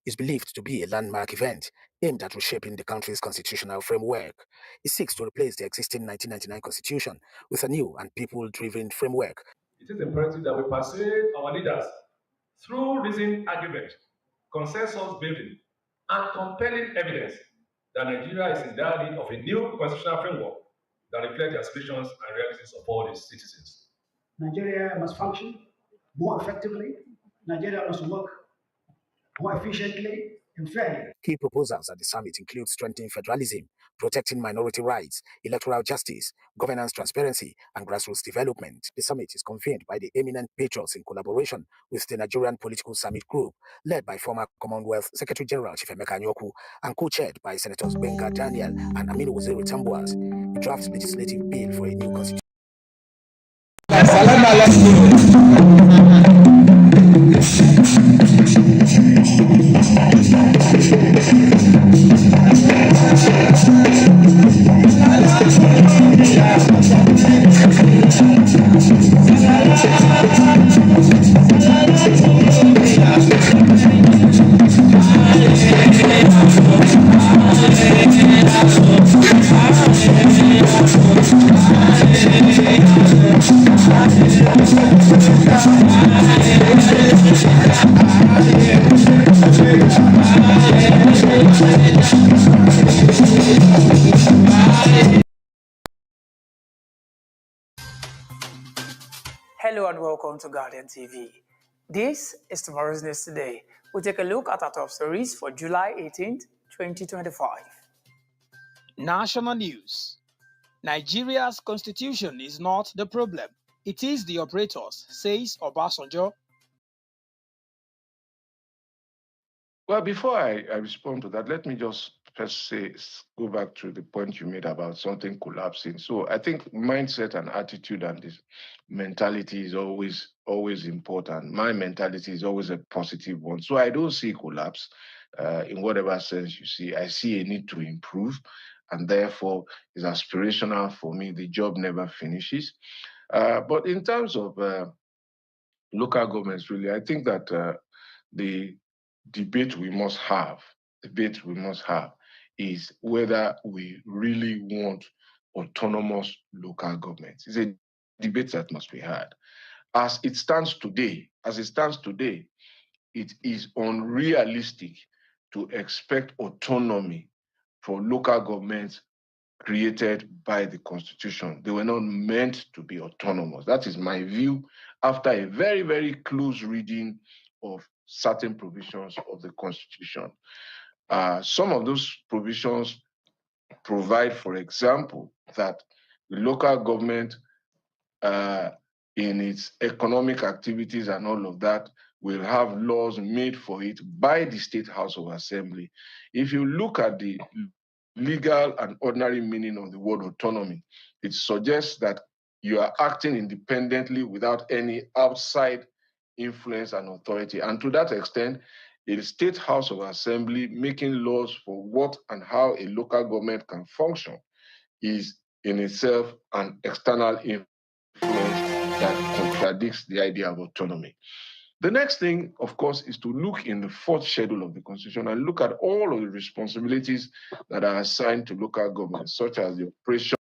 Is believed to be a landmark event aimed at reshaping the country's constitutional framework. It seeks to replace the existing 1999 constitution with a new and people-driven framework. It is imperative that we persuade our leaders through reasoned argument, consensus building, and compelling evidence that Nigeria is in dire need of a new constitutional framework that reflects the aspirations and realities of all its citizens. Nigeria must function more effectively. Nigeria must work more efficiently and fairly. Key proposals at the summit include strengthening federalism, protecting minority rights, electoral justice, governance transparency, and grassroots development. The summit is convened by the eminent patriots in collaboration with the Nigerian Political Summit Group, led by former Commonwealth Secretary General Chifemeka Anyoku, and co-chaired by Senators Benga Daniel and Aminu Waziri Tambuas. The draft legislative bill for a new constitution. Hello and welcome to Guardian TV. This is Tomorrow's News Today. We'll take a look at our top stories for July 18th, 2025. National news. Nigeria's constitution is not the problem. It is the operators, says Obasanjo. Well, before I respond to that, let me just first go back to the point you made about something collapsing. So I think mindset and attitude and this mentality is always important. My mentality is always a positive one. So I don't see collapse in whatever sense you see. I see a need to improve, and therefore it's aspirational for me. The job never finishes. But in terms of local governments, really, I think that the debate we must have is whether we really want autonomous local governments. It's a debate that must be had. As it stands today, it is unrealistic to expect autonomy for local governments created by the Constitution. They were not meant to be autonomous. That is my view after a very, very close reading of certain provisions of the Constitution. Some of those provisions provide, for example, that the local government in its economic activities and all of that will have laws made for it by the State House of Assembly. If you look at the legal and ordinary meaning of the word autonomy, it suggests that you are acting independently without any outside influence and authority. And to that extent, the State House of Assembly making laws for what and how a local government can function is in itself an external influence that contradicts the idea of autonomy. The next thing, of course, is to look in the fourth schedule of the Constitution and look at all of the responsibilities that are assigned to local governments, such as the operation.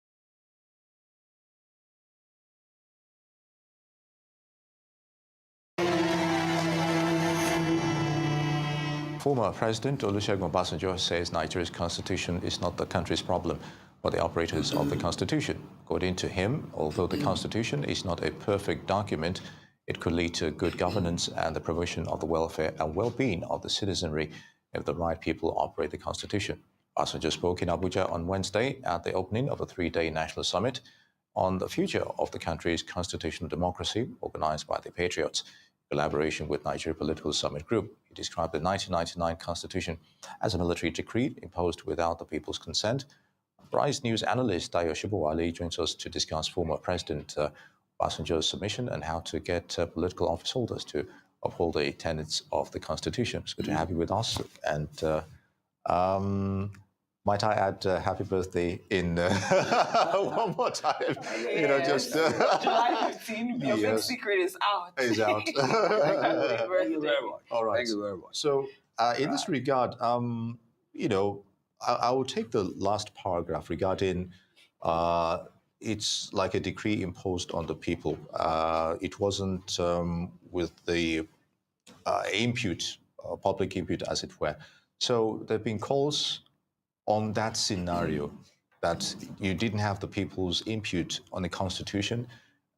Former President Olusegun Obasanjo says Nigeria's constitution is not the country's problem, but the operators of the constitution. According to him, although the constitution is not a perfect document, it could lead to good governance and the provision of the welfare and well-being of the citizenry if the right people operate the constitution. Obasanjo spoke in Abuja on Wednesday at the opening of a three-day national summit on the future of the country's constitutional democracy organized by the Patriots. Collaboration with Nigeria Political Summit Group. He described the 1999 Constitution as a military decree imposed without the people's consent. Bryce News analyst Dayo Shibowale joins us to discuss former President Obasanjo's submission and how to get political office holders to uphold the tenets of the Constitution. It's good to have you with us. And might I add happy birthday in one more time? Yes. You know, just July 15th, your big secret is out. Is out. Thank you very much. All right. Thank you very much. So, in this regard, you know, I will take the last paragraph regarding it's like a decree imposed on the people. It wasn't with the public input, as it were. So there have been calls on that scenario that you didn't have the people's input on the Constitution,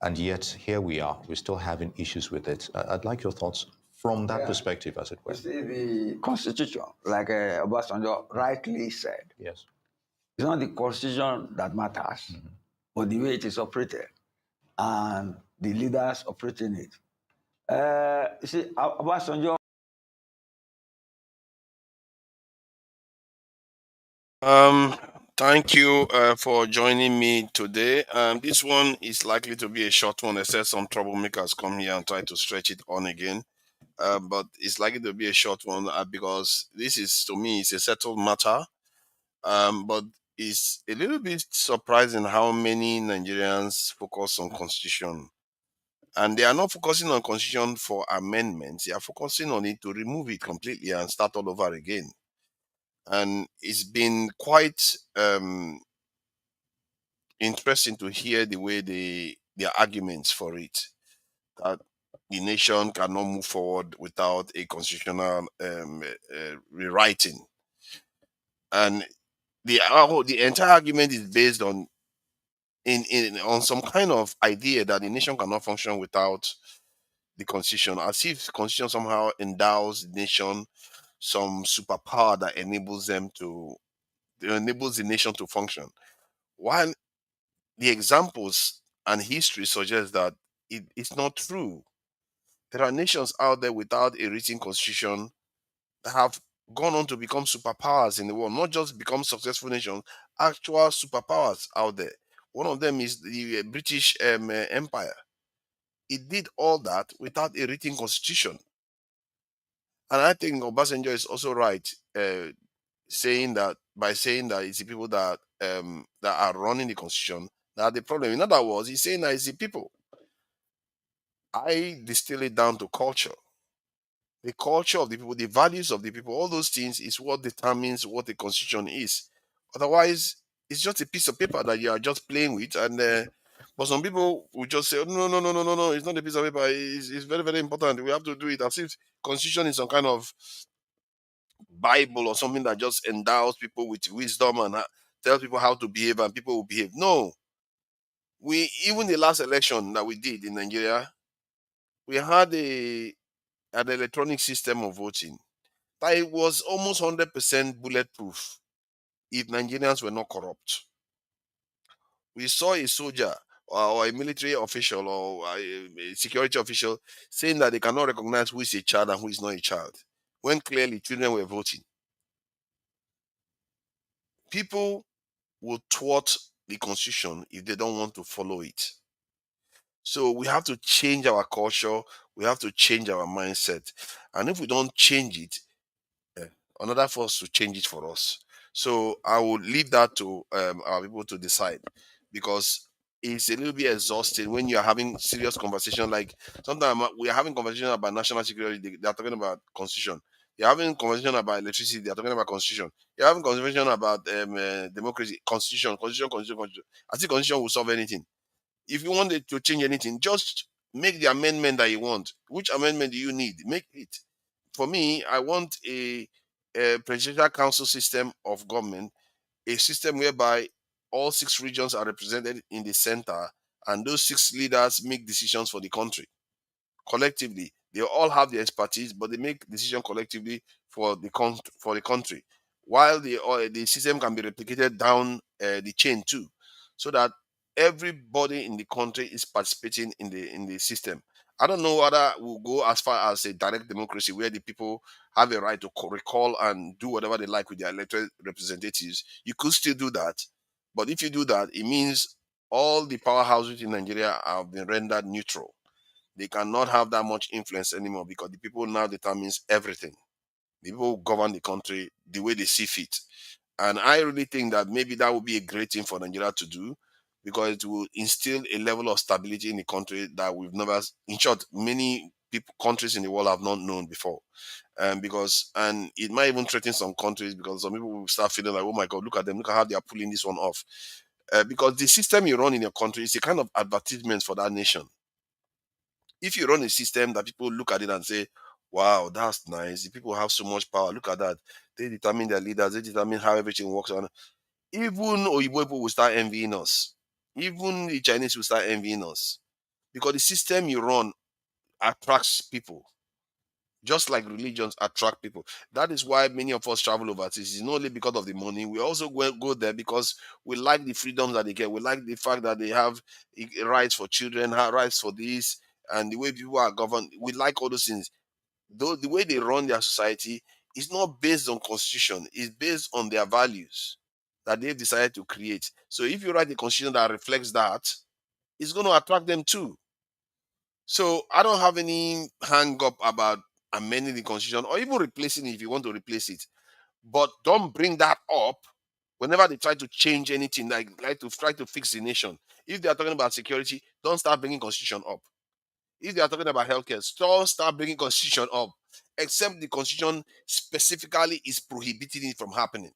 and yet here we are. We're still having issues with it. I'd like your thoughts from that perspective, as it were. You see, the Constitution, like Obasanjo rightly said, Yes. it's not the Constitution that matters, but the way it is operated and the leaders operating it. You see, Obasanjo. Thank you for joining me today. This one is likely to be a short one. I said some troublemakers come here and try to stretch it on again. But it's likely to be a short one because this is, to me, it's a settled matter. But it's a little bit surprising how many Nigerians focus on constitution. And they are not focusing on constitution for amendments. They are focusing on it to remove it completely and start all over again. And it's been quite interesting to hear the way their arguments for it, that the nation cannot move forward without a constitutional rewriting. And the entire argument is based on on some kind of idea that the nation cannot function without the constitution, as if the constitution somehow endows the nation some superpower that enables the nation to function. While the examples and history suggest that it's not true. There are nations out there without a written constitution that have gone on to become superpowers in the world, not just become successful nations, actual superpowers out there. One of them is the British Empire. It did all that without a written constitution. And I think Obasanjo is also right saying that it's the people that are running the constitution that are the problem. In other words, he's saying that it's the people. I distill it down to culture. The culture of the people, the values of the people, all those things is what determines what the constitution is. Otherwise, it's just a piece of paper that you are just playing with. And but some people will just say, no, no, no, no, no, no, it's not a piece of paper. It's very, very important. We have to do it as if constitution is some kind of Bible or something that just endows people with wisdom and tells people how to behave and people will behave. No. Even the last election that we did in Nigeria, we had an electronic system of voting that it was almost 100% bulletproof if Nigerians were not corrupt. We saw a soldier or a military official or a security official saying that they cannot recognize who is a child and who is not a child, when clearly children were voting. People will thwart the constitution if they don't want to follow it. So we have to change our culture. We have to change our mindset. And if we don't change it, another force to change it for us. So I will leave that to our people to decide, because is a little bit exhausting when you are having serious conversation. Like sometimes we are having conversation about national security, they are talking about constitution. You're having conversation about electricity, they are talking about constitution. You're having conversation about democracy, constitution. I think constitution will solve anything. If you wanted to change anything, just make the amendment that you want. Which amendment do you need? Make it. For me, I want a presidential council system of government, a system whereby all six regions are represented in the center, and those six leaders make decisions for the country collectively. They all have the expertise, but they make decision collectively for for the country. While the system can be replicated down the chain too, so that everybody in the country is participating in the system. I don't know whether we'll go as far as a direct democracy where the people have a right to recall and do whatever they like with their elected representatives. You could still do that, but if you do that, it means all the powerhouses in Nigeria have been rendered neutral. They cannot have that much influence anymore because the people now determines everything. The people who govern the country the way they see fit. And I really think that maybe that would be a great thing for Nigeria to do, because it will instill a level of stability in the country that we've never, in short, many people, countries in the world have not known before. And it might even threaten some countries, because some people will start feeling like, oh my God, look at them, look at how they are pulling this one off. Because the system you run in your country is a kind of advertisement for that nation. If you run a system that people look at it and say, wow, that's nice, the people have so much power, look at that, they determine their leaders, they determine how everything works on, even Oyibo people will start envying us, even the Chinese will start envying us, because the system you run attracts people, just like religions attract people. That is why many of us travel overseas. It's not only because of the money. We also go there because we like the freedoms that they get. We like the fact that they have rights for children, rights for this, and the way people are governed. We like all those things. Though the way they run their society is not based on constitution. It's based on their values that they've decided to create. So if you write a constitution that reflects that, it's going to attract them too. So I don't have any hang up about amending the constitution or even replacing it if you want to replace it. But don't bring that up whenever they try to change anything, like to try to fix the nation. If they are talking about security, don't start bringing constitution up. If they are talking about healthcare, don't start bringing constitution up, except the constitution specifically is prohibiting it from happening.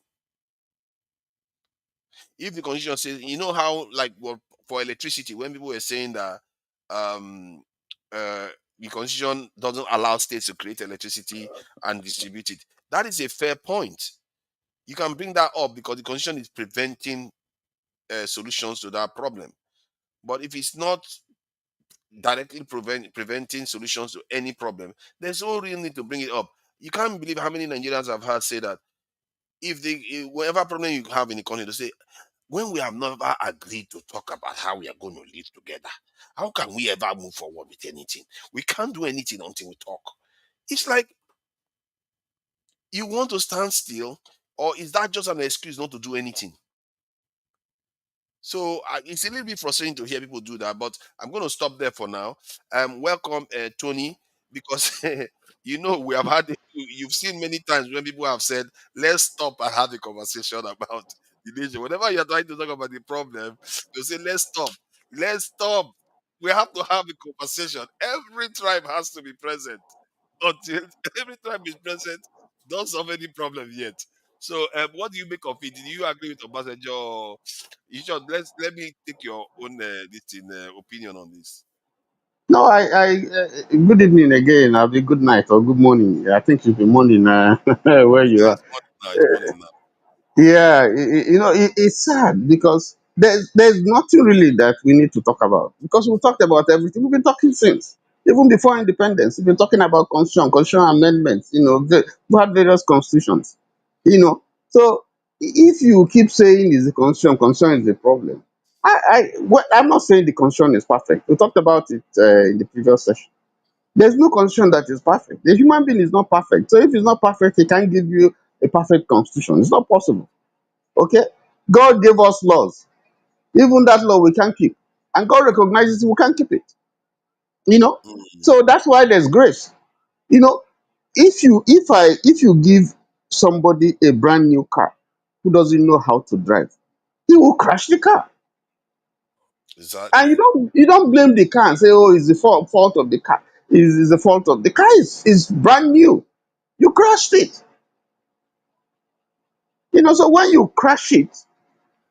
If the constitution says, you know how, like, well, for electricity, when people were saying that um uh the constitution doesn't allow states to create electricity and distribute it, that is a fair point. You can bring that up because the constitution is preventing solutions to that problem. But if it's not directly preventing solutions to any problem, there's no real need to bring it up. You can't believe how many Nigerians have heard say that whatever problem you have in the country, they say, when we have never agreed to talk about how we are going to live together, how can we ever move forward with anything? We can't do anything until we talk. It's like, you want to stand still, or is that just an excuse not to do anything? So it's a little bit frustrating to hear people do that, but I'm going to stop there for now. Welcome, Tony, because we have had, you've seen many times when people have said, let's stop and have a conversation about the nation. Whenever you're trying to talk about the problem, they say, let's stop. We have to have a conversation. Every tribe has to be present. Until every tribe is present, don't solve any problem yet. So, what do you make of it? Do you agree with Obasanjo? You should let me take your own opinion on this. No, good evening again. I'll be good night or good morning. I think it's the morning where Yeah, you are. it's morning now. It's morning now. Yeah, it's sad because there's nothing really that we need to talk about because we talked about everything. We've been talking since even before independence. We've been talking about constitutional amendments. We had various constitutions. So if you keep saying is the constitution is the problem. I'm not saying the constitution is perfect. We talked about it in the previous session. There's no constitution that is perfect. The human being is not perfect. So if it's not perfect, he can't give you a perfect constitution. It's not possible. Okay? God gave us laws. Even that law we can't keep. And God recognizes we can't keep it. You know? Mm. So that's why there's grace. You know, if you give somebody a brand new car who doesn't know how to drive, he will crash the car. And Exactly. you don't blame the car and say, oh, it's the fault of the car. Is the fault of the car is brand new. You crashed it. So when you crash it,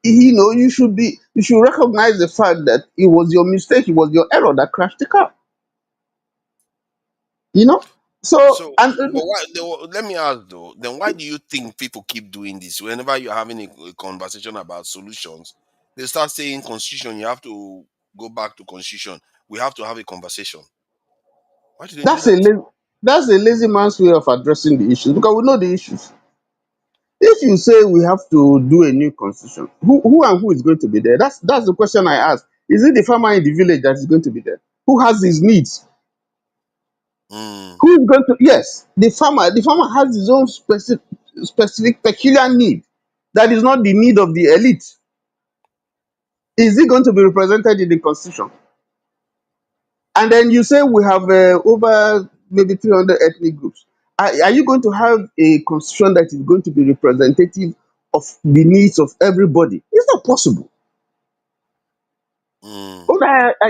you should recognize the fact that it was your mistake, it was your error that crashed the car. You know? So So, and but let me ask though, then why do you think people keep doing this? Whenever you're having a conversation about solutions, they start saying constitution, you have to go back to constitution. We have to have a conversation. Why do they do that's a that? la- that's a lazy man's way of addressing the issues because we know the issues. If you say we have to do a new constitution, who is going to be there? That's the question I ask. Is it the farmer in the village that is going to be there? Who has his needs? Mm, Who is going to? Yes, the farmer. The farmer has his own specific peculiar need. That is not the need of the elite. Is it going to be represented in the constitution? And then you say we have over maybe 300 ethnic groups. Are you going to have a constitution that is going to be representative of the needs of everybody? It's not possible. mm, Oh,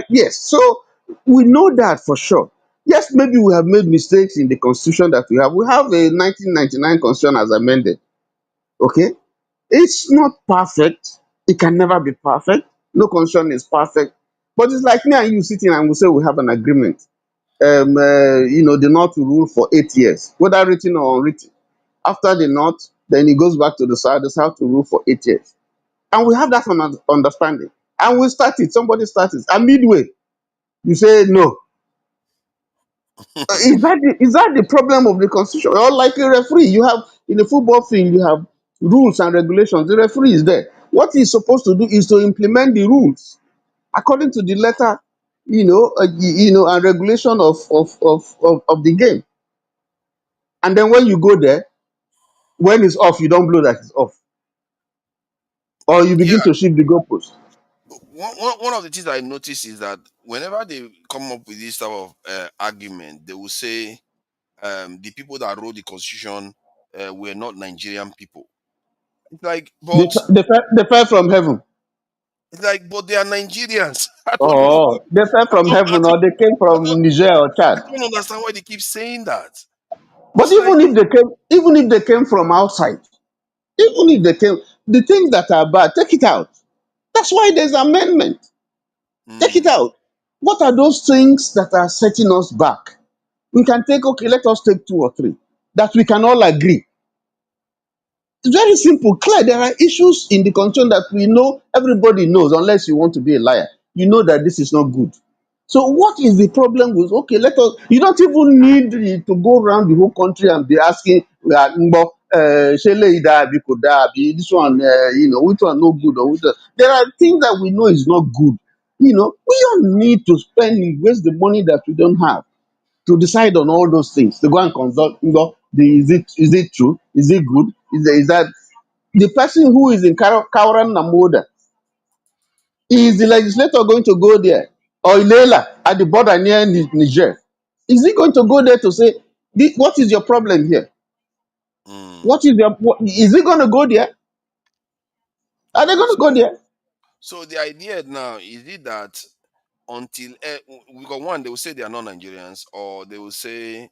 yes, so we know that for sure. Yes, maybe we have made mistakes in the constitution that we have. We have a 1999 constitution as amended. Okay, it's not perfect. It can never be perfect. No constitution is perfect. But it's like me and you sitting and we say we have an agreement. The North will rule for 8 years, whether written or unwritten. After the North, then it goes back to the South to rule for 8 years. And we have that understanding. And we start it, somebody starts it. And midway, you say no. Is that the problem of the constitution? Or like a referee, you have in the football field, you have rules and regulations. The referee is there. What he's supposed to do is to implement the rules according to the letter, and regulation of the game. And then when you go there, when it's off, you don't blow that it's off, or you yeah. begin to shift the goalpost. One of the things I notice is that whenever they come up with this type of argument, they will say the people that wrote the constitution were not Nigerian people. It's like, They, but they fell from heaven. but they are Nigerians. I don't know. Oh, they fell I from don't, I heaven, don't, or they came I don't, from Niger or I Chad. don't understand why they keep saying that. But It's like, even if they came from outside, even if they came, the things that are bad, take it out. That's why there's amendment. Take it mm, out. What are those things that are setting us back? We can take, okay, let us take two or three that we can all agree. It's very simple, clear. There are issues in the constitution that we know, everybody knows, unless you want to be a liar. You know that this is not good. So what is the problem with, okay, let us, you don't even need to go around the whole country and be asking, "Ngbo, shele ida abi ko da abi, this one, which one no good or which one. There are things that we know is not good. We don't need to waste the money that we don't have to decide on all those things, to go and consult, is it true? Is it good? Is that the person who is in Kauran Namoda, is the legislator going to go there? Or Ilela at the border near Niger? Is he going to go there to say, what is your problem here? mm. Is he going to go there? Are they going to So, go there? so the idea now is it that until we got one, they will say they are not Nigerians, or they will say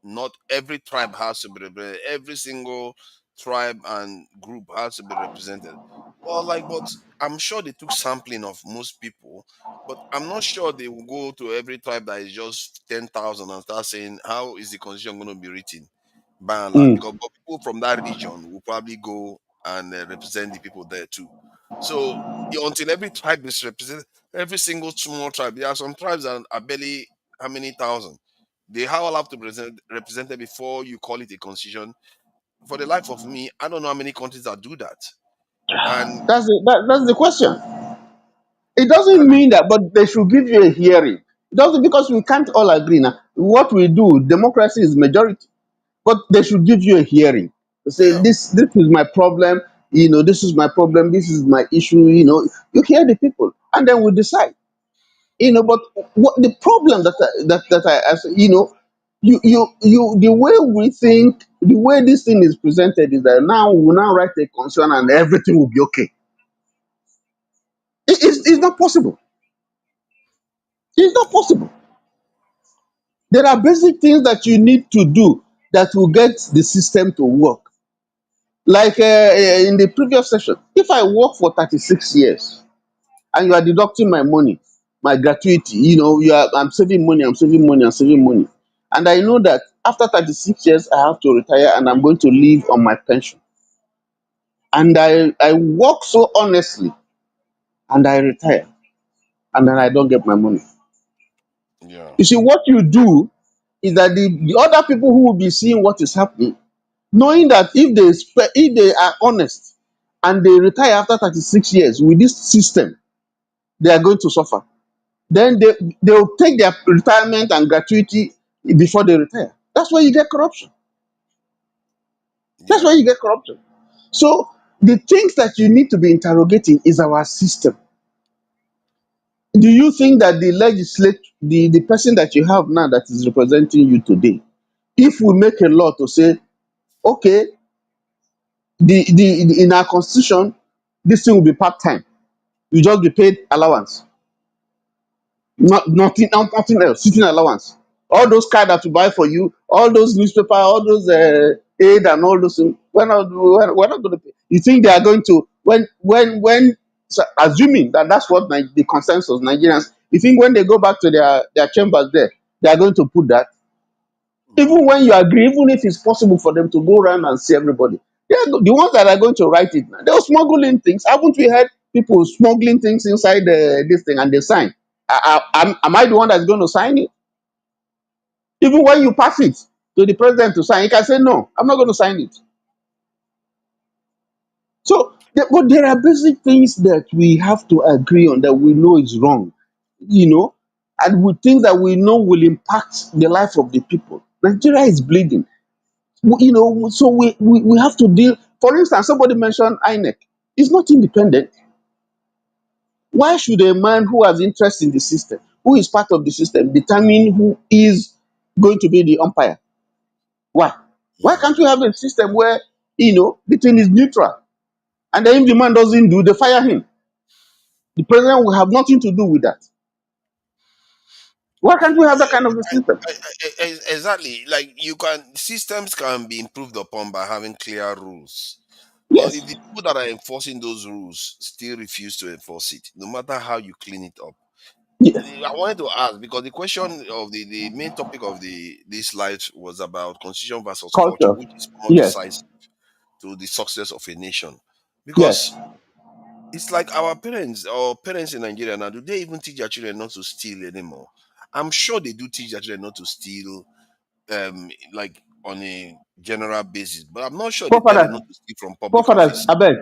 not every tribe has to be represented, every single tribe and group has to be represented. Well, but I'm sure they took sampling of most people, but I'm not sure they will go to every tribe that is just 10,000 and start saying how is the constitution going to be written by and large, Mm. because but people from that region will probably go and represent the people there too. So until every tribe is represented, every single small tribe. There are some tribes that are barely how many thousand. They all have to be represented before you call it a constitution. For the life of me, I don't know how many countries that do that. And That's the question. It doesn't mean that, but they should give you a hearing. It doesn't, because we can't all agree now. What we do, democracy is majority. But they should give you a hearing. Say, yeah, this is my problem, this is my problem, this is my issue, you hear the people, and then we decide. But what the problem that I as the way we think, the way this thing is presented is that now we will write a concern and everything will be okay. It's not possible. It's not possible. There are basic things that you need to do that will get the system to work. Like in the previous session, if I work for 36 years and you are deducting my money, my gratuity, I'm saving money, I'm saving money, I'm saving money. And I know that after 36 years, I have to retire and I'm going to live on my pension. And I work so honestly and I retire and then I don't get my money. Yeah. You see, what you do is that the other people who will be seeing what is happening, knowing that if they are honest and they retire after 36 years with this system, they are going to suffer. Then they will take their retirement and gratuity before they retire. That's where you get corruption. That's Yeah. where you get corruption. So the things that you need to be interrogating is our system. Do you think that the person that you have now that is representing you today, if we make a law to say, okay, in our constitution, this thing will be part-time, you just be paid allowance, nothing else, sitting allowance. All those cars that we buy for you, all those newspaper, all those aid and all those things, we're not going to pay. You think they are going to so assuming that that's what the consensus Nigerians, you think when they go back to their chambers there, they are going to put that? Even when you agree, even if it's possible for them to go around and see everybody, they are the ones that are going to write it now. They're smuggling things. Haven't we heard people smuggling things inside this thing and they sign? Am I the one that's going to sign it? Even when you pass it to the president to sign, he can say, no, I'm not going to sign it. So, but there are basic things that we have to agree on that we know is wrong, and we think that we know will impact the life of the people. Nigeria is bleeding. So we have to deal. For instance, somebody mentioned INEC. It's not independent. Why should a man who has interest in the system, who is part of the system, determine who is going to be the umpire? Why? Why Mm. can't we have a system where the thing is neutral, and then if the man doesn't do, they fire him. The president will have nothing to do with that. Why can't we have that kind of a system? Exactly. Like systems can be improved upon by having clear rules. But Yes, if the people that are enforcing those rules still refuse to enforce it, no matter how you clean it up, yeah. I wanted to ask because the question of the main topic of this slide was about constitution versus culture, Culture. which is more Yes, decisive to the success of a nation. yes. Because it's like our parents or parents in Nigeria now, do they even teach their children not to steal anymore? I'm sure they do teach their children not to steal, like on a general basis, but I'm not sure they tell them Forefathers, not to steal from public forefathers, office. I beg,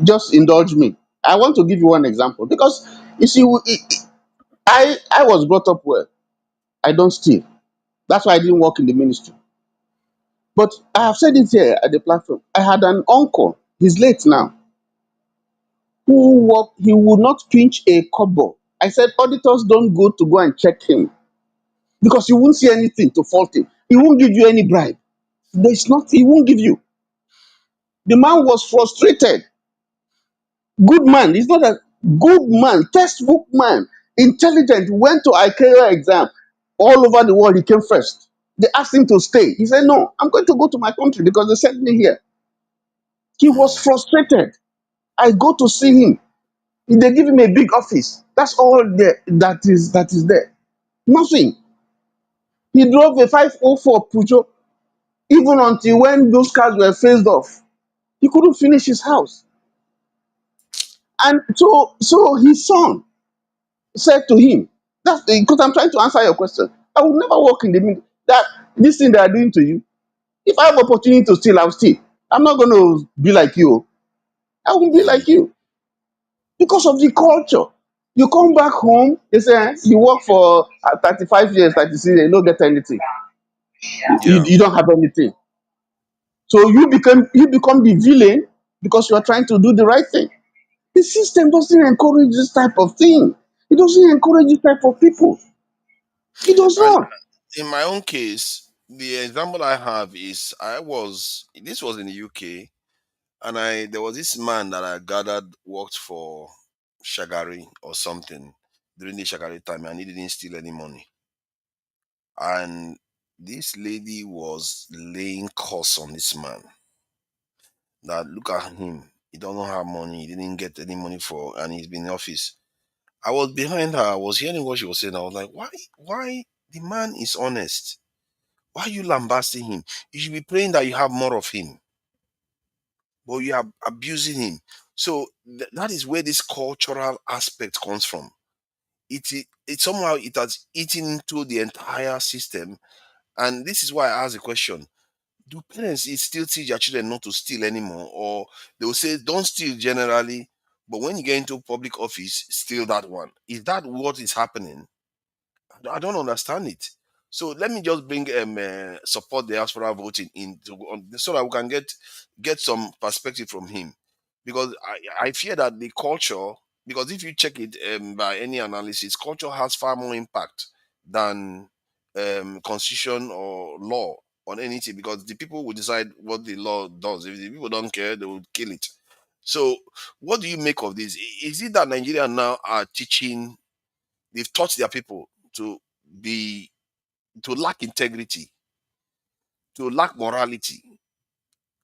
just indulge me. I want to give you one example because you see, I was brought up well. I don't steal. That's why I didn't work in the ministry. But I have said it here at the platform. I had an uncle, he's late now, he would not pinch a kobo. I said, auditors don't go and check him because you won't see anything to fault him. He won't give you any bribe. He won't give you. The man was frustrated. Good man. He's not a good man, textbook man, intelligent, went to IKEA exam. All over the world, he came first. They asked him to stay. He said, no, I'm going to go to my country because they sent me here. He was Mm, frustrated. I go to see him. They give him a big office. That's all that is there. Nothing. He drove a 504 Peugeot even until when those cars were phased off. He couldn't finish his house. And so his son said to him, that's because I'm trying to answer your question. I will never work in the middle. That this thing they are doing to you, if I have opportunity to steal, I'll steal. I'm not going to be like you. I won't be mm, like you because of the culture. You come back home, they say you work for 35 years, 36 years, you don't get anything. You, yeah. you don't have anything. So you become the villain because you are trying to do the right thing. The system doesn't encourage this type of thing. It doesn't encourage this type of people. It does And not. in my own case, the example I have is this was in the UK, and there was this man that I gathered worked for Shagari or something. during the Shagari time, and he didn't steal any money. And this lady was laying curse on this man. That look at him, he don't have money, he didn't get any money for, and he's been in office. I was behind her, I was hearing what she was saying. I was like, why the man is honest? Why are you lambasting him? You should be praying that you have more of him, but you are abusing him. So that is where this cultural aspect comes from. It somehow it has eaten into the entire system, and this is why I asked the question: do parents still teach their children not to steal anymore, or they will say don't steal generally, but when you get into public office, steal that one? Is that what is happening? I don't understand it. So let me just bring support diaspora voting so that we can get some perspective from him, because I fear that the culture, because if you check it by any analysis, culture has far more impact than constitution or law on anything, because the people will decide what the law does. If the people don't care, they will kill it. So what do you make of this? Is it that Nigeria now are teaching, they've taught their people to be, to lack integrity, to lack morality,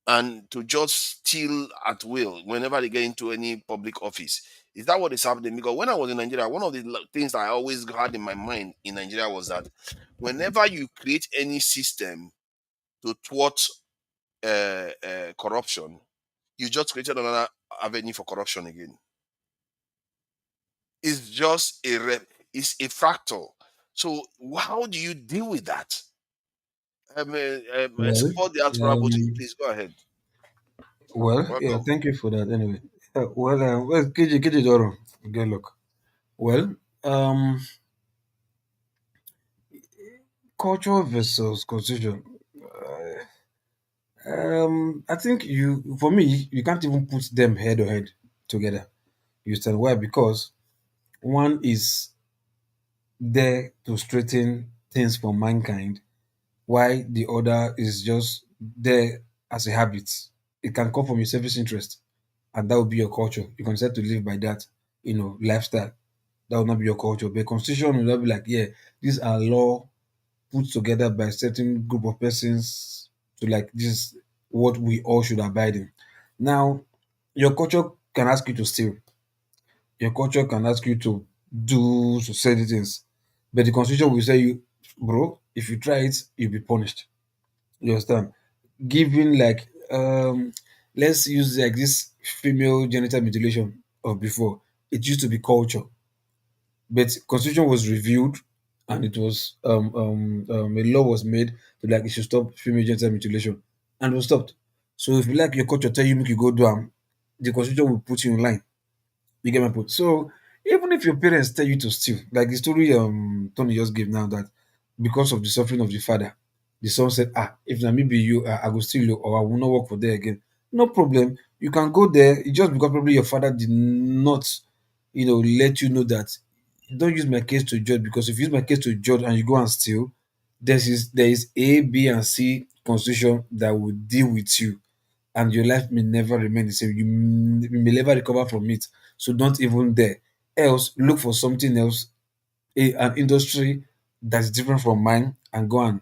and to just steal at will whenever they get into any public office? Is that what is happening? Because when I was in Nigeria, one of the things that I always had in my mind in Nigeria was that whenever you create any system to thwart corruption, you just created another avenue for corruption again. It's just it's a fractal. So how do you deal with that? Well, Support the diaspora voting. um, Please go ahead. yeah, Welcome. thank you for that. Anyway, KJ Doro, good luck. Well, um, culture versus constitution. I think for me, you can't even put them head to head together. You understand why? Because one is there to straighten things for mankind, while the other is just there as a habit. It can come from your selfish interest, and that will be your culture. You can decide to live by that, lifestyle. That will not be your culture. But constitution will not be like, yeah, these are law put together by a certain group of persons to like this is what we all should abide in. Now, your culture can ask you to steal. Your culture can ask you to do certain things, but the constitution will say you, bro, if you try it, you'll be punished. You understand? Giving like let's use like this female genital mutilation of before. It used to be culture, but constitution was reviewed, and it was a law was made to like it should stop female genital mutilation, and it was stopped. So if you like your culture tell you make you go do the constitution will put you in line. You get my point. So even if your parents tell you to steal, like the story Tony just gave now, that because of the suffering of the father, the son said, "Ah, if na me be you, I go steal you, or I will not work for there again." No problem. You can go there. It's just because probably your father did not, let you know that don't use my case to judge, because if you use my case to judge and you go and steal, there is A, B, and C constitution that will deal with you, and your life may never remain the same. You may never recover from it. So don't even dare. Else, look for something else, an industry that's different from mine, and go and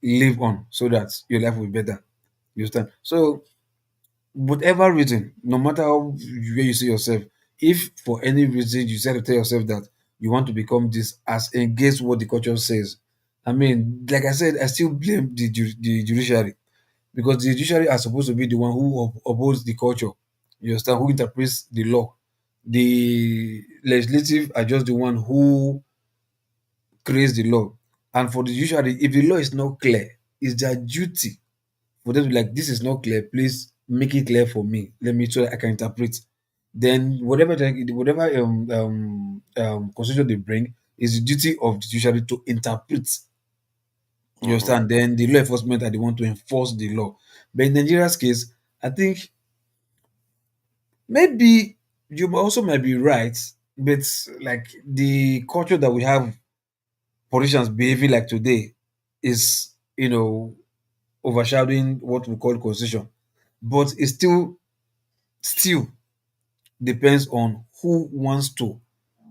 live on so that your life will be better. You understand? So, whatever reason, no matter where you see yourself, if for any reason you decide to tell yourself that you want to become this as against what the culture says, I mean, like I said, I still blame the judiciary, because the judiciary are supposed to be the one who upholds the culture. You understand? Who interprets the law. The legislative are just the one who creates the law. And for the judiciary, if the law is not clear, it's their duty for them to be like, this is not clear. Please make it clear for me. Let me so that I can interpret. Then whatever constitution they bring is the duty of the judiciary to interpret. You Hmm. understand? Then the law enforcement are the one to enforce the law. But in Nigeria's case, I think maybe you also might be right, but like the culture that we have politicians behaving like today is, overshadowing what we call constitution. But it still depends on who wants to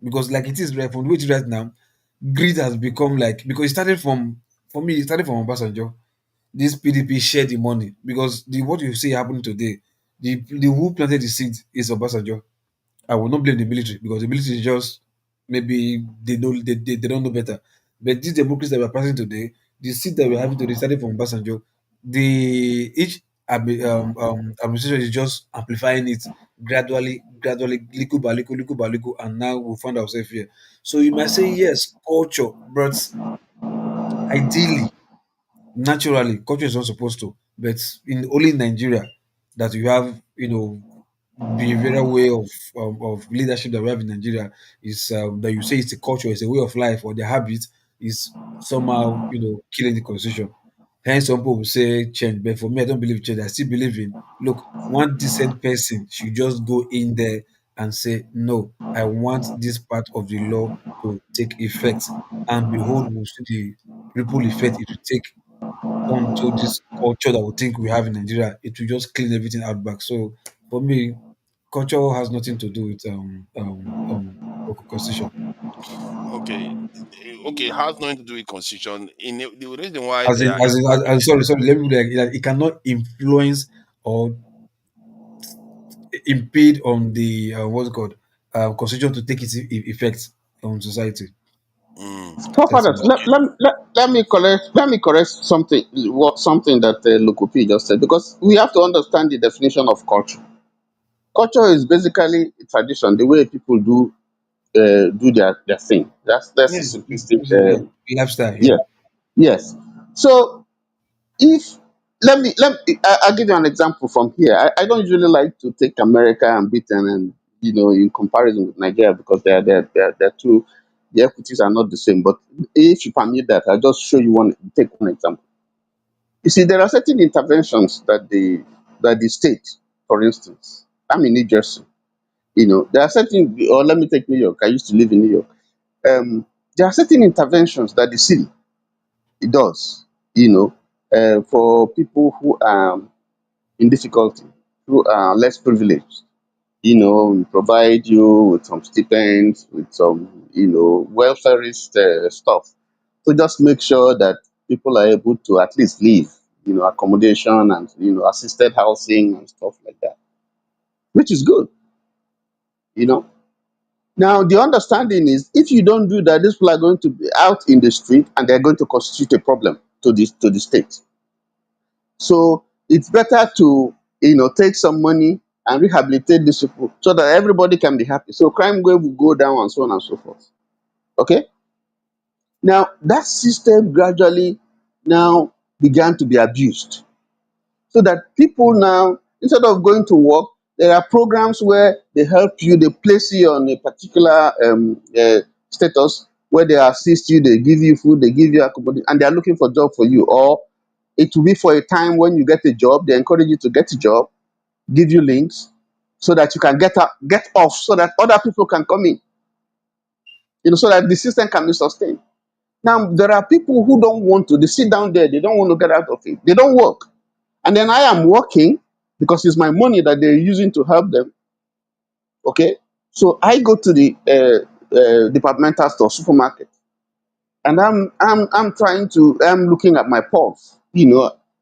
because like it is right from the way it is right now, greed has become like because it started from for me it started from Obasanjo. This PDP share the money because the what you see happening today, the who planted the seed is Obasanjo. I will not blame the military because the military is just maybe they don't know better. But these democracies that we're passing today, the seat that we're having today started from Basanjo, the each administration is just amplifying it gradually, little by little, and now we find ourselves here. So you might say yes, culture, but ideally naturally, culture is not supposed to, but in only in Nigeria that you have, behavioral way of leadership that we have in Nigeria is that you say it's a culture, it's a way of life, or the habit is somehow, killing the constitution. Hence, some people will say change, but for me, I don't believe change. I still believe in look, one decent person should just go in there and say, no, I want this part of the law to take effect, and behold, we'll see the ripple effect it will take onto this culture that we think we have in Nigeria. It will just clean everything out back. So for me, culture has nothing to do with constitution. Okay, okay, has nothing to do with constitution. The reason why As they in, are as in, sorry, let me like it cannot influence or impede on the what's it called constitution to take its effect on society. mm, That's Forefathers, all. let me correct something that Lukupi just said, because we have to understand the definition of culture. Culture is basically tradition, the way people do their thing. That's Yeah, the simplistic. yeah, lifestyle. Yeah. Yeah, yes. So if I'll give you an example from here. I don't usually like to take America and Britain and in comparison with Nigeria, because they're two, the equities are not the same. But if you permit that, I'll just show you take one example. You see, there are certain interventions that the state, for instance, I'm in New Jersey. There are certain, or let me take New York. I used to live in New York. There are certain interventions that the city it does, for people who are in difficulty, who are less privileged. Provide you with some stipends, with some, welfareist stuff. So just make sure that people are able to at least live, accommodation and, assisted housing and stuff like that, which is good, you know. Now, the understanding is if you don't do that, these people are going to be out in the street and they're going to constitute a problem to the state. So it's better to take some money and rehabilitate these people so that everybody can be happy. So crime wave will go down and so on and so forth. Okay. Now that system gradually now began to be abused, so that people now, instead of going to work, there are programs where they help you, they place you on a particular status where they assist you, they give you food, they give you accommodation, and they are looking for job for you. Or it will be for a time when you get a job, they encourage you to get a job, give you links so that you can get off, so that other people can come in, so that the system can be sustained. Now, there are people who don't want to, they sit down there, they don't want to get out of it, they don't work. And then I am working because it's my money that they're using to help them. Okay. So I go to the departmental store, supermarket, and I'm looking at my pulse.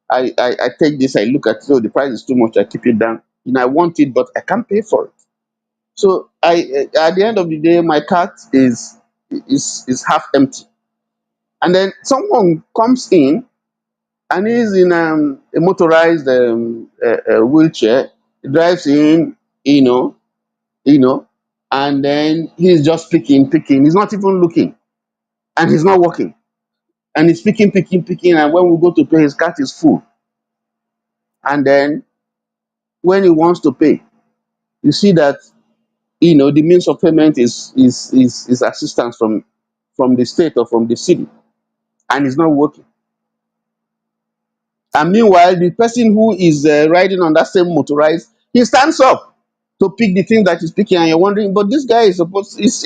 I take this, I look at, so the price is too much, I keep it down. I want it, but I can't pay for it. So at the end of the day, my cart is half empty. And then someone comes in and he's in a motorized wheelchair. He drives in, you know, and then he's just picking. He's not even looking, and he's not working, and he's picking. And when we go to pay, his cart is full. And then when he wants to pay, you see that the means of payment is assistance from the state or from the city, and it's not working. And meanwhile, the person who is riding on that same motorized, he stands up to pick the thing that he's picking, and you're wondering, but this guy is supposed, is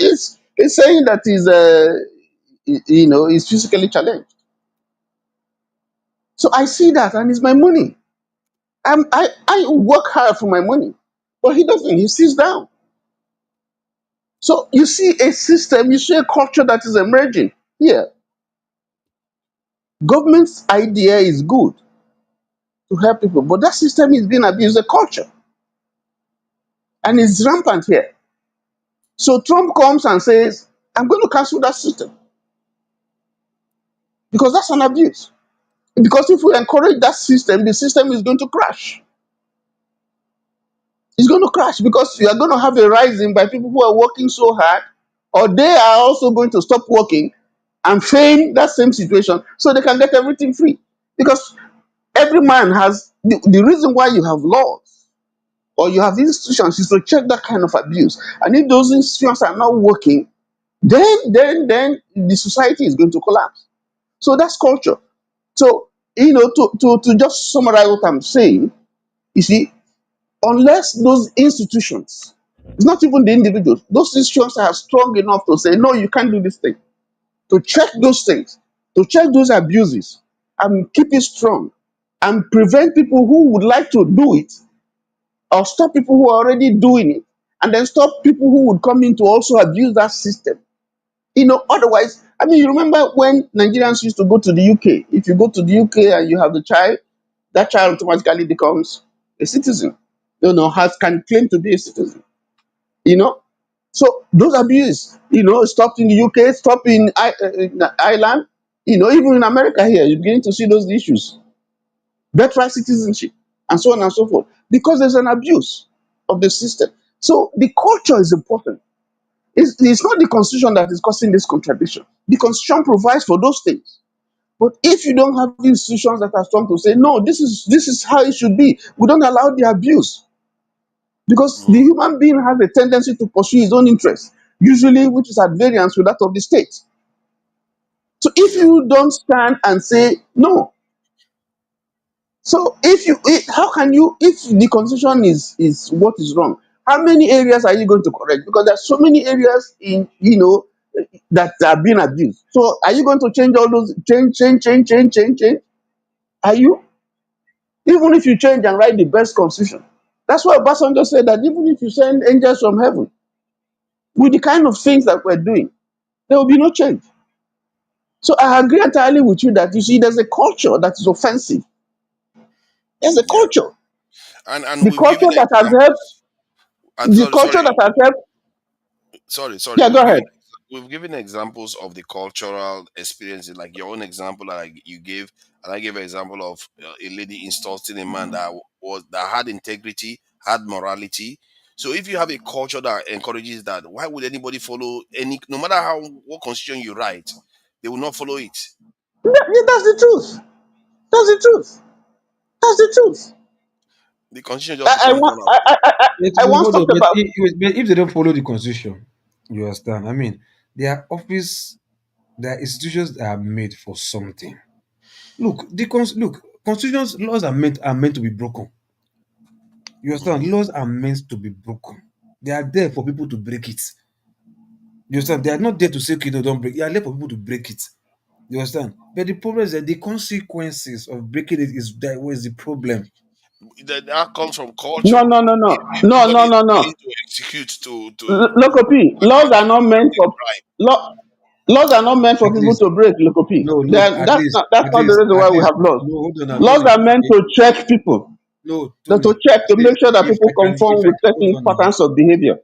saying that he's physically challenged. So I see that, and it's my money. I work hard for my money, but he doesn't. He sits down. So you see a system, you see a culture that is emerging here. Government's idea is good to help people, but that system is being abused, a culture, and it's rampant here. So Trump comes and says, I'm going to cancel that system because that's an abuse. Because if we encourage that system, the system is going to crash. It's going to crash because you are going to have a rising by people who are working so hard, or they are also going to stop working and feign that same situation so they can get everything free. Because every man has the reason why you have laws or you have institutions is to check that kind of abuse. And if those institutions are not working, then the society is going to collapse. So that's culture. So, to just summarize what I'm saying, you see, unless those institutions, it's not even the individuals, those institutions are strong enough to say, no, you can't do this thing, to check those things, to check those abuses, and keep it strong, and prevent people who would like to do it, or stop people who are already doing it, and then stop people who would come in to also abuse that system. Otherwise, I mean, you remember when Nigerians used to go to the UK? If you go to the UK and you have the child, that child automatically becomes a citizen. Has can claim to be a citizen. You know, so those abuses, stopped in the UK, stopped in Ireland. Even in America here, you're beginning to see those issues, birthright citizenship, and so on and so forth, because there's an abuse of the system. So the culture is important. It's not the constitution that is causing this contradiction. The constitution provides for those things. But if you don't have institutions that are strong to say, no, this is how it should be, we don't allow the abuse. Because the Mm, human being has a tendency to pursue his own interests, usually which is at variance with that of the state. So if yeah, you don't stand and say no, so how can you, if the constitution is what is wrong, how many areas are you going to correct? Because there's so many areas that are being abused. So are you going to change all those, change? Are you? Even if you change and write the best constitution. That's why Obasanjo said that even if you send angels from heaven with the kind of things that we're doing, there will be no change. So I agree entirely with you that you see there's a culture that is offensive. There's a yeah, culture. and The we've given culture that has helped, examples. And the sorry, culture that has helped, sorry, yeah, go ahead. we've given examples of the cultural experiences, like your own example, like you gave, and I gave an example of a lady insulting a man that had integrity, had morality. So if you have a culture that encourages that, why would anybody follow any? No matter how what constitution you write, they will not follow it. Yeah, that's the truth. That's the truth. That's the truth. The constitution just I, I, becomes wa- one of I once Hold on, talked but about. if they don't follow the constitution, you understand? I mean, their office, their institutions are made for something. Look, constitutions laws are meant to be broken. You understand? Laws are meant to be broken. They are there for people to break it. You understand? They are not there to say, okay, no, don't break. They are there for people to break it. You understand? But the problem is that the consequences of breaking it is that was the problem. that comes from culture. No, no, no, no, no, Everybody no, is no, no. willing to execute to Lokopi, laws are actually not meant commit a for crime. laws are not meant for At people least, to break. Lokopi, no, no, at least, that's at not the least, reason at why we least. have laws. No, hold on now, Laws Tony. are meant to check people. No, They're to Tony. check, At to least, make sure that if people I can, conform with hold certain on now. patterns of behavior.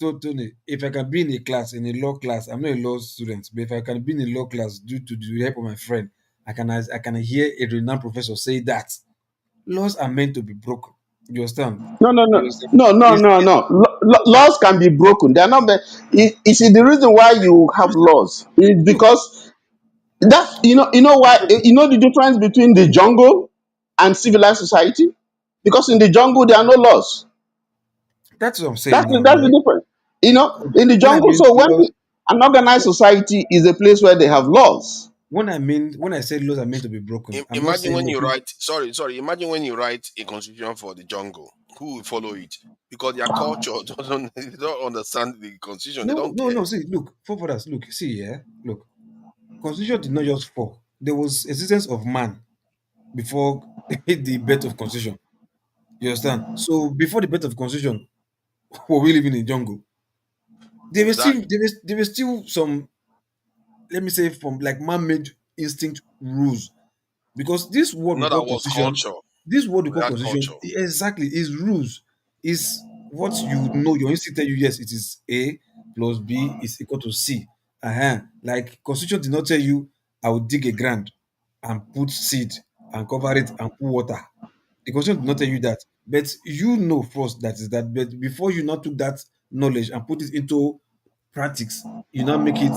Tony, if I can be in a class, in a law class, I'm not a law student, but if I can be in a law class due to the help of my friend, I can hear a renowned professor say that laws are meant to be broken. You understand? No, no, You no, understand? no, no, It's, no, it's no. Laws can be broken. They are not. You see, the reason why you have laws is look, because that's you know why you know the difference between the jungle and civilized society. Because in the jungle there are no laws. that's what I'm That's saying the, now. that's Yeah. the difference. In the When I jungle. mean So laws, an organized society is a place where they have laws. when I say laws are meant to be broken, I'm not Imagine saying when you okay. write, sorry, imagine when you write a constitution for the jungle, who will follow it? Because their culture doesn't, they don't understand the constitution, they No, don't no, care. no. See, look, forefathers, look, see, yeah, look. Constitution did not just fall. There was existence of man before the birth of constitution. You understand? So before the birth of constitution, were we living in jungle? Exactly. there were still some, let me say, from like man-made instinct rules, because this word we Not that call was constitution, culture. this word we We call had constitution culture. exactly is rules, is what you know. Your instinct tell you yes, it is A plus B is equal to C. Like constitution did not tell you I will dig a ground and put seed and cover it and put water. The constitution did not tell you that, but you know first that is that. But before you not took that knowledge and put it into practice, you now make it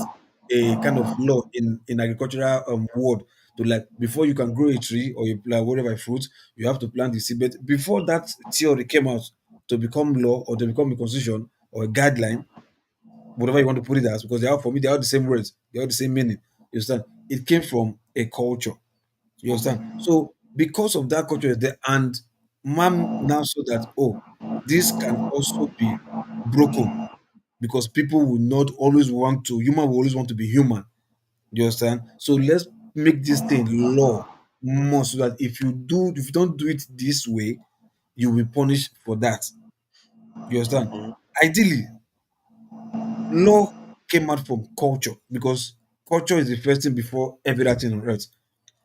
a kind of law in agricultural world. To like before you can grow a tree or you plant whatever fruit, you have to plant the seed. But before that theory came out to become law or to become a constitution or a guideline, whatever you want to put it as, because they are, for me, they are the same words, they are the same meaning. You understand? It came from a culture. You understand? So because of that culture is there, and man now saw that, oh, this can also be broken, because people will not always want to, human will always want to be human. You understand? So let's make this thing law more, so that if you don't do it this way, you will be punished for that. You understand? Mhm. Ideally, law came out from culture, because culture is the first thing before everything on earth.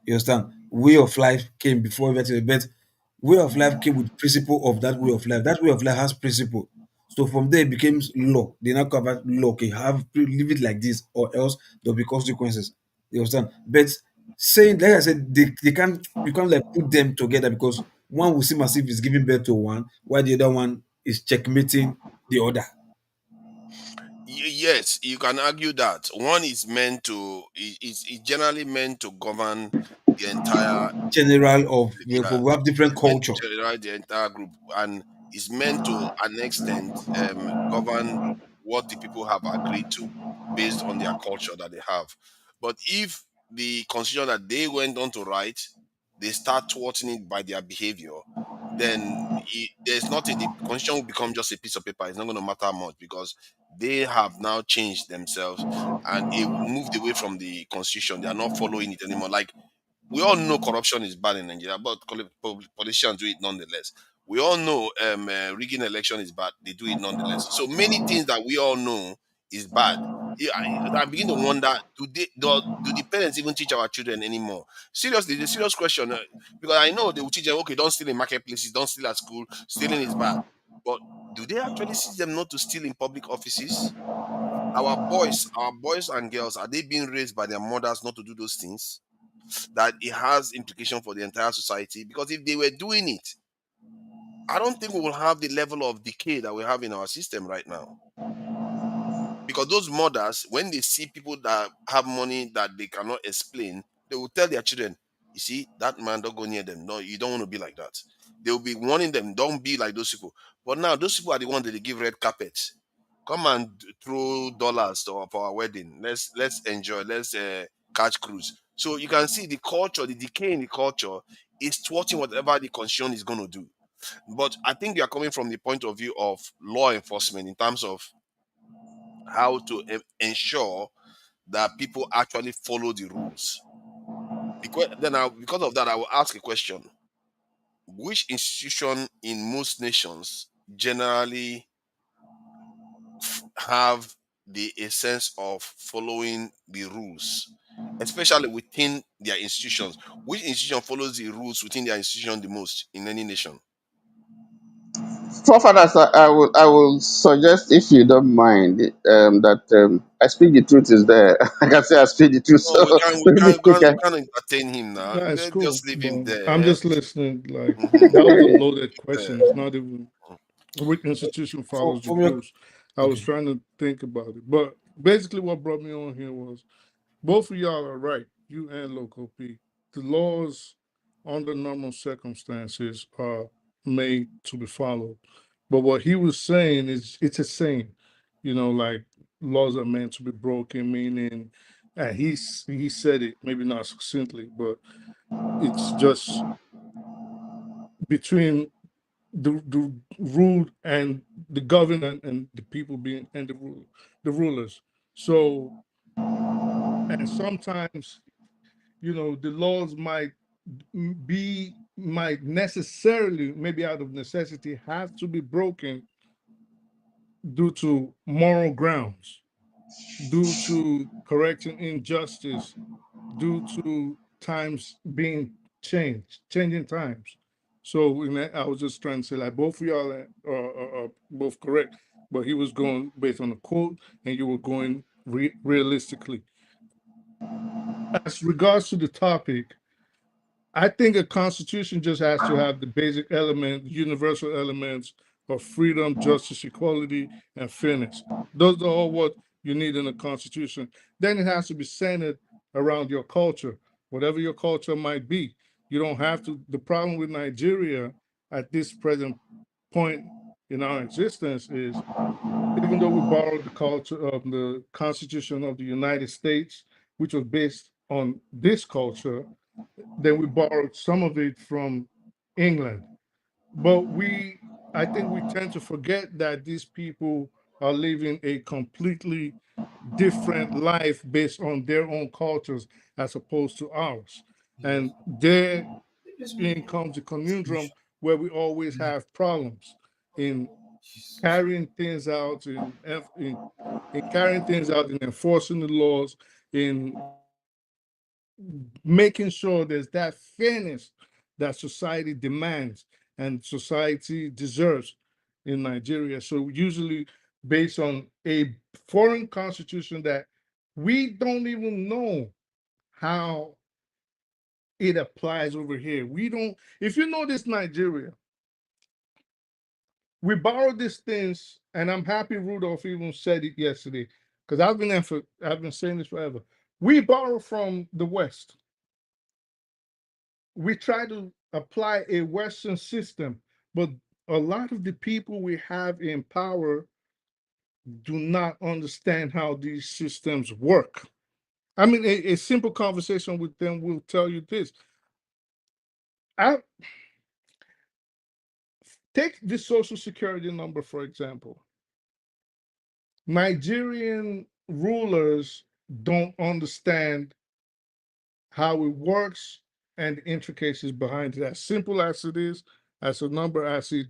You understand? Way of life came before everything, but way of life came with principle of that way of life. That way of life has principle. So from there it became law. They now cover law. Okay, leave it like this, or else there'll be consequences. You understand? But saying, like I said, they can't, you can't like put them together, because one will seem as if it's giving birth to one, while the other one is checkmating the other. Yes, you can argue that one is meant to is generally meant to govern the entire, General of, yeah, we have different it's meant culture. to generate the entire group, and is meant to an extent govern what the people have agreed to based on their culture that they have. But if the constitution that they went on to write, they start thwarting it by their behavior, then there's nothing. The constitution will become just a piece of paper. It's not going to matter much, because they have now changed themselves and moved away from the constitution. They are not following it anymore. Like, we all know corruption is bad in Nigeria, but politicians do it nonetheless. We all know rigging election is bad; they do it nonetheless. So many things that we all know is bad. Yeah, I begin to wonder: do the parents even teach our children anymore? Seriously, the serious question. Because I know they will teach them, okay, don't steal in marketplaces, don't steal at school. Stealing is bad, but do they actually teach them not to steal in public offices? Our boys and girls, are they being raised by their mothers not to do those things? That it has implication for the entire society. Because if they were doing it, I don't think we will have the level of decay that we have in our system right now. Because those mothers, when they see people that have money that they cannot explain, they will tell their children, you see, that man, don't go near them. No, you don't want to be like that. They will be warning them, don't be like those people. But now those people are the ones that they give red carpets. Come and throw dollars for our wedding. Let's enjoy. Let's catch cruise. So you can see the culture, the decay in the culture is thwarting whatever the constitution is going to do. But I think you are coming from the point of view of law enforcement in terms of how to ensure that people actually follow the rules. Because of that, I will ask a question: which institution in most nations generally have the essence of following the rules, especially within their institutions? Which institution follows the rules within their institution the most in any nation? Forefathers, I will suggest, if you don't mind, that I speak the truth is there. I can say I speak the truth. No, So we can we maybe can we you can, we can. can entertain him now. That's Let's cool, just leave him but I'm there. just listening. Like that was a Mhm. loaded question. It's not even which institution follows the From your, rules. I was okay. trying to think about it, but basically, what brought me on here was both of y'all are right. You and Loco P. The laws under normal circumstances are made to be followed, but what he was saying is it's a saying. Like laws are meant to be broken, meaning, and he said it maybe not succinctly, but it's just between the ruled and the government and the people being and the rulers. So, and sometimes the laws might necessarily, maybe out of necessity, have to be broken due to moral grounds, due to correcting injustice, due to times being changing times. So I was just trying to say, like, both of y'all are both correct, but he was going based on a quote, and you were going realistically. As regards to the topic, I think a constitution just has to have the basic element, universal elements of freedom, justice, equality, and fairness. Those are all what you need in a constitution. Then it has to be centered around your culture, whatever your culture might be. You don't have to. The problem with Nigeria at this present point in our existence is, even though we borrowed the culture of the Constitution of the United States, which was based on this culture, then we borrowed some of it from England. But I think we tend to forget that these people are living a completely different life based on their own cultures as opposed to ours. And therein comes the conundrum where we always have problems in carrying things out, in carrying things out, in enforcing the laws, in making sure there's that fairness that society demands and society deserves in Nigeria. So usually based on a foreign constitution that we don't even know how it applies over here. We don't, if you notice Nigeria, we borrow these things, and I'm happy Rudolph even said it yesterday, because I've been saying this forever. We borrow from the West. We try to apply a Western system, but a lot of the people we have in power do not understand how these systems work. I mean, a simple conversation with them will tell you this. I take the social security number, for example. Nigerian rulers don't understand how it works and the intricacies behind it. As simple as it is, as a number, as it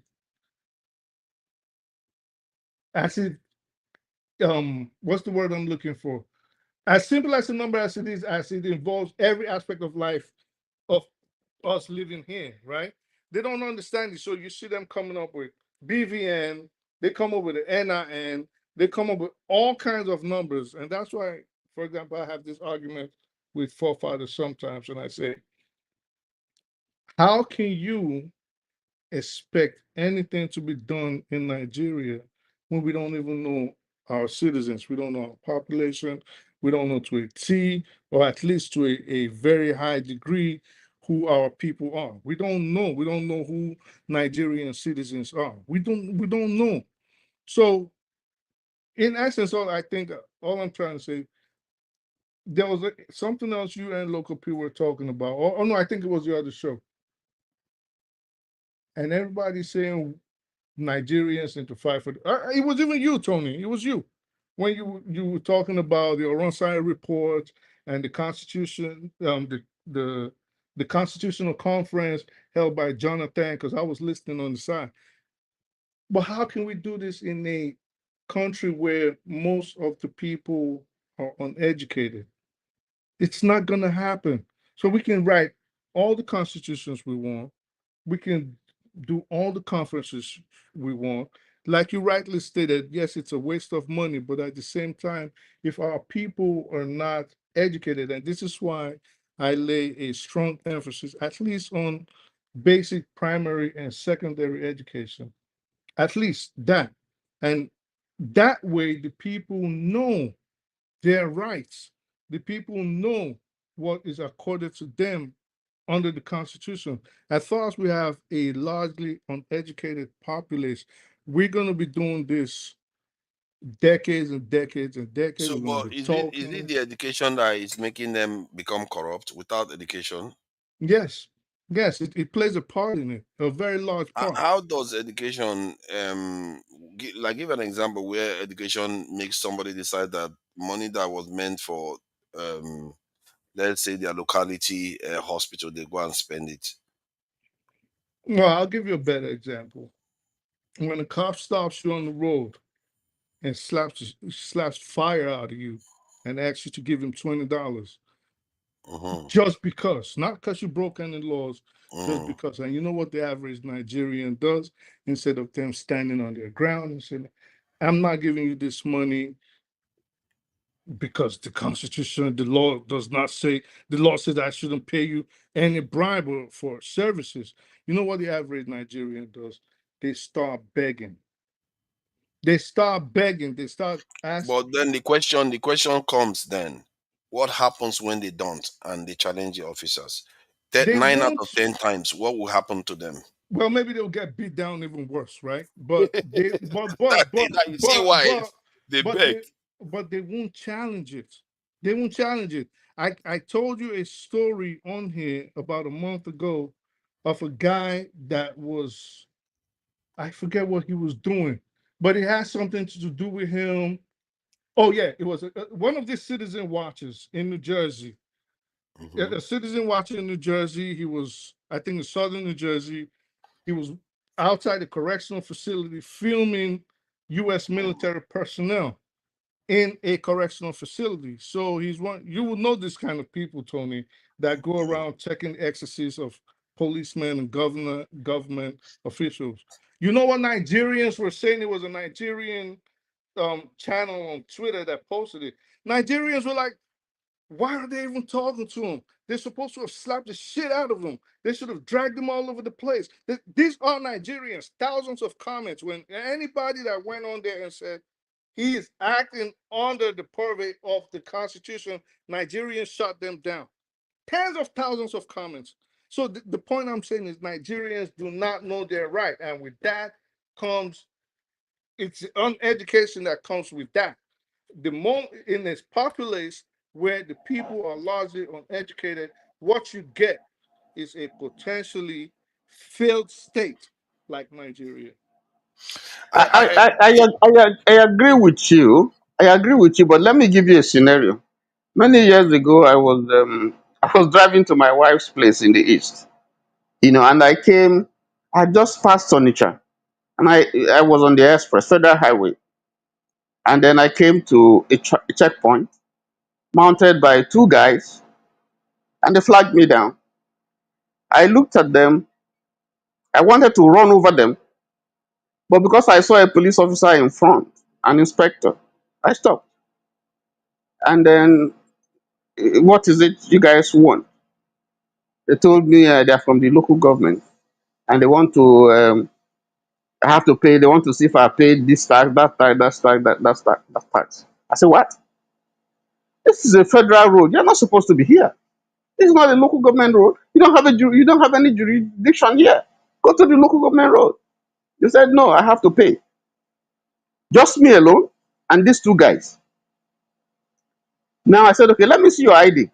what's the word I'm looking for? As simple as a number as it is, as it involves every aspect of life of us living here, right? They don't understand it. So you see them coming up with BVN, they come up with the NIN, they come up with all kinds of numbers. And that's why, for example, I have this argument with forefathers sometimes, and I say, how can you expect anything to be done in Nigeria when we don't even know our citizens? We don't know our population. We don't know to a T, or at least to a very high degree, who our people are. We don't know. We don't know who Nigerian citizens are. We don't know. So in essence, all I'm trying to say, there was something else you and local people were talking about. Oh no, I think it was the other show. And everybody's saying Nigerians and to fight for. It was even you, Tony. It was you when you were talking about the Oronsai report and the Constitution, the Constitutional Conference held by Jonathan. Because I was listening on the side. But how can we do this in a country where most of the people are uneducated? It's not going to happen. So we can write all the constitutions we want. We can do all the conferences we want. Like you rightly stated, yes, it's a waste of money, but at the same time, if our people are not educated, and this is why I lay a strong emphasis, at least on basic primary and secondary education, at least that. And that way, the people know their rights. The people know what is accorded to them under the Constitution. As far as we have a largely uneducated populace, we're going to be doing this decades and decades and decades. So, We're going but to be is it talking. the education that is making them become corrupt? Without education, Yes, yes, it plays a part in it, a very large part. how does education like give an example where education makes somebody decide that money that was meant for um let's say their locality hospital, they go and spend it? Well, I'll give you a better example. When a cop stops you on the road and slaps fire out of you and asks you to give him $20 Mm-hmm. just because, not because you broke any laws, just Mm. because. And you know what the average Nigerian does? Instead of them standing on their ground and saying, I'm not giving you this money because the Constitution, the law does not say, the law says I shouldn't pay you any bribe for services. You know what the average Nigerian does? They start begging. They start begging. They start asking. But then the question comes then, what happens when they don't and they challenge the officers? They Nine out won't. of 10 times, what will happen to them? Well, maybe they'll get beat down even worse, right? But they, Now you see why they but beg. they won't challenge it. They won't challenge it. I told you a story on here about a month ago of a guy that was, I forget what he was doing, but it has something to do with him. Oh yeah, it was one of these citizen watches in New Jersey. Mhm. A citizen watch in New Jersey. He was, I think, in southern New Jersey. He was outside the correctional facility filming U.S. military personnel in a correctional facility. So he's one. You will know this kind of people, Tony, that go around checking excesses of policemen and government officials. You know what Nigerians were saying? It was a Nigerian channel on Twitter that posted it. Nigerians were like, why are they even talking to him? They're supposed to have slapped the shit out of him. They should have dragged him all over the place. These are Nigerians. Thousands of comments. When anybody that went on there and said he is acting under the purvey of the Constitution, Nigerians shut them down. Tens of thousands of comments. So the point I'm saying is Nigerians do not know their right. And with that comes, it's uneducation that comes with that. The more in this populace where the people are largely uneducated, what you get is a potentially failed state like Nigeria. I, I, I, I, I, I agree with you. I agree with you, but let me give you a scenario. Many years ago, I was driving to my wife's place in the east, and I came. I just passed Onitsha, and I was on the express federal highway, and then I came to a checkpoint mounted by two guys, and they flagged me down. I looked at them. I wanted to run over them, but because I saw a police officer in front, an inspector, I stopped. And then, what is it you guys want? They told me they're from the local government and they want to. I have to pay. They want to see if I paid this tax, that tax, that tax. I said, what? This is a federal road. You're not supposed to be here. This is not a local government road. You don't have any jurisdiction here. Go to the local government road. They said, no, I have to pay. Just me alone and these two guys. Now I said, okay, let me see your ID.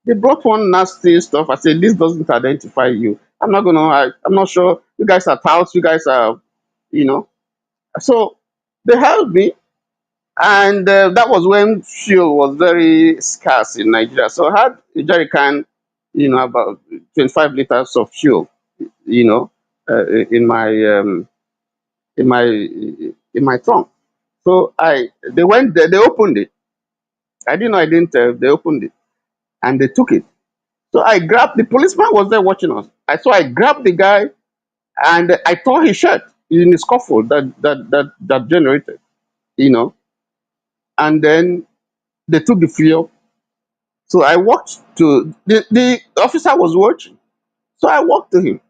They brought one nasty stuff. I said, this doesn't identify you. I'm not sure. You guys are touts. You guys are, you know. So they held me. And that was when fuel was very scarce in Nigeria. So I had a jerry can, about 25 liters of fuel, you know, in my in my in my trunk. So they went there, they opened it. I didn't know I didn't. They opened it and they took it. So I grabbed the policeman was there watching us. I grabbed the guy and I tore his shirt in the scuffle that generated, you know. And then they took the fuel. So I walked to the officer was watching. So I walked to him.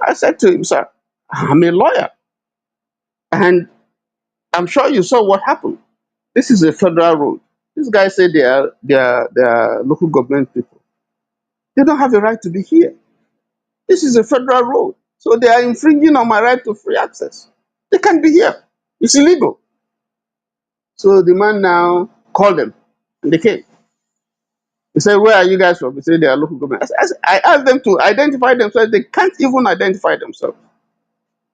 I said to him, sir, I'm a lawyer. And I'm sure you saw what happened. This is a federal road. This guy said they are local government people. They don't have a right to be here. This is a federal road. So they are infringing on my right to free access. They can't be here. It's illegal. So the man now called them and they came. He said, where are you guys from? He said, they are local government. I asked them to identify themselves. They can't even identify themselves.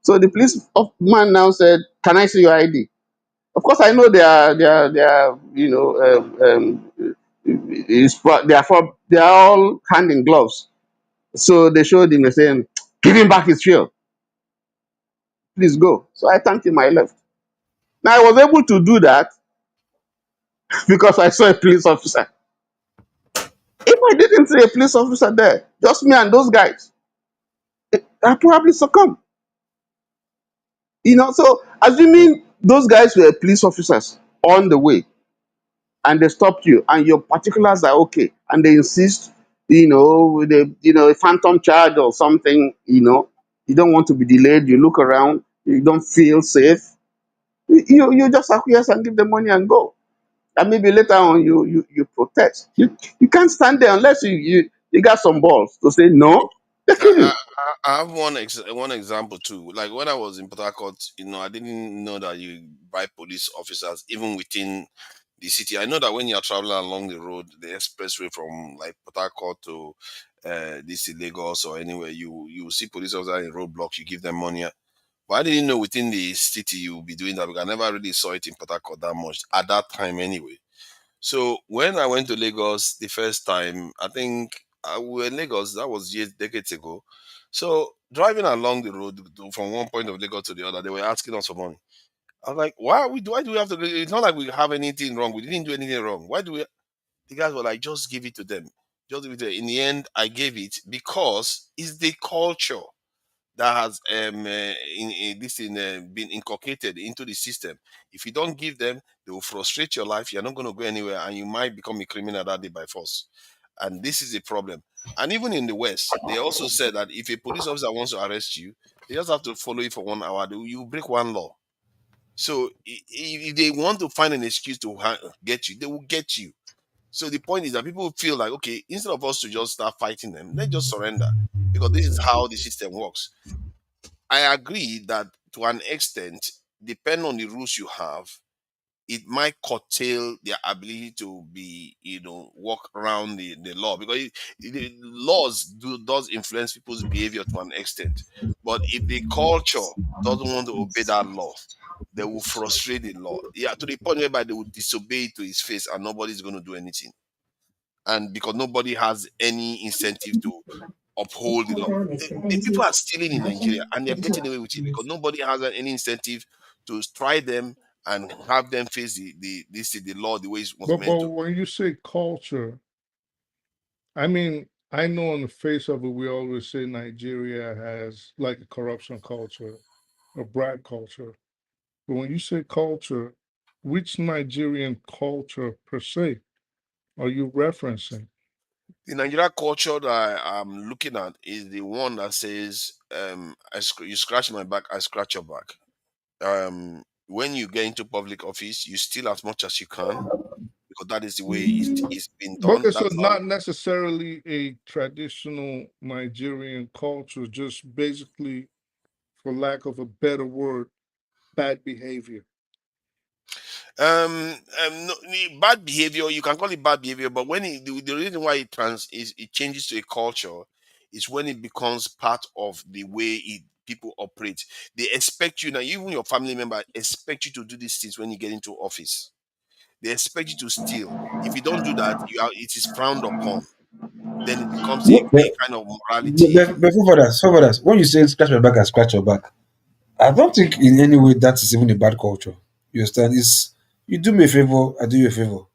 So the police man now said, can I see your ID? Of course, I know they are they are all hand in gloves. So they showed him and saying, give him back his shield. Please go. So I thanked him. I left. Now I was able to do that because I saw a police officer. If I didn't see a police officer there, just me and those guys, I probably succumb. So assuming those guys were police officers on the way and they stopped you and your particulars are okay and they insist, with a phantom charge or something, you don't want to be delayed, you look around, you don't feel safe, you just acquiesce and give the money and go. And maybe later on you protest. You can't stand there unless you got some balls to say no, they I, kill I, you. I have one example too. Like when I was in Port Harcourt, I didn't know that you buy police officers even within the city. I know that when you're traveling along the road, the expressway from like Port Harcourt to this Lagos or anywhere, you see police officers in roadblocks. You give them money. But I didn't know within the city you will be doing that because I never really saw it in Port Harcourt that much at that time anyway. So when I went to Lagos the first time, I think we were in Lagos. That was years, decades ago. So driving along the road from one point of Lagos to the other, they were asking us for money. I was like, "Why are we? Why do we have to? It's not like we have anything wrong. We didn't do anything wrong. Why do we?" The guys were like, "Just give it to them. Just give it to them." In the end, I gave it because it's the culture that has been inculcated into the system. If you don't give them, they will frustrate your life. You're not going to go anywhere, and you might become a criminal that day by force. And this is a problem. And even in the West, they also said that if a police officer wants to arrest you, they just have to follow you for 1 hour. You break one law. So if they want to find an excuse to get you, they will get you. So the point is that people feel like, okay, instead of us to just start fighting them, let's just surrender because this is how the system works. I agree that to an extent, depending on the rules you have, it might curtail their ability to be, walk around the law because the laws does influence people's behavior to an extent. But if the culture doesn't want to obey that law, they will frustrate the law. Yeah, to the point whereby they will disobey it to his face and nobody's going to do anything. And because nobody has any incentive to uphold the law. The people are stealing in Nigeria and they're getting away with it because nobody has any incentive to try them and have them face the law the way it was But meant to. when you say culture, I mean, I know on the face of it, we always say Nigeria has like a corruption culture, a bribe culture. But when you say culture, which Nigerian culture per se are you referencing? The Nigeria culture that I'm looking at is the one that says, you scratch my back, I scratch your back. When you get into public office, you steal as much as you can because that is the way it's been done. Okay, so That's how. not necessarily a traditional Nigerian culture, just basically, for lack of a better word, bad behavior. No, bad behavior, you can call it bad behavior, but when the reason why it changes to a culture is when it becomes part of the way people operate. They expect you now, even your family member expect you to do these things when you get into office. They expect you to steal. If you don't do that, it is frowned upon. Then it becomes a kind of morality. Before that, when you say scratch my back, I scratch your back. I don't think in any way that is even a bad culture. You understand? It's you do me a favor, I do you a favor.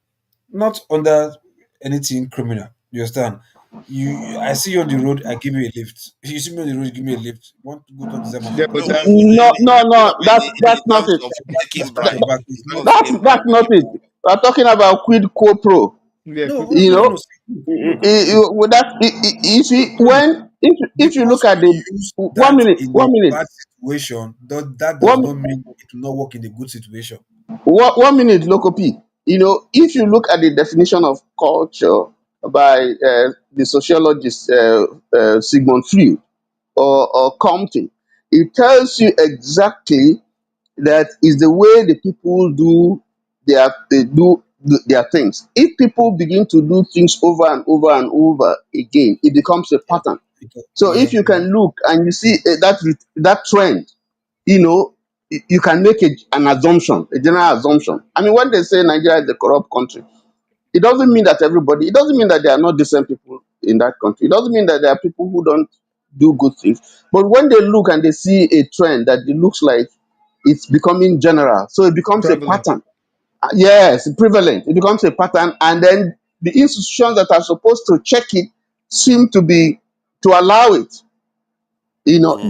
Not under anything criminal. You understand? I see you on the road, I give you a lift. You see me on the road, you give me a lift. Want to go to exam Yeah, and but No, that No, no, I'm talking no. about in That's the not terms it. of taking scratch bribe. your back is In not terms of taking That's bribe. not it. We're talking about quid quo pro. yeah, no, quick, no, You no, no, know, no. See, no, with that, you see, no, no. if you look Because at we the use one that minute, in one a minute, bad situation, that does not one mean it will not work in a good situation. one minute, local P. If you look at the definition of culture by the sociologist Sigmund Freud or Compton, it tells you exactly that is the way the people do their things. If people begin to do things over and over and over again, it becomes a Yeah, pattern. because, So yeah, if you yeah. can look and you see that trend, you know, you can make an assumption, a general assumption. I mean, when they say Nigeria is a corrupt country, it doesn't mean that everybody. It doesn't mean that there are not decent people in that country. It doesn't mean that there are people who don't do good things. But when they look and they see a trend that it looks like it's becoming general. So it becomes a Prevalent. pattern. Yes, prevalent. It becomes a pattern, and then the institutions that are supposed to check it seem to be to allow it. Mm.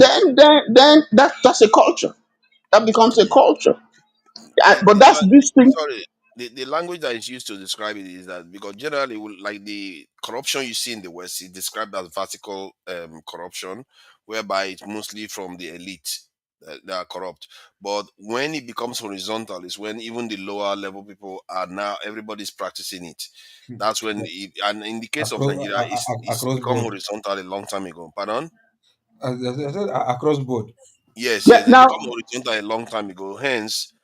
Then that's a culture. That becomes a culture. But that's this thing. Sorry, the language that is used to describe it is that because generally, like the corruption you see in the West is described as vertical corruption, whereby it's mostly from the elite that are corrupt. But when it becomes horizontal, is when even the lower level people are now everybody's practicing it. That's when, and in the case of Nigeria, it's Across become board. horizontal a long time ago. Pardon? I said across board. Yes, Yeah, yes, it now become horizontal a long time ago. Hence,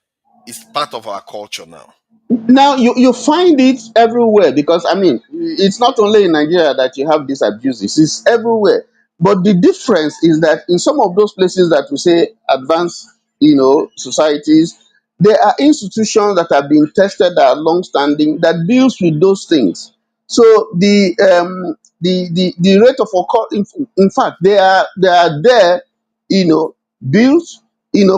it's part of our culture now. Now you find it everywhere because I mean it's not only in Nigeria that you have these abuses, it's everywhere. But the difference is that in some of those places that we say advanced, societies, there are institutions that have been tested that are long-standing that deals with those things. So the rate of occur in fact they are there, built,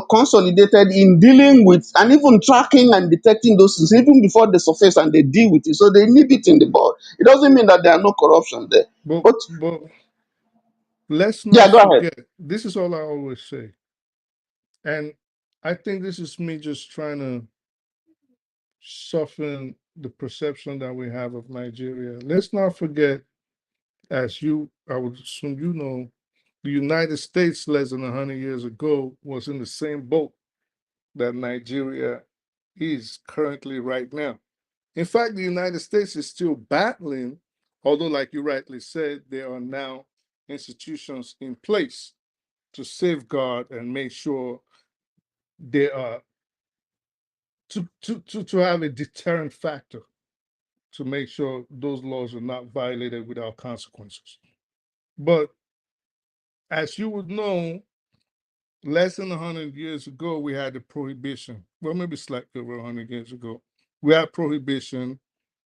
consolidated in dealing with and even tracking and detecting those things even before they surface and they deal with it. So they nip it in the bud. It doesn't mean that there are no corruption there. But But but let's yeah, not go ahead. forget. This is all I always say, and I think this is me just trying to soften the perception that we have of Nigeria. Let's not forget, as I would assume the United States less than 100 years ago was in the same boat that Nigeria is currently right now. In fact, the United States is still battling, although, like you rightly said, there are now institutions in place to safeguard and make sure they are to have a deterrent factor to make sure those laws are not violated without consequences. But as you would know, less than 100 years ago, we had the prohibition. Well, maybe slightly over 100 years ago, we had prohibition.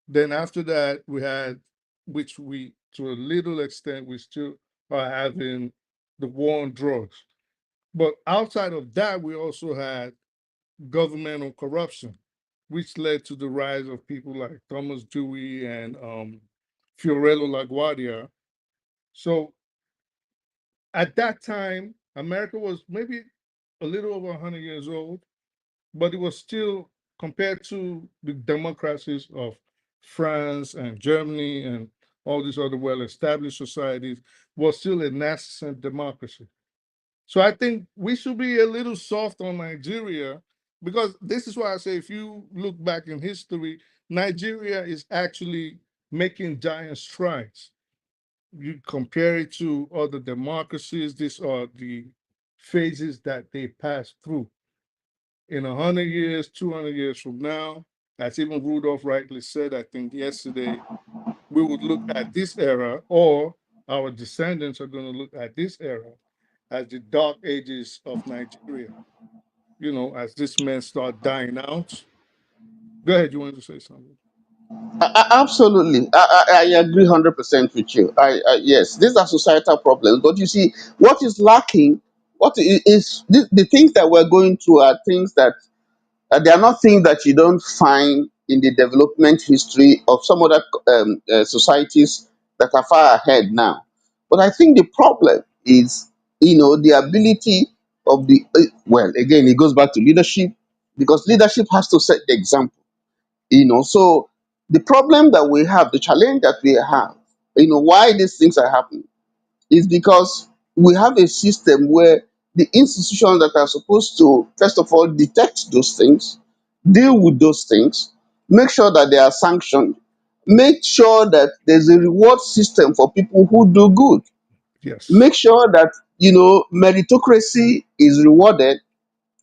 Then after that, we had, which we, to a little extent, we still are having the war on drugs. But outside of that, we also had governmental corruption, which led to the rise of people like Thomas Dewey and Fiorello LaGuardia. So at that time, America was maybe a little over 100 years old, but it was still, compared to the democracies of France and Germany and all these other well-established societies, was still a nascent democracy. So I think we should be a little soft on Nigeria, because this is why I say if you look back in history, Nigeria is actually making giant strides. You compare it to other democracies, these are the phases that they pass through. In 100 years, 200 years from now, as even Rudolph rightly said, I think yesterday, we would look at this era, or our descendants are going to look at this era as the dark ages of Nigeria. As these men start dying out. Go ahead, you wanted to say something? Absolutely, I agree 100% with you. Yes, these are societal problems, but you see, what is lacking, the things that we're going through are things that they are not things that you don't find in the development history of some other societies that are far ahead now. But I think the problem is, the ability of well, again, it goes back to leadership, because leadership has to set the example. So the problem that we have, the challenge that we have, why these things are happening is because we have a system where the institutions that are supposed to, first of all, detect those things, deal with those things, make sure that they are sanctioned, make sure that there's a reward system for people who do good, Yes. make sure that, meritocracy is rewarded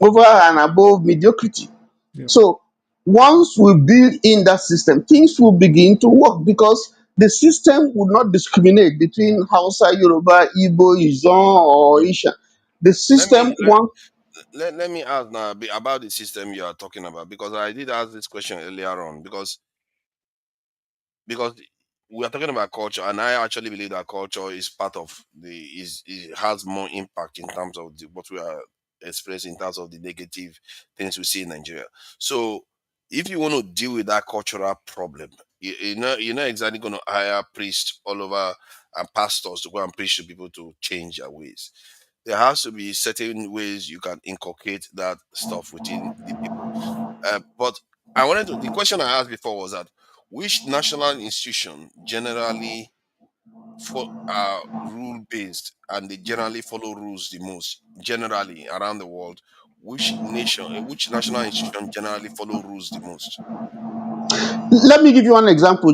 over and above mediocrity. Yeah. So once we build in that system, things will begin to work, because the system would not discriminate between Hausa, Yoruba, Igbo, Izon, or Isha. The Let me system wants. let me ask now about the system you are talking about, because I did ask this question earlier on, because we are talking about culture, and I actually believe that culture is part of the is has more impact in terms of what we are expressed in terms of the negative things we see in Nigeria. So if you want to deal with that cultural problem, you're not exactly going to hire priests all over and pastors to go and preach to people to change their ways. There has to be certain ways you can inculcate that stuff within the people. But the question I asked before was that which national institution generally are rule based and they generally follow rules the most generally around the world? Which national institution generally follow rules the most? Let me give you one example.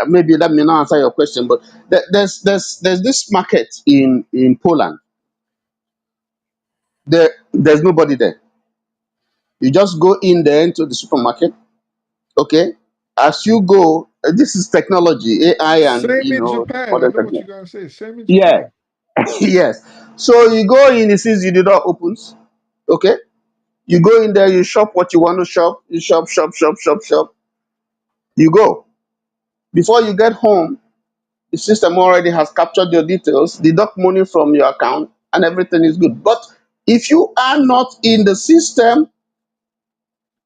Maybe let me not answer your question, but there's this market in Poland. There's nobody there. You just go in there into the supermarket. Okay, as you go, this is technology, AI, and Same in Japan. I modern know what technology. you're gonna say. Same in Yeah, Japan. yes. So you go in, it sees you, the door opens. Okay, you go in there, you shop what you want to shop. You shop, shop, shop, shop, shop. You go. Before you get home, the system already has captured your details, deduct money from your account, and everything is good. But if you are not in the system,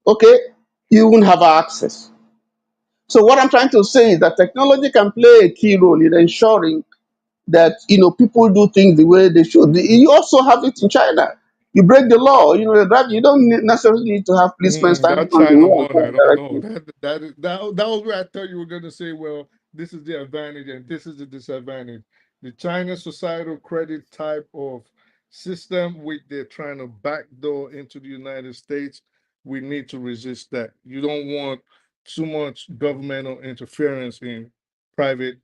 okay, you won't have access. So what I'm trying to say is that technology can play a key role in ensuring that people do things the way they should. You also have it in China. You break the law, you don't necessarily need to have policemen standing That on the China way and one, I trying don't directly. know. That was where I thought you were going to say, well, this is the advantage and this is the disadvantage. The China societal credit type of system, which they're trying to backdoor into the United States, we need to resist that. You don't want too much governmental interference in private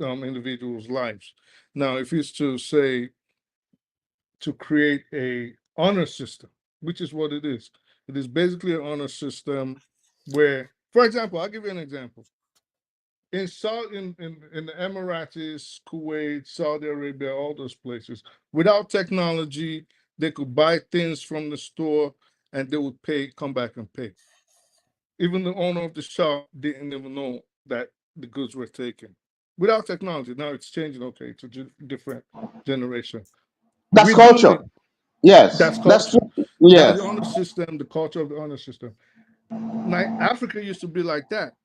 individuals' lives. Now, if it's to say to create a honor system, which is what it is. It is basically an honor system where, for example, I'll give you an example. In the Emirates, Kuwait, Saudi Arabia, all those places, without technology, they could buy things from the store and they would come back and pay. Even the owner of the shop didn't even know that the goods were taken. Without technology, now it's changing. Okay, it's a different generation. That's We do culture. need Yes, That's that's culture. true. That's Yes, the honor system, the culture of the honor system. Africa used to be like that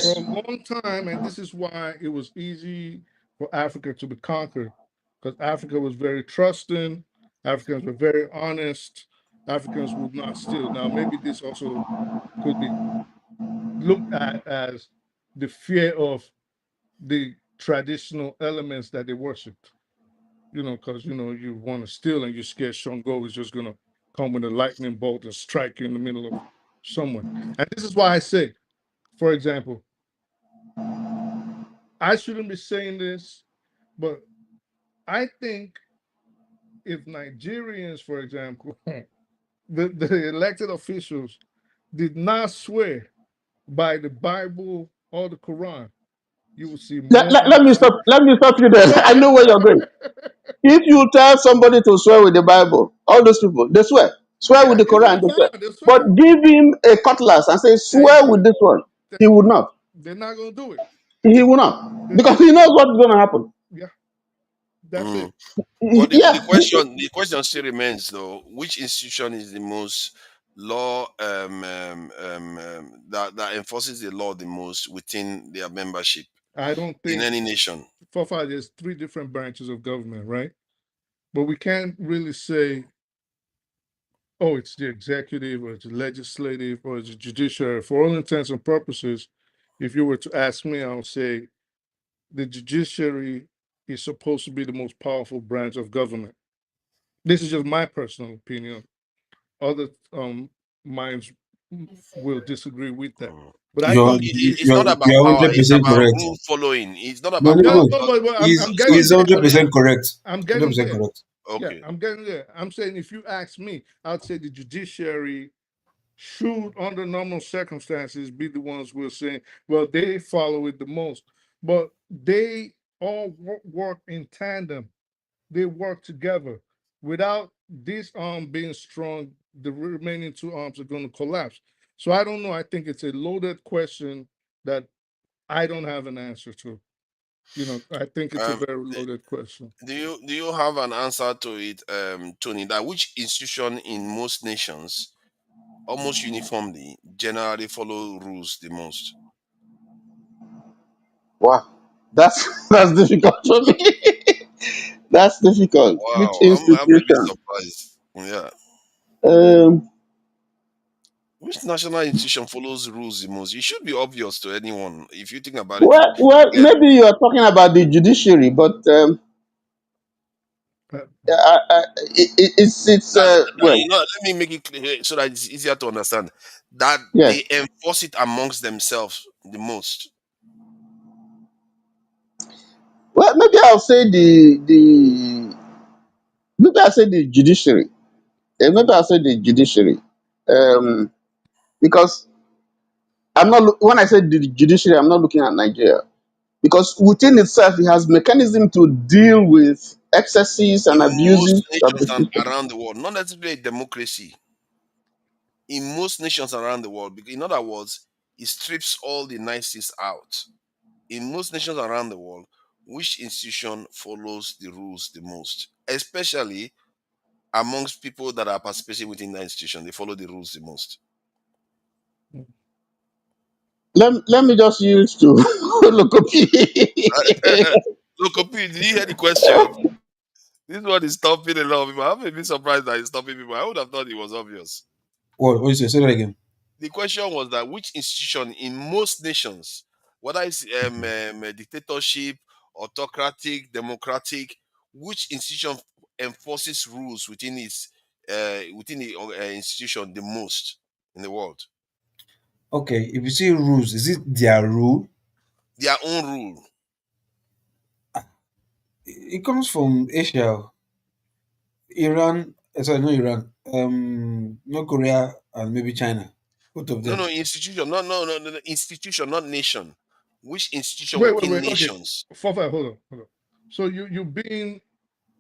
for a yes. long time, and this is why it was easy for Africa to be conquered, because Africa was very trusting. Africans were very honest. Africans would not steal. Now, maybe this also could be looked at as the fear of the traditional elements that they worshipped. Because you want to steal and you're scared Shango is just gonna come with a lightning bolt and strike you in the middle of someone. And this is why I say, for example, I shouldn't be saying this, but I think if Nigerians, for example, the elected officials did not swear by the Bible or the Quran, you will see Let, more let, let me stop. massive. Let me stop you there. I know where you're going. If you tell somebody to swear with the Bible, all those people they swear Yeah, with the even Quran, the they swear. Quran, they But swear. give him a cutlass and say Thank swear with you. this one, he Thank would you. not. They're not gonna do it. He will not They're not because gonna he do knows it. what's going to happen. Yeah, that's Mm. it. But Yeah, the question still remains though: which institution is the most law that enforces the law the most within their membership I don't in think any nation? for far there's three different branches of government, right? But we can't really say, oh, it's the executive or it's the legislative or it's the judiciary. For all intents and purposes, if you were to ask me, I would say the judiciary is supposed to be the most powerful branch of government. This is just my personal opinion. Other minds will disagree with that. Mm. But I You're think But it's you're not about you're power; hundred it's percent about correct. rule following. It's not No, about no, yeah, power no. no, because but I'm getting He's there. hundred sorry. percent correct. I'm Hundred getting percent there. correct. Yeah, Okay. I'm getting there. I'm saying if you ask me, I'd say the judiciary should, under normal circumstances, be the ones who are saying, well, they follow it the most. But they all work in tandem. They work together. Without this arm being strong, the remaining two arms are going to collapse. So I don't know. I think it's a loaded question that I don't have an answer to. I think it's a Um, very loaded question. do you have an answer to it, Tony? That which institution in most nations almost uniformly generally follow rules the most? Wow, that's that's difficult for me. That's difficult. Which Wow, I'm really institution? surprised. Yeah. Um, Which national institution follows rules the most? It should be obvious to anyone if you think about it. well, Yeah, maybe you are talking about the judiciary, but Uh, it's well, let me make it clear so that it's easier to understand that yes. they enforce it amongst themselves the most. Well, maybe I'll say the maybe I'll say the judiciary. Maybe I'll say the judiciary. Um, because when I say the judiciary, I'm not looking at Nigeria. Because within itself, it has mechanism to deal with excesses and In most abuses of nations the and system. around the world, not necessarily a democracy, in most nations around the world, in other words, it strips all the niceties out. In most nations around the world, which institution follows the rules the most? Especially amongst people that are participating within that institution, they follow the rules the most. Let me just use to locopy. Look, did you hear the question? This one is stopping a lot of people. I'm a bit surprised that it's stopping people. I would have thought it was obvious. What you say? Say that again. The question was that which institution in most nations, whether it's a dictatorship, autocratic, democratic, which institution enforces rules within the institution the most in the world? Okay, if you say rules, is it their rule? Their own rule. It comes from Asia, Iran. Sorry, not Iran. North Korea and maybe China. Both of No, them. no, institution. No, institution, not nation. Which institution within wait. Okay, nations? Fafa, hold on. So you being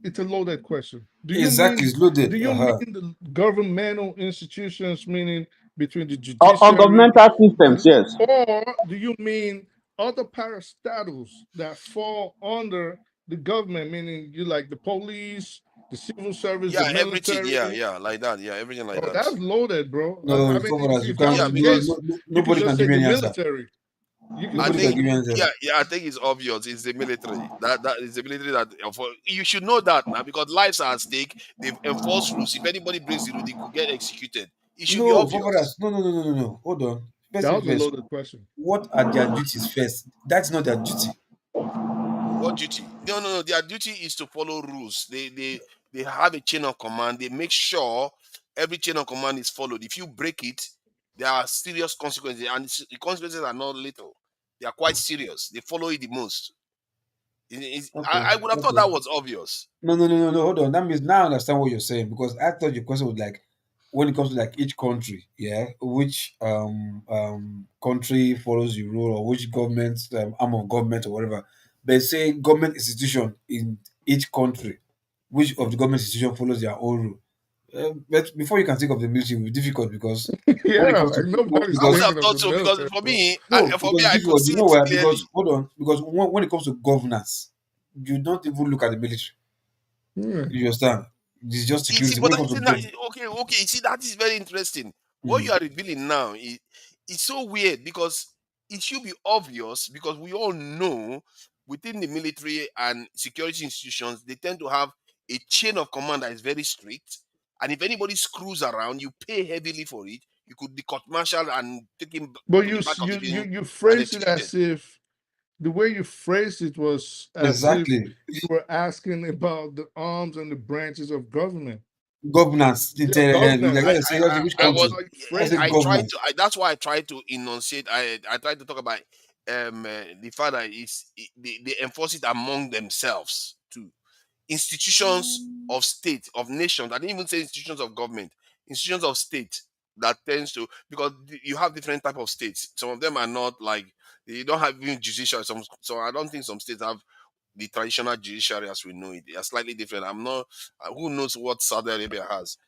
it's a loaded question. Exactly, it's loaded. Do you mean the governmental institutions, meaning between the Or judiciary, governmental systems, yes. or do you mean other parastatals that fall under the government, meaning you like the police, the civil service, Yeah, the everything. Yeah, military? yeah, like that. Yeah, everything like Oh, that. that's loaded, bro. No, I mean, for us, you if that can't. Yeah, was the No, because case, no, no, you could nobody just can say give you the any answer. military. You can I Nobody just can think, give you an answer. yeah, I think it's obvious. It's the military. That is the military that you should know that now because lives are at stake. They've enforced rules. If anybody breaks the rule, they could get executed. It should be No, for us, obvious. no. Hold on. First that thing was a first. loaded question. What are their duties first? That's not their duty. What duty? No. Their duty is to follow rules. They have a chain of command. They make sure every chain of command is followed. If you break it, there are serious consequences, and the consequences are not little. They are quite serious. They follow it the most. Okay, I would have thought okay. that was obvious. No. Hold on. That means now I understand what you're saying because I thought your question was like when it comes to like each country, yeah, which country follows the rule or which government arm of government or whatever. But say government institution in each country, which of the government institution follows their own rule. But before you can think of the military, it will be difficult because when it Yeah, comes to like nobody's I would because have thinking of thought the so because military, for bro. me, no, because it's I could difficult. see You know it why? clearly. Because hold on, because when it comes to governance, you don't even look at the military. Yeah. You understand? It's just You see, security. but When it comes to government, okay. You see, that is very interesting. What you are revealing now is it's so weird because it should be obvious because we all know within the military and security institutions they tend to have a chain of command that is very strict. And if anybody screws around, you pay heavily for it. You could be court-martialed and taken But to the back of the bin you and phrased it executed. as if the way you phrased it was as if exactly. you were asking about the arms and the branches of government. Governance. Yeah, Like governance. that, say just which I country? was That's how you I phrased say it. I tried governance. to that's why I tried to enunciate. I tried to talk about the fact that they enforce it among themselves too. Institutions of state of nations. I didn't even say institutions of government. Institutions of state that tends to because you have different type of states. Some of them are not like they don't have even judicial. So I don't think some states have the traditional judiciary as we know it. They are slightly different. I'm not. Who knows what Saudi Arabia has?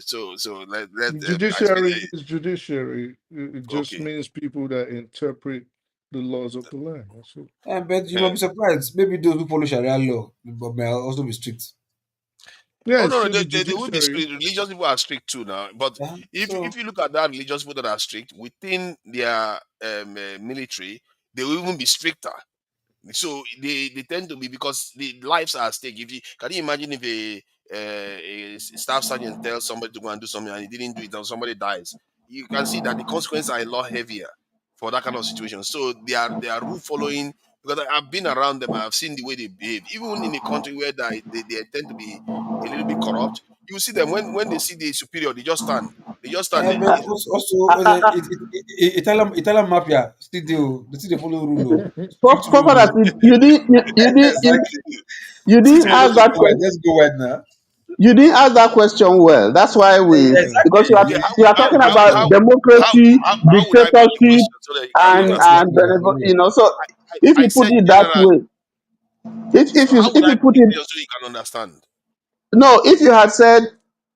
So let I think Judiciary is judiciary. It just okay. means people that interpret. the laws of the land. That's it. But you might be surprised. Maybe those who follow Sharia law but may also be strict. Yeah, Oh it's no, no, still the they will be judiciary. strict. Religious people are strict too now. But So if you look at that religious people that are strict within their military, they will even be stricter. So they tend to be, because the lives are at stake. If you can, you imagine if a staff sergeant tells somebody to go and do something and he didn't do it and somebody dies, you can see that the consequences are a lot heavier for that kind of situation. So they are rule following, because I've been around them. I've seen the way they behave. Even in a country where they tend to be a little bit corrupt, you see them when they see the superior, they just stand. They just stand. but also Italian mafia still do they still dey follow rule o. Strict rule Fathers, o. Exactly. you See didn't them, ask let's that go wide. question. Let's go wide now. You didn't ask that question well. That's why because Exactly. Yeah, you are talking about how democracy, how would I put the dictatorship, question so that you can understand? and Exactly. you know. So if I you put said it that generally. way, So how would if I you put put the it question so you can understand? no, if you had said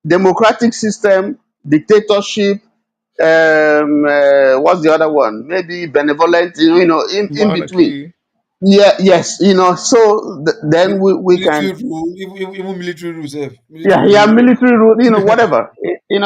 democratic system, dictatorship, what's the other one? Maybe benevolent, in between. Monarchy. Yeah, yes, so then we Military can, rule, even military rule sef. yeah, Military yeah, rule. military rule, whatever.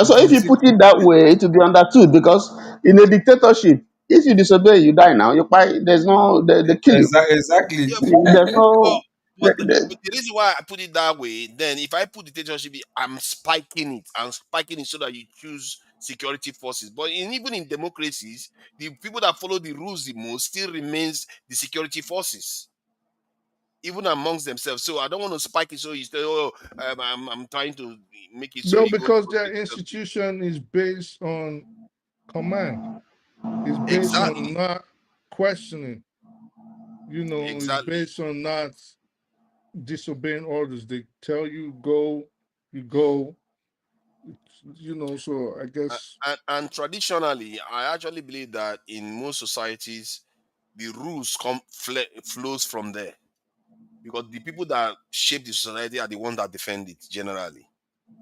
So if you put it that way, to be understood, because in a dictatorship, if you disobey, you die now. You buy, there's no, they kill you. Exactly. Yeah, There's but no, but but the reason why I put it that way, then if I put dictatorship, I'm spiking it. I'm spiking it so that you choose security forces. But even in democracies, the people that follow the rules the most still remains the security forces, even amongst themselves. So I don't want to spike it so you say, oh, I'm trying to make it so No, you go because to their dictatorship. institution is based on command. It's based on Exactly, not questioning. It's exactly. based on not disobeying orders. They tell you go, you go. So I guess And traditionally, I actually believe that in most societies, the rules flows from there, because the people that shape the society are the ones that defend it generally,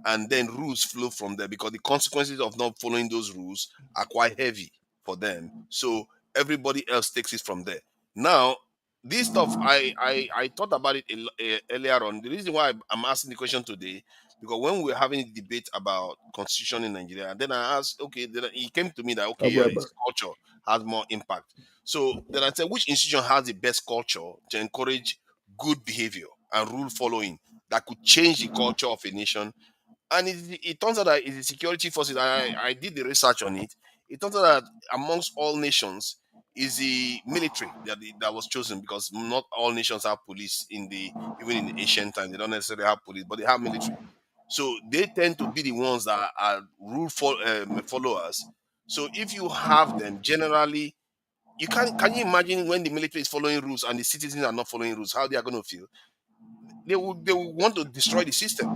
and then rules flow from there because the consequences of not following those rules are quite heavy for them. So everybody else takes it from there. Now, this stuff I thought about it earlier on. The reason why I'm asking the question today, because when we were having a debate about constitution in Nigeria, and then I asked, okay, then it came to me that okay, I'll be yeah, right back. it's culture has more impact. So then I said, which institution has the best culture to encourage good behavior and rule following that could change the culture of a nation? And it turns out that it's the security forces. I did the research on it. It turns out that amongst all nations is the military that was chosen, because not all nations have police even in ancient times. They don't necessarily have police, but they have military. So they tend to be the ones that are followers. So if you have them, generally, can you imagine when the military is following rules and the citizens are not following rules, how they are going to feel? They will want to destroy the system.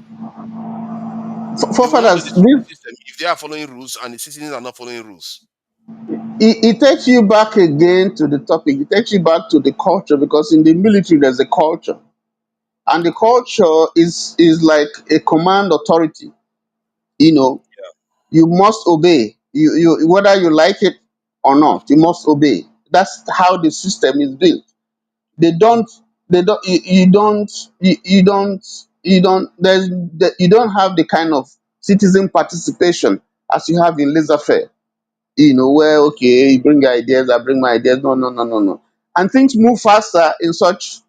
They will want to forefathers, destroy the system if they are following rules and the citizens are not following rules. it takes you back again to the topic. It takes you back to the culture, because in the military there's a culture, and the culture is like a command authority. You know, you must obey. You whether you like it or not, you must obey. That's how the system is built. They don't. They don't. You don't. You don't have the kind of citizen participation as you have in laissez-faire, where okay, you bring your ideas, I bring my ideas. No, no, no, no, no. And things move faster in such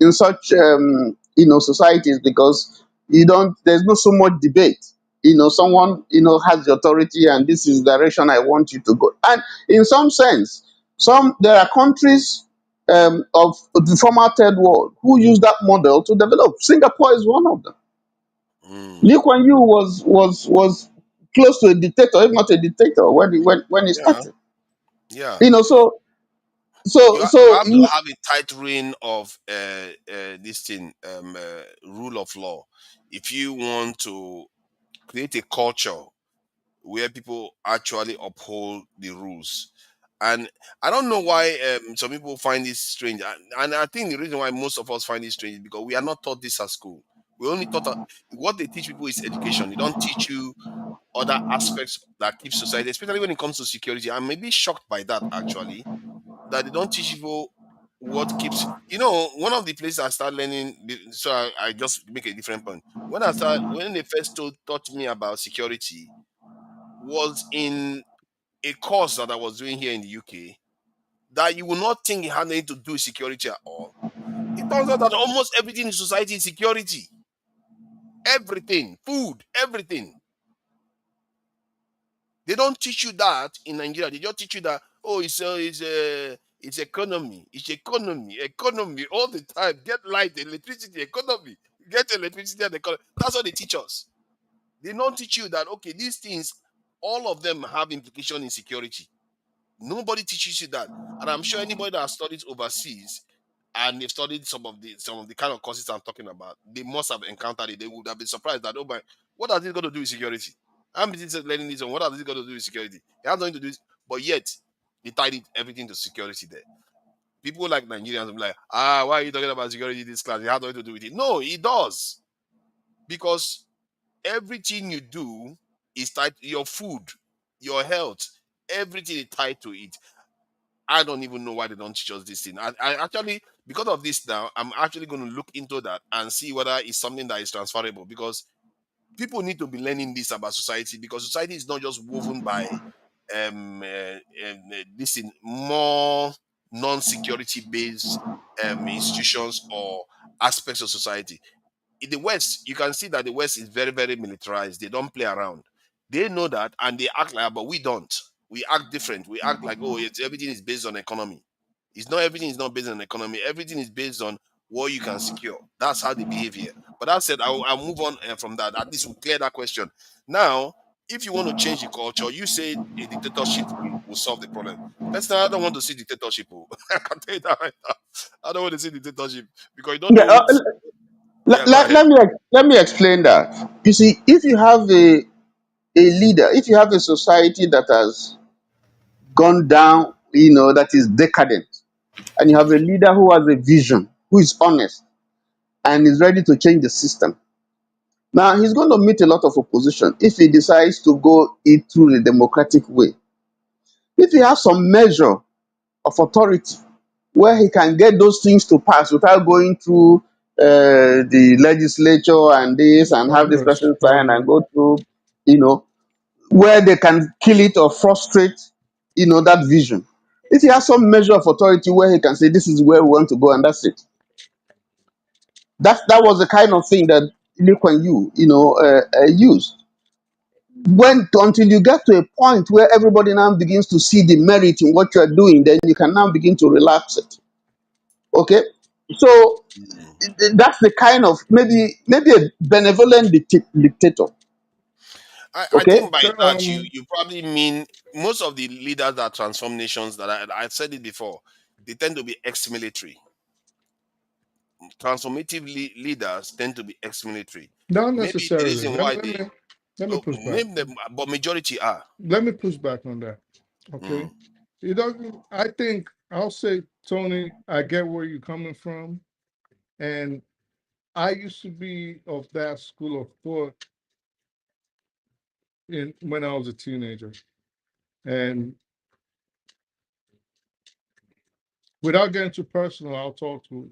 societies, because there's not so much debate. Someone has the authority, and this is the direction I want you to go. And in some sense, there are countries of the former third world who use that model to develop. Singapore is one of them. Mm. Lee Kuan Yew was close to a dictator, if not a dictator, when he Yeah, started. yeah. You know, so so You so have to you, have a tight rein of this thing, rule of law, if you want to create a culture where people actually uphold the rules. And I don't know why some people find this strange. And I think the reason why most of us find it strange is because we are not taught this at school. We only taught what they teach people is education. They don't teach you other aspects that keep society, especially when it comes to security. I'm maybe shocked by that actually, that they don't teach people what keeps. You know, one of the places I started learning. So I just make a different point. When they first taught me about security, was in a course that I was doing here in the UK. That you will not think it had anything to do with security at all. It turns out that almost everything in society is security. Everything, food, everything. They don't teach you that in Nigeria. They just teach you that, oh, it's economy, economy all the time. Get light, electricity, economy, get electricity and economy. That's what they teach us. They don't teach you that, okay, these things, all of them have implication in security. Nobody teaches you that. And I'm sure anybody that has studied overseas and they've studied some of the kind of courses I'm talking about, they must have encountered it. They would have been surprised that, oh my, what has it got to do with security? I'm busy learning this one. What has it got to do with security? It has nothing to do with, but yet they tied everything to security there. People like Nigerians will be like, why are you talking about security in this class? It has nothing to do with it. No, it does. Because everything you do is tied to your food, your health, everything is tied to it. I don't even know why they don't teach us this thing. I actually, because of this now, I'm actually going to look into that and see whether it's something that is transferable, because people need to be learning this about society, because society is not just woven by this in more non-security based institutions or aspects of society. In the West, you can see that the West is very, very militarized. They don't play around. They know that and they act like, but we don't. We act different. We act like, oh, everything is based on economy. It's not, everything is not based on economy. Everything is based on what you can secure. That's how they behave here. But that said, I'll move on from that. At least we'll clear that question. Now, if you want to change the culture, you say a dictatorship will solve the problem. Personally, I don't want to see dictatorship. I can tell you that right now. I don't want to see dictatorship because you don't Yeah, know what. Yeah, go ahead. let me explain that. You see, if you have a leader, if you have a society that has gone down, that is decadent, and you have a leader who has a vision, who is honest, and is ready to change the system. Now, he's going to meet a lot of opposition if he decides to go it through the democratic way. If he has some measure of authority where he can get those things to pass without going through the legislature and this and have this person sign and go through, you know, where they can kill it or frustrate, that vision. If he has some measure of authority where he can say, this is where we want to go and that's it. That was the kind of thing that Lee Kuan Yew, used. Until you get to a point where everybody now begins to see the merit in what you are doing, then you can now begin to relax it. Okay, so that's the kind of maybe a benevolent dictator. I Okay, think by So, that you probably mean most of the leaders that transform nations, that I said it before, they tend to be ex-military. Transformative leaders tend to be ex-military. not Maybe the necessarily. reason why they Let me push back. name them, but majority are. Let me push back on that. Okay. Mm. It doesn't. I think I'll say, Tony, I get where you're coming from, and I used to be of that school of thought when I was a teenager. And without getting too personal, I'll talk to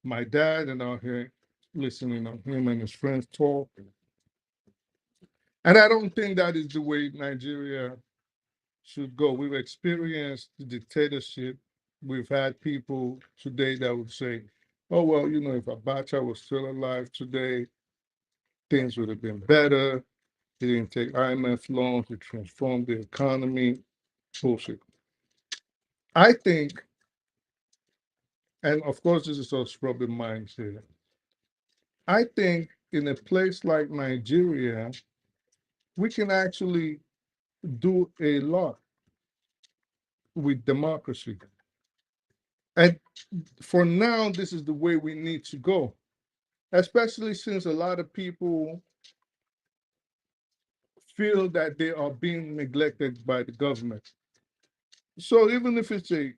my dad and I'll hear listening to him and his friends talk. And I don't think that is the way Nigeria should go. We've experienced the dictatorship. We've had people today that would say, oh, well, if Abacha was still alive today, things would have been better. He didn't take IMF loans to transform the economy. Bullshit. I think, and of course, this is us rubbing minds here. I think in a place like Nigeria, we can actually do a lot with democracy. And for now, this is the way we need to go, especially since a lot of people feel that they are being neglected by the government. So even if it's a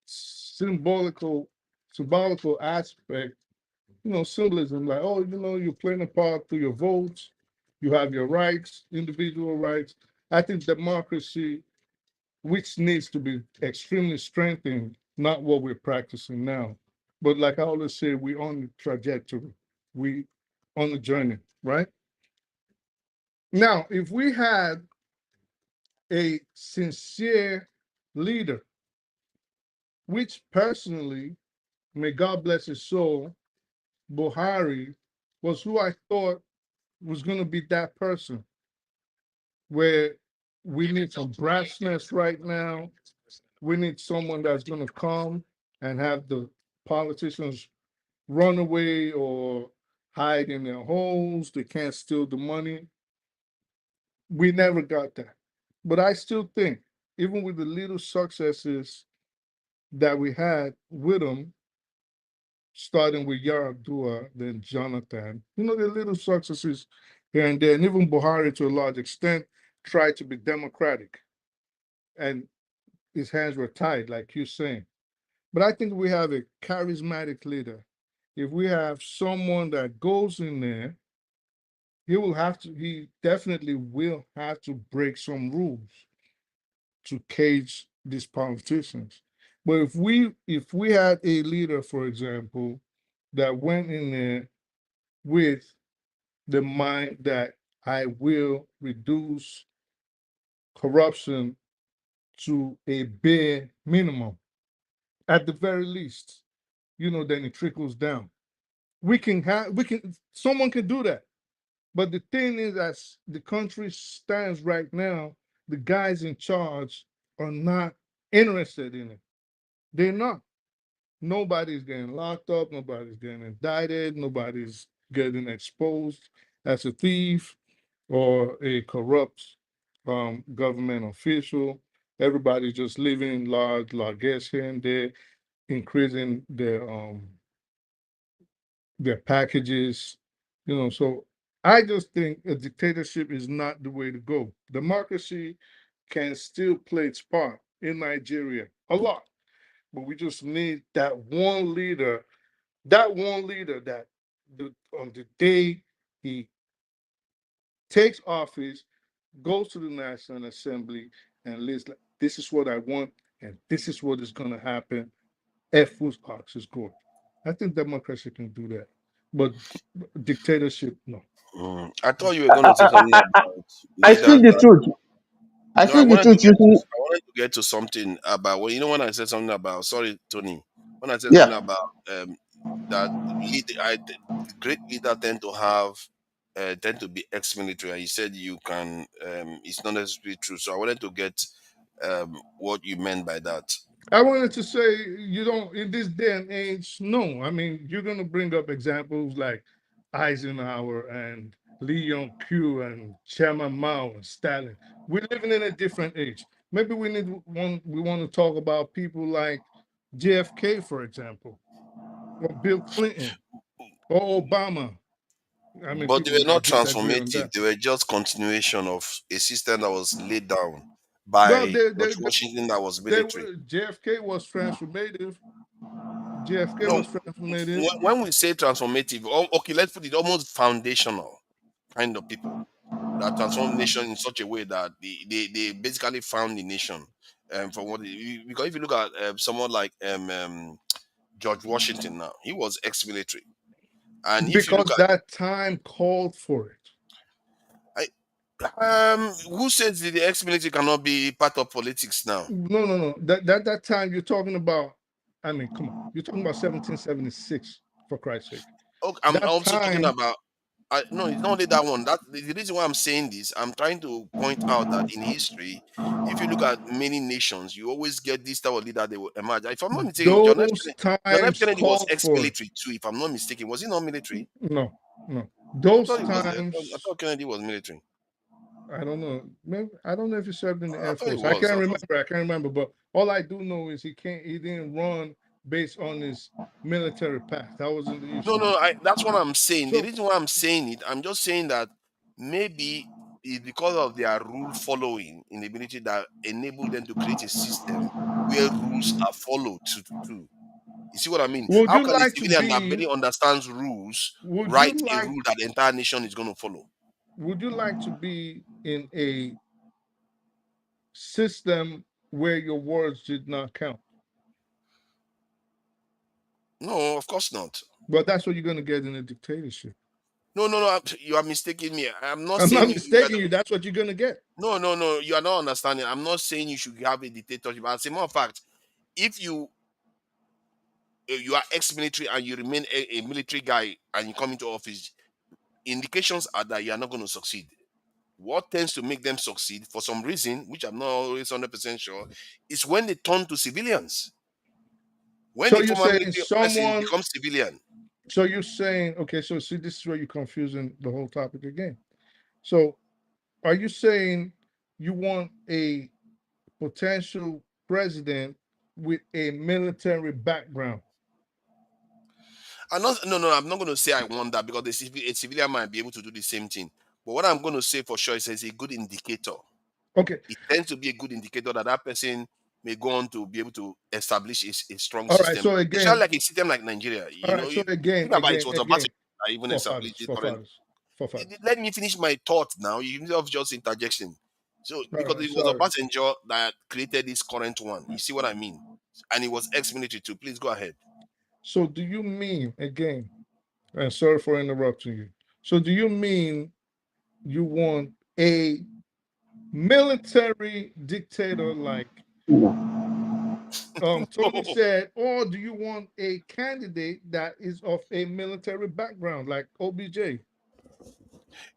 symbolical aspect, symbolism, like, oh, you're playing a part through your votes, you have your rights, individual rights. I think democracy which needs to be extremely strengthened, not what we're practicing now. But like I always say, we're on the trajectory, we on the journey, right? Now, if we had a sincere leader, which personally, may God bless his soul, Buhari was who I thought was going to be that person, where we need some brassness right now. We need someone that's going to come and have the politicians run away or hide in their holes. They can't steal the money. We never got that. But I still think, even with the little successes that we had with him, starting with Yaradua, then Jonathan, the little successes here and there, and even Buhari to a large extent tried to be democratic. And his hands were tied, like you're saying. But I think we have a charismatic leader. If we have someone that goes in there, he definitely will have to break some rules to cage these politicians. But if we had a leader, for example, that went in there with the mind that I will reduce corruption to a bare minimum, at the very least, then it trickles down. Someone can do that. But the thing is, as the country stands right now, the guys in charge are not interested in it. They're not. Nobody's getting locked up, nobody's getting indicted, nobody's getting exposed as a thief or a corrupt government official. Everybody's just living large largesse here and there, increasing their packages. So I just think a dictatorship is not the way to go. Democracy can still play its part in Nigeria a lot, but we just need that one leader that on the day he takes office, goes to the National Assembly and lists like, this is what I want, and this is what is going to happen. F whose ox is good. I think democracy can do that, but dictatorship, no. I thought you were going to say something about I leaders speak the that. truth. I No, I speak the wanted to truth. get You to can, I wanted to get to something about, well, when I said something about, sorry, Tony, when I said something yeah. about that great leader tend to be ex-military, and you said you can it's not necessarily true. So I wanted to get what you meant by that. I wanted to say, in this day and age, no. I mean, you're going to bring up examples like Eisenhower and Lee Young Q and Chairman Mao and Stalin. We're living in a different age. Maybe we want to talk about people like JFK, for example, or Bill Clinton or Obama. I mean, But they people were might not disagree on transformative. that. They were just continuation of a system that was laid down Well, by George Washington that was military. JFK was transformative. JFK No, was transformative when we say transformative, okay, let's put it almost foundational kind of people that transform nation in such a way that they basically found the nation. From because if you look at someone like George Washington now, he was ex-military, and if you look because at that time called for it. who says that the ex-military cannot be part of politics now? No. That time you're talking about. I mean, come on. You're talking about 1776, for Christ's sake. Okay, I'm That also talking time, about. No, it's not only that one. That the reason why I'm saying this, I'm trying to point out that in history, if you look at many nations, you always get this type of leader they will emerge. If I'm not mistaken, those John F. times Kennedy was called for it. ex-military too. If I'm not mistaken, was he not military? No. I Those thought he was. I times, thought Kennedy was military. I don't know. Maybe, I don't know if he served in the I Air thought he Force. I was. can't remember. I can't remember. But all I do know is he didn't run based on his military path. That wasn't the No, issue. no, that's what I'm saying. The So reason why I'm saying it, I'm just saying that maybe it's because of their rule following inability that enable them to create a system where rules are followed to. You see what I mean? would How you can a like to civilian that be barely understands rules would write you a like rule that the entire nation is going to follow? would you like to be in a system where your words did not count. No, of course not. But that's what you're going to get in a dictatorship. No. You are mistaking me. I'm not I'm saying not you are mistaking you. That's what you're going to get. no. You are not understanding. I'm not saying you should have a dictatorship. As a matter of fact, if you are ex-military and you remain a military guy and you come into office, indications are that you are not going to succeed. What tends to make them succeed for some reason, which I'm not always 100% sure, is when they turn to civilians. When So the you're former saying military person someone. becomes civilian. So you're saying, okay, so see, this is where you're confusing the whole topic again. So are you saying you want a potential president with a military background? I'm not going to say I want that because a civilian might be able to do the same thing. But what I'm going to say for sure is it's a good indicator. Okay. It tends to be a good indicator that that person may go on to be able to establish a strong All right. system. So Especially again, like a system like Nigeria. all You right. know, So you again, think about it, it was a again, matter that even established forefathers, the current. forefathers. Let me finish my thought now. You have just interjection. So All because right. it was a Sorry. Obasanjo that created this current one. You see what I mean? And it was ex-military too. Please go ahead. So do you mean again? And sorry for interrupting you. So do you mean you want a military dictator like Tony said, or do you want a candidate that is of a military background like OBJ?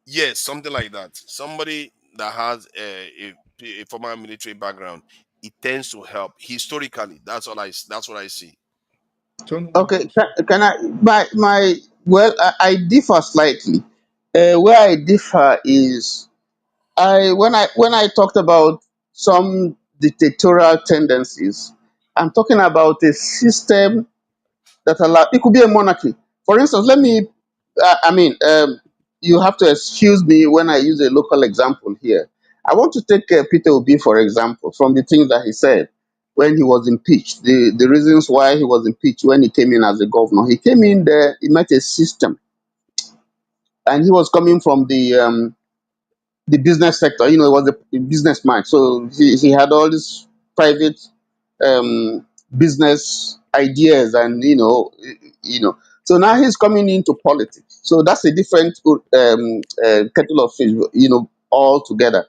Yes, something like that. Somebody that has a former military background, it tends to help historically. That's what I see. Tony, what did Okay, you say? can I my well, I differ slightly. Where I differ is I when I talked about some dictatorial tendencies, I'm talking about a system that allow it could be a monarchy. For instance, let me I mean you have to excuse me when I use a local example here. I want to take Peter Obi for example from the things that he said when he was impeached, the reasons why he was impeached when he came in as a governor. He came in there, he met a system, and he was coming from the business sector. You know, he was a businessman, so he had all these private business ideas, and you know. So now he's coming into politics. So that's a different kettle of fish, altogether.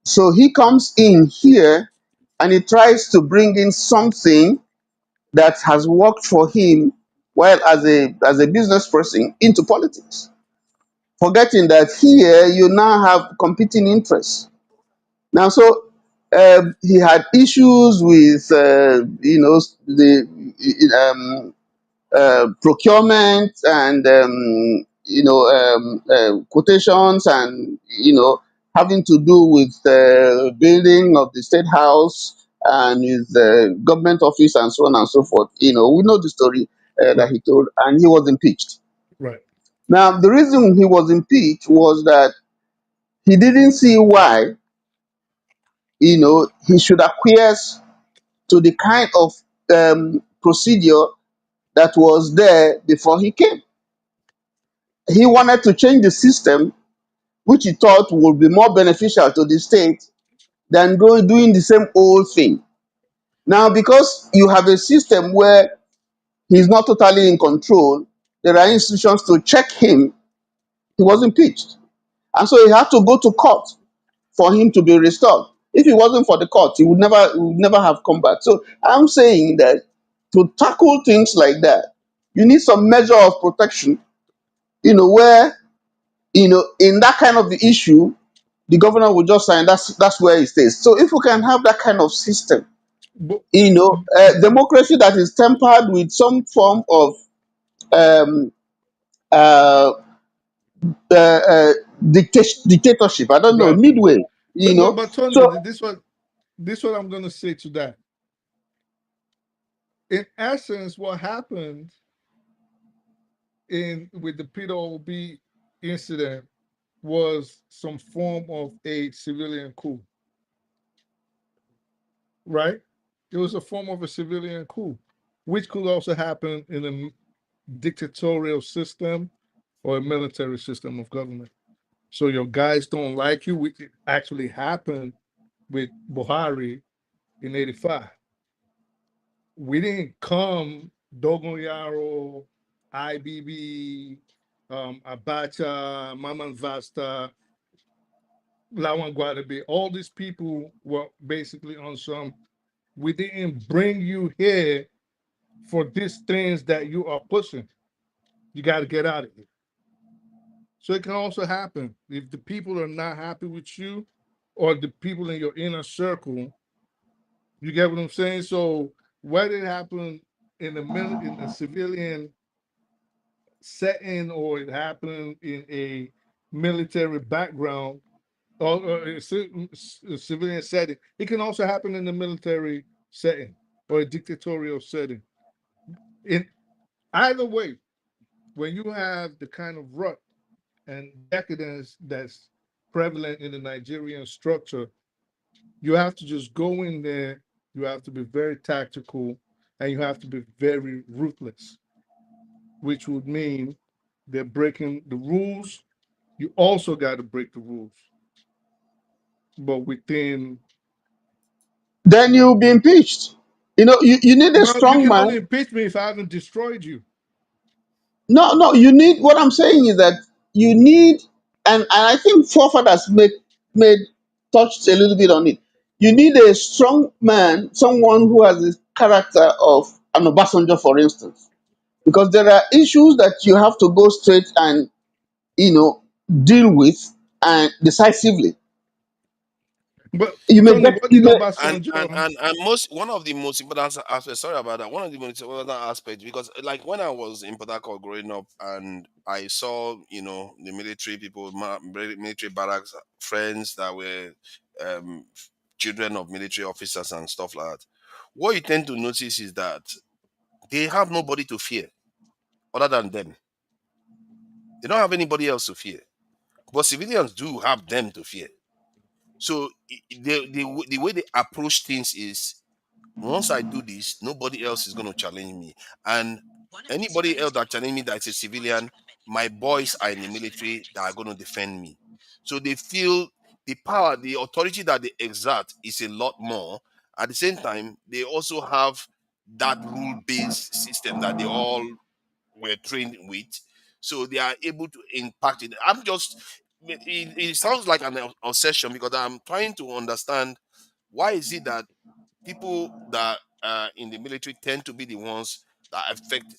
So he comes in here and he tries to bring in something that has worked for him while as a business person into politics, forgetting that here you now have competing interests. Now, so he had issues with the procurement and quotations, and having to do with building of the state house and with government office and so on and so forth. We know the story that Right, he told, and he was impeached. right. Now, the reason he was impeached was that he didn't see why he should acquiesce to the kind of procedure that was there before he came. He wanted to change the system, which he thought would be more beneficial to the state than doing the same old thing. Now, because you have a system where he's not totally in control, there are institutions to check him. He was impeached. And so he had to go to court for him to be restored. If it wasn't for the court, he would never have come back. So I'm saying that to tackle things like that, you need some measure of protection, where, in that kind of the issue, the governor will just sign. That's where it stays. So if we can have that kind of system, But, democracy that is tempered with some form of um, uh, dictatorship, I don't know, right. midway, But Tony, so this what I'm gonna say to that. In essence, what happened in with the Peter Obi incident was some form of a civilian coup, right? It was a form of a civilian coup, which could also happen in a dictatorial system or a military system of government. So your guys don't like you, which actually happened with Buhari in 85. We didn't come Dogon Yaro, IBB, Abacha, Maman Vasta, Lawan Guadabe. All these people were basically on some, we didn't bring you here for these things that you are pushing. You got to get out of here. So it can also happen if the people are not happy with you or the people in your inner circle. You get what I'm saying? So whether it happened in in a civilian setting or it happened in a military background or a civilian setting, it can also happen in a military setting or a dictatorial setting. In either way, when you have the kind of rut and decadence that's prevalent in the Nigerian structure, you have to just go in there, you have to be very tactical, and you have to be very ruthless, which would mean they're breaking the rules. You also got to break the rules, but within. Then you'll be impeached. You need a Well, you strong can man. only impeach me if I haven't destroyed you. No, no, you need, what I'm saying is that you need, and I think forefathers made touched a little bit on it. You need a strong man, someone who has the character of an Obasanjo, for instance, because there are issues that you have to go straight and you know deal with and decisively. But You may Tony, get, what you did may, Obasanjo? And most one of the most important aspects. Sorry about that. One of the most important aspects, because like when I was in Port Harcourt growing up, and I saw the military people, military barracks, friends that were um, children of military officers and stuff like that. What you tend to notice is that they have nobody to fear other than them. They don't have anybody else to fear, but civilians do have them to fear. So the way they approach things is, once I do this, nobody else is going to challenge me. And anybody else that challenge me that's a civilian, my boys are in the military that are going to defend me. So they feel the power, the authority that they exert is a lot more. At the same time, they also have that rule-based system that they all were trained with. So they are able to impact it. It sounds like an obsession, because I'm trying to understand why is it that people that are in the military tend to be the ones that affect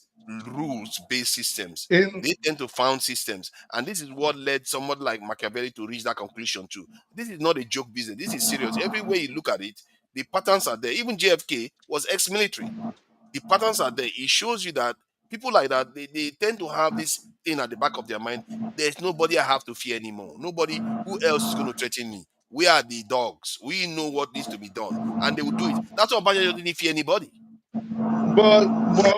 rules-based systems. In They tend to found systems, and this is what led someone like Machiavelli to reach that conclusion too. This is not a joke business. This is serious. Every way you look at it, the patterns are there. Even JFK was ex-military. The patterns are there. It shows you that people like that, they tend to have this thing at the back of their mind. There's nobody I have to fear anymore. Nobody who else is going to threaten me. We are the dogs. We know what needs to be done, and they will do it. That's why Obasanjo didn't fear anybody. but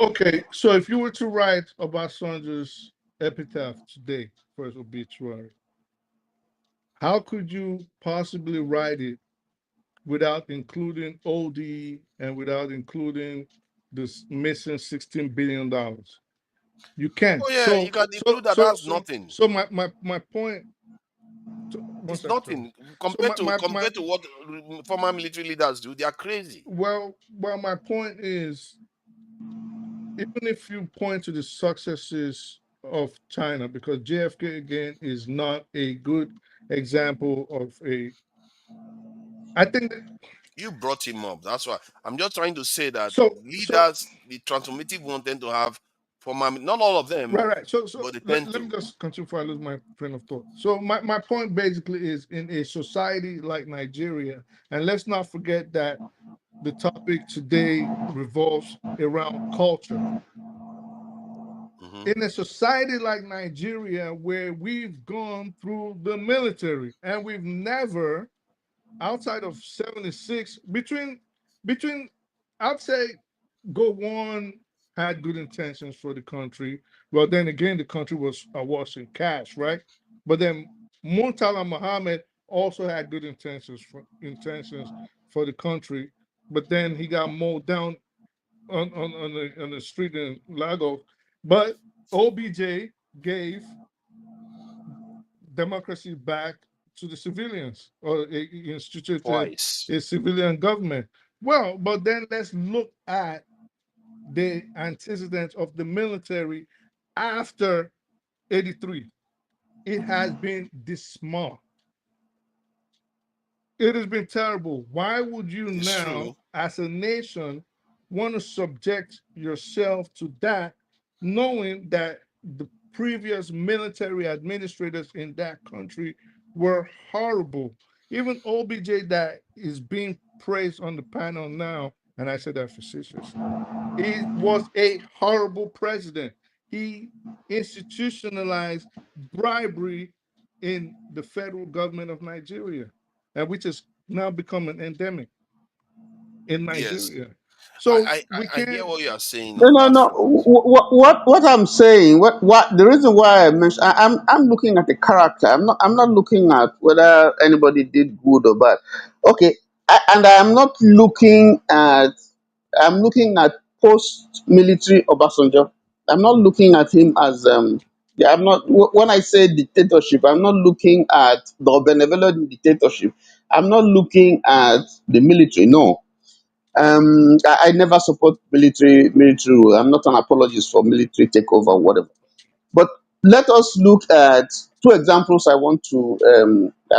okay. So if you were to write Obasanjo's epitaph today for his obituary, how could you possibly write it without including OD and without including this missing $16 billion? You can. Oh yeah, you can include that. That's nothing. So my point. One It's second, Tony. nothing So compared to what former military leaders do. They are crazy. well, my point is, even if you point to the successes of China, because JFK again is not a good example of a. I think that, You brought him up. That's why I'm just trying to say that so leaders, the transformative one, tend to have former. Not all of them, right. So but they tend let me to. just continue before I lose my train of thought. So my point basically is, in a society like Nigeria, and let's not forget that the topic today revolves around culture. Mhm. In a society like Nigeria, where we've gone through the military and we've never, outside of 76, between I'd say Gowon had good intentions for the country. Well, then again, the country was awash in cash, right? But then Muntala Muhammad also had good intentions for the country, but then he got mowed down on the street in Lagos. But OBJ gave democracy back to the civilians, or instituted Twice. a civilian government. Well, but then let's look at the antecedents of the military after 83. It has been dismal. It has been terrible. Why would you It's now, true. as a nation, want to subject yourself to that, knowing that the previous military administrators in that country were horrible? Even OBJ, that is being praised on the panel now, and I said that facetiously, he was a horrible president. He institutionalized bribery in the federal government of Nigeria, and which has now become an endemic in Yes. Nigeria. I, So I, we I hear can't. what you are saying No, on no, that no. front. What I'm saying, what the reason why I mentioned, I'm looking at the character. I'm not looking at whether anybody did good or bad. Okay, and I'm not looking at. I'm looking at post-military Obasanjo. I'm not looking at him as yeah, I'm not. When I say dictatorship, I'm not looking at the benevolent dictatorship. I'm not looking at the military. No, I never support military rule. I'm not an apologist for military takeover or whatever. But let us look at two examples. I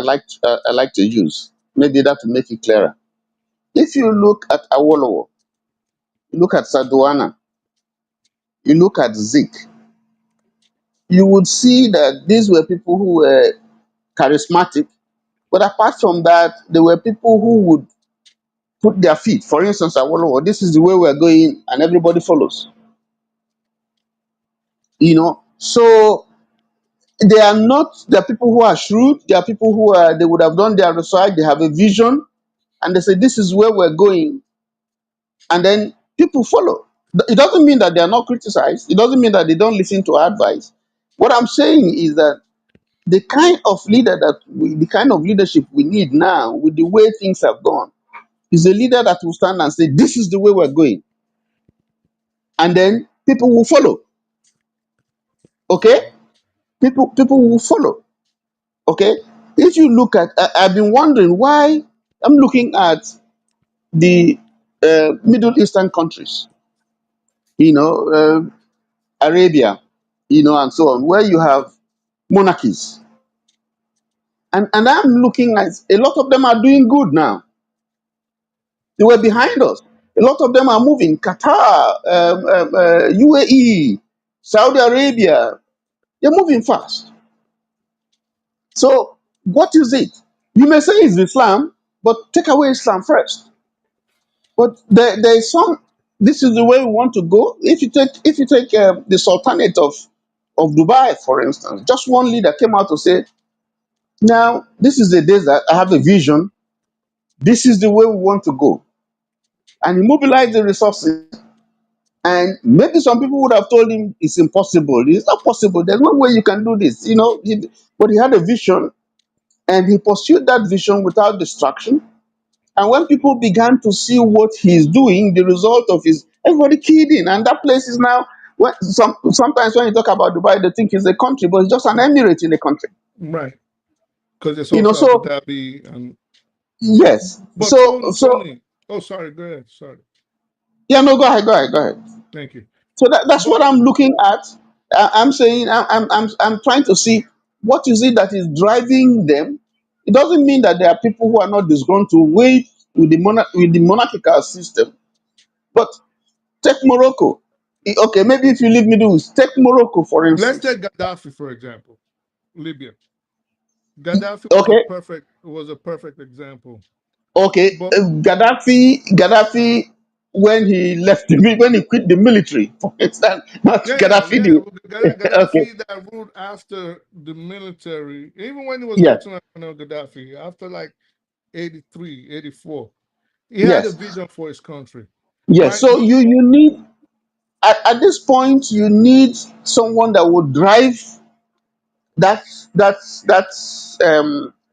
like to use. Maybe that will make it clearer. If you look at Awolowo, you look at Saduana, you look at Zik, you would see that these were people who were charismatic. But apart from that, they were people who would put their feet. For instance, Awolowo, this is the way we're going, and everybody follows. So they are people who are shrewd. They are people who are, they would have done their research. They have a vision, and they say this is where we're going, and then people follow. It doesn't mean that they are not criticized. It doesn't mean that they don't listen to advice. What I'm saying is that the kind of leadership we need now, with the way things have gone, is a leader that will stand and say this is the way we're going, and then people will follow. Okay, people will follow. Okay, if you look at, I've been wondering why. I'm looking at the Middle Eastern countries, Arabia, and so on, where you have monarchies, and I'm looking at a lot of them are doing good now. They were behind us. A lot of them are moving. Qatar, UAE, Saudi Arabia, they're moving fast. So what is it? You may say it's Islam, but take away Islam first. But there is some. This is the way we want to go. If you take the Sultanate of Dubai, for instance, just one leader came out to say, "Now this is the desert. I have a vision. This is the way we want to go," and he mobilized the resources. And maybe some people would have told him it's impossible. It's not possible. There's no way you can do this. But he had a vision, and he pursued that vision without distraction. And when people began to see what he's doing, the result of his, everybody keyed in. And that place is now, sometimes when you talk about Dubai, they think it's a country, but it's just an emirate in the country. Right, because it's also Abu So Dhabi. And yes. but So so Tony. Oh, sorry. Go ahead. Sorry. yeah, no, go ahead. Thank you. So that's what But I'm looking at. I'm saying I'm trying to see what is it that is driving them. It doesn't mean that there are people who are not disgruntled with the monarchical system. But take Morocco. Okay, maybe if you leave Middle East, take Morocco for let's instance. take Gaddafi for example. Libya. Gaddafi Okay, was a perfect example. okay. But Gaddafi, when he quit the military, for instance, not Gaddafi. yeah, Okay. Gaddafi that ruled after the military, even when he was Yes. Lieutenant Colonel Gaddafi, after like 83, 84, he had a Yes. vision for his country, Yes. right? So But you need at this point you need someone that will drive that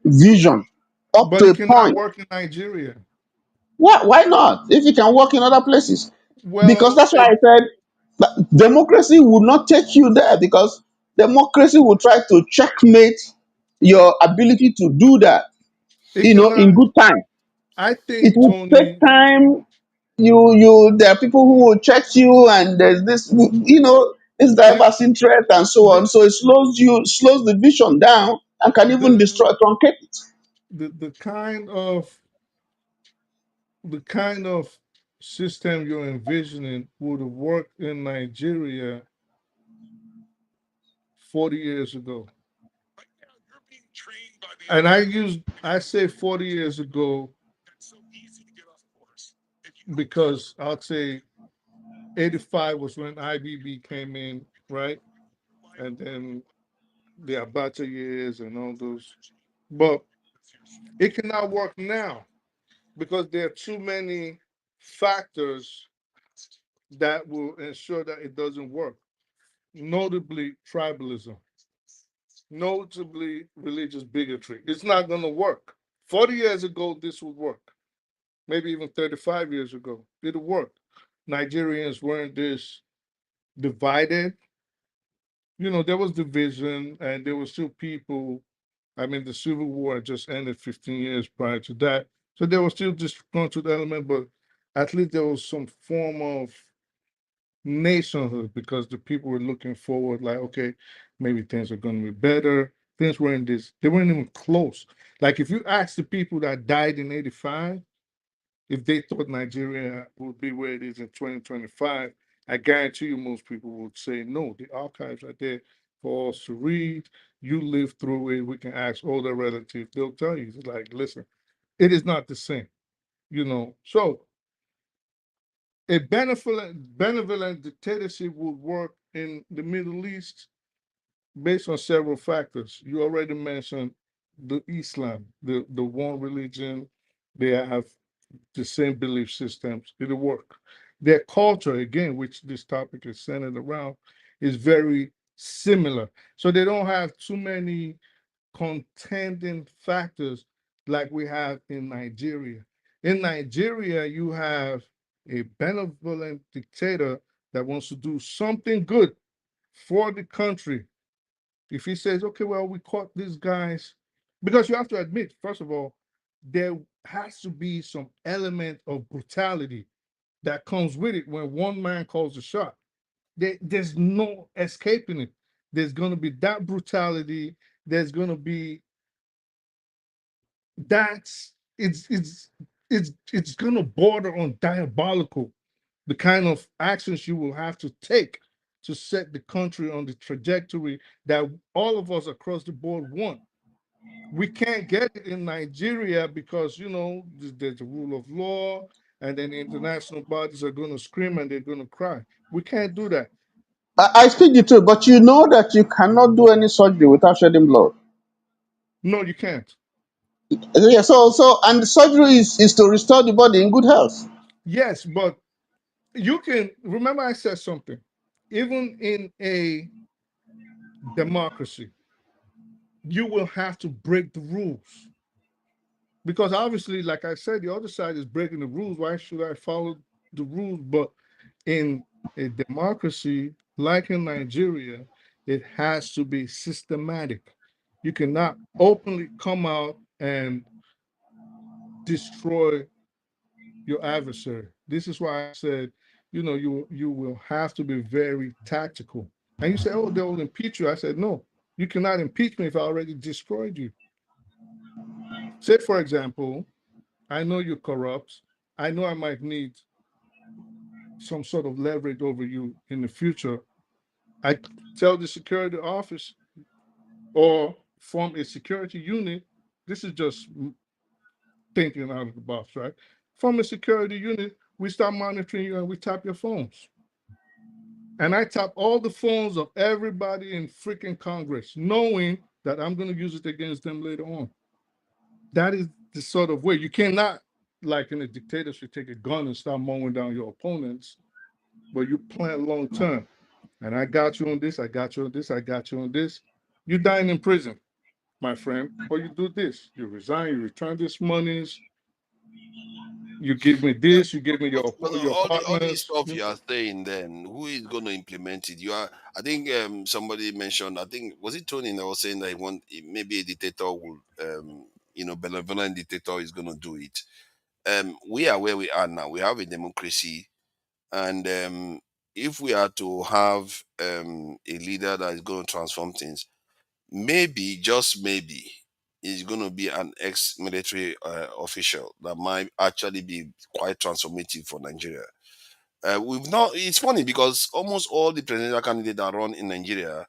vision up but to he a cannot point. work in Nigeria. Why not? If you can work in other places, because Well, that's why I said that democracy would not take you there, because democracy will try to checkmate your ability to do that. he cannot. In good time. I It think will take Tony, time. There are people who will check you, and there's this, this if diverse interest and so the on. So it slows the vision down and can even the destroy, truncate it. the kind of system you're envisioning would have worked in Nigeria 40 years ago. And I say 40 years ago because I'll say 85 was when IBB came in, right? And then the Abacha years and all those. But it cannot work now because there are too many factors that will ensure that it doesn't work. Notably, tribalism, notably, religious bigotry. It's not going to work. 40 years ago, this would work. Maybe even 35 years ago, it'll work. Nigerians weren't this divided. There was division and there were still people. I mean, the Civil War had just ended 15 years prior to that. So there was still disgruntled element, but at least there was some form of nationhood because the people were looking forward, like, okay, maybe things are going to be better. Things weren't they weren't even close. Like, if you ask the people that died in 85, if they thought Nigeria would be where it is in 2025, I guarantee you most people would say no. The archives are there for us to read. You lived through it. We can ask all their relatives. They'll tell you, like, listen, it is not the same. So a benevolent dictatorship would work in the Middle East based on several factors. You already mentioned the Islam, the one religion. They have the same belief systems. It'll work. Their culture, again, which this topic is centered around, is very similar. So they don't have too many contending factors like we have in Nigeria. In Nigeria, you have a benevolent dictator that wants to do something good for the country. If he says, okay, well, we caught these guys, because you have to admit, first of all, there has to be some element of brutality that comes with it when one man calls a shot. There's no escaping it. There's going to be that brutality. There's going to be that's it's going to border on diabolical, the kind of actions you will have to take to set the country on the trajectory that all of us across the board want. We can't get it in Nigeria because there's a rule of law, and then international bodies are going to scream and they're going to cry. We can't do that. I speak the truth, but you know that you cannot do any surgery without shedding blood. No, you can't. Yeah, and the surgery is to restore the body in good health. Yes, but you can remember I said something. Even in a democracy, you will have to break the rules because obviously, like I said, the other side is breaking the rules. Why should I follow the rules? But in a democracy like in Nigeria, it has to be systematic. You cannot openly come out and destroy your adversary. This is why I said, you will have to be very tactical. And you say, oh, they will impeach you. I said, no, you cannot impeach me if I already destroyed you. Say, for example, I know you're corrupt. I know I might need some sort of leverage over you in the future. I tell the security office or form a security unit. This is just thinking out of the box, right? Form a security unit. We start monitoring you and we tap your phones. And I tap all the phones of everybody in freaking Congress, knowing that I'm going to use it against them later on. That is the sort of way. You cannot, like in a dictatorship, take a gun and start mowing down your opponents, but you plan long term. And I got you on this, I got you on this, I got you on this. You're dying in prison, my friend. Or you do this. You resign, you return these monies, you give me Yeah, this, you give me but your all the partners. stuff you are saying, then who is going to implement it? I think somebody mentioned. I think was it Tony that was saying that maybe a dictator will benevolent dictator is going to do it. we are where we are now. We have a democracy, and if we are to have a leader that is going to transform things, maybe, just maybe, is going to be an ex-military official that might actually be quite transformative for Nigeria. We've not. It's funny because almost all the presidential candidates that run in Nigeria,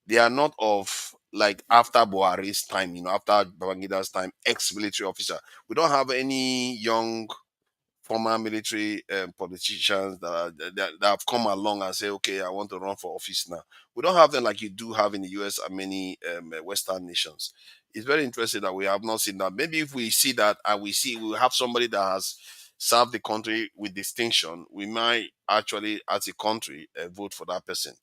they are not of like after Buhari's time, after Babangida's time, ex-military officer. We don't have any young former military politicians that have come along and say, okay, I want to run for office now. We don't have them like you do have in the US and many Western nations. It's very interesting that we have not seen that. Maybe if we see that and we have somebody that has served the country with distinction, we might actually, as a country, vote for that person.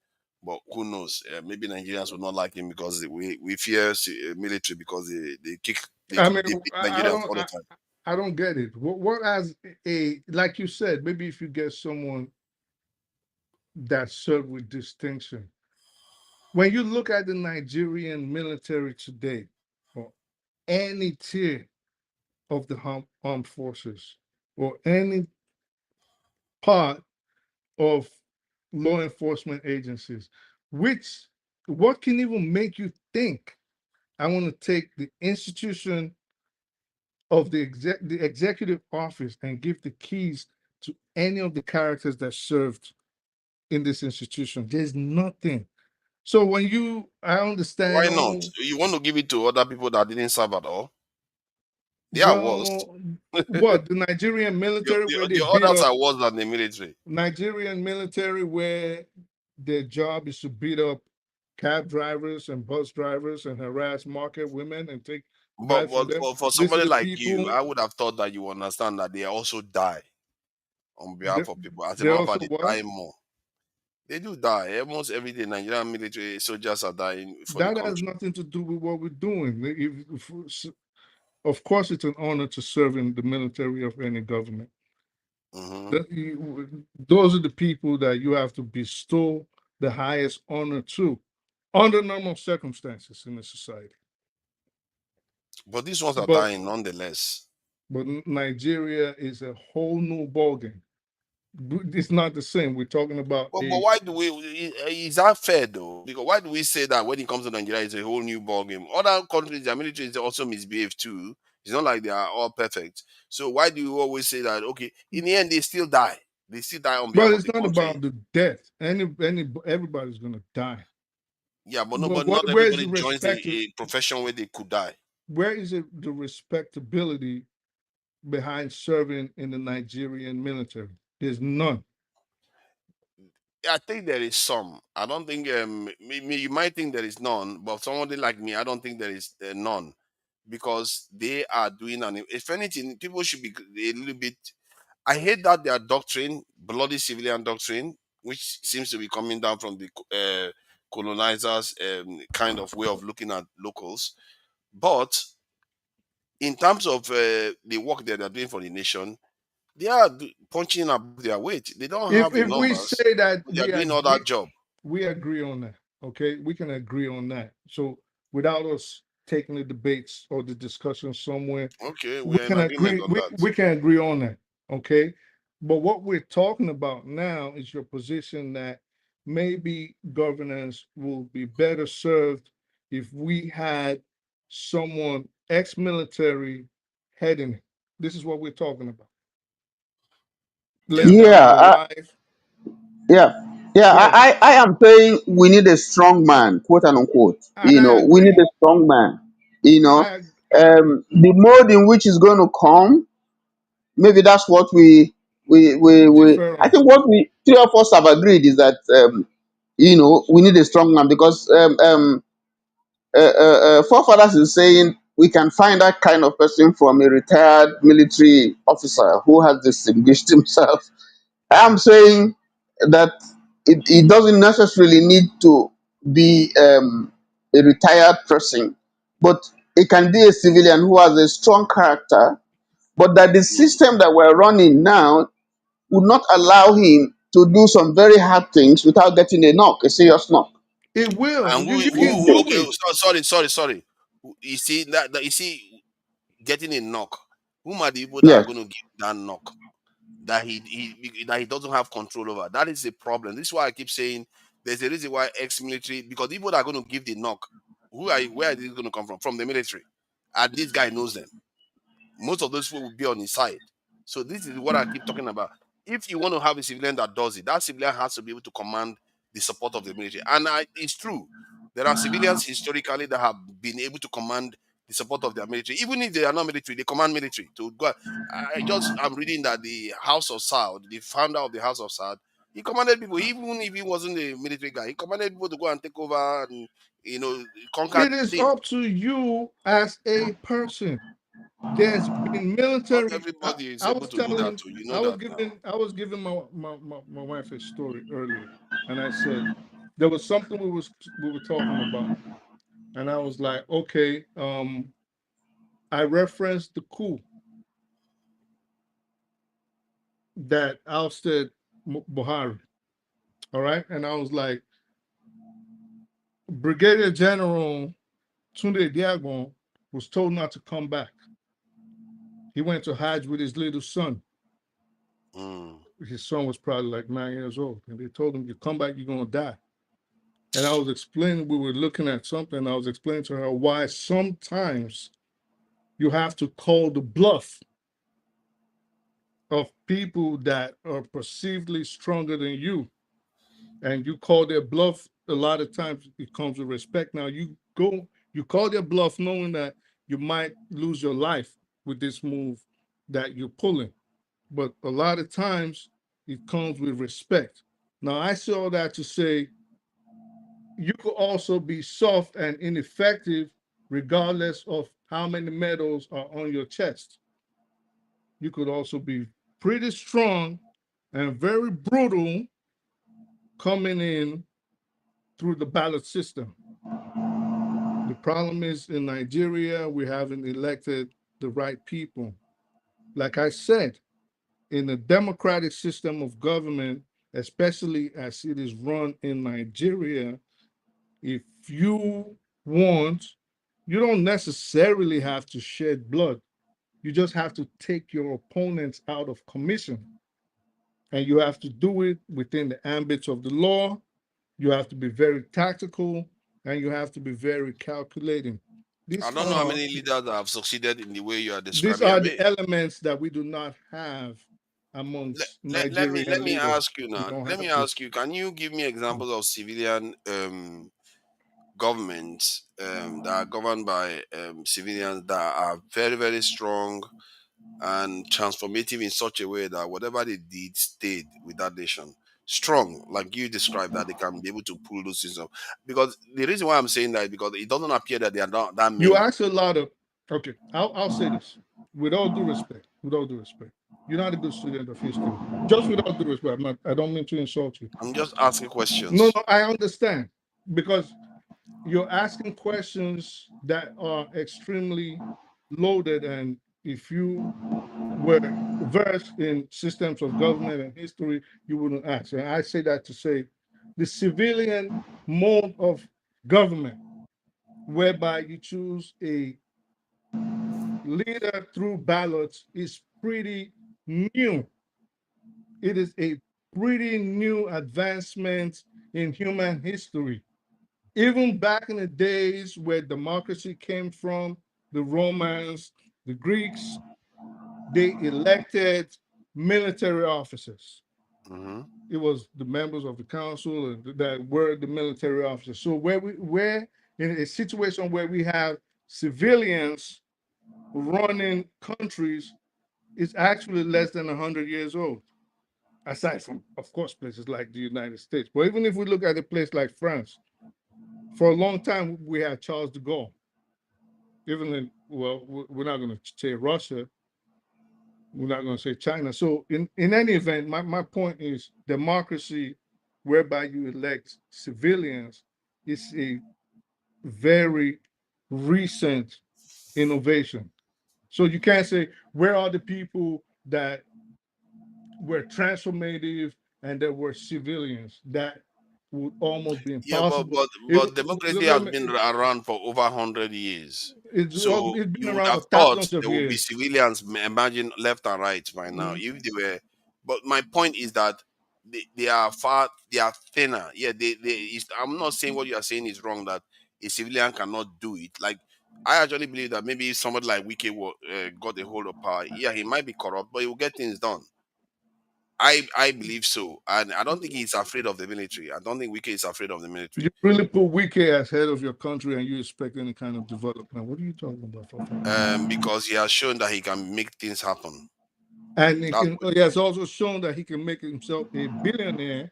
But who knows? Maybe Nigerians will not like him because we fear military because they kick I mean, they beat I Nigerians don't, all the time. I don't get it. What as like you said, maybe if you get someone that served with distinction, when you look at the Nigerian military today, or any tier of the armed forces, or any part of law enforcement agencies, which what can even make you think I want to take the institution of the executive office and give the keys to any of the characters that served in this institution? There's nothing. So I Why understand. not? Oh, You want to give it to other people that didn't serve at all? They are worse. well, what the Nigerian The, military where the, they the beat others up are worse than the military. Nigerian military where their job is to beat up cab drivers and bus drivers and harass market women and take But, bribes from but them. for This is somebody the like you, people. I would have thought that you understand that they also die on They, behalf of people. As a they matter of also fact, they what? die more. They do die. Almost every day, Nigerian military soldiers are dying for the That has country. nothing to do with what we're doing. Of course, it's an honor to serve in the military of any government. Hmm. Those are the people that you have to bestow the highest honor to under normal circumstances in the society. But these ones are But dying nonetheless. Nigeria is a whole new ballgame. It's not the same. We're talking about But why do we? Is that fair though? Because why do we say that when it comes to Nigeria, it's a whole new ball game? Other countries, their military is also misbehave too. It's not like they are all perfect. So why do you always say that? Okay, in the end, they still die. They still die on but behalf of it's the not country. about the death. Everybody's gonna die. Yeah, but no, But but not where is everybody the joins respect? a profession where they could die. Where is the respectability behind serving in the Nigerian military? There's none. I think there is some. I don't think you might think there is none, but somebody like me, I don't think there is none, because they are doing an. If anything, people should be a little bit. I hate that their doctrine, bloody civilian doctrine, which seems to be coming down from the colonizers' kind of way of looking at locals. But in terms of the work that they're doing for the nation, they are punching above their weight. They don't have the If we numbers, say that but they are doing all that job. we agree on that. Okay, we can agree on that. So without us taking the debates or the discussion somewhere, Okay, we we are in can agreement agree. on that. We can agree on that. Okay, but what we're talking about now is your position that maybe governance will be better served if we had someone ex-military heading it. This is what we're talking about. Yeah. Laying down Yeah, your life. yeah, yeah. Go ahead. I am saying we need a strong man, quote and unquote. And I We need a agree. strong man. I agree. The mode in which it's going to come, maybe that's what We we. differ I on. think what we three of us have agreed is that we need a strong man because forefathers is saying we can find that kind of person from a retired military officer who has distinguished himself. I'm saying that it doesn't necessarily need to be a retired person, but it can be a civilian who has a strong character, but that the Mm. system that we're running now would not allow him to do some very hard things without getting a knock, a serious knock. It will. And You can do okay, it. sorry. You see that you see getting a knock. Whom are the people that are Yes. going to give that knock that he doesn't have control over? That is a problem. This is why I keep saying there's a reason why ex-military, because the people that are going to give the knock, where are they going to come from? From the military. And this guy knows them. Most of those people will be on his side. So this is what I keep talking about. If you want to have a civilian that does it, that civilian has to be able to command the support of the military. And it's true. There are civilians historically that have been able to command the support of their military. Even if they are not military, they command military. To go. I'm reading that the House of Saud, the founder of the House of Saud, he commanded people, even if he wasn't a military guy, he commanded people to go and take over and conquer It is things. up to you as a person. There's been Not military. everybody is I able was to do that telling, too. You know that now. I was giving my wife a story earlier, and I said there was something we were talking about, and I was like, okay, I referenced the coup that ousted Buhari, all right, and I was like, Brigadier General Tunde Diagbon was told not to come back. He went to Hajj with his little son. His son was probably like 9 years old, and they told him, "You come back, you're gonna die." And I was explaining, we were looking at something, and I was explaining to her why sometimes you have to call the bluff of people that are perceivedly stronger than you, and you call their bluff. A lot of times it comes with respect. Now you call their bluff knowing that you might lose your life with this move that you're pulling. But a lot of times it comes with respect. Now, I say all that to say you could also be soft and ineffective regardless of how many medals are on your chest. You could also be pretty strong and very brutal coming in through the ballot system. The problem is in Nigeria, we haven't elected the right people. Like I said, in the democratic system of government, especially as it is run in Nigeria, if you want, you don't necessarily have to shed blood. You just have to take your opponents out of commission. And you have to do it within the ambits of the law. You have to be very tactical and you have to be very calculating. I These don't know how are many leaders that have succeeded in the way you are these describing. I are the mean, elements that we do not have amongst let Nigerian me leaders. ask you We now. don't Let me have this. ask you. Can you give me examples of civilian governments that are governed by civilians that are very very strong and transformative in such a way that whatever they did stayed with that nation? Strong, like you described, that they can be able to pull those things off. Because the reason why I'm saying that is because it doesn't appear that there are not that You many. ask a lot of, okay, I'll say this with all due respect, you're not a good student of history. Just with all due respect, I don't mean to insult you. I'm just asking No, questions. no, I understand because you're asking questions that are extremely loaded. And if you were versed in systems of government and history, you wouldn't ask. And I say that to say the civilian mode of government, whereby you choose a leader through ballots, is pretty new. It is a pretty new advancement in human history. Even back in the days where democracy came from, the Romans, the Greeks, they elected military officers. Hmm. It was the members of the council that were the military officers. So we're in a situation where we have civilians running countries is actually less than 100 years old, aside from, of course, places like the United States. But even if we look at a place like France, for a long time, we had Charles de Gaulle. Even in, well, we're not going to say Russia, we're not going to say China. So, in any event, my point is democracy, whereby you elect civilians, is a very recent innovation. So, you can't say, where are the people that were transformative and there were civilians that would almost be Yeah, but impossible. but but democracy has been around for over 100 years. So It's been you would around for have thought thousands of there would be years. civilians emerging left and right by now Mm. if they were. But my point is that they are far, they are thinner. Yeah, I'm not saying what you are saying is wrong, that a civilian cannot do it. Like, I actually believe that maybe if somebody like Wike got a hold of power, yeah, he might be corrupt, but he will get things done. I believe so, and I don't think he's afraid of the military. I don't think Wike is afraid of the military. You really put Wike as head of your country and you expect any kind of development. What are you talking about, Fafa? Because he has shown that he can make things happen. And That's he has also shown that he can make himself a billionaire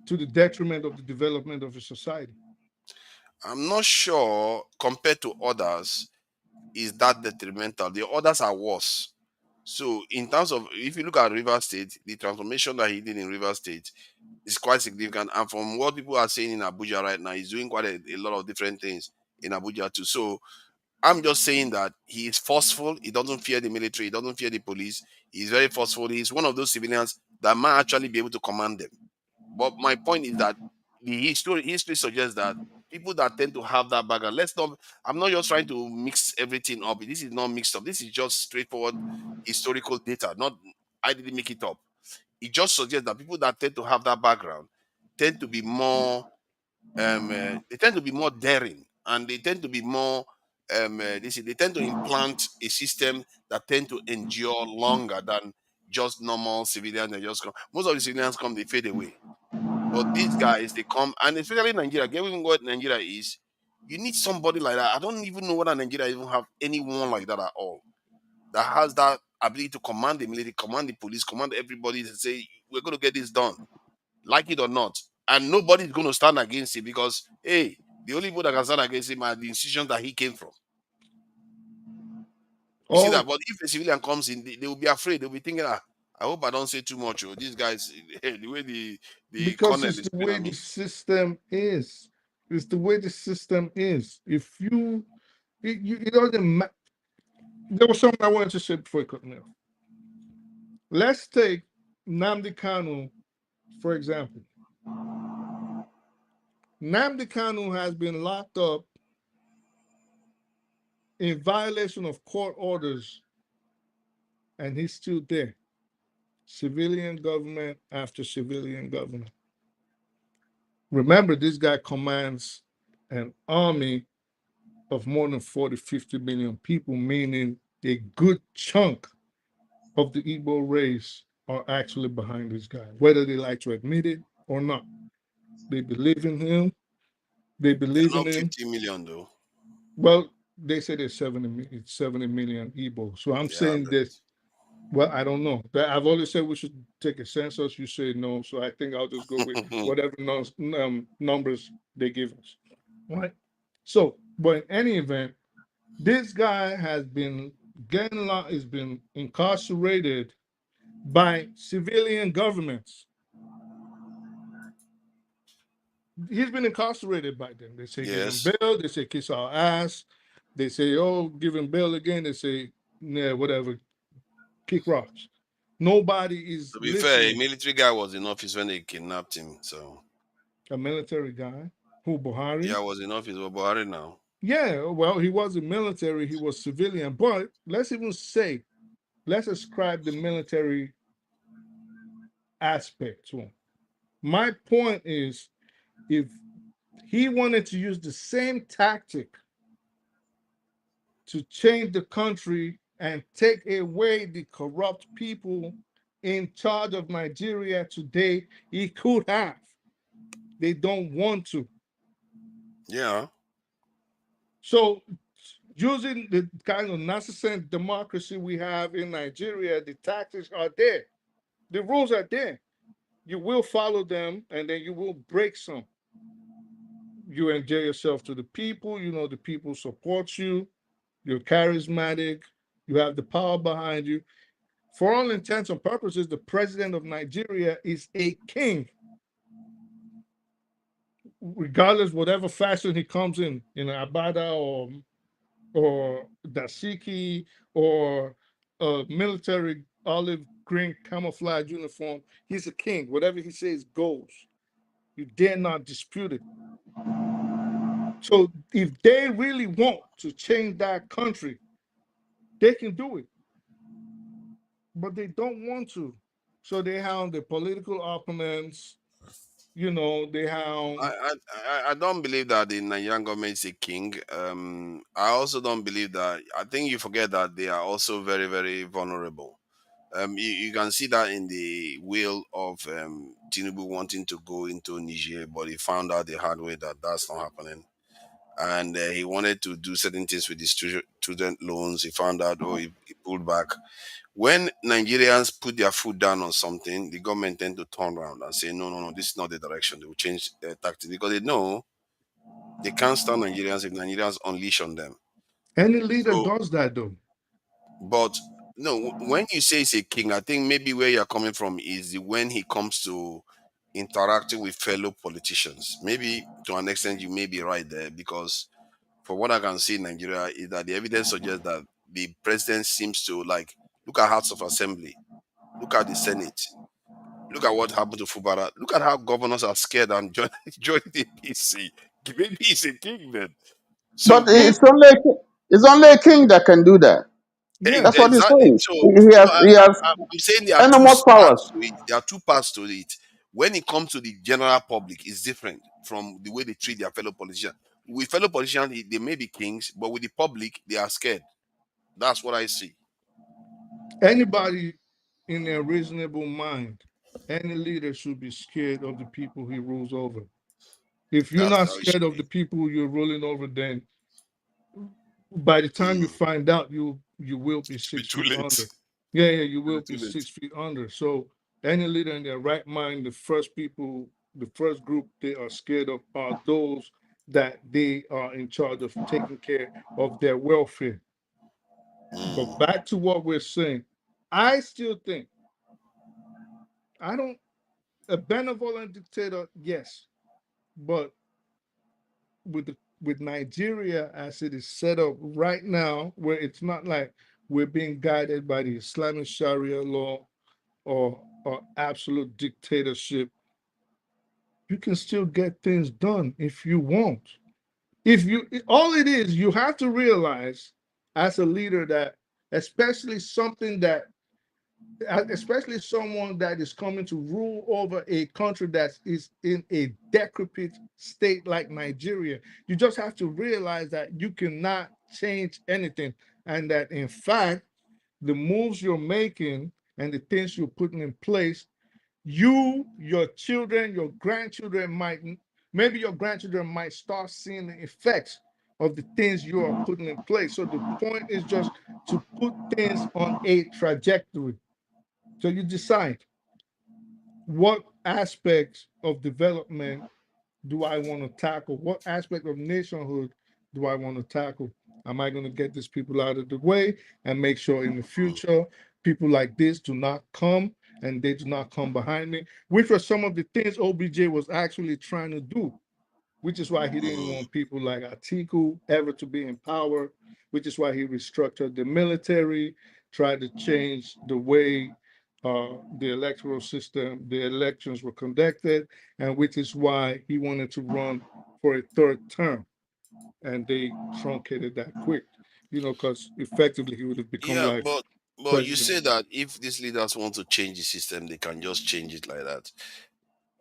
to the detriment of the development of a society. I'm not sure compared to others is that detrimental. The others are worse. So in terms of, if you look at River State, the transformation that he did in River State is quite significant. And from what people are saying in Abuja right now, he's doing quite a lot of different things in Abuja too. So I'm just saying that he is forceful. He doesn't fear the military. He doesn't fear the police. He's very forceful. He's one of those civilians that might actually be able to command them. But my point is that the history suggests that people that tend to have that background, let's not, I'm not just trying to mix everything up. This is not mixed up. This is just straightforward historical data. Not, I didn't make it up. It just suggests that people that tend to have that background tend to be more they tend to be more daring, and they tend to be more they tend to implant a system that tend to endure longer than just normal civilians. They just come, most of the civilians come, they fade away. But these guys, they come, and especially Nigeria, given what Nigeria is, you need somebody like that. I don't even know whether Nigeria even have anyone like that at all, that has that ability to command the military, command the police, command everybody to say, we're going to get this done, like it or not. And nobody's going to stand against it because, hey, the only people that can stand against him are the institutions that he came from. You see All that? But if a civilian comes in, they will be afraid. They'll be thinking, I hope I don't say too much. Oh, these guys, the way the because colonel it's is the looking way at the me. system is. It's the way the system is. If you, it doesn't matter. There was something I wanted to say before you cut me off. Let's take Nnamdi Kanu, for example. Nnamdi Kanu has been locked up in violation of court orders, and he's still there. Civilian government after civilian government. Remember, this guy commands an army of more than 40, 50 million people, meaning a good chunk of the Igbo race are actually behind this guy, whether they like to admit it or not. They believe in him. They believe They're in not him. 50 million though. Well, they say there's 70 million Igbo. So I'm Yeah, saying that, well, I don't know. I've always said we should take a census. You say no. So I think I'll just go with but whatever numbers they give us. Right. So, but in any event, this guy has been has been incarcerated by civilian governments. He's been incarcerated by them. They say give him yes. bail. They say kiss our ass. They say, oh, give him bail again. They say, yeah, whatever, kick rocks. Nobody is To be fair, a listening. military guy was in office when they kidnapped him. So A military guy who yeah, Buhari. was in office with Buhari now. Yeah, well, he wasn't military. He was civilian. But let's even say, let's ascribe the military aspect to him. My point is, if he wanted to use the same tactic to change the country and take away the corrupt people in charge of Nigeria today, he could have. They don't want to. Yeah. So, using the kind of narcissistic democracy we have in Nigeria, the tactics are there, the rules are there. You will follow them, and then you will break some. You endear yourself to the people. You know the people support you. You're charismatic. You have the power behind you. For all intents and purposes, the president of Nigeria is a king, regardless whatever fashion he comes in abada or dashiki or a military olive green camouflage uniform. He's a king. Whatever he says goes. You dare not dispute it. So if they really want to change that country, they can do it. But they don't want to. So they have the political opponents, they have. I don't believe that the Nigerian government is a king. I also don't believe that. I think you forget that they are also very, very vulnerable. You can see that in the will of Tinubu wanting to go into Niger, but he found out the hard way that that's not happening. And he wanted to do certain things with his student loans. He found out, oh, he pulled back. When Nigerians put their foot down on something, the government tend to turn around and say, no, no, no, this is not the direction. They will change their tactics because they know they can't stand Nigerians if Nigerians unleash on them. Any leader So, does that, though. but no, when you say he's a king, I think maybe where you're coming from is when he comes to interacting with fellow politicians. Maybe to an extent you may be right there because for what I can see in Nigeria is that the evidence suggests that the president seems to like look at House of Assembly, look at the Senate, look at what happened to Fubara, look at how governors are scared and join the APC. Maybe he's a king then. So But it's only a king that can do that. Yeah. That's what he's exactly. saying. So He no, has he has I'm saying there are two enormous powers. parts to it. There are two parts to it. When it comes to the general public, it's different from the way they treat their fellow politicians. With fellow politicians, they may be kings, but with the public, they are scared. That's what I see. Anybody in their reasonable mind, any leader should be scared of the people he rules over. If you're That's not how it should scared of be. the people you're ruling over, then by the time you Mm, find out, you will be it should be six too feet late. under. Yeah, yeah, you It'll will be be too late. 6 feet under. So any leader in their right mind, the first group they are scared of are those that they are in charge of taking care of their welfare. But Mm. back to what we're saying, I still think I don't a benevolent dictator, yes, but with Nigeria as it is set up right now, where it's not like we're being guided by the Islamic Sharia law or absolute dictatorship, you can still get things done if you want. If you all it is, you have to realize as a leader that especially something that especially someone that is coming to rule over a country that is in a decrepit state like Nigeria, you just have to realize that you cannot change anything. And that, in fact, the moves you're making and the things you're putting in place, your children, your grandchildren maybe your grandchildren might start seeing the effects of the things you are putting in place. So the point is just to put things on a trajectory. So you decide what aspects of development do I want to tackle? What aspect of nationhood do I want to tackle? Am I going to get these people out of the way and make sure in the future people like this do not come and they do not come behind me? Which were some of the things OBJ was actually trying to do, which is why he didn't Mm. want people like Atiku ever to be in power, which is why he restructured the military, tried to change the way the electoral system, the elections were conducted, and which is why he wanted to run for a third term. And they truncated that quick, because effectively he would have become Yeah, like but you president. say that if these leaders want to change the system, they can just change it like that.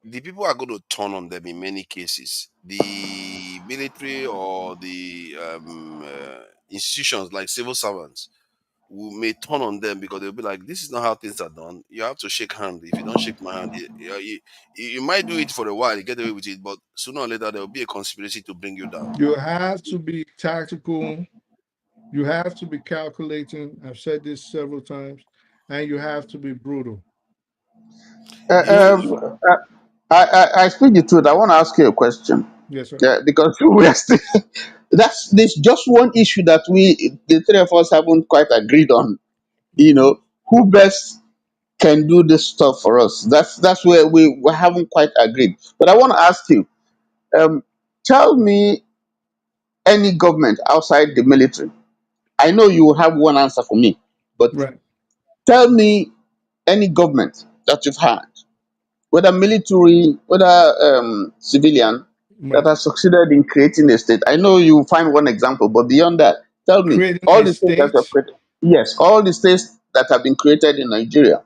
The people are going to turn on them in many cases. The military or the institutions like civil servants may turn on them because they'll be like, "This is not how things are done. You have to shake hand. If you don't shake my hand, you might do it for a while, you get away with it, but sooner or later there will be a conspiracy to bring you down." You have to be tactical. You have to be calculating. I've said this several times, and you have to be brutal. Uh, You, Those, um, I speak the truth. I want to ask you a question. yes, sir. Yeah, because we are still that's this just one issue that the three of us haven't quite agreed on. Who best can do this stuff for us? That's where we haven't quite agreed. But I want to ask you, um, tell me any government outside the military. I know you will have one answer for me, but Right. tell me any government that you've had whether military, whether civilian, that Right. has succeeded in creating a state? I know you find one example, but beyond that, tell me, Creating all a the states that have state. created, yes, all the states that have been created in Nigeria,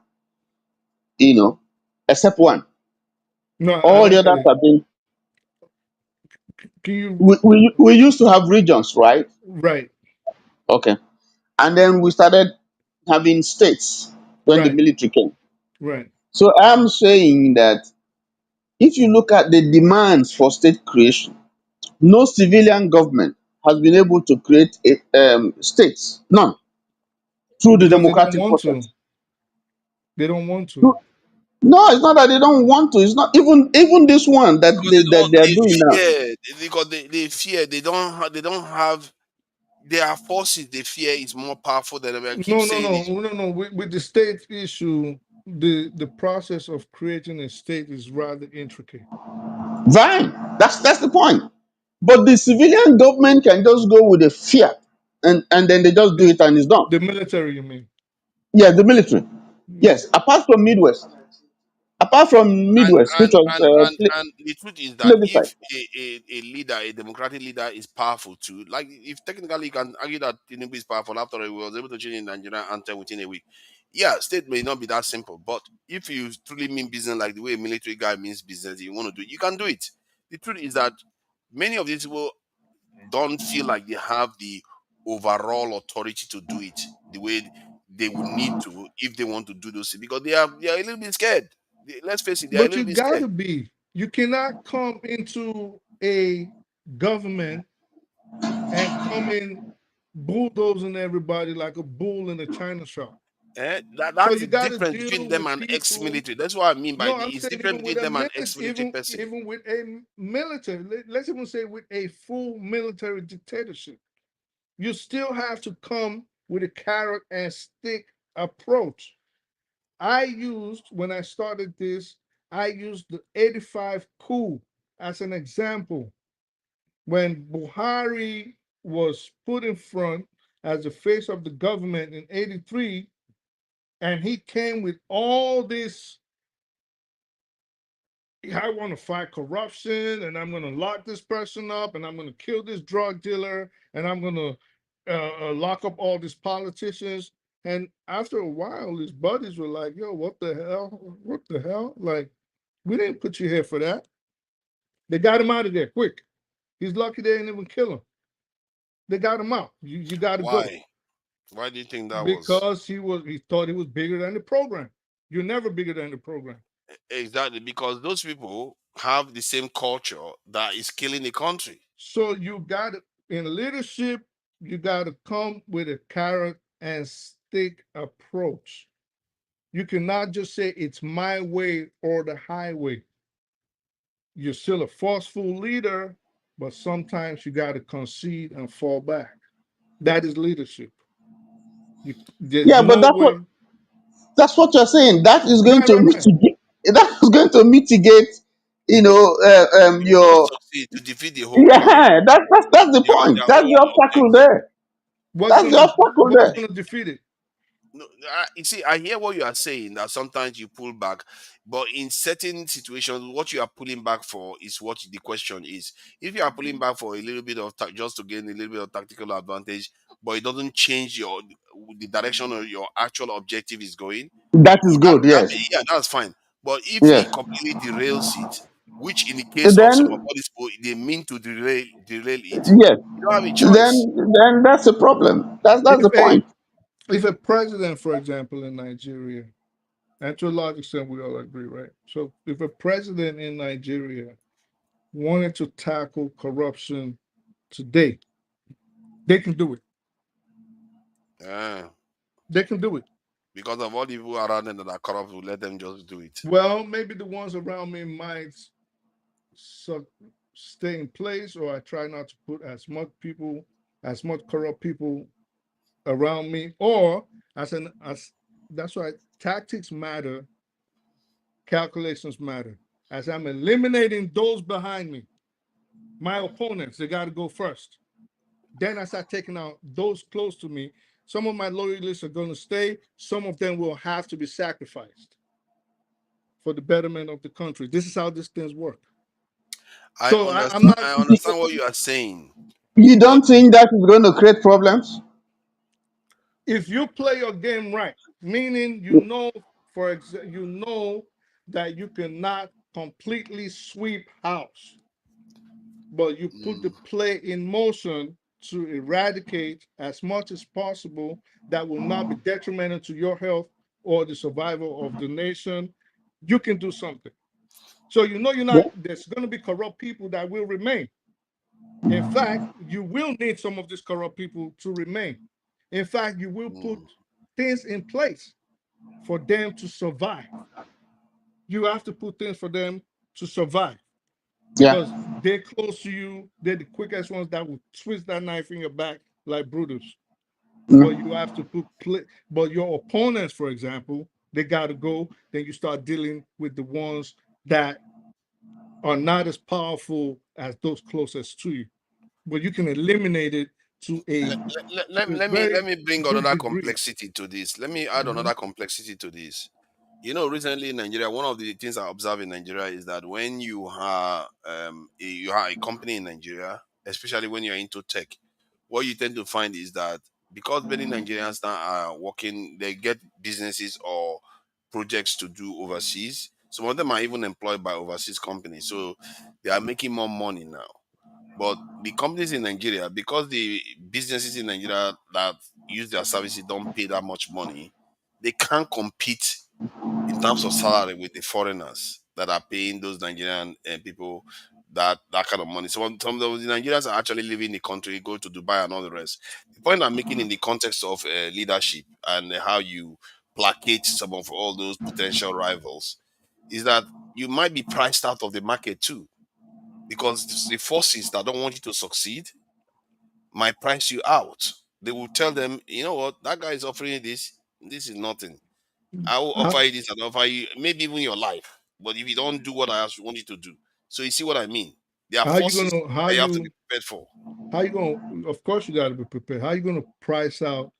except one, No, I all the don't get others it. have been. Can you? We used to have regions, right? Right. Okay. And then we started having states when the Right. military came. Right. So I'm saying that if you look at the demands for state creation, no civilian government has been able to create states, none, through the Because they don't democratic want to. process. They don't want to. No, no, it's not that they don't want to. It's not even this one that Because that they are doing they now. fear, because they fear, they don't have, their forces they fear is more powerful than them. I keep No, no, saying no, it. no, no. With the state issue, the process of creating a state is rather intricate. Fine, that's the point. But the civilian government can just go with a fear, and then they just do The it and it's done. the military, you mean? Yes, the military. Yeah. Yes, apart from And Midwest, which and was and and, and the truth is that plebiscite. if a leader, a democratic leader, is powerful too, like if technically you can argue that Tinubu is powerful after all, he was able to change the Nigerian anthem within a week. Yeah, state may not be that simple, but if you truly mean business like the way a military guy means business, you want to do it, you can do it. The truth is that many of these people don't feel like they have the overall authority to do it the way they would need to if they want to do those things, because they are a little bit scared. Let's face it, they are a But little you bit gotta scared. be. You cannot come into a government and come in bulldozing everybody like a bull in a china shop. So That's you the got to difference between deal them with and people. ex-military. That's what I mean by No, the I'm it's saying different even with between a them and military, ex-military person. even with a military. Let's even say with a full military dictatorship, you still have to come with a carrot and stick approach. I used when I started this, I used the 85 coup as an example. When Buhari was put in front as the face of the government in 83, and he came with all this, I want to fight corruption, and I'm going to lock this person up, and I'm going to kill this drug dealer, and I'm going to lock up all these politicians. And after a while, his buddies were like, yo, what the hell? What the hell? Like, we didn't put you here for that. They got him out of there quick. He's lucky they didn't even kill him. They got him out. You got to go. Why? Why do you think that was? Because he thought he was bigger than the program. You're never bigger than the program. Exactly, because those people have the same culture that is killing the country. So you got to, in leadership, you got to come with a carrot and stick approach. You cannot just say it's my way or the highway. You're still a forceful leader, but sometimes you got to concede and fall back. That is leadership. There's Yeah, but no way. that's what you're saying. That is going Right, to right, right. mitigate. That is going to mitigate. You will not Your succeed to defeat the whole plan. yeah. That's the point. Their That's the whole obstacle objective. there. What's That's the gonna obstacle what's there. gonna defeat it? No, you see, I hear what you are saying, that sometimes you pull back, but in certain situations, what you are pulling back for is what the question is. If you are pulling back for a little bit of just to gain a little bit of tactical advantage, but it doesn't change the direction of your actual objective is going, That is good. that Yes. yeah, that's fine. But if Yes. it completely derails it, which in the case of some of Then all these people, they mean to derail it, yes. you don't have a choice. Then that's the problem. That's If the point. a president, for example, in Nigeria, and to a large extent we all agree, right? So if a president in Nigeria wanted to tackle corruption today, they can do it. Yeah. They can do it. Because of all the people around them that are corrupt, will let them just do it. Well, maybe the ones around me might so, stay in place, or I try not to put as much corrupt people around me, or as that's why tactics matter, calculations matter. As I'm eliminating those behind me, my opponents, they got to go first. Then I start taking out those close to me. Some of my loyalists are going to stay. Some of them will have to be sacrificed. for the betterment of the country. This is how these things work. I So I'm understand. not. I understand what you are saying, You but don't think that is going to create problems? If you play your game right, meaning you know, you know that you cannot completely sweep house, but you put the play in motion to eradicate as much as possible that will not be detrimental to your health or the survival of the nation, you can do something. So you know you're not. There's going to be corrupt people that will remain. In fact, you will need some of these corrupt people to remain. In fact, you will put things in place for them to survive. You have to put things for them to survive Yeah. because they're close to you. They're the quickest ones that will twist that knife in your back like Brutus. But you have to but your opponents, for example, they got to go. Then you start dealing with the ones that are not as powerful as those closest to you. But you can eliminate it to a let very me bring good another degree. complexity to this. Let me add Mhm. another complexity to this. You know, recently in Nigeria, one of the things I observe in Nigeria is that when you are you are a company in Nigeria, especially when you're into tech, what you tend to find is that because many Nigerians now are working, they get businesses or projects to do overseas. Some of them are even employed by overseas companies, so they are making more money now. But the companies in Nigeria, because the businesses in Nigeria that use their services don't pay that much money, they can't compete in terms of salary with the foreigners that are paying those Nigerian people that kind of money. So some of the Nigerians are actually leaving the country, go to Dubai and all the rest. The point I'm making in the context of leadership and how you placate some of all those potential rivals is that you might be priced out of the market too, because the forces that don't want you to succeed might price you out. They will tell them, you know what, that guy is offering you this. This is nothing. I will How, offer you this and offer you maybe even your life. But if you don't do what I want you to do, so you see what I mean? There are how you forces gonna how that you have to be you prepared for. how you gonna? Of course, you got to be prepared. How you gonna price out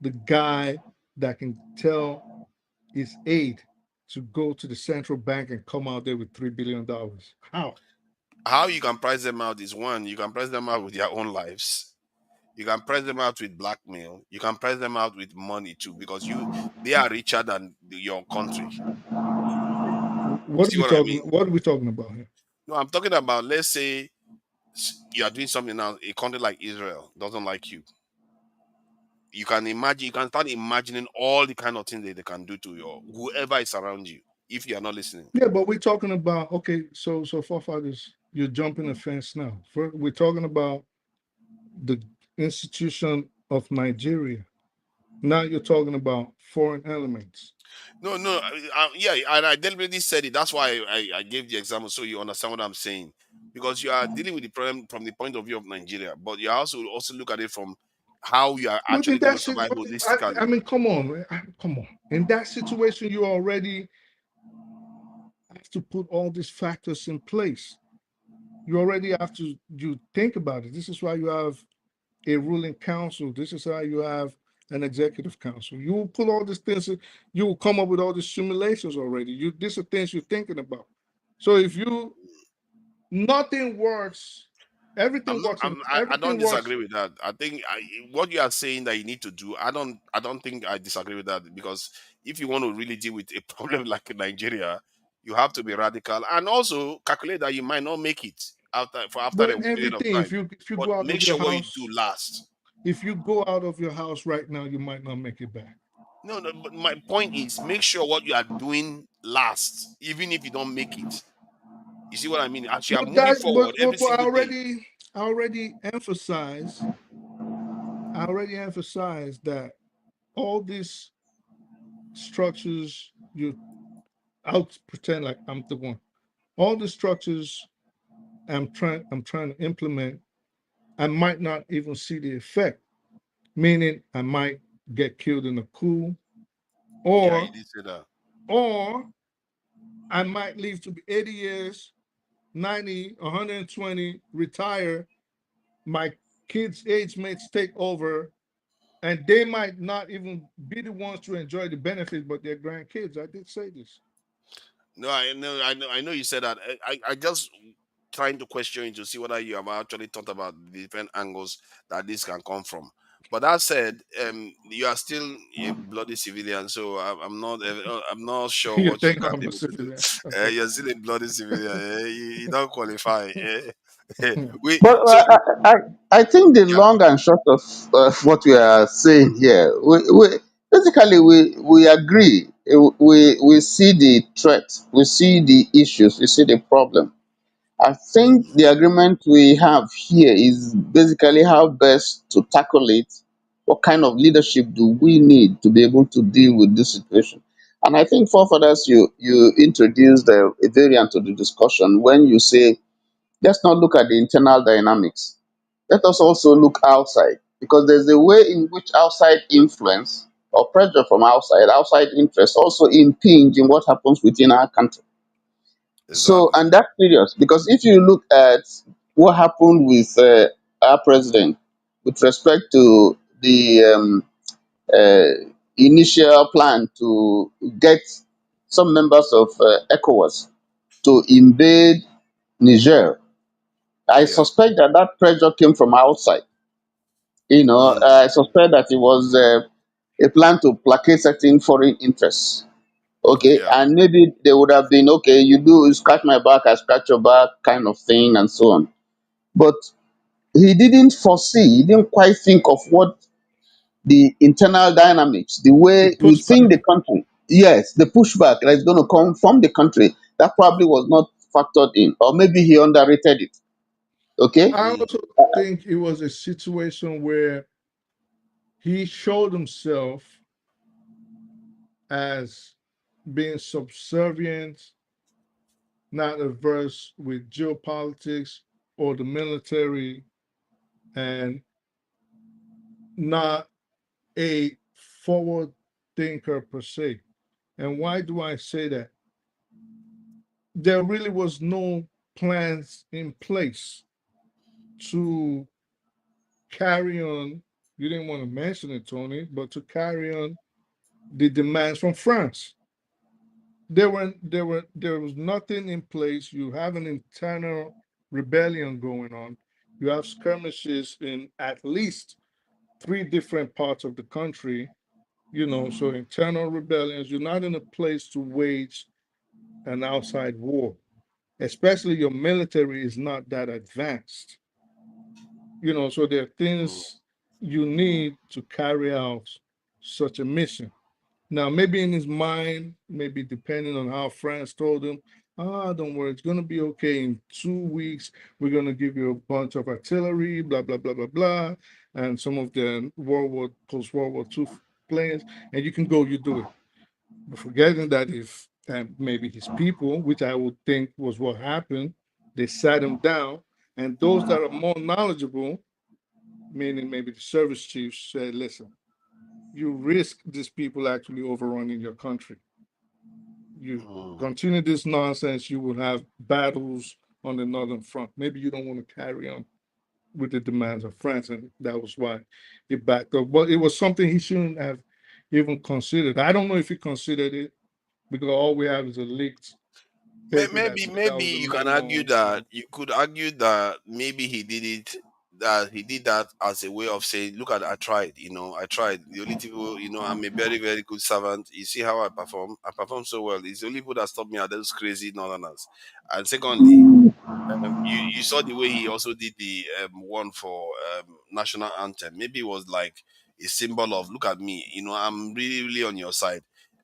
the guy that can tell his aide to go to the central bank and come out there with $3 billion? How? How you can price them out is one, you can price them out with their own lives. You can price them out with blackmail. You can price them out with money too, because they are richer than your country. You What are see we what I talking? mean? What are we talking about here? No, I'm talking about, let's say you are doing something now, a country like Israel doesn't like you. You can imagine, you can start imagining all the kind of things that they can do to your whoever is around you if you are not listening. Yeah, but we're talking about okay. So forefathers, you're jumping the fence now. We're talking about the institution of Nigeria. Now you're talking about foreign elements. No, no, yeah, and I deliberately said it. That's why I gave the example so you understand what I'm saying. Because you are dealing with the problem from the point of view of Nigeria, but you also look at it from how you are But actually in going to that survive I holistically. mean, come on, man. Come on. In that situation, you already have to put all these factors in place. You already have to you think about it. This is why you have a ruling council. This is how you have an executive council. You will put all these things. You will come up with all these simulations already. These are things you're thinking about. So if you nothing works, I'm not. I don't everything works. disagree with that. I think what you are saying that you need to do. I don't think I disagree with that, because if you want to really deal with a problem like Nigeria, you have to be radical and also calculate that you might not make it after But a in period of everything, time. if you But go out make of your sure what you do house, last. if you go out of your house right now, you might not make it back. No, no. But my point is, make sure what you are doing last, even if you don't make it. You see what I mean? As you are But moving that, forward every but single day. I already emphasized. I already emphasized that all these structures, I'll pretend like I'm the one. All the structures I'm trying to implement, I might not even see the effect. Meaning, I might get killed in a coup, Yeah, you or did say that. or I might live to be 80 years, 90, 120, retire. My kids' age mates take over, and they might not even be the ones to enjoy the benefits, but their grandkids. I did say this. No, I know you said that. I just trying to question you to see whether you have actually thought about the different angles that this can come from. But that said, you are still a bloody civilian, so I'm not sure You what you think can I'm be a able to do. citizen? Okay. You're still a bloody civilian. You don't qualify. We But so I think the yeah, long and short of what we are saying here, we agree. We see the threat, we see the issues, we see the problem. I think the agreement we have here is basically how best to tackle it. What kind of leadership do we need to be able to deal with this situation? And I think, forefathers, you introduced a variant to the discussion when you say, let's not look at the internal dynamics. Let us also look outside, because there's a way in which outside influence or pressure from outside interest also impinge in what happens within our country. So, exactly. and that's serious, because if you look at what happened with our president with respect to the initial plan to get some members of ECOWAS to invade Niger, I Yeah. suspect that that pressure came from outside. Mm, I suspect that it was a plan to placate certain foreign interests. Okay, yeah. and maybe they would have been okay. You scratch my back, I scratch your back, kind of thing, and so on. But he didn't foresee. He didn't quite think of what the internal dynamics, the The way within pushback. the country. Yes, the pushback that's going to come from the country that probably was not factored in, or maybe he underrated it. Okay. I also think it was a situation where he showed himself as being subservient, not averse with geopolitics or the military, and not a forward thinker per se. And why do I say that? There really was no plans in place to carry on. You didn't want to mention it, Tony, but to carry on the demands from France. There was nothing in place. You have an internal rebellion going on. You have skirmishes in at least three different parts of the country, so internal rebellions. You're not in a place to wage an outside war, especially your military is not that advanced. So there are mm, things you need to carry out such a mission. Now, maybe in his mind, maybe depending on how France told him, don't worry, it's going to be okay. In 2 weeks, we're going to give you a bunch of artillery, blah, blah, blah, blah, blah, and some of the post World War II planes, and you can go, you do it. But forgetting that if maybe his people, which I would think was what happened, they sat him down, and those that are more knowledgeable, meaning maybe the service chiefs, said, listen, you risk these people actually overrunning your country. You mm. continue this nonsense, you will have battles on the northern front. Maybe you don't want to carry on with the demands of France, and that was why he backed up. But it was something he shouldn't have even considered. I don't know if he considered it, because all we have is a leaked paper that Maybe said that maybe was a you can argue memo. that you could argue that maybe he did that as a way of saying, look at, I tried, I tried. The only people, I'm a very, very good servant. You see how I perform so well. It's the only people that stop me are those crazy northerners. And secondly, you saw the way he also did the one for national anthem. Maybe it was like a symbol of, look at me, I'm really, really on your side.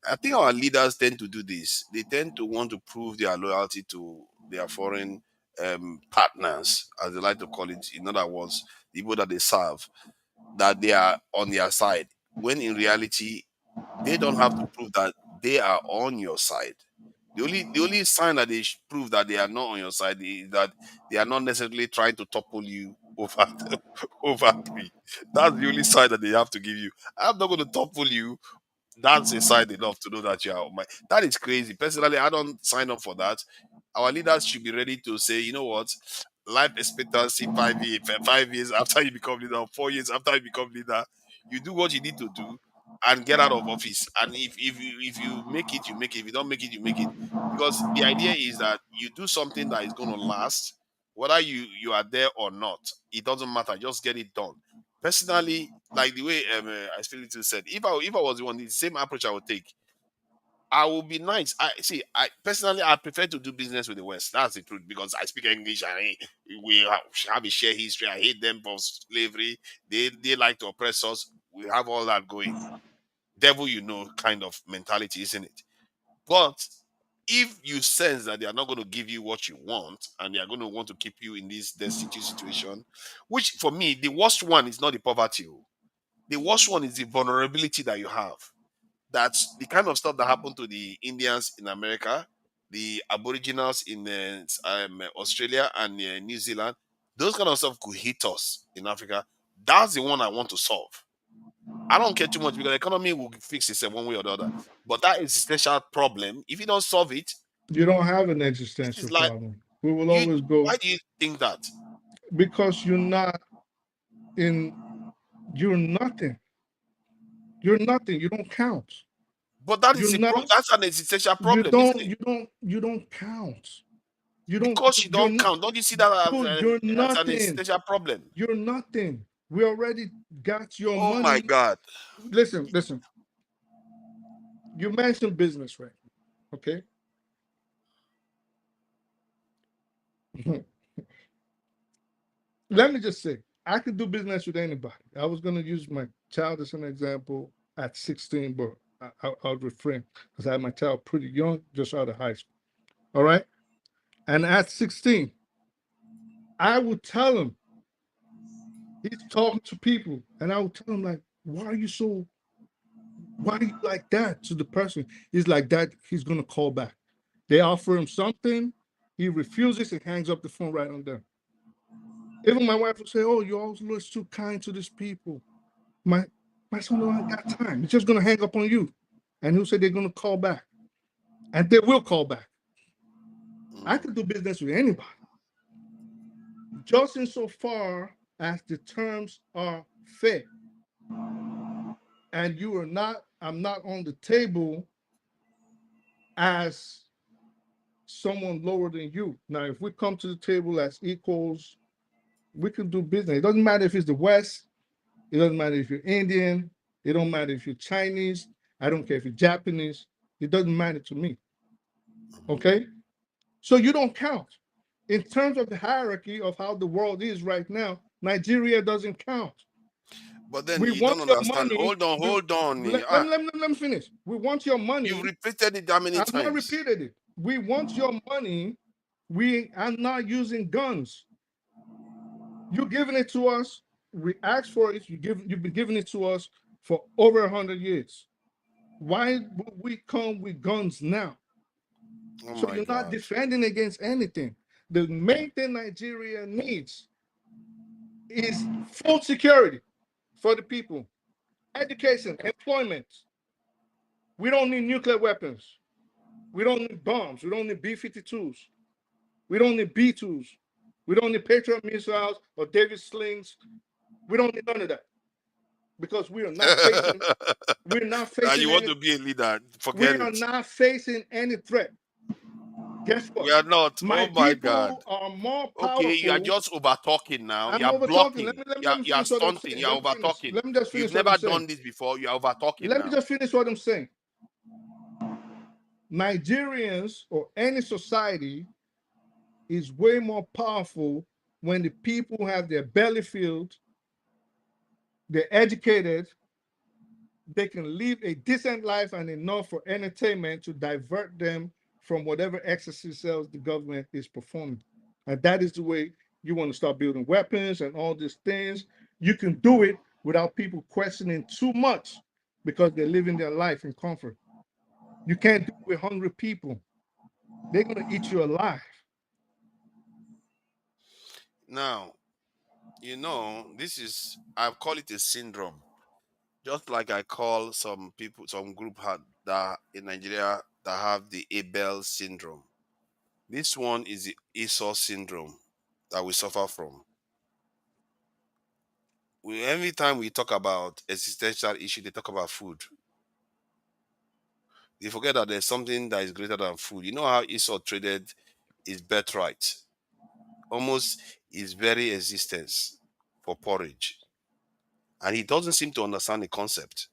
I think our leaders tend to do this. They tend to want to prove their loyalty to their foreign partners, as they like to call it. In other words, the people that they serve, that they are on their side. When in reality, they don't have to prove that they are on your side. The only sign that they prove that they are not on your side is that they are not necessarily trying to topple you over over me. That's the only sign that they have to give you. I'm not going to topple you. That's a sign enough to know that you are on my. That is crazy. Personally, I don't sign up for that. Our leaders should be ready to say, you know what, life expectancy 5 years after you become leader, or 4 years after you become leader, you do what you need to do. and get out of office. And if you make it, you make it. If you don't make it, you make it. Because the idea is that you do something that is going to last, whether you are there or not. It doesn't matter. Just get it done. Personally, like the way I feel it said, if I was the one, the same approach I would take. I will be nice. I see. I personally, I prefer to do business with the West. That's the truth because I speak English. We have a shared history. I hate them for slavery. They like to oppress us. We have all that going. Devil, kind of mentality, isn't it? But if you sense that they are not going to give you what you want and they are going to want to keep you in this destitute situation, which for me, the worst one is not the poverty. The worst one is the vulnerability that you have. That's the kind of stuff that happened to the Indians in America, the Aboriginals in Australia and New Zealand. Those kind of stuff could hit us in Africa. That's the one I want to solve. I don't care too much because the economy will fix itself one way or the other. But that existential problem, if you don't solve it, You don't have an it is existential like problem. We will you. always go Why do you think that? because you're not in. You're nothing. You're nothing. You don't count. But that is You're not. that's an existential You problem, isn't don't. it? You don't. You don't count. You don't. Because you You're. don't count. Don't you see that Dude, you're as an nothing. existential problem? You're nothing. We already got your Oh my money. God. Listen. You mentioned business, right? Okay. Let me just say, I could do business with anybody. I was going to use my child as an example at 16, but I'll refrain because I had my child pretty young, just out of high school. All right. And at 16, I would tell him, he's talking to people, and I would tell him, like, why are you like that to the person? He's like that, he's going to call back. They offer him something, he refuses and hangs up the phone right on them. Even my wife will say, oh, you're always too kind to these people. My son don't have got time. He's just going to hang up on you. And he'll say they're going to call back. And they will call back. I could do business with anybody. Just insofar as the terms are fair. And I'm not on the table as someone lower than you. Now, if we come to the table as equals, we can do business. It doesn't matter if it's the West. It doesn't matter if you're Indian. It don't matter if you're Chinese. I don't care if you're Japanese. It doesn't matter to me. Okay? So you don't count. In terms of the hierarchy of how the world is right now, Nigeria doesn't count. But then We you don't want your understand. money. Hold on. Let me finish. We want your money. You've repeated it how many I've not times? repeated it. We want your money. We are not using guns. You're giving it to us. We asked for it. You've been giving it to us for over 100 years. Why would we come with guns now? Oh So my you're God. not defending against anything. The main thing Nigeria needs is full security for the people, education, employment. We don't need nuclear weapons. We don't need bombs. We don't need B-52s. We don't need B-2s. We don't need Patriot missiles or David slings. We don't need none of that because we are not facing. We're not facing. You want to be a leader? We Forget are it. not facing any threat. Guess what? We are not. My Oh my God. people are more Okay, you are powerful. just over talking now. You I'm are over talking. blocking. Let me You are finish what I'm stunting. saying. You are over talking. Let me just You've finish what I'm never saying. done this before. You are over talking Let now. me just finish what I'm saying. Nigerians or any society is way more powerful when the people have their belly filled, they're educated, they can live a decent life and enough for entertainment to divert them from whatever exercise the government is performing. And that is the way you want to start building weapons and all these things. You can do it without people questioning too much because they're living their life in comfort. You can't do it with hungry people. They're going to eat you alive. Now, this is, I call it a syndrome. Just like I call some people, some group that in Nigeria that have the Abel syndrome. This one is the Esau syndrome that we suffer from. every time we talk about existential issue, they talk about food. They forget that there's something that is greater than food. You know how Esau traded his birthright, almost his very existence, for porridge. And he doesn't seem to understand the concept.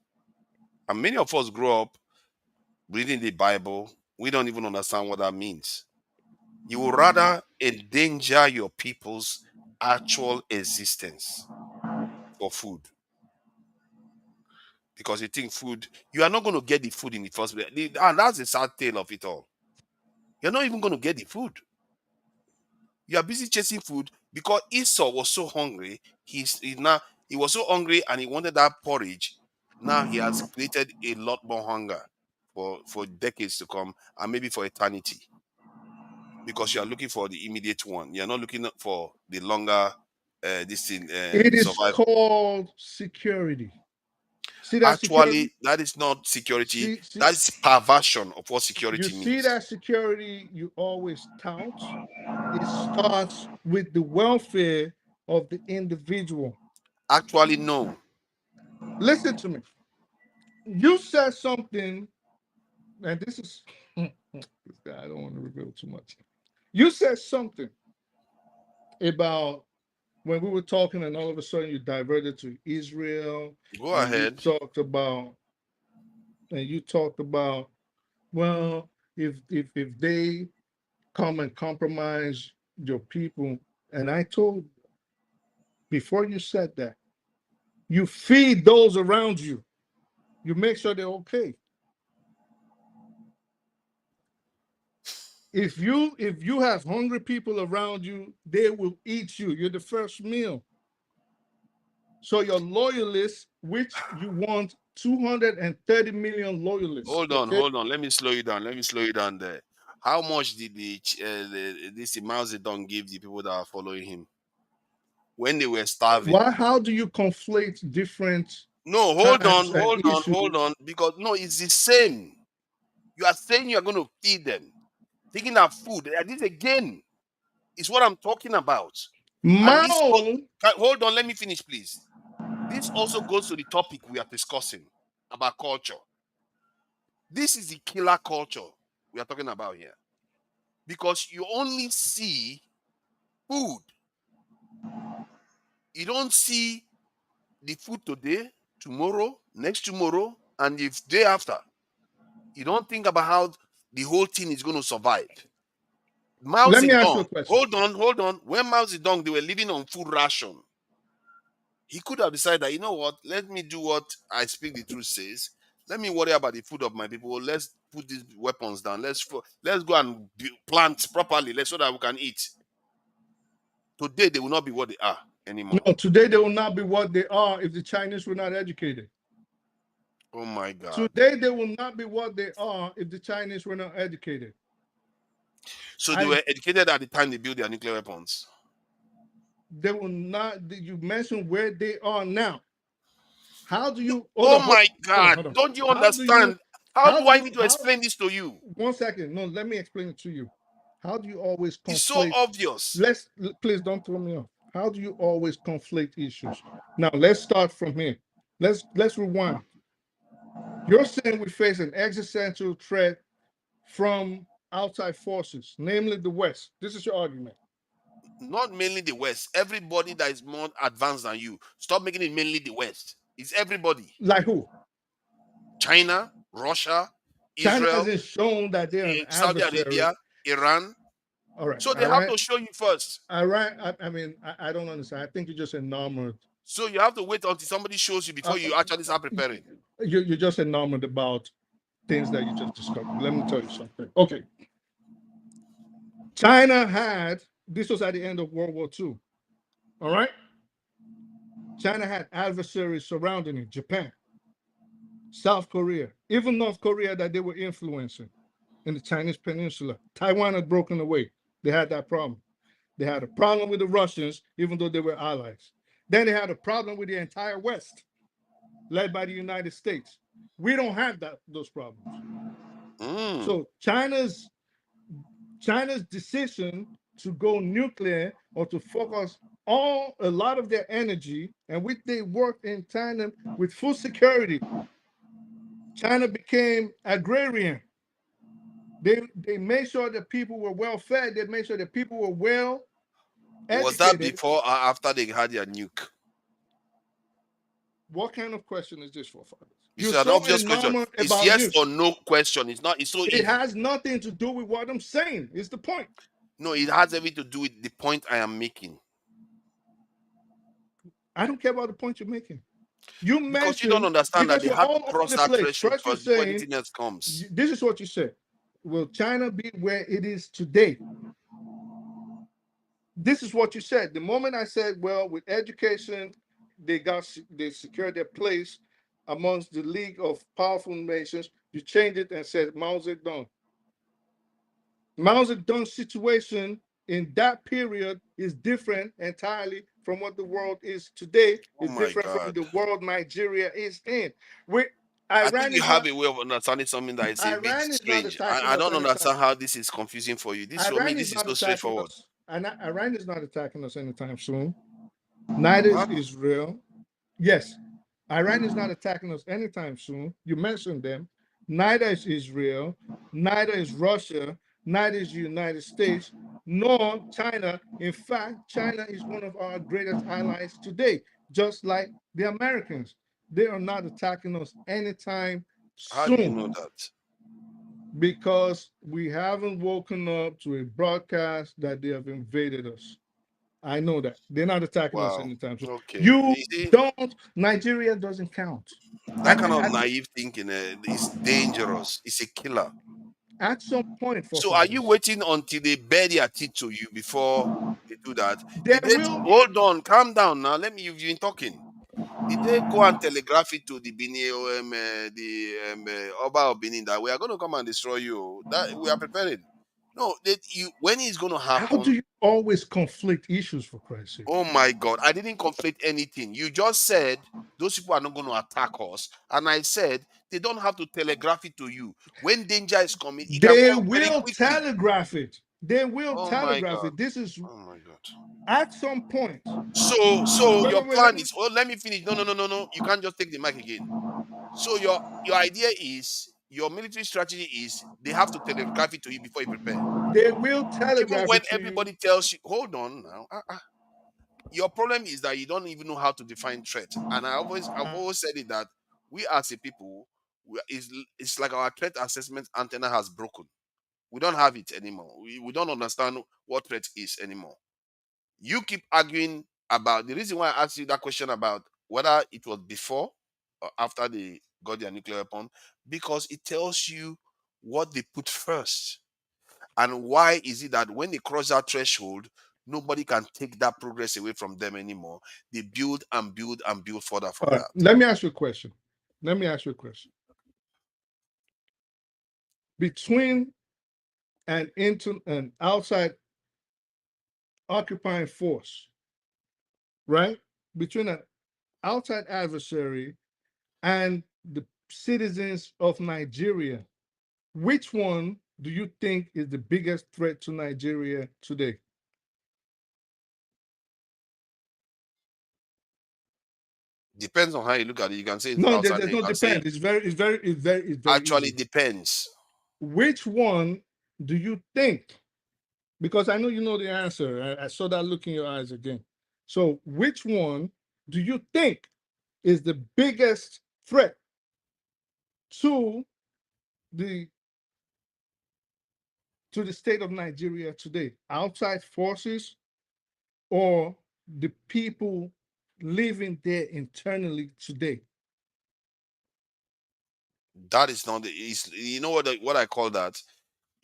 And many of us grow up reading the Bible. We don't even understand what that means. You would rather endanger your people's actual existence for food. Because you think food, you are not going to get the food in the first place. And that's the sad tale of it all. You're not even going to get the food. You are busy chasing food because Esau was so hungry. He was so hungry and he wanted that porridge. Now he has created a lot more hunger for decades to come and maybe for eternity. Because you are looking for the immediate one. You are not looking for the longer It is survival. called security. See that security? Actually, that is not security. See, That is perversion of what you security see means. that security you always tout? It starts with the welfare of the individual. Actually, no. Listen to me. You said something, and this is this guy, I don't want to reveal too much. You said something about when we were talking, and all of a sudden you diverted to Israel. Go and ahead. You talked about, well, if they come and compromise your people, and I told you, before you said that, you feed those around you. You make sure they're okay. If you have hungry people around you, they will eat you. You're the first meal. So your loyalists, which you want 230 million loyalists. Hold on, Okay? hold on. Let me slow you down. Let me slow you down there. How much did this Mao Zedong give the people that are following him when they were starving? How do you conflate different No, times and issues? hold on. Because no, it's the same. You are saying you are going to feed them, thinking of food. This again is what I'm talking about. And this, Mao, hold on, let me finish, please. This also goes to the topic we are discussing about culture. This is the killer culture we are talking about here. Because you only see food. You don't see the food today, tomorrow, next tomorrow, and the day after. You don't think about how the whole thing is going to survive. Mao let me ask you a Zedong, question. hold on. When Mao Zedong, they were living on food ration. He could have decided that, you know what, let me do what I speak the truth says. Let me worry about the food of my people. Let's put these weapons down. Let's go and plant properly, so that we can eat. Today, they will not be what they are anymore. No, today they will not be what they are if the Chinese were not educated. Oh my God. Today they will not be what they are if the Chinese were not educated. So they were educated at the time they built their nuclear weapons. They will not. You mentioned where they are now. How do you? Oh my God! Don't you understand? How do I need to explain this to you? 1 second. No, let me explain it to you. How do you always conflate? It's so obvious. Please don't throw me off. How do you always conflate issues? Now let's start from here. Let's rewind. You're saying we face an existential threat from outside forces, namely the West. This is your argument. Not mainly the West. Everybody that is more advanced than you. Stop making it mainly the West. It's everybody. Like who? China, Russia, China Israel, hasn't shown that they're an Saudi adversary. Arabia, Iran. All right. So they have to show you first. Iran. I don't understand. I think you're just enamored. So you have to wait until somebody shows you before you actually start preparing. You're just enamored about things that you just discovered. Let me tell you something. Okay. China had, this was at the end of World War II. All right. China had adversaries surrounding it. Japan, South Korea, even North Korea that they were influencing in the Chinese peninsula. Taiwan had broken away. They had that problem. They had a problem with the Russians, even though they were allies. Then they had a problem with the entire West, led by the United States. We don't have those problems. So China's decision to go nuclear or to focus a lot of their energy, and which they worked in tandem with food security. China became agrarian. They made sure that people were well fed. They made sure that people were well Was that educated. before or after they had their nuke? What kind of question is this for, father? It's You're an so obvious question. enamored It's about yes news. or no question. It's not. It's so It easy. has nothing to do with what I'm saying. Is the point? No, it has everything to do with the point I am making. I don't care about the point you're making. You Because you don't mentioned, understand that because they you're have to all over cross the that place. threshold First, you're first before saying anything else comes. this is what you said. Will China be where it is today? This is what you said. The moment I said, well, with education, they secured their place amongst the League of Powerful Nations. You changed it and said Mao Zedong. Mao Zedong's situation in that period is different entirely from what the world is today. Oh It's my different from God. the world Nigeria is in. I think Iran you is have not a way of understanding something that is a bit Iran is not strange. attacking I us don't anytime. understand how this is confusing for you. This for me, Iran is this is not so attacking straightforward. us. And Iran is not attacking us anytime soon. Neither is Huh? Israel. Yes, Iran is not attacking us anytime soon. You mentioned them. Neither is Israel. Neither is Russia. Neither is the United States, nor China. In fact, China is one of our greatest allies today, just like the Americans. They are not attacking us anytime How do you know soon that? because we haven't woken up to a broadcast that they have invaded us. I know that. They're not attacking us Wow. anytime soon. Okay. You You see, don't, Nigeria doesn't count. that kind of At, naive thinking is dangerous. It's a killer. at some point, So are you forefathers, waiting until they bare their teeth to you before they do that? there Did they will, hold on, calm down now? Let me you've been talking. Did they go and telegraph it to the Benin, Oba of Benin that we are going to come and destroy you? That we are preparing. No, when it's going to how do happen. you always conflict issues for Christ's sake? Oh my God! I didn't conflict anything. You just said those people are not going to attack us, and I said they don't have to telegraph it to you. When danger is coming, it can They come very will quickly. telegraph it. They will Oh my telegraph God! it. This is Oh my God! at some point. So Wait, your wait, wait. Let plan me, is. Oh, let me finish. No, no, no, no, no. You can't just take the mic again. So your idea is your military strategy is they have to telegraph it to you before you prepare. they will Even telegraph when it to you. everybody tells you, hold on now. Your problem is that you don't even know how to define threat. And I've always said it that we as a people, it's like our threat assessment antenna has broken. We don't have it anymore. We don't understand what threat is anymore. You keep arguing about the reason why I asked you that question about whether it was before or after they got their nuclear weapon, because it tells you what they put first. And why is it that when they cross that threshold, nobody can take that progress away from them anymore? They build and build and build further from All right. that. Let me ask you a question. Let me ask you a question. Between an outside occupying force, right? Between an outside adversary and the citizens of Nigeria, which one do you think is the biggest threat to Nigeria today? Depends on how you look at it. You can say it's No, outside, there's and you no can say depend. It's very actually easy. depends. Which one do you think? Because I know you know the answer. I saw that look in your eyes again. So, which one do you think is the biggest threat to the state of Nigeria today? Outside forces or the people living there internally today? That is not the. You know what I call that?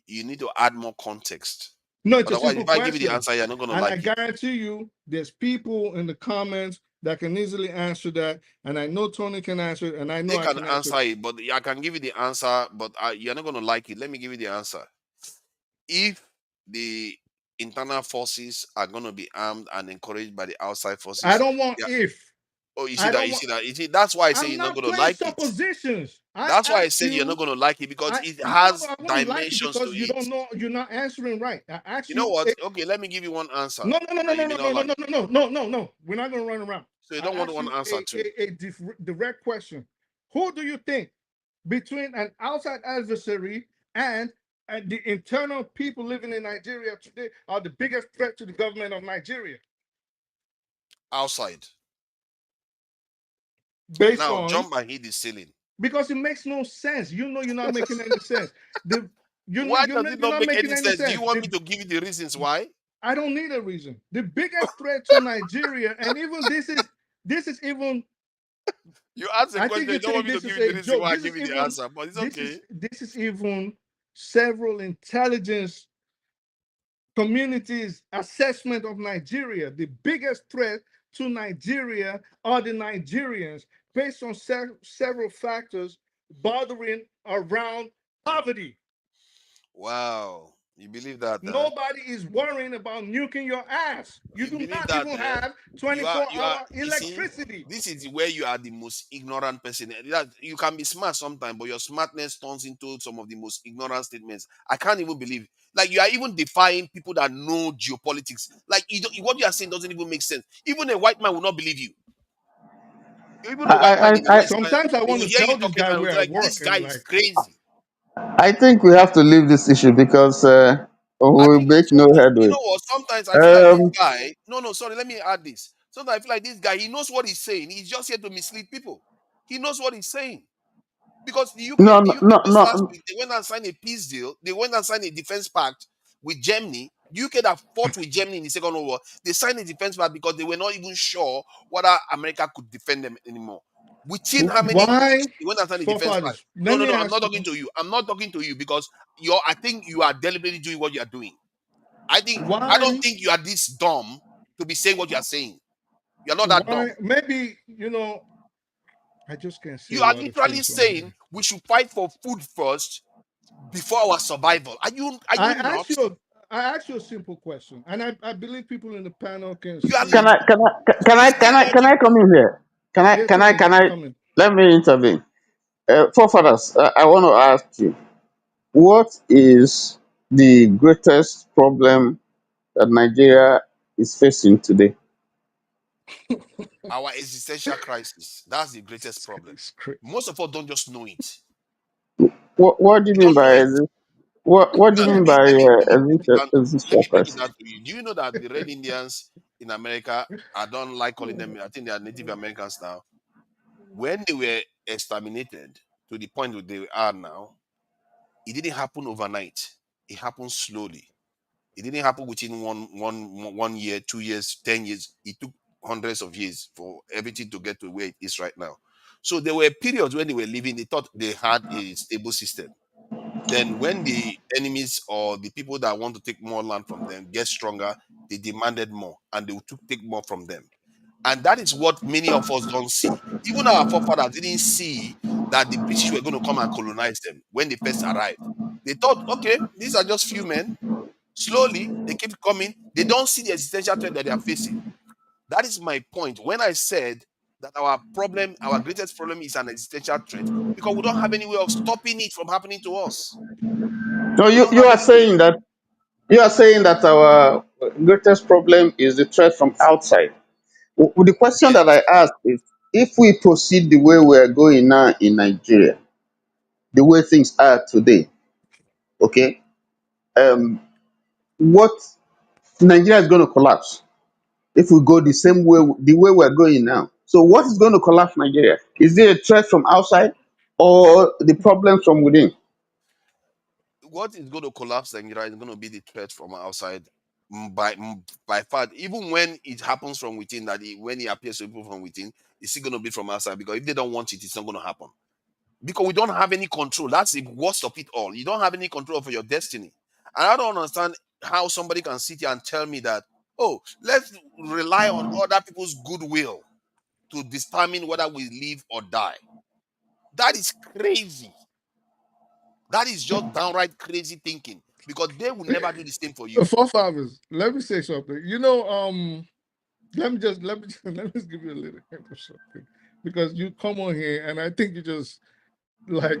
You need to add more context. No, it's a Otherwise, simple if I give you the question. answer, you're not going to And I like it. guarantee you, there's people in the comments that can easily answer that. And I know Tony can answer it, and I know They I can can answer answer it. it, but I can give you the answer, but you're not going to like it. Let me give you the answer. If the internal forces are going to be armed and encouraged by the outside I forces, don't want they are- if. Oh, you see I that? don't You want. see that? You see, that's why I say I'm you're not not going to playing like it. suppositions. I That's why I asked say you're not you. going to like it because I it no, has I wouldn't like it dimensions to because you it. don't know. You're not answering right. I asked You know you. what? Okay, let me give you one answer No, no, no, no, that you no, may no, not no, no, like. no, no, no, no, no. We're not gonna run around. So you I don't want asked one you answer too. a direct question. Who do you think between an outside adversary and the internal people living in Nigeria today are the biggest threat to the government of Nigeria? Outside. Based Now on jump and hit the ceiling. because it makes no sense. You know you're not making any sense. The Why does it you're not not make making any any sense? Do you sense. want me to give you the reasons why? I don't need a reason. The biggest threat to Nigeria, and even this is even. You ask a I think question, you you don't want think me to this give is you the a reason joke. why I give you the answer, but it's okay. This is even several intelligence communities assessment of Nigeria. The biggest threat to Nigeria are the Nigerians based on several factors bordering around poverty. Wow. You believe that, huh? Nobody is worrying about nuking your ass. You You do believe not that, even eh? have You are 24-hour you see, electricity. this is where you are the most ignorant person. That you can be smart sometimes, but your smartness turns into some of the most ignorant statements. I can't even believe, like, you are even defying people that know geopolitics. Like, what you are saying doesn't even make sense. Even a white man will not believe you. Even a white man in the West, man, Sometimes I they want will to hear you tell this talking guy and will we're be at like, work this guy and is like, crazy. I think we have to leave this issue because I we think make no sometimes, you headway. know what? Sometimes I feel like this Um, guy. No, no, sorry. Let me add this. Sometimes I feel like this guy. He knows what he's saying. He's just here to mislead people. He knows what he's saying because no, The no, UK no, just last no. week they went and signed a peace deal. They went and signed a defense pact with Germany. The UK that fought with Germany in the Second World War. They signed a defense pact because they were not even sure whether America could defend them anymore. Within how many why? weeks they went and signed a defense pact? Forefathers, No, let no, me no. I'm ask not you, talking to you. I'm not talking to you because you're. I think you are deliberately doing what you are doing. I don't why? think you are this dumb to be saying what you are saying. You're not that Why? dumb. Maybe, I just can't say You a are lot of literally things on saying here. we should fight for food first before our survival. Are I you asked not? you I asked you a simple question, and I believe people in the panel can You are Can see. I literally can I twisting can I logic. come in here? Yeah, come in, Can I come in. let me intervene? Forefathers, I want to ask you, what is the greatest problem that Nigeria is facing today? Our existential crisis. That's the greatest problem. It's crazy. Most of us don't just know it. What do you We mean don't know by it. what do you Now, mean by let me break it down. Let existential me break it crisis? down to you. Do you know that the Red Indians in America? I don't like calling them. I think they are Native Americans now. When they were exterminated to the point where they are now, it didn't happen overnight. It happened slowly. It didn't happen within 1 year, 2 years, 10 years. It took hundreds of years for everything to get to where it is right now. So there were periods when they were living, they thought they had a stable system. Then when the enemies or the people that want to take more land from them get stronger, they demanded more and they would take more from them. And that is what many of us don't see. Even our forefathers didn't see that the British were going to come and colonize them when they first arrived. They thought, okay, these are just few men. Slowly, they keep coming. They don't see the existential threat that they are facing. That is my point. When I said that our problem, our greatest problem is an existential threat, because we don't have any way of stopping it from happening to us. No, We don't you have are any way. saying that our greatest problem is the threat from outside. The question that I Yes. ask is, if we proceed the way we are going now in Nigeria, the way things are today, okay, um, what Nigeria is going to collapse if we go the same way, the way we're going now. So, what is going to collapse Nigeria? Is it a threat from outside or the problems from within? What is going to collapse Nigeria is going to be the threat from outside, by far. Even when it happens from within, when it appears to people from within, it's still going to be from outside, because if they don't want it, it's not going to happen. Because we don't have any control. That's the worst of it all. You don't have any control over your destiny. And I don't understand how somebody can sit here and tell me that, oh, let's rely on other people's goodwill to determine whether we live or die. That is crazy. That is just downright crazy thinking, because they will never do the same for you. Forefathers, let me say something. let me just give you a little hint of something, because you come on here and I think you just like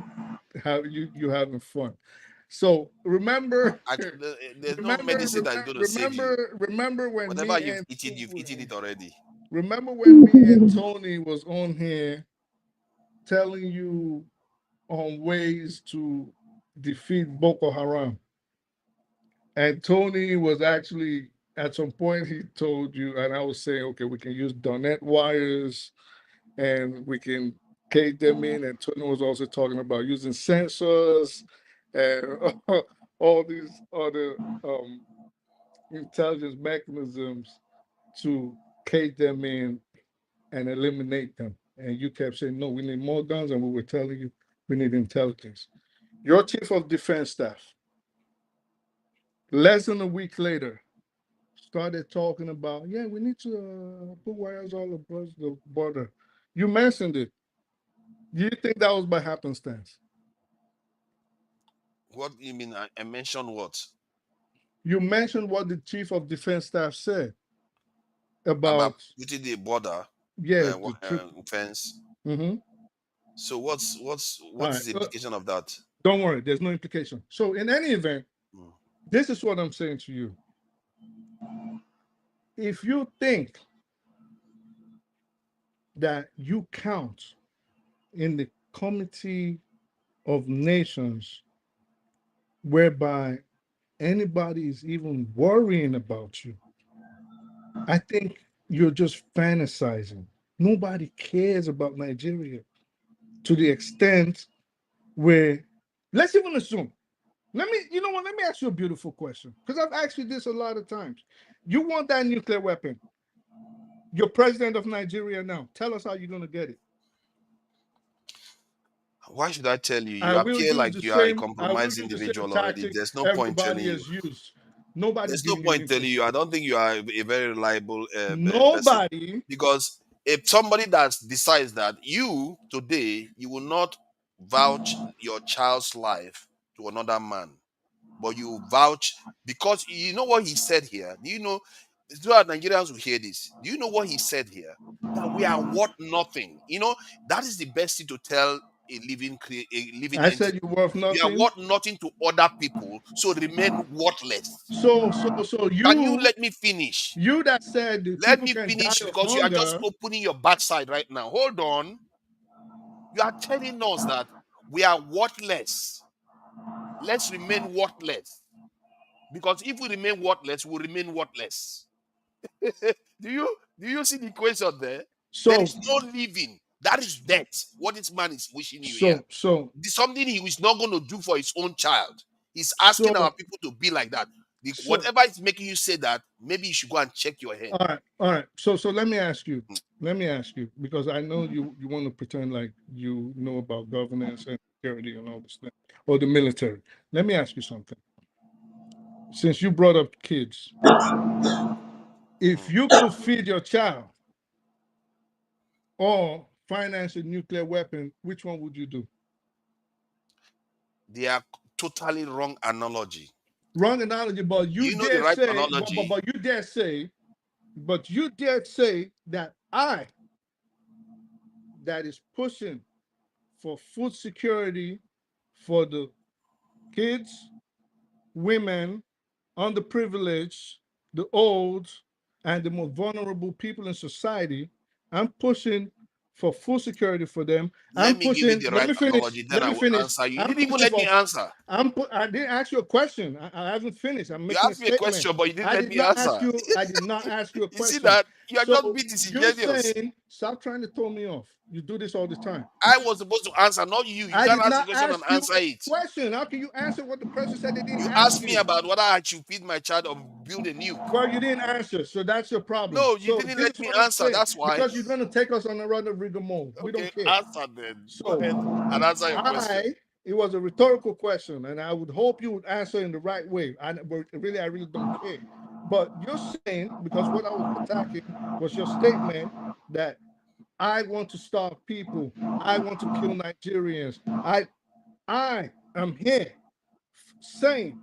how you having fun. So remember, There's no medicine that's going to save you. remember when Whatever me you've and eaten, you've eaten it already. remember when me and Tony was on here telling you on ways to defeat Boko Haram. And Tony was actually, at some point, he told you, and I was saying, okay, we can use Donnet wires and we can cage them in. And Tony was also talking about using sensors and all these other intelligence mechanisms to cage them in and eliminate them. And you kept saying, no, we need more guns. And we were telling you, we need intelligence. Your chief of defense staff, less than a week later, started talking about, yeah, we need to put wires all across the border. You mentioned it. Do you think that was by happenstance? What do you mean? I mentioned what? You mentioned what the chief of defense staff said About about, putting the border yeah, the troop. fence. Mm-hmm. So All what right. is the implication of that? Don't worry, there's no implication. So in any event, Mm. this is what I'm saying to you. If you think that you count in the committee of nations whereby anybody is even worrying about you, I think you're just fantasizing. Nobody cares about Nigeria to the extent where, let's even assume, you know what, let me ask you a beautiful question, because I've asked you this a lot of times. You want that nuclear weapon. You're president of Nigeria now. Tell us how you're going to get it. Why should I tell you? I You will appear use like the you are a same. I will compromised use the same individual already. tactic There's no point telling everybody you. has used. Nobody's There's no giving you point telling anything. you. I don't think you are a very reliable person, Nobody. because if somebody that decides that you today you will not vouch your child's life to another man, but you vouch because you know what he said here. Do you know? So that Nigerians will hear this. Do you know what he said here? That we are worth nothing. You know that is the best thing to tell a living I said entity. you're worth You are nothing. worth nothing to other people, so remain worthless. So Can you you let me finish? that said the Let people me can die finish, of because you are just hunger. opening your backside right now. Hold on. You are telling us that we are worthless. Let's remain worthless. Because if we remain worthless, we'll remain worthless. Do you see the equation there? There So is no living. That is death. What this man is wishing you here. so so Something he is not going to do for his own child. He's asking our so people to be like that. so Whatever is making you say that, maybe you should go and check your head. all right. So let me ask you. Let me ask you, because I know you want to pretend like you know about governance and security and all this thing, or the military. Let me ask you something. Since you brought up kids, if you could feed your child or finance a nuclear weapon, which one would you do? They are totally wrong analogy. Wrong analogy, but Do you you know the dare right say, analogy? but you dare say that that is pushing for food security for the kids, women, underprivileged, the old, and the more vulnerable people in society. I'm pushing for full security for them. Let I'm me give you pushing. the Let right me finish. analogy, then Let I me will finish. answer you. You I'm didn't even pushing let me for. answer. I didn't ask you a question. I haven't finished. I'm You making a asked me a statement. question, but you didn't I let did me not ask answer. you. I did not ask you a You see question. that? You are just So being you're disingenuous. saying, stop trying to throw me off. You do this all the time. I was supposed to answer, not you. You I can't did ask the not question and ask you answer a it. question. How can you answer what the person said they didn't You ask asked me you? about whether I should feed my child or build a nuke. Well, you didn't answer, so that's your problem. No, you So didn't this let is me what I'm answer. saying, That's why. because you're going to take us on a run of rigmarole. We Okay, don't care. answer then. Go So ahead and answer your question. it was a rhetorical question, and I would hope you would answer in the right way. But really, I really don't care. But you're saying, because what I was attacking was your statement that I want to starve people, I want to kill Nigerians. I am here saying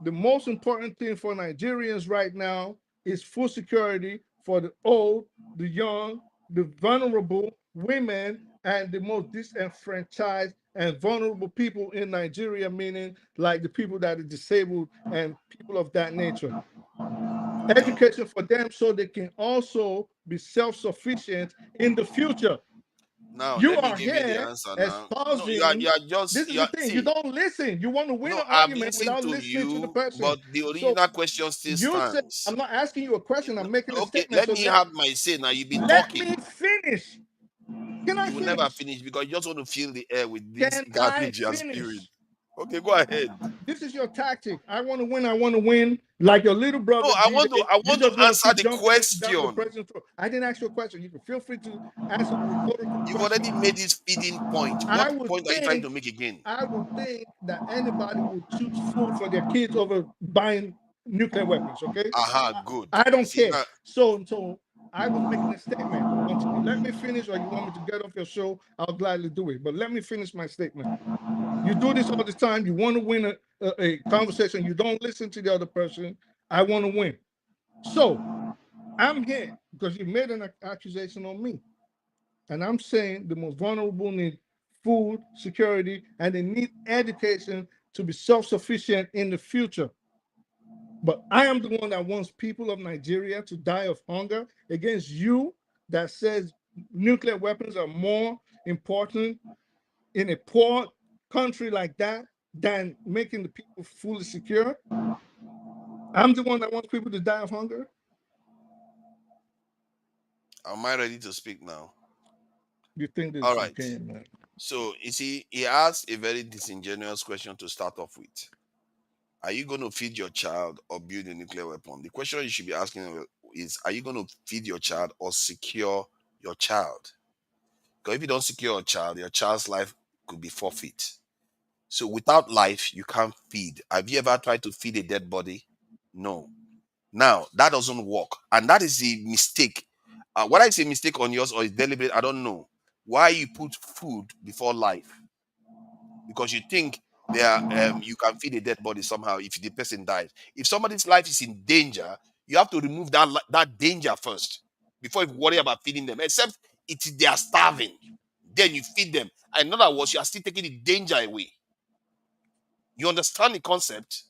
the most important thing for Nigerians right now is food security for the old, the young, the vulnerable, women, and the most disenfranchised and vulnerable people in Nigeria, meaning like the people that are disabled and people of that nature. Education for them so they can also be self-sufficient in the future. Now You let me are give you the here answer now. No, espousing. you are This just is you the are thing. You see. don't listen. You want to win No, an I've argument listened without to listening to the you, person. but the So original question still you said, I'm stands. not asking you a question. I'm making a Okay, statement. let So me have my say now. You've been let me talking. finish. Can I You will never finish? finish because you just want to fill the air with this Can I garbage you are spewing. finish? Okay, go ahead. This is your tactic. I want to win. I want to win. Like your little No, brother I want to G-Day. I You want to just want to answer keep the jumping down the question. president's throat. I didn't ask you a question. You can feel free to answer the rhetorical You've question. already made this feeding point. I What would point are you trying think to make again? I would think that anybody would choose food for their kids over buying nuclear weapons. Okay, Aha, good. I You don't see care. now, So I was making a statement. Until you let me finish, or you want me to get off your show, I'll gladly do it. But let me finish my statement. You do this all the time. You want to win a conversation. You don't listen to the other person. I want to win. So I'm here because you made an accusation on me. And I'm saying the most vulnerable need food, security, and they need education to be self-sufficient in the future. But I am the one that wants people of Nigeria to die of hunger against you that says nuclear weapons are more important in a poor country like that than making the people fully secure. I'm the one that wants people to die of hunger. am I ready to speak now? You think this All is a right. game, man? So you see, he asked a very disingenuous question to start off with. Are you going to feed your child or build a nuclear weapon? The question you should be asking is, are you going to feed your child or secure your child? Because if you don't secure your child's life could be forfeit. So without life, you can't feed. Have you ever tried to feed a dead body? No. Now, that doesn't work. And that is a mistake. Whether it's a mistake on yours or it's deliberate, I don't know. Why you put food before life? Because you think you can feed a dead body somehow if the person dies. If somebody's life is in danger, you have to remove that danger first before you worry about feeding them. Except they are starving, then you feed them. And in other words, you are still taking the danger away. You understand the concept?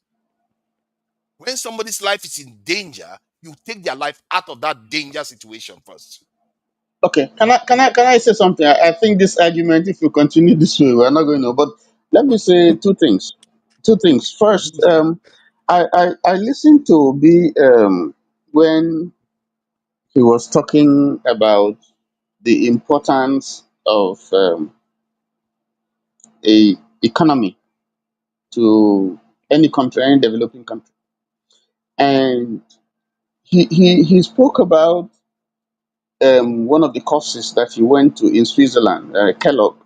When somebody's life is in danger, you take their life out of that danger situation first. Okay, can I say something? I think this argument, if we continue this way, we're not going to. But let me say two things. Two things. First, I listened to B when he was talking about the importance of a economy to any country, any developing country, and he spoke about one of the courses that he went to in Switzerland, Kellogg,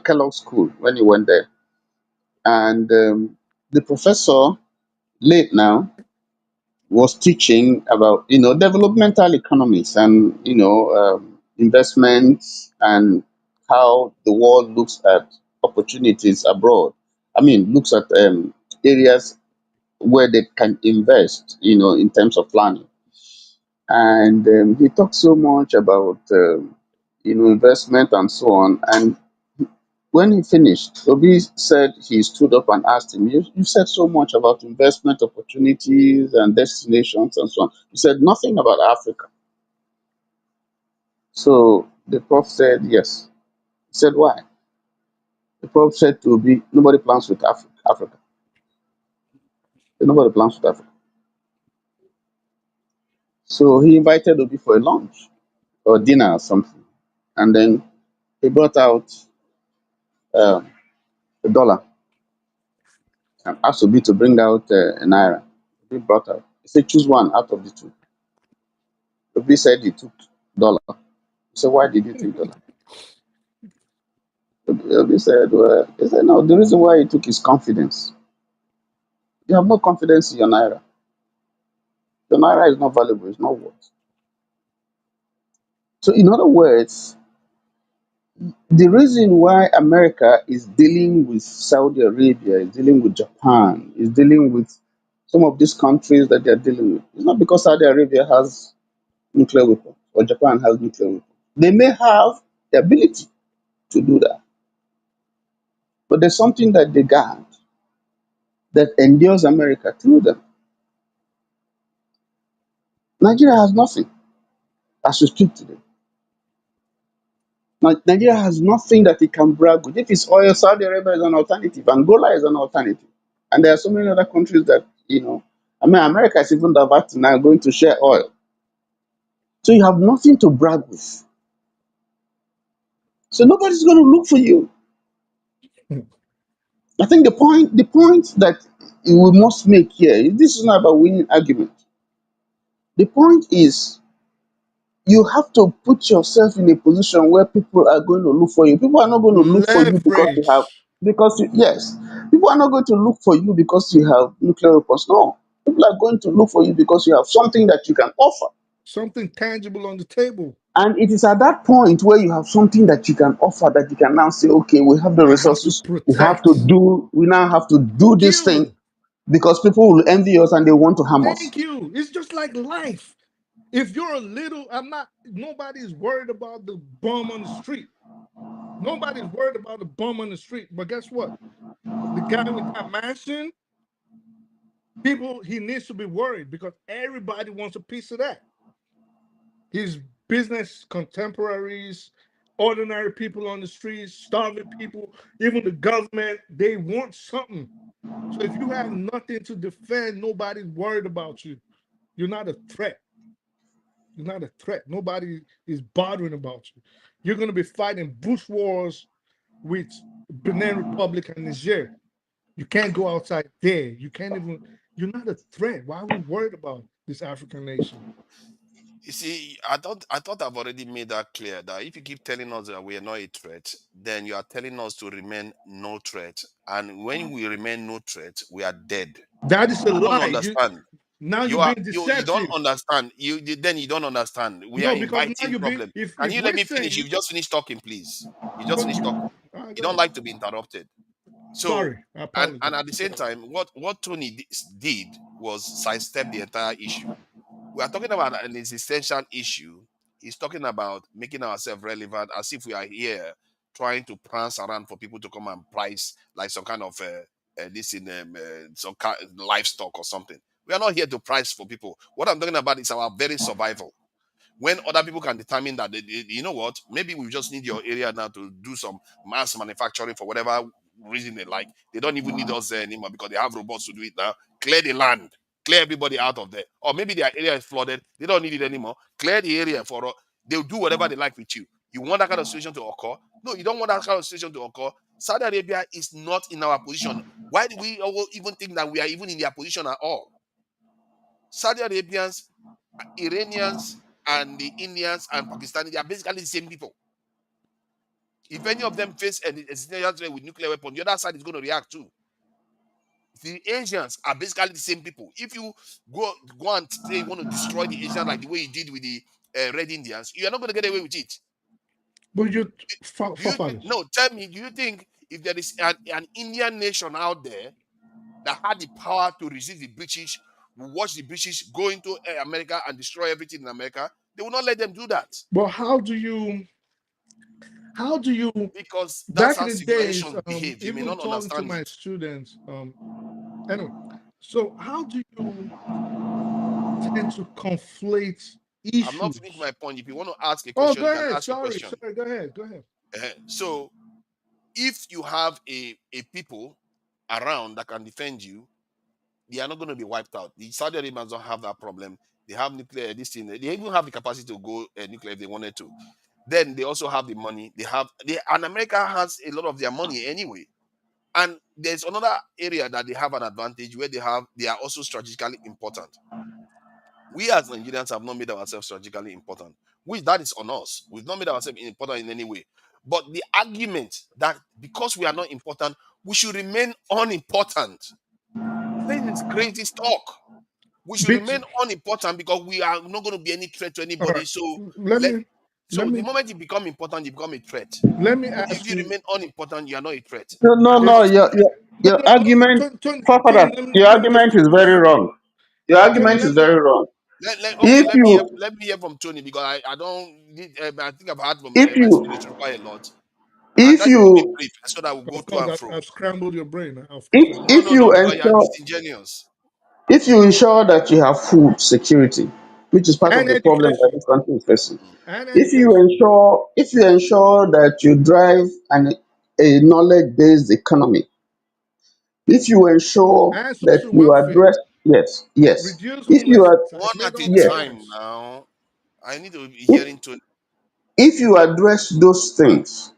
Kellogg School when he went there, and the professor late now was teaching about developmental economics and investments and how the world looks at opportunities abroad. I mean, looks at areas where they can invest, in terms of planning. And he talked so much about investment and so on. And when he finished, Obi said he stood up and asked him, you said so much about investment opportunities and destinations and so on. You said nothing about Africa. So the prof said yes. He said, why? The prof said to Obi, nobody plans with Africa. Nobody plans with Africa. So he invited Obi for a lunch or dinner or something. And then he brought out um, a dollar and asked Obi to bring out a naira. Obi brought out. He said, choose one out of the two. Obi said he took dollar. He said, why did you take dollar? Obi said, well, he said, no, the reason why he took is confidence. You have no confidence in your naira. Your naira is not valuable, it's not worth. So, in other words, the reason why America is dealing with Saudi Arabia, is dealing with Japan, is dealing with some of these countries that they're dealing with, it's not because Saudi Arabia has nuclear weapons, or Japan has nuclear weapons. They may have the ability to do that, but there's something that they got that endures America through them. Nigeria has nothing as we speak today. Nigeria has nothing that it can brag with. If it's oil, Saudi Arabia is an alternative, Angola is an alternative. And there are so many other countries that, I mean, America is even diverting now going to share oil. So you have nothing to brag with. So nobody's going to look for you. I think the point that we must make here, this is not about winning argument. The point is you have to put yourself in a position where people are going to look for you. People are not going to look for you because you have, Leverage. yes, people are not going to look for you because you have nuclear weapons. No, people are going to look for you because you have something that you can offer. Something tangible on the table. And it is at that point where you have something that you can offer that you can now say, okay, we have the I have to resources. protect. We now have to do Thank this thing you. because people will envy us and they want to harm us. Thank you. It's just like life. If you're a little, nobody's worried about the bum on the street. Nobody's worried about the bum on the street. But guess what? The guy with that mansion, he needs to be worried because everybody wants a piece of that. His business contemporaries, ordinary people on the streets, starving people, even the government, they want something. So if you have nothing to defend, nobody's worried about you. You're not a threat. You're not a threat. Nobody is bothering about you. You're going to be fighting bush wars with Benin Republic and Niger. You can't go outside there. You can't even, you're not a threat. Why are we worried about this African nation? You see, I thought I've already made that clear that if you keep telling us that we are not a threat, then you are telling us to remain no threat. And when we remain no threat, we are dead. That is a You don't lie. understand. Now You you're are being you don't deceptive. understand. You don't understand. We are No, because now inviting you're being, problem. Can if you let we're me finish? saying, You just finished talking, please. You just but finished you, talking. all right, You go don't ahead. like to be interrupted. So, Sorry, I and apologize. at the same time, what Tony did was sidestep the entire issue. We are talking about an existential issue. He's talking about making ourselves relevant as if we are here trying to prance around for people to come and price like some kind of this in livestock or something. We are not here to price for people. What I'm talking about is our very survival. When other people can determine that you know what, maybe we just need your area now to do some mass manufacturing for whatever reason they like. They don't even need us there anymore because they have robots to do it now. Clear the land, clear everybody out of there. Or maybe their area is flooded, they don't need it anymore. Clear the area for us. They'll do whatever they like with you. You want that kind of situation to occur? No, you don't want that kind of situation to occur. Saudi Arabia is not in our position. Why do we even think that we are even in their position at all? Saudi Arabians, Iranians, and the Indians and Pakistanis, they are basically the same people. If any of them face a threat with nuclear weapon, the other side is going to react too. The Asians are basically the same people. If you go and say you want to destroy the Asians like the way you did with the Red Indians, you are not going to get away with it. But you're Do you forefathers. no? Tell me, do you think if there is an Indian nation out there that had the power to resist the British, will watch the British go into America and destroy everything in America, they will not let them do that. But how do you, Because that's back how in the days, civilizations behave. You may even not talking to understand my it. students, anyway, so how do you tend to conflate I'm not finished issues? my point. If you want to ask a Oh, question, go you can ahead. ask a Sorry, question. sorry. Go ahead. Go ahead. So if you have a people around that can defend you, they are not going to be wiped out. The Saudi Arabians don't have that problem. They have nuclear, this thing. They even have the capacity to go nuclear if they wanted to. Then they also have the money. And America has a lot of their money anyway. And there's another area that they have an advantage where they are also strategically important. We as Nigerians have not made ourselves strategically important. That is on us. We've not made ourselves important in any way. But the argument that because we are not important, we should remain unimportant. This is crazy talk. We should Bit. remain unimportant because we are not going to be any threat to All anybody. right. So Let let me let so the me moment you become important, you become a threat. let me But if ask you you. remain unimportant, you are not a threat. No, no, And no. This. once Your your, No, your no, no. argument, Tony, forefathers, your let me just argument is finish. very wrong. Your Tony, argument is very wrong. Okay, If you let me hear from Tony, because I don't need, I think I've heard from if my you speech quite a lot, and if let's keep it you brief so that we go Of to course, and fro. I've scrambled your brain. Of if course, I did. No, if no, you no, because you are ensure disingenuous. if you ensure that you have food security, which is part of And the problem that education. this country is facing, Mm. And education. if you ensure that you drive a knowledge-based economy, if you ensure And that social you welfare. address yes, Reduce if you are homelessness. I've One made at all a my yes, time points. now. I need to be if, hearing Tony. if you address those things,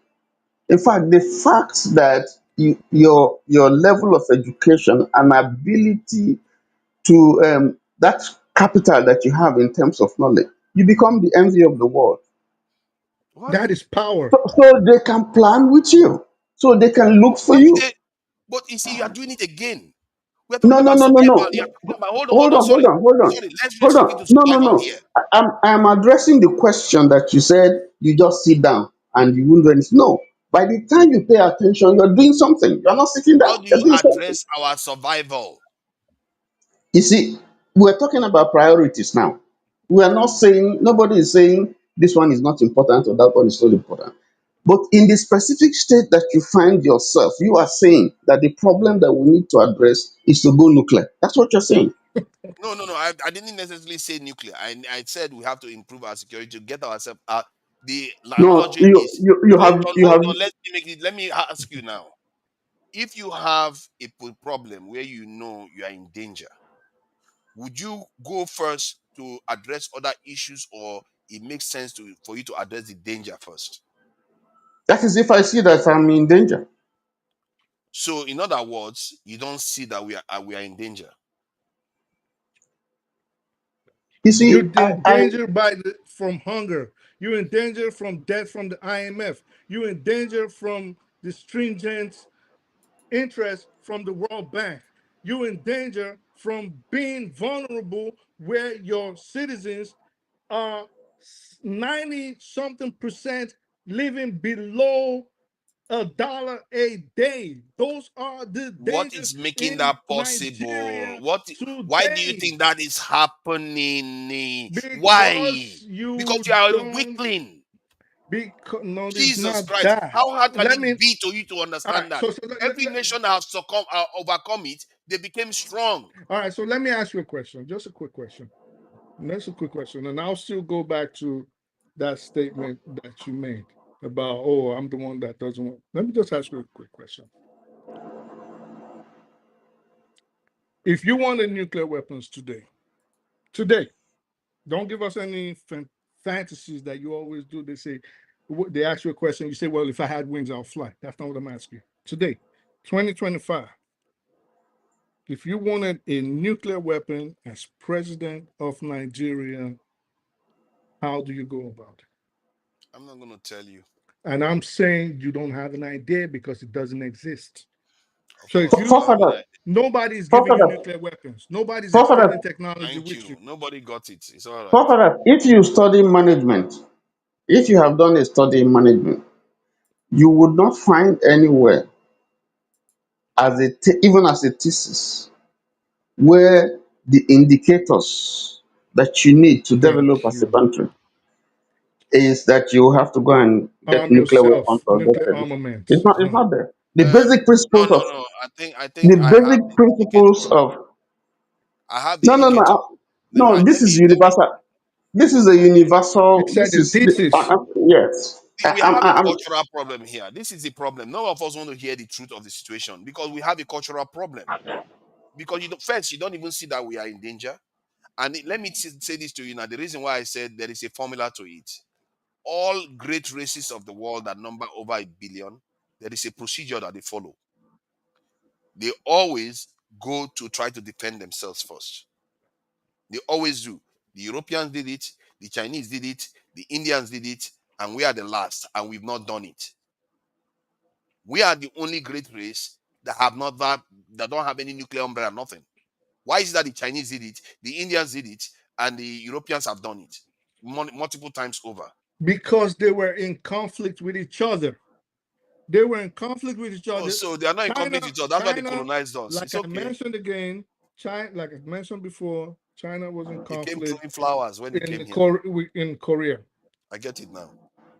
in fact, the fact that your level of education and ability to that capital that you have in terms of knowledge, you become the envy of the world. That Why? is power. So they can plan with you. So they can look for But you. but you see, you are doing it again. We're No, talking no, about no, no, survival. no. You are talking about Hold on, hold sorry. on, hold on. Sorry, let's Hold restrict it on. to No, no, survival no. here. I'm addressing the question that you said you just sit down and you wouldn't do anything. No. By the time you pay attention, you're doing something. You're not sitting How down. do You're you doing something. address our survival? You see, we're talking about priorities now. We are not saying, nobody is saying this one is not important or that one is not important. But in the specific state that you find yourself, you are saying that the problem that we need to address is to go nuclear. That's what you're saying. No, no, no. I didn't necessarily say nuclear. I said we have to improve our security to get ourselves out. The No, analogy is you hold have on. Let me make it. Let me ask you now. If you have a problem where you know you are in danger, would you go first to address other issues, or it makes sense for you to address the danger first? that is if I see that I'm in danger. So, in other words, you don't see that we are in danger. You You're see, in danger from hunger. You're in danger from debt from the IMF. You're in danger from the stringent interest from the World Bank. You're in danger from being vulnerable where your citizens are 90 something percent living below $1 a day. Those are the What dangers is making in that possible? Nigeria Why do you today. think that is happening? Why? Because Because you you are a don't, weakling. because no, it's Jesus not Christ. that. How hard can Let it me, be to you to all right, understand that? so Every nation that has overcome it, they became strong. all right, so let me ask you a question, just a quick question. That's a quick question. And I'll still go back to that statement that you made about, oh, I'm the one that doesn't want. Let me just ask you a quick question. If you wanted nuclear weapons today, don't give us any fantasies that you always do. They say, they ask you a question, you say, well, if I had wings, I'll fly. That's not what I'm asking you. Today, 2025, if you wanted a nuclear weapon as president of Nigeria, how do you go about it? I'm not going to tell you. And I'm saying you don't have an idea because it doesn't exist. Of So if course, I you, don't have an Forefather, idea. nobody's giving you forefather, nuclear weapons, nobody's exchanging forefather, technology Thank with you. you. Nobody got it. It's all right. forefather, if you study management, if you have done a study in management, you would not find anywhere even as a thesis where the indicators that you need to develop Thank as a you. country is that you have to go and get Arm nuclear weapons yourself, or get nuclear ready. armament. It's No. not there. The basic No, principles no, of no. I have the no, no, no, indicator. this Let is me universal. This is a It universal. said the thesis. Yes. we have a cultural problem here. This is the problem. None of us want to hear the truth of the situation because we have a cultural problem. Because first, you don't even see that we are in danger. And let me say this to you now. The reason why I said there is a formula to it. All great races of the world that number over 1 billion, there is a procedure that they follow. They always go to try to defend themselves first. They always do. The Europeans did it, the Chinese did it, the Indians did it, and we are the last, and we've not done it. We are the only great race that don't have any nuclear umbrella, nothing. Why is it that the Chinese did it, the Indians did it, and the Europeans have done it multiple times over? Because they were in conflict with each other. They were in conflict with each Oh, other. so they are not in China, conflict with each other. That's why they China, colonized us. like It's I okay. mentioned again, China, like I mentioned before, China was in He came conflict throwing flowers when he in came the here. in Korea. I get it now.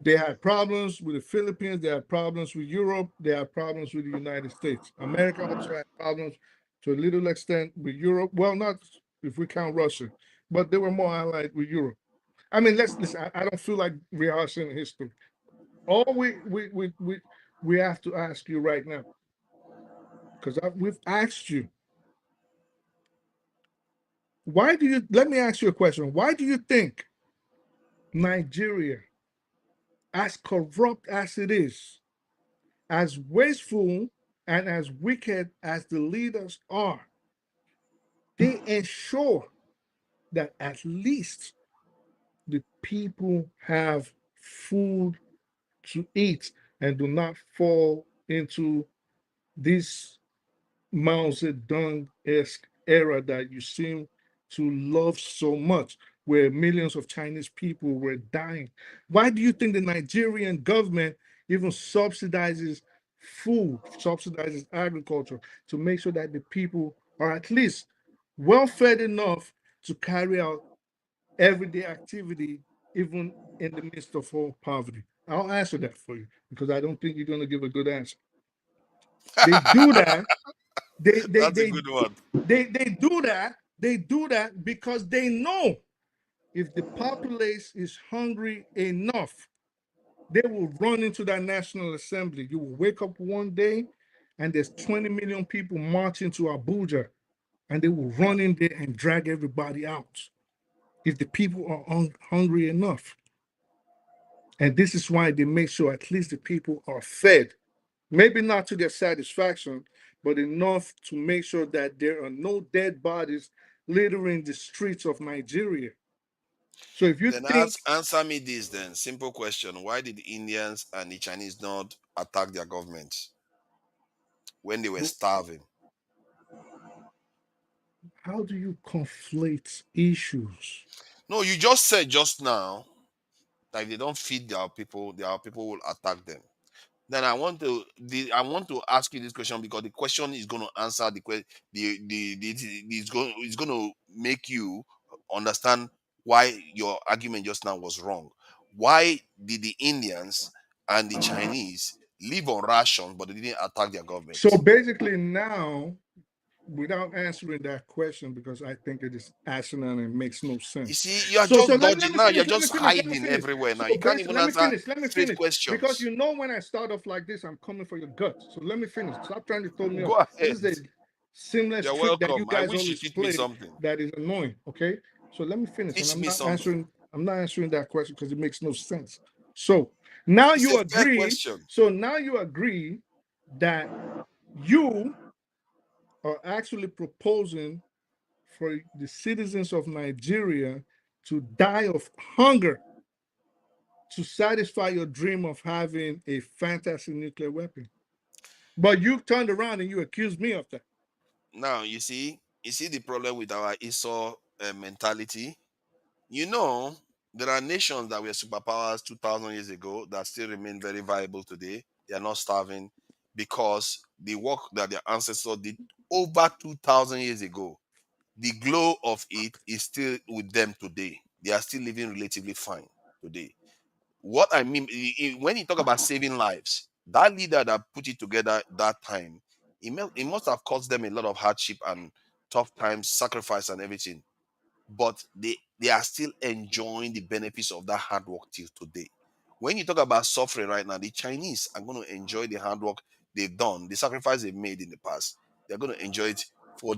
They had problems with the Philippines. They had problems with Europe. They had problems with the United States. America also had problems to a little extent with Europe. Well, not if we count Russia, but they were more allied with Europe. I mean, let's listen. I don't feel like rehearsing history. All we have to ask you right now, because we've asked you, why do you? Let me ask you a question. Why do you think Nigeria, as corrupt as it is, as wasteful and as wicked as the leaders are, they ensure that at least the people have food to eat and do not fall into this Mao Zedong-esque era that you seem to love so much, where millions of Chinese people were dying. Why do you think the Nigerian government even subsidizes food, subsidizes agriculture to make sure that the people are at least well fed enough to carry out everyday activity, even in the midst of all poverty? I'll answer that for you because I don't think you're going to give a good answer. They do that. They they That's a they good one. they do that. They do that because they know if the populace is hungry enough, they will run into that National Assembly. You will wake up one day and there's 20 million people marching to Abuja, and they will run in there and drag everybody out if the people are hungry enough. And this is why they make sure at least the people are fed. Maybe not to their satisfaction, but enough to make sure that there are no dead bodies littering the streets of Nigeria. So if you Then think, answer me this then. Simple question. Why did the Indians and the Chinese not attack their governments when they were starving? how do you conflate issues? No, you just said just now that if they don't feed their people will attack them. Then I want to ask you this question because the question is going to answer the question. It's going to make you understand why your argument just now was wrong. Why did the Indians and the Chinese live on ration but they didn't attack their So government? basically, now, without answering that question, because I think it is asinine and makes no You sense. see, you are So just let dodging me now. You're finish. Let me just finish. Let me hiding finish. everywhere now. So You can't basically, even let me answer finish. Let me straight finish. Because questions. you know when I start off like this, I'm coming for your guts. So let me finish. Stop trying to throw me off. Go This ahead. is a seamless You're trick that you welcome. I guys wish you always teach me play something. that is annoying. Okay. So let me finish. And Teach me something. I'm not answering that question because it makes no sense. So now It's you a fair agree. question. So now you agree that you are actually proposing for the citizens of Nigeria to die of hunger to satisfy your dream of having a fantastic nuclear weapon. But you turned around and you accused me of that. Now you see the problem with our Esau mentality. You know, there are nations that were superpowers 2,000 years ago that still remain very viable today. They are not starving because the work that their ancestors did over 2,000 years ago, the glow of it is still with them today. They are still living relatively fine today. What I mean, when you talk about saving lives, that leader that put it together that time, it must have caused them a lot of hardship and tough times, sacrifice and everything. But they are still enjoying the benefits of that hard work till today. When you talk about suffering right now, the Chinese are going to enjoy the hard work they've done, the sacrifice they've made in the past. They're going to enjoy it for,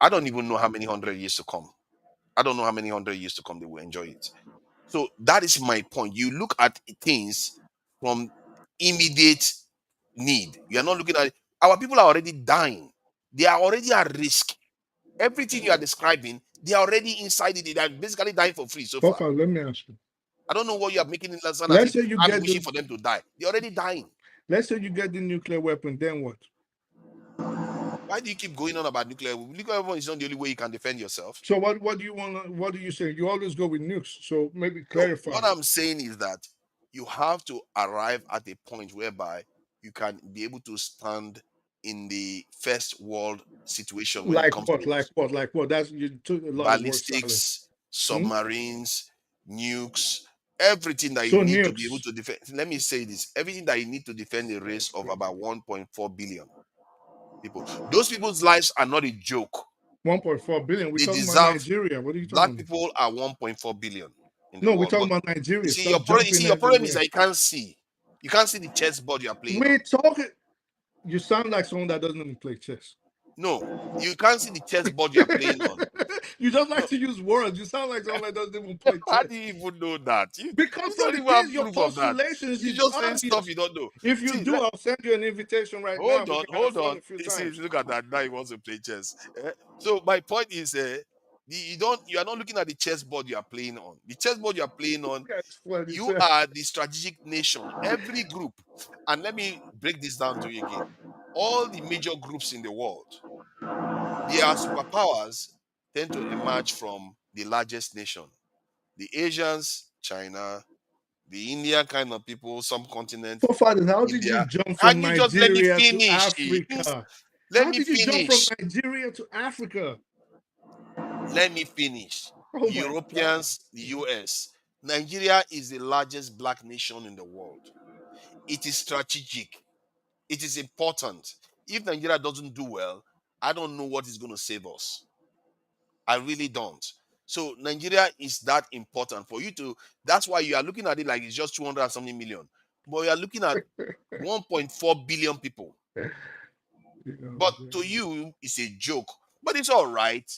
I don't even know how many 100 years to come. I don't know how many 100 years to come they will enjoy it. So that is my point. You look at things from immediate need. You are not looking at it. Our people are already dying. They are already at risk. Everything you are describing, they are already inside it. They are basically dying for free so far. Papa, let me ask you. I don't know what you are making it sound as Let's if say you I'm get wishing the for them to die. They're already dying. let's say you get the nuclear weapon, then what? Why do you keep going on about nuclear? Nuclear weapon is not the only way you can defend yourself. So what do you want to what do you say? You always go with nukes. So maybe No, clarify. what I'm saying is that you have to arrive at a point whereby you can be able to stand in the first world situation when it Like comes what? to Like what? Like what? That's you took a lot of words salad. ballistics, submarines, nukes, everything that you So need to be able nukes. to defend. Let me say this: everything that you need to defend a race of about 1.4 billion people. Those people's lives are not a joke. 1.4 billion. We're They talking about deserve. Nigeria. What are you Black talking about? people are 1.4 billion in the No, we're world. talking But about Nigeria. you Stop see, jumping your problem is everywhere. that you can't see. You can't see the chessboard you are playing We're on. talking. You sound like someone that doesn't even play chess. No, you can't see the chessboard you are playing on. You just like No, to use words. You sound like someone that doesn't even play how chess. do you even know that? Because You from don't the even have things, your proof of that. postulations, You it's just saying stuff obvious. you don't know. If you See, do, I'll send you an invitation right now. hold We on, can have hold fun on. a few You see, times. look at that. Now he wants to play chess. So my point is, you are not looking at the chessboard you are playing on. The chessboard you are playing on, That's funny, you sir. are the strategic nation. Every group, and let me break this down to you again. All the major groups in the world, their superpowers tend to emerge from the largest nation. The Asians, China, the Indian kind of people, some continent, So, fathers, how did you India. jump from Can you just let me Nigeria to finish? Africa? Let How me did you jump from finish. Nigeria to Africa? Let me finish. Oh my God. Europeans, the US. Nigeria is the largest black nation in the world. It is strategic. It is important. If Nigeria doesn't do well, I don't know what is going to save us. I really don't. So Nigeria is that important for you to. That's why you are looking at it like it's just 200 and something million, but you are looking at 1.4 billion people. But to you, it's a joke. But it's all right.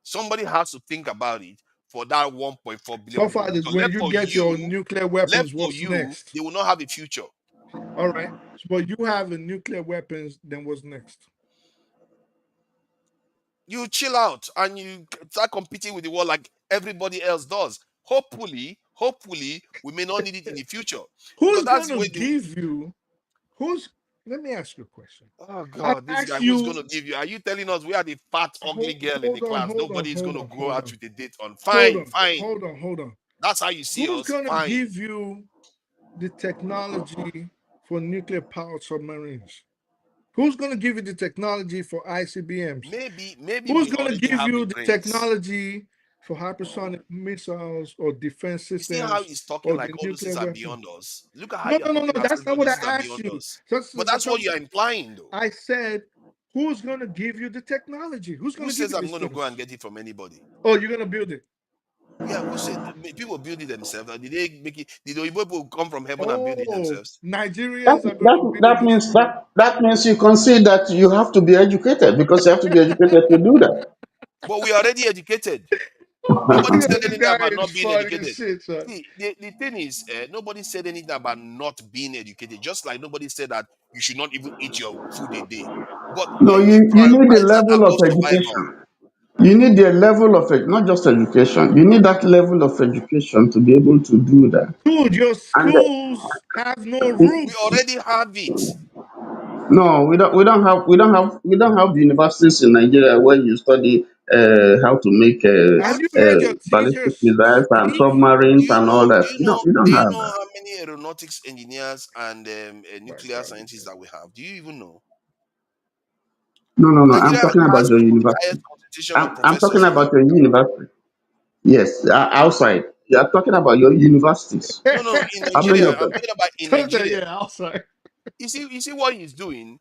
Somebody has to think about it for that 1.4 billion So, people. fathers, Because when you get your nuclear weapons, what's next? they will not have a future. All right. But you have a nuclear weapons, then what's next? You chill out and you start competing with the world like everybody else does. Hopefully, we may not need it in the future. Because Who's that's gonna the way give you who's let me ask you a question. oh I God, this guy ask who's you gonna give you? Are you telling us we are the fat, ugly girl in the class? Nobody's gonna go out with a date on. Fine, fine. hold on. That's how you see Who's us. gonna Fine. give you the technology for nuclear powered submarines? Who's gonna give you the technology for ICBMs? Maybe Who's we gonna already give have the you the brains. technology for hypersonic missiles or defense You see how systems he's talking or the like all those nuclear things are weapons? beyond us? Look at how No, you're no, no, no. talking as That's if not those what I things are asked beyond you. us. But that's what you're implying, though. I said, who's gonna give you the technology? Who's Who gonna give says you I'm these going to go things? and get it from anybody? Oh, you're gonna build it. Yeah, who said people build it themselves? Did they make it? Did the Igbo people come from heaven and build it Oh, themselves? Nigerians are going to build That this means thing. that means you concede that you have to be educated because you have to be educated to do that. But we are already educated. Oh my Nobody God, said this anything guy about is not being funny as educated. shit, son. See, the thing is, nobody said anything about not being educated. Just like nobody said that you should not even eat your food a day. But No, when you you need a prioritize that level of above survival, education. You need a level of not just education. You need that level of education to be able to do that. Dude, your And schools have no we roof. already have it. no, we don't have universities in Nigeria where you study how to make Have you heard your ballistic teachers missiles and speak? submarines and all that. We Do don't you have know that. how many aeronautics engineers and My nuclear God, scientists that we have? Do you even know? No, no, no. I'm Nigeria talking about has your one of the highest university. concentration of I'm talking professors in the about your world. university. Yes, outside. You are talking about your universities. No, in How many Nigeria, of I'm them? talking about in sometimes, Nigeria. yeah, outside. You see what he's doing.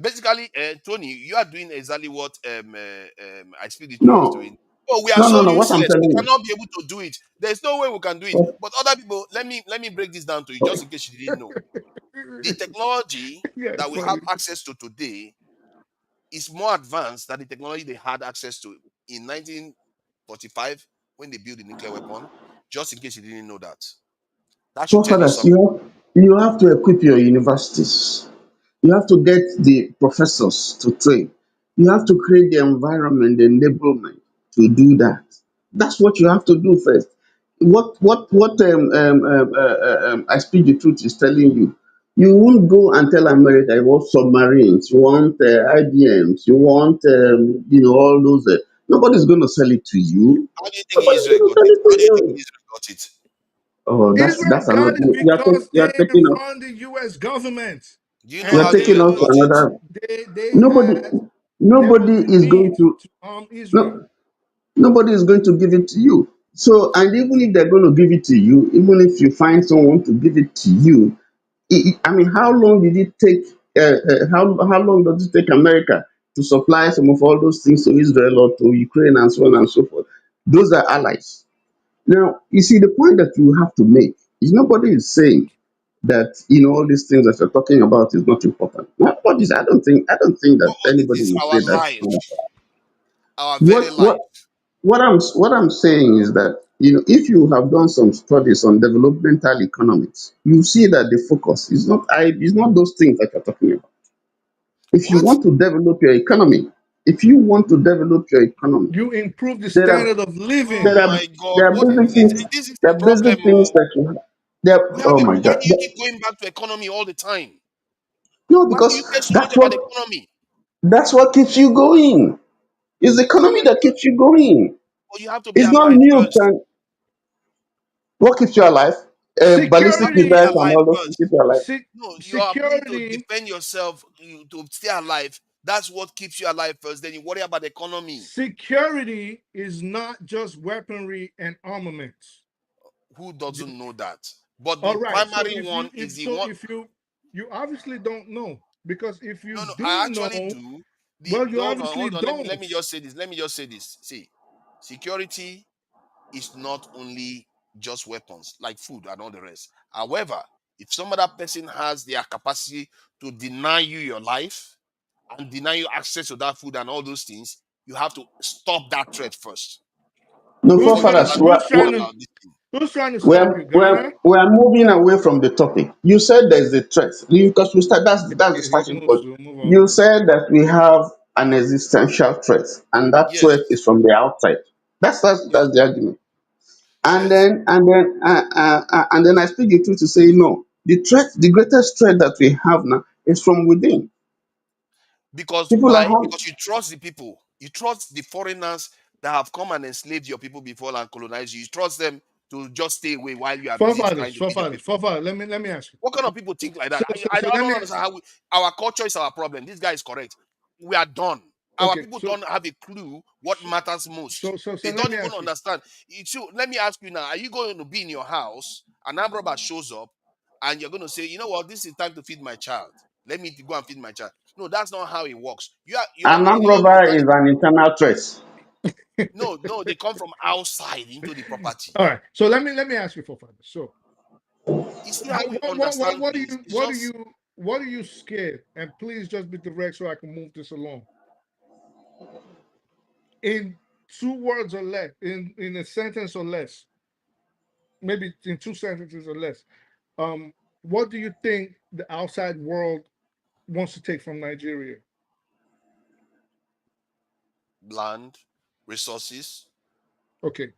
Basically, Tony, you are doing exactly what I feel the two is doing. No, Oh, we are no, so no, no. What I'm useless. We telling you. cannot be able to do it. There's no way we can do it. But other people, let me break this down to you, just in case you didn't know. The technology Yeah, that we have funny. access to today is more advanced than the technology they had access to in 1945 when they built the nuclear weapon. Just in case you didn't know that, that should So, tell you fathers, something. you have to equip your universities. You have to get the professors to train. You have to create the environment, the enablement to do that. That's what you have to do first. What I speak the truth is telling you. You won't go and tell America you want submarines, you want IBMs, you want all those. Nobody's going to sell it to you. How do you think Nobody's Israel going to got sell it? it How to do you think you. Israel got it? Oh, Israel that's got another. it because You are they taking up. fund the U.S. government. Do you know You are how the And taking US us to got it? another. they Nobody, had there was nobody the is going need to. to arm Israel. No, nobody is going to give it to you. So, and even if they're going to give it to you, even if you find someone to give it to you, I mean, how long did it take? How long does it take America to supply some of all those things to Israel or to Ukraine and so on and so forth? Those are allies. Now, you see, the point that you have to make is nobody is saying that all these things that you're talking about is not important. Nobody's. I don't think But that this anybody is will our say that. life, our very What what life. what I'm saying is that if you have done some studies on developmental economics, you see that the focus is not those things that you're talking about. If you What? want to develop your economy, if you want to develop your economy, You improve the there are standard of Oh there living. are my God! there are What basic things. this is There the are problem? basic things Oh, that you have. Oh my why God. do you keep going back to economy all the time? No, Why do you because care so much that's about what the economy? that's what keeps you going. It's the Oh economy my that God! keeps you going. But you have to be It's not alive new. first. What keeps you alive? You Ballistic have to be Security, missiles and alive all those things first. keep you alive. No, you are need to security, defend yourself to stay alive. That's what keeps you alive first. Then you worry about the economy. security is not just weaponry and armaments. Who doesn't know that? But All the right. So primary one is the one. if you obviously don't know, because if you No, no, I do actually know, do. well, you Hold on, obviously hold on. Let don't. me just say this. Let me just say this. See, security is not only just weapons like food and all the rest. However, if some other person has their capacity to deny you your life and deny you access to that food and all those things, you have to stop that threat first No, before you forefathers, start this thing. Who's trying to stop we're, you, we're, Ghana? we're moving away from the topic. You said there's a threat because we start. That's the Okay, starting move, point. so move on. You said that we have an existential threat, and that Yes, threat is from the outside. That's yes, the argument. And yes. then I speak the truth to say no. The greatest threat that we have now is from within. Because People are why? hungry. Because you trust the people. You trust the foreigners that have come and enslaved your people before and colonized you. You trust them to just stay away while you are busy trying Forefathers, to feed your forefathers, people. forefathers. Let me ask you. What kind of people think like that? So I let don't me ask understand you. how our culture is our problem. This guy is correct. We are done. Our Okay, people don't have a clue what matters most. so They let don't me even ask you. understand. Let me ask you now: are you going to be in your house, an armed robber shows up, and you're going to say, "You know what? This is time to feed my child. Let me go and feed my child." No, that's not how it works. An armed You don't robber understand is it. an internal threat. No, no, they come from outside into the property. All right. So let me ask you, forefathers. So You see how we understand things? It's just what are you scared? And please just be direct so I can move this along. In 2 words or less, in a sentence or less, maybe in 2 sentences or less. What do you think the outside world wants to take from Nigeria? land, resources. Okay.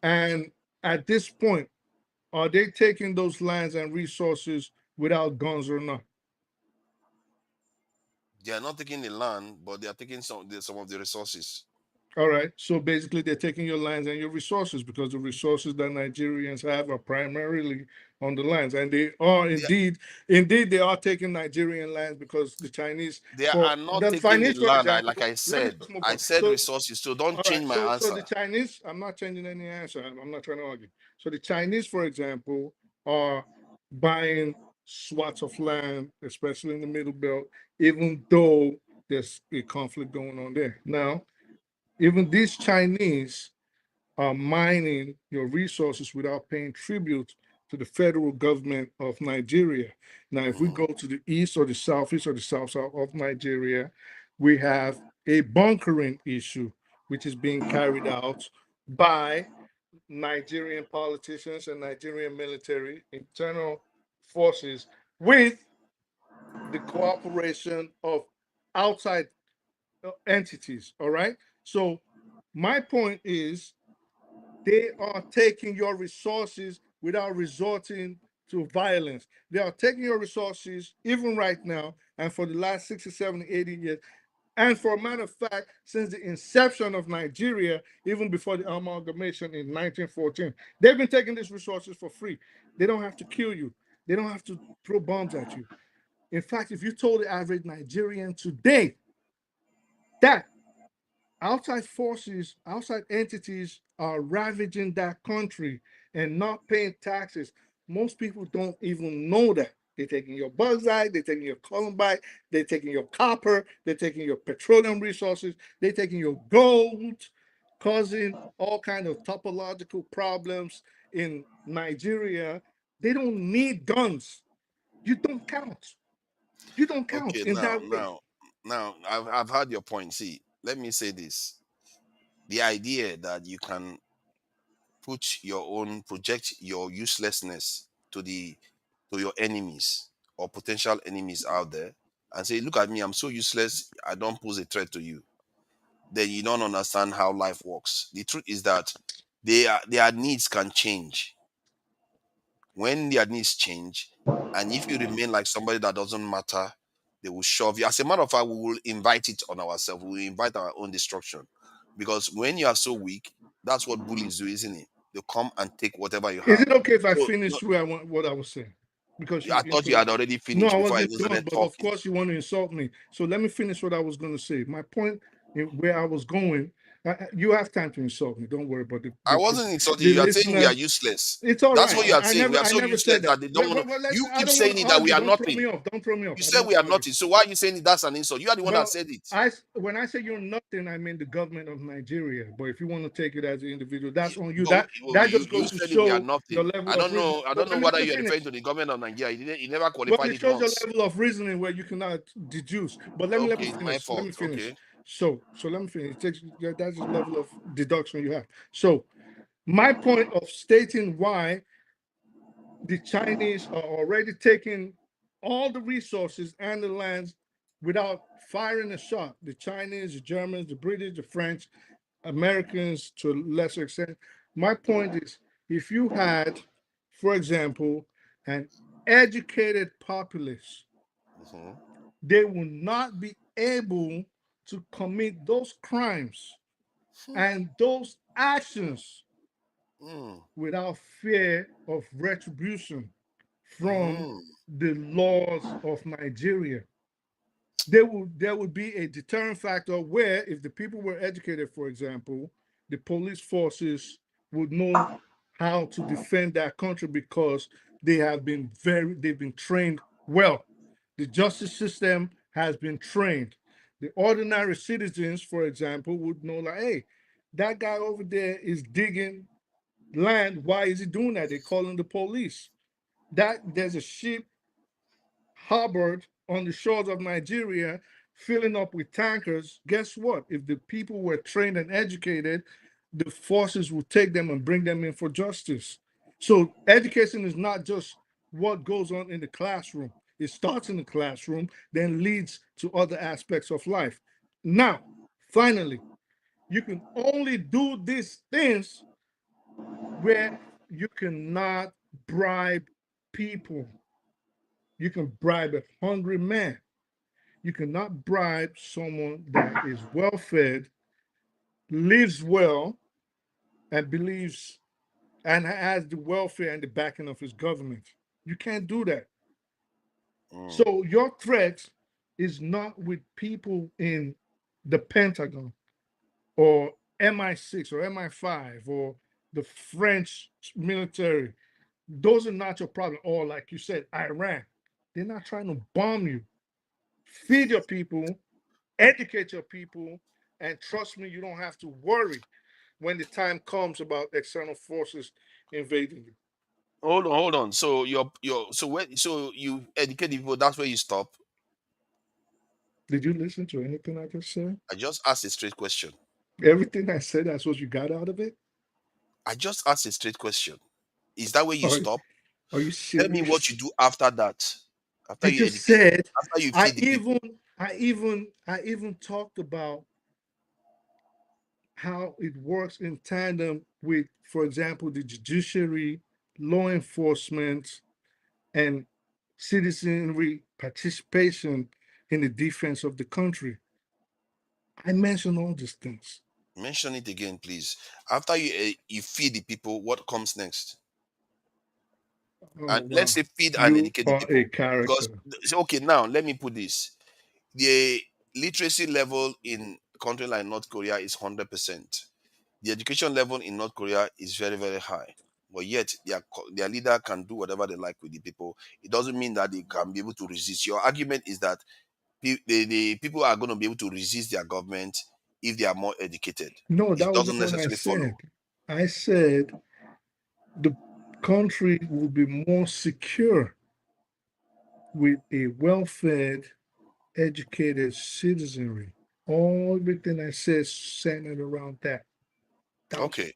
And at this point, are they taking those lands and resources without guns or not? They are not taking the land, but they are taking some of the resources. All right. So basically, they're taking your lands and your resources because the resources that Nigerians have are primarily on the lands, and they are They, indeed, they are taking Nigerian lands because the Chinese, they for are not the taking the Chinese, for land. example. Like I Let me said, just move I on. said So, resources. So don't all right. change my So answer. the Chinese, I'm not changing any answer. I'm not trying to argue. So the Chinese, for example, are buying swaths of land, especially in the Middle Belt, even though there's a conflict going on there now. Even these Chinese are mining your resources without paying tribute to the federal government of Nigeria. Now, if we Mhm. go to the east or the southeast or the south south of Nigeria, we have a bunkering issue, which is being carried out by Nigerian politicians and Nigerian military internal forces with the cooperation of outside entities. All right. So, my point is they are taking your resources without resorting to violence. They are taking your resources even right now and for the last 60, 70, 80 years. And for a matter of fact, since the inception of Nigeria, even before the amalgamation in 1914, they've been taking these resources for free. They don't have to kill you. They don't have to throw bombs at you. In fact, if you told the average Nigerian today that outside forces, outside entities are ravaging that country and not paying taxes, most people don't even know that. They're taking your bauxite, they're taking your columbite, they're taking your copper, they're taking your petroleum resources, they're taking your gold, causing all kind of topological problems in Nigeria. They don't need guns. You don't count. You don't count Okay, in now, that way. now, I've heard your point. See, let me say this: the idea that you can project your uselessness to your enemies or potential enemies out there, and say, "Look at me, I'm so useless. I don't pose a threat to you." Then you don't understand how life works. The truth is that their needs can change. When their needs change, and if you remain like somebody that doesn't matter, they will shove you. As a matter of fact, we will invite it on ourselves. We will invite our own destruction. Because when you are so weak, that's what bullies do, isn't it? They come and take whatever you Is have. it okay if I So no, finish where what I was saying? Because you I thought you interrupt. had already No, finished I before I wasn't even done, started but of talking. course you want to insult me. So let me finish what I was going to say. My point where I was going, you have time to insult me. Don't worry about I wasn't insulting the you. You are saying we are listeners. useless. It's all That's right. what you are saying. We are I so never useless said that. that they don't want to. You I keep don't want saying to it that we argue. are Don't throw nothing. me off. Don't throw me off. You I don't said want we to are argue. nothing. So why are you saying that's an insult? You are the one that Well, said it. when I say you're nothing, I mean the government of Nigeria. But if you want to take it as an individual, that's on you. But That just you goes to said we are show your nothing. level of reasoning. I But don't know whether let me you are referring finish. to the government of Nigeria. You never Well, qualified it it shows your once. level of reasoning where you cannot deduce. But let me Okay, it's my finish. Let fault. me finish. Okay. So let me finish. It takes that's the level of deduction you have. So my point of stating why the Chinese are already taking all the resources and the lands without firing a shot. The Chinese, the Germans, the British, the French, Americans to a lesser extent. My point is if you had, for example, an educated populace, Mhm. they will not be able to commit those crimes and those actions Mm. without fear of retribution from Mm. the laws of Nigeria. There would be a deterrent factor where if the people were educated, for example, the police forces would know how to defend that country because they've been trained well. The justice system has been trained. The ordinary citizens, for example, would know like, hey, that guy over there is digging land. Why is he doing that? They're calling the police. That there's a ship harbored on the shores of Nigeria, filling up with tankers. Guess what? If the people were trained and educated, the forces would take them and bring them in for justice. So education is not just what goes on in the classroom. It starts in the classroom, then leads to other aspects of life. Now, finally, you can only do these things where you cannot bribe people. You can bribe a hungry man. You cannot bribe someone that is well fed, lives well, and believes and has the welfare and the backing of his government. You can't do that. Mm. So your threat is not with people in the Pentagon or MI6 or MI5 or the French military. Those are not your problem. Or like you said, Iran. They're not trying to bomb you. Feed your people, educate your people, and trust me, you don't have to worry when the time comes about external forces invading you. Hold on. So you educate people, that's where you stop. Did you listen to anything I just said? I just asked a straight question. Everything I said, that's what you got out of it? I just asked a straight question. Is that where you Are, stop? are you Tell me what you serious? do after that. After I you just educate, said after you feed the people. I even talked about how it works in tandem with, for example, the judiciary, law enforcement, and citizenry participation in the defense of the country. I mentioned all these things. Mention it again, please. After you feed the people, what comes next? Oh And let's wow, say feed and you educate the are a people. Because character. okay, now let me put this: the literacy level in a country like North Korea is 100%. The education level in North Korea is very, very high. But yet their leader can do whatever they like with the people. It doesn't mean that they can be able to resist. Your argument is that the people are going to be able to resist their government if they are more educated. No, It that doesn't wasn't what I necessarily follow. said. I said the country will be more secure with a well-fed, educated citizenry. All everything I said centered around that. That was Okay.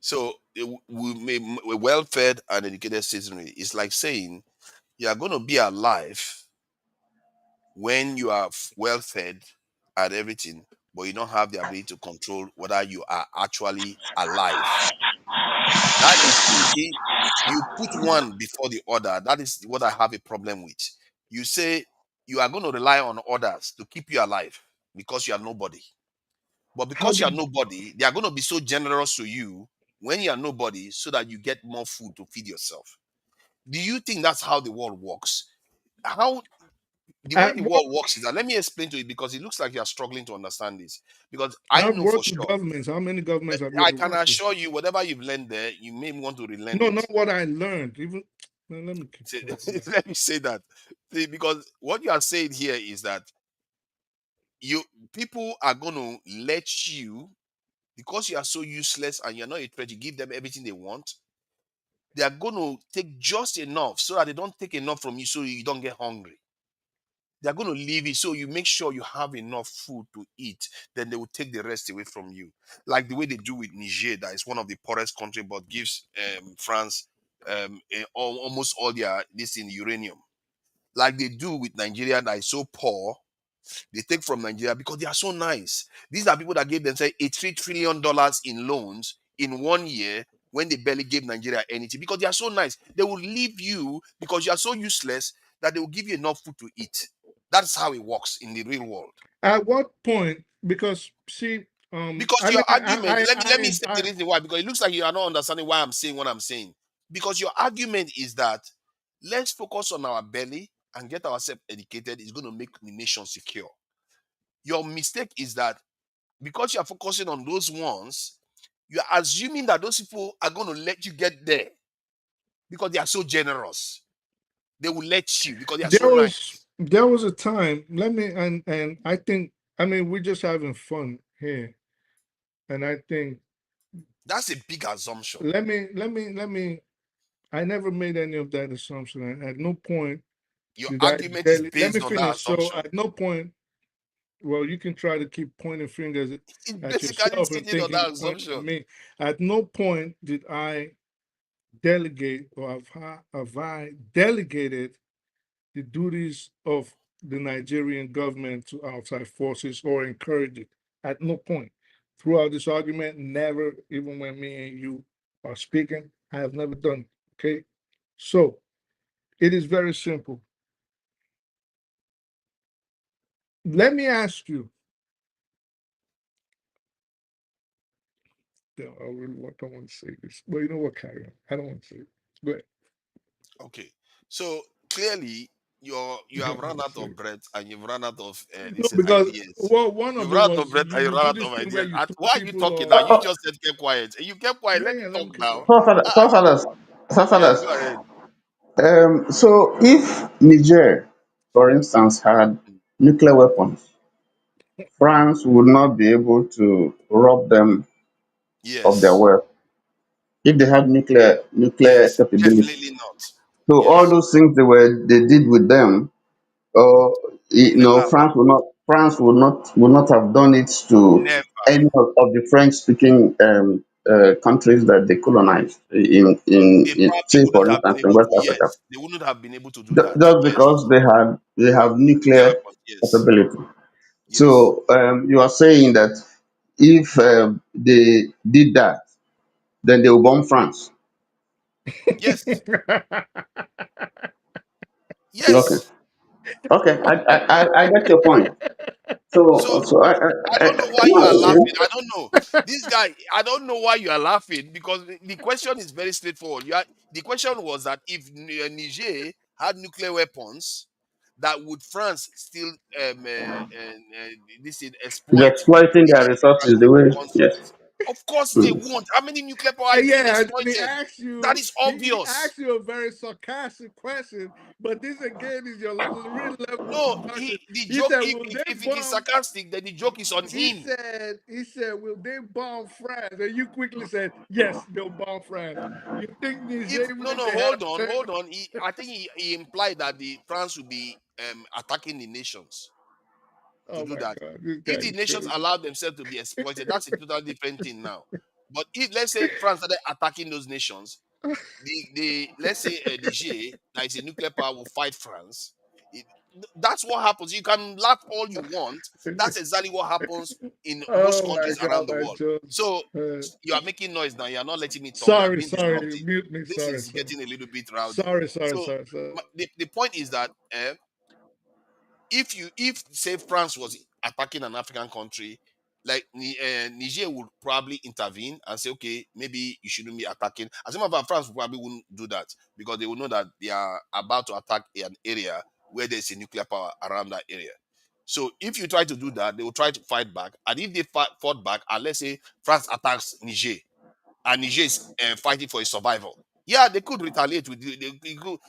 So a well-fed and educated citizenry is like saying you are going to be alive when you are well fed and everything, but you don't have the ability to control whether you are actually alive. That is, you see, you put one before the other. That is what I have a problem with. You say you are going to rely on others to keep you alive because you are nobody. But how because you are did nobody, they are going to be so generous to you when you are nobody so that you get more food to feed yourself. Do you think that's how the world works? How the way the what world works is that, let me explain to you because it looks like you are struggling to understand this. Because I I've know for worked with sure, governments. How many governments have you I ever can worked with? assure you, whatever you've learned there, you may want to relearn No, it. not what I learned. Even man, let me keep See, quiet. let me say that. See, because what you are saying here is that you people are going to let you, because you are so useless and you're not a threat, you give them everything they want. They are going to take just enough so that they don't take enough from you so you don't get hungry. They're going to leave it so you make sure you have enough food to eat. Then they will take the rest away from you, like the way they do with Niger, that is one of the poorest country, but gives France almost all their this in uranium. Like they do with Nigeria, that is so poor. They take from Nigeria because they are so nice. These are people that gave themselves $83 trillion in loans in 1 year when they barely gave Nigeria anything because they are so nice. They will leave you because you are so useless that they will give you enough food to eat. That's how it works in the real world. At what point? Because see, Because I your mean, argument, let me say the reason why, because it looks like you are not understanding why I'm saying what I'm saying. Because your argument is that let's focus on our belly and get ourselves educated is going to make the nation secure. Your mistake is that because you are focusing on those ones, you are assuming that those people are going to let you get there because they are so generous. They will let you because they are so nice. there was a time. Let me and I think I mean we're just having fun here, and I think That's a big assumption. let me. I never made any of that assumption. At no point Your did I argument is let me based on that finish. So assumption. at no point, well, you can try to keep pointing fingers It's at basically yourself and sitting on thinking that you're pointing at assumption. me. At no point did I delegate or have I delegated the duties of the Nigerian government to outside forces or encourage it. At no point. Throughout this argument, never, even when me and you are speaking, I have never done it. Okay. So it is very simple. Let me ask you. No, I really don't want to say this. But you know what, carry on. I don't want to say it. But Okay. So clearly you I have don't run want to out say of it. breath and you've run out of No, this because ideas. well, one You've of it run out of was breath and you you run do out this of thing where ideas. you throw Why are you people talking now? off. You just said keep quiet. And you kept quiet. Yeah, Let me yeah, let me talk keep now. quiet. Ah, Forefathers, yes, forefathers. go ahead. So if Niger, for instance, had nuclear weapons, France would not be able to rob them of their Yes. wealth if they had nuclear Yes. capability. Definitely not. So all Yes. those things they did with them, It will never have happened. France would not have done it to Never. any of the French speaking countries that they colonized They in probably say for wouldn't have been instance in able West to, Africa. yes. They wouldn't have been able to do that. Just Yes. because they have Nuclear nuclear weapons. Yes. capability. Yes. So you are saying that if they did that, then they will bomb France. Yes. Okay, Yes. okay, I get your point. So, So so I don't know why you are no, laughing. I don't know. This guy, I don't know why you are laughing because the question is very straightforward. The question was that if Niger had nuclear weapons, that would France still this is they're exploit exploiting the their resources the way, yes. conflict? Of course they Mm. won't. How many nuclear power is being Yeah, and then exploited? That is he obvious. asked you a very sarcastic question, but this again is your real level of No, discussion. the He joke, said, "Will they if it is bomb?" sarcastic, then the joke is on He him. said, "He said, will they bomb France?" And you quickly said, "Yes, they'll bomb France." You think If Niger, even no, if no, they had a hold third? on. I think he implied that the France will be attacking the nations to Oh do my that. God, this guy If the is nations crazy. allow themselves to be exploited, that's a totally different thing now. But if let's say France started attacking those nations, the let's say Niger, that is a nuclear power, will fight France. It, that's what happens. You can laugh all you want. That's exactly what happens in most Oh my countries God, around the my world. Jones. So you are making noise now. You are not letting me talk. You are Sorry, being sorry, disruptive. mute me. This Sorry, is sorry, getting a little bit rowdy. sorry, sorry, So sorry, sorry. the point is that if say France was attacking an African country, like Niger would probably intervene and say, okay, maybe you shouldn't be attacking. As a matter of fact, France probably wouldn't do that because they will know that they are about to attack an area where there's a nuclear power around that area. So if you try to do that, they will try to fight back. And if they fought back, and let's say France attacks Niger, and Niger is fighting for its survival. Yeah, they could retaliate with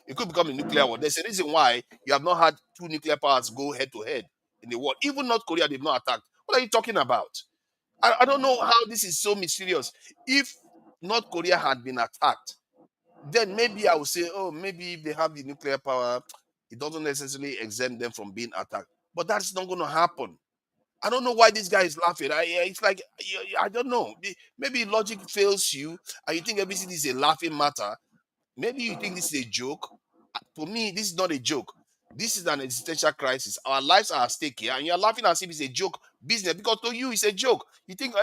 it could become a nuclear war. There's a reason why you have not had two nuclear powers go head to head in the war. Even North Korea, they've not attacked. What are you talking about? I don't know how this is so mysterious. If North Korea had been attacked, then maybe I would say, oh, maybe if they have the nuclear power, it doesn't necessarily exempt them from being attacked. But that's not going to happen. I don't know why this guy is laughing. It's like I don't know. Maybe logic fails you, and you think everything is a laughing matter. Maybe you think this is a joke. For me, this is not a joke. This is an existential crisis. Our lives are at stake here, and you're laughing as if it's a joke business because to you it's a joke. You think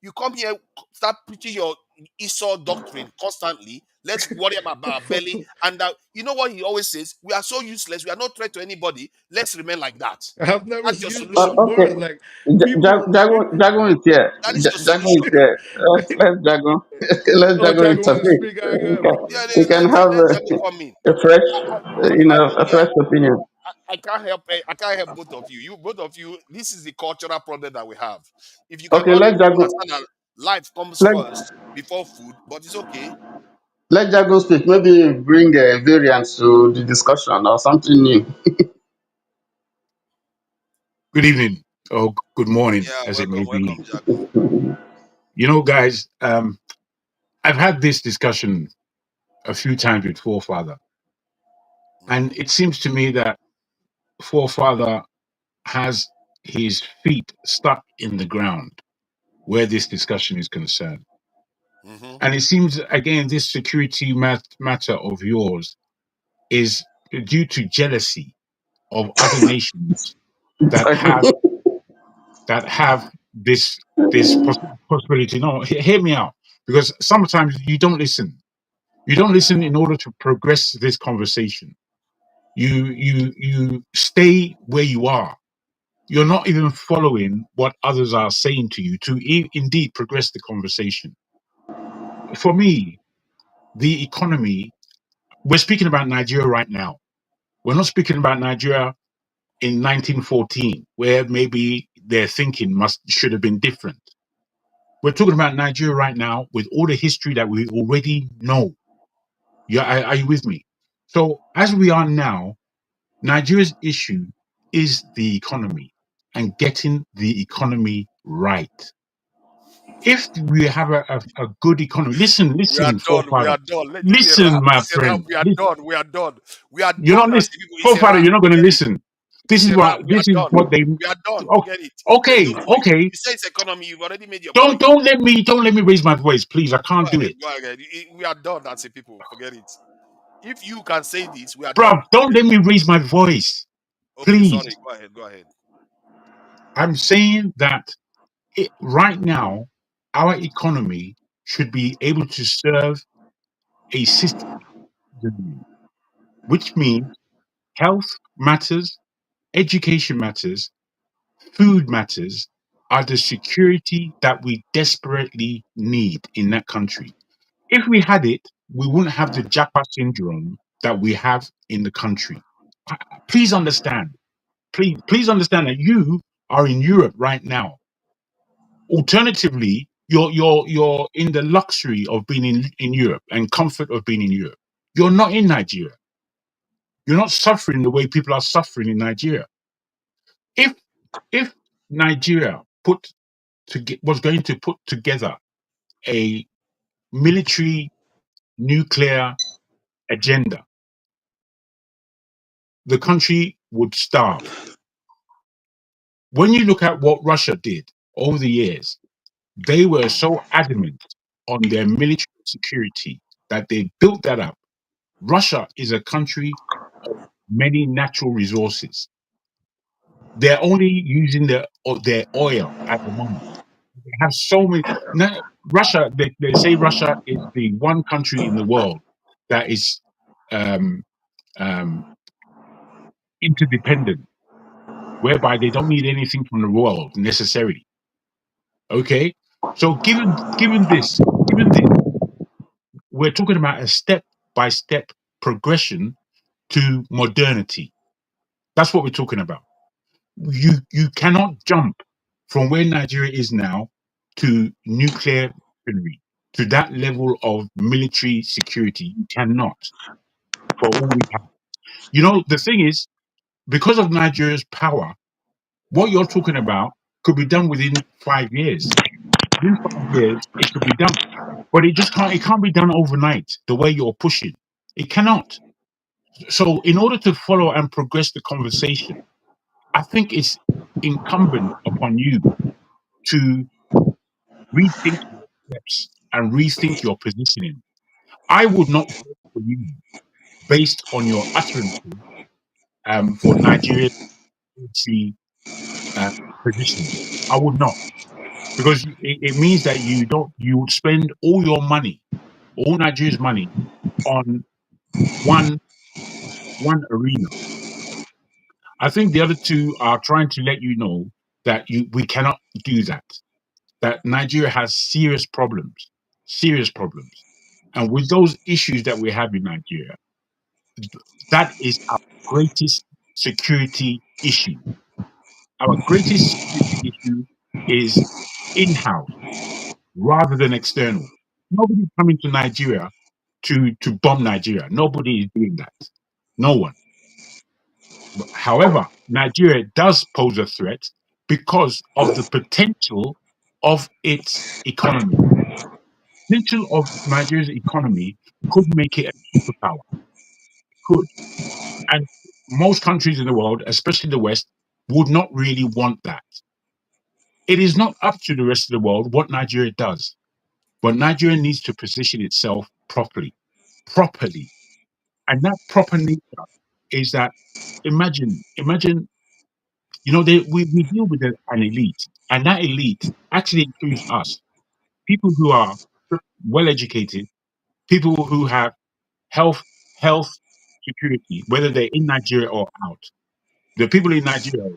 you come here, start preaching your Esau doctrine constantly. Let's worry about our belly, and you know what he always says: we are so useless. We are no threat to anybody. Let's remain like that. I've never That's your used solution. those Okay, words. Like people. Jagun is here. That is your Jagun is solution. here. Let Jagun, let Oh, Jagun Jago want to intervene. speak. I go ahead, my Yeah, brother. We can have let Jago come in. a fresh, a Yeah, fresh opinion. I can't help. I can't help both of you. You both of you. This is the cultural problem that we have. If you Okay, cannot understand that life comes let first before food, but it's okay. let Jagun speak. Maybe bring a variance to the discussion or something new. Good evening or good morning, Yeah, as it may welcome, be. Jago. You know, guys, I've had this discussion a few times with Forefather, and Mm-hmm. it seems to me that Forefather has his feet stuck in the ground where this discussion is concerned. Mm-hmm. And it seems, again, this security matter of yours is due to jealousy of other nations that have that have this possibility. No, hear me out, because sometimes you don't listen. You don't listen in order to progress this conversation. You stay where you are. You're not even following what others are saying to you to indeed progress the conversation. For me, the economy. We're speaking about Nigeria right now. We're not speaking about Nigeria in 1914, where maybe their thinking should have been different. We're talking about Nigeria right now with all the history that we already know. Yeah, are you with me? So as we are now, Nigeria's issue is the economy and getting the economy right. If we have a good economy, We are listen, done. We forefather, are done. This is a listen, wrap. my This is a wrap. friend. We are done. We are done. We are You're not done as listening, a people. It's a forefather. wrap. You're not going to Forget it. listen. It's a wrap. We are This is done. what they. We are done. Oh, Forget it. There's no okay, point. okay. You say it's economy. You've already made your Don't point. don't let me don't let me raise my voice, please. I Go can't do ahead. it, Go ahead. We are done as a people. Forget it. If you can say this, we are bro. done. Don't let me raise my voice, Okay, sorry. please. Go ahead. Go ahead. I'm saying that right now, our economy should be able to serve a system, which means health matters, education matters, food matters are the security that we desperately need in that country. If we had it, we wouldn't have the Japa syndrome that we have in the country. Please understand. Please understand that you are in Europe right now. Alternatively, you're in the luxury of being in Europe and comfort of being in Europe. You're not in Nigeria. You're not suffering the way people are suffering in Nigeria. If if Nigeria was going to put together a military nuclear agenda, the country would starve. When you look at what Russia did over the years, they were so adamant on their military security that they built that up. Russia is a country of many natural resources. They're only using their oil at the moment. They have so many. Now, Russia, they say Russia is the one country in the world that is um, um, interdependent, whereby they don't need anything from the world necessarily. Okay, so given this, we're talking about a step by step progression to modernity. That's what we're talking about. You cannot jump from where Nigeria is now to nuclear weaponry, to that level of military security. You cannot, for all we have. You know, the thing is, because of Nigeria's power, what you're talking about could be done within 5 years. Within 5 years, it could be done. But it can't be done overnight the way you're pushing. It cannot. So in order to follow and progress the conversation, I think it's incumbent upon you to rethink your steps and rethink your positioning. I would not vote for you based on your utterances for Nigeria's military, uh, position. I would not, because it means that you would spend all your money, all Nigeria's money, on one arena. I think the other two are trying to let you know that we cannot do that. That Nigeria has serious problems, and with those issues that we have in Nigeria, that is our greatest security issue. Our greatest security issue is in-house rather than external. Nobody's coming to Nigeria to bomb Nigeria. Nobody is doing that. No one. However, Nigeria does pose a threat because of the potential of its economy. Potential of Nigeria's economy could make it a superpower. Could. And most countries in the world, especially the West, would not really want that. It is not up to the rest of the world what Nigeria does, but Nigeria needs to position itself properly. Properly. And that proper nature is that imagine we deal with an elite, and that elite actually includes us, people who are well educated, people who have health health security, whether they're in Nigeria or out. The people in Nigeria,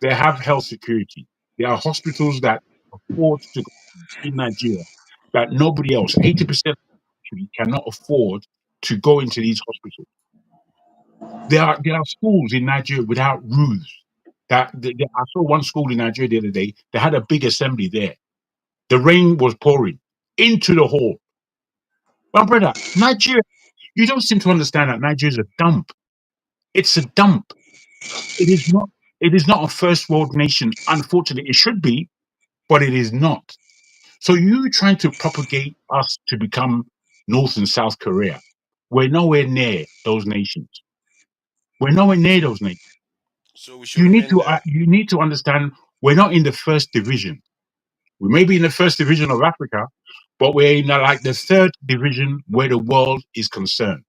they have health security. There are hospitals that afford to go in Nigeria that nobody else, 80% of the country, cannot afford to go into these hospitals. There are schools in Nigeria without roofs. I saw one school in Nigeria the other day. They had a big assembly there. The rain was pouring into the hall. My brother, Nigeria, you don't seem to understand that Nigeria is a dump. It's a dump. It is not. It is not a first world nation. Unfortunately, it should be, but it is not. So you trying to propagate us to become North and South Korea? We're nowhere near those nations. We're nowhere near those nations. So we should remain there. You need to understand we're not in the first division. We may be in the first division of Africa, but we're in like the third division where the world is concerned.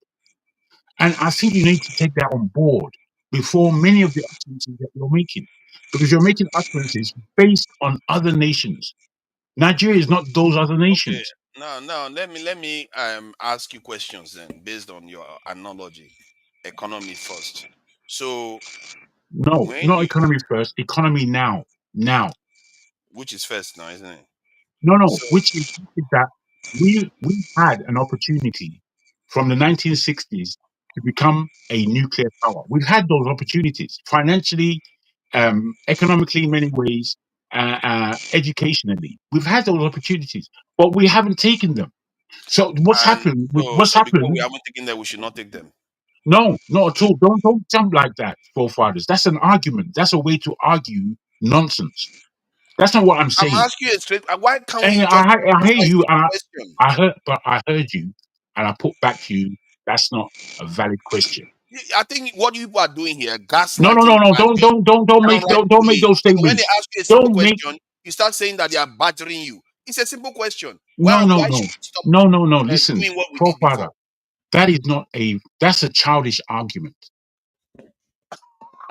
And I think you need to take that on board before many of the utterances that you're making, because you're making utterances based on other nations. Nigeria is not those other Okay. nations. Now let me ask you questions then based on your analogy. Economy first. So No, when not you economy first, economy now. now. which is first now, isn't it? No, So which is that we had an opportunity from the 1960s to become a nuclear power. We've had those opportunities financially, economically, in many ways, educationally. We've had those opportunities, but we haven't taken them. So what's and happened? so What's so because we happened? haven't taken them, we should not take them. No, not at all. Don't jump like that, forefathers. That's an argument. That's a way to argue nonsense. That's not what I'm I'm saying. asking you straight. Why can't And we just I hear answer a you. simple question? I heard you, and I put back to you. That's not a valid question. I think what you people are doing here, No, no, gaslighting, no, no. and just downright Don't make bullying. those So when they statements. ask you a simple Don't make question, you start saying that they are badgering you. It's a simple question. no, no, Why should no, we stop no. Listen, doing what we did forefather. before? That is not a. That's a childish argument.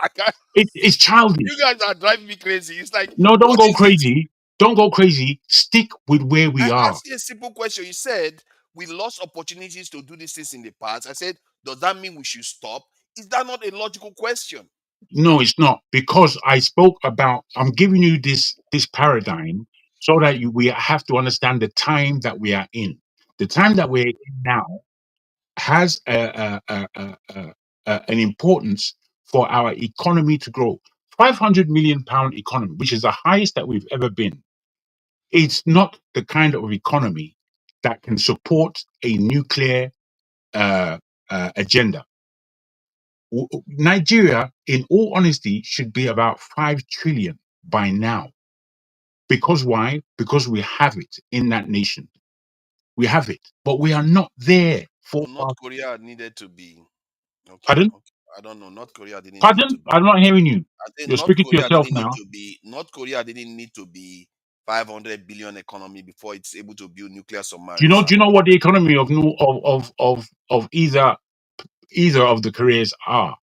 I can't, It's childish. you guys are driving me crazy. It's like, No, don't what go is it? crazy. Don't go crazy. Stick with where I we are. asked you a simple question. You said we lost opportunities to do these things in the past. I said, does that mean we should stop? Is that not a logical question? No, it's not, because I spoke about. I'm giving you this paradigm so that we have to understand the time that we are in. The time that we're in now has an importance for our economy to grow. £500 million economy, which is the highest that we've ever been. It's not the kind of economy that can support a nuclear uh, agenda. Nigeria, in all honesty, should be about 5 trillion by now. Because why? Because we have it in that nation. We have it, but we are not there So for. North Korea needed to be okay. Pardon? Okay, I don't know. North Korea didn't need to Pardon? be. I'm not hearing you. I think You're speaking to yourself now. North Korea didn't need to be 500 billion economy before it's able to build nuclear submarines. Do you know what the economy of either of the Koreas are?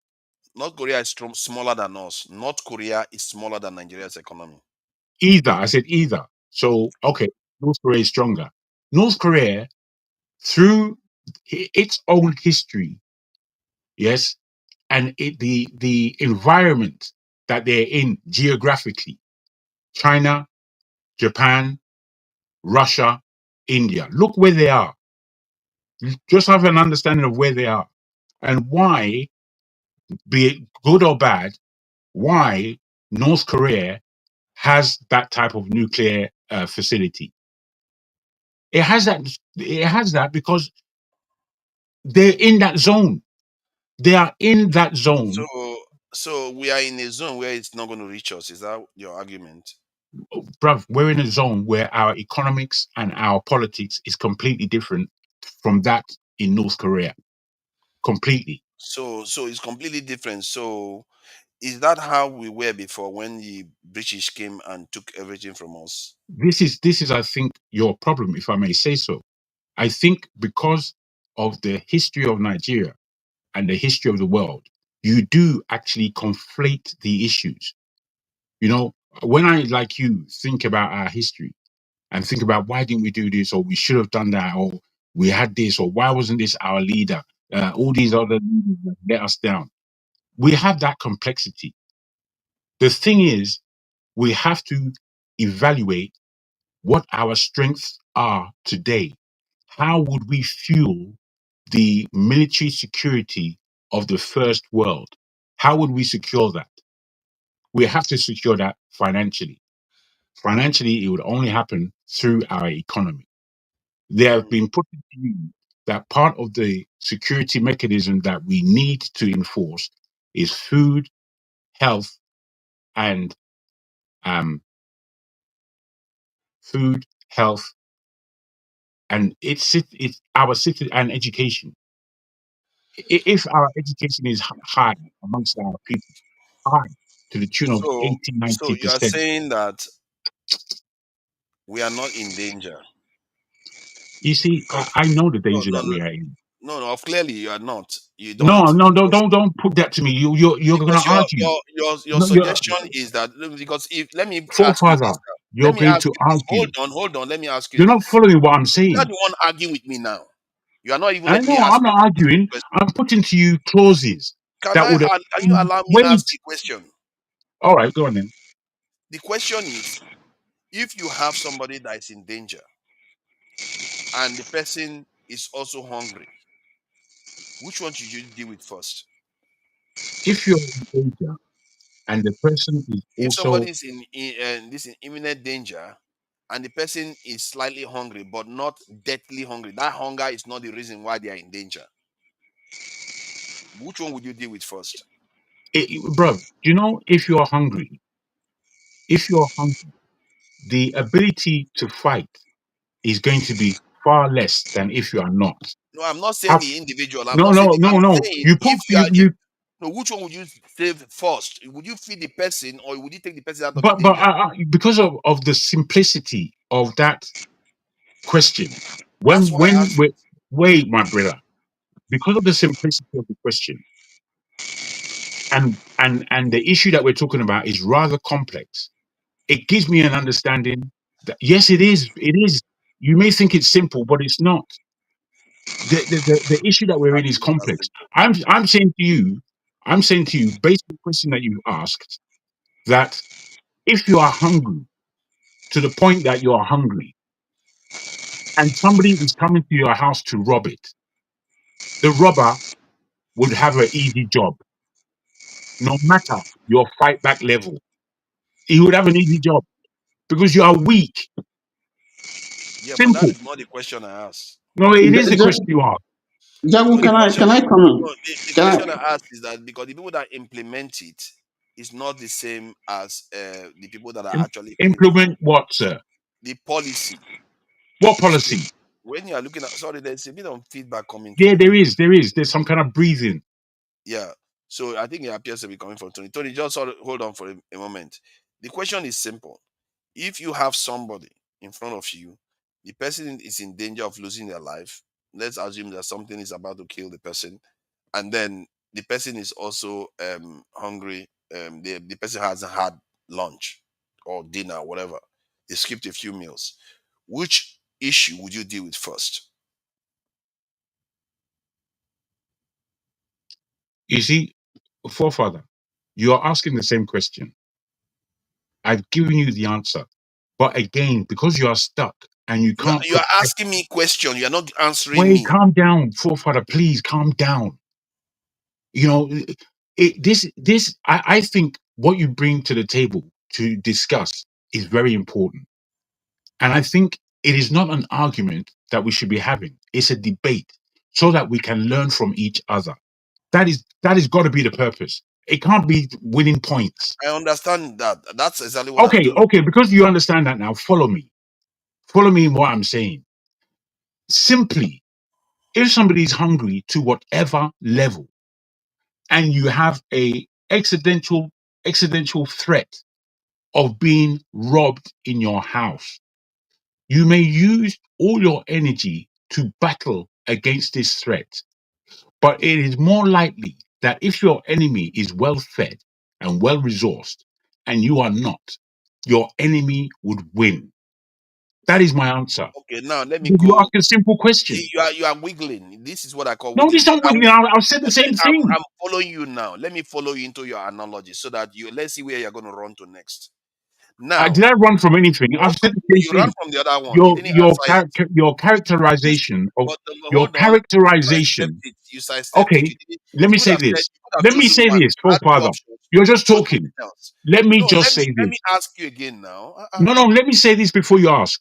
North Korea is smaller than us. North Korea is smaller than Nigeria's economy. Either. I said either. So okay, North Korea is stronger. North Korea, through its own history, yes, and the environment that they're in geographically, China, Japan, Russia, India. Look where they are. Just have an understanding of where they are and why, be it good or bad, why North Korea has that type of nuclear facility. It has that. It has that because they're in that zone. They are in that So zone. so we are in a zone where it's not going to reach us. Is that your argument? Bruv, we're in a zone where our economics and our politics is completely different from that in North Korea. Completely. So it's completely different. So is that how we were before when the British came and took everything from us? This is, I think, your problem, if I may say so. I think because of the history of Nigeria and the history of the world, you do actually conflate the issues. You know, when I, like you, think about our history and think about why didn't we do this, or we should have done that, or we had this, or why wasn't this our leader? All these other leaders that let us down. We have that complexity. The thing is, we have to evaluate what our strengths are today. How would we fuel the military security of the first world? How would we secure that? We have to secure that financially. Financially, it would only happen through our economy. They have Mm. been put into you that part of the security mechanism that we need to enforce is food, health, and food, health, and it's our city and education. If our education is high amongst our people, high to the tune of So 80, so you are 90%, saying that we are not in danger. you see, Of I know the no danger no that no we are in. no no. Clearly you are not. You No, don't no, because don't put that to me. You're going because to argue. your No, you're suggestion is that because if let me ask you forefather. this now. Let You're me going ask to you this. argue. Hold on. Let me ask you You're not this. following what I'm You are saying. the one arguing with me now. You are not even I letting me know ask I'm you a not simple arguing. question. I'm putting to you clauses Can that I? would Can you allow me wait. ask you a question? All right, go on then. The question is, if you have somebody that is in danger and the person is also hungry, which one should you deal with first? If you're in danger and the person is If somebody also, is in imminent danger and the person is slightly hungry but not deathly hungry, that hunger is not the reason why they are in danger. Which one would you deal with first? bro, do you know, if you're hungry, the ability to fight is going to be far less than if you are not. No, I'm not saying Have, the individual. I'm no, not saying. no, no, I'm no. saying You put if you are. If, you, no, which one would you save first? Would you feed the person or would you take the person out of the but danger? because of the simplicity of that question, That's why I asked. wait, my brother, because of the simplicity of the question, and the issue that we're talking about is rather complex. It gives me an understanding that yes, it is. It is. You may think it's simple, but it's not. The issue that we're How in do is you know that's complex. simple? I'm saying to you, based on the question that you asked, that if you are hungry to the point that you are hungry, and somebody is coming to your house to rob it, the robber would have an easy job, no matter your fight back level. He would have an easy job because you are weak. Yeah, but that Simple. is not the question I asked. No, it is the question you asked. Jagu, No, the question. can I come in? No, the Can question I? I asked is that because the people that implement it is not the same as the people that are actually feeling the Implement hunger. what, sir? The policy. What So policy? when you are looking at, sorry, there's a bit of feedback coming Yeah, through. there is. There is. There's some kind of breathing. Yeah. So I think it appears to be coming from Tony. Tony, just hold on for a moment. The question is simple. If you have somebody in front of you, the person is in danger of losing their life. Let's assume that something is about to kill the person, and then the person is also hungry. The person hasn't had lunch or dinner, whatever. They skipped a few meals. Which issue would you deal with first? You see, forefather, you are asking the same question. I've given you the answer. But again, because you are stuck and you can't You put. are asking me question. You are not answering Wait, me. calm down, forefather, please calm down. You know, I think what you bring to the table to discuss is very important. And I think it is not an argument that we should be having. It's a debate so that we can learn from each other. That is got to be the purpose. It can't be winning points. I understand that. That's exactly what I'm Okay, doing. okay, because you understand that now, follow me. Follow me in what I'm saying. Simply, if somebody is hungry to whatever level and you have a accidental threat of being robbed in your house, you may use all your energy to battle against this threat. But it is more likely that if your enemy is well fed and well resourced and you are not, your enemy would win. That is my answer. Okay, now let me Did you go. ask a simple See, question? you are wiggling. This is what I call No, wiggling. this But not wiggling. I'll say the same thing. I'm following you now. Let me follow you into your analogy so that let's see where you're going to run to next. Now, Did I run from anything? I've said the same you ran thing. from the other one. You didn't answer it. Your This, characterization of but your hold on. You sidestepped characterization. it. You sidestepped it. Okay, You didn't. let You me could say have said. this. You could have Let me chosen say one. this, You had two forefather. options. You're You just chose talking. something else. Let me No, just say let this. me ask you again now. No, no, let me say this before you ask.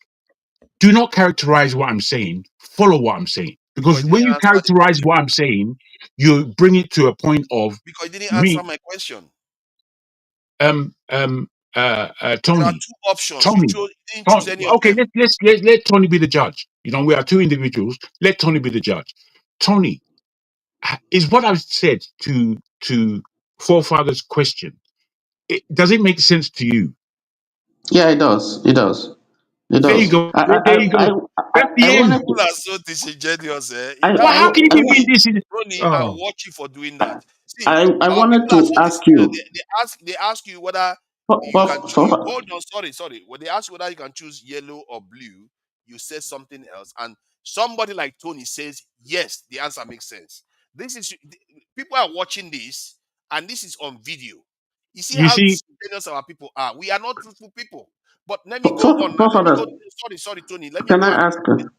Do not characterize what I'm saying. Follow what I'm saying. Because Because you when didn't you answer the characterize question. what I'm saying, you bring it to a point of Because you didn't answer me, my question. um, um, There are Tony, two options. Tommy. You didn't choose any of Okay, them. let Tony be the judge. You know, we are two individuals. Let Tony be the judge. Tony, is what I've said to forefathers' question. Does it make sense to you? Yeah, it does. It does. It There you does. go. There you go. That's the I wanted end. People to. are so disingenuous. Eh? I, Well, I, And how can you I, be being wa- Ronnie, this? Ronnie, I Oh, watch you for doing that. See, I our wanted people are to so ask disingenuous. you. They ask you whether you can For, choose. for, Hold on, sorry. When they ask you whether you can choose yellow or blue, you say something else. And somebody like Tony says yes. The answer makes sense. This is people are watching this, and this is on video. You see you how see, spontaneous our people are. We are not truthful people. But let me go on now. Let me go. Forefather, Sorry, Tony. Let me can go I and ask you?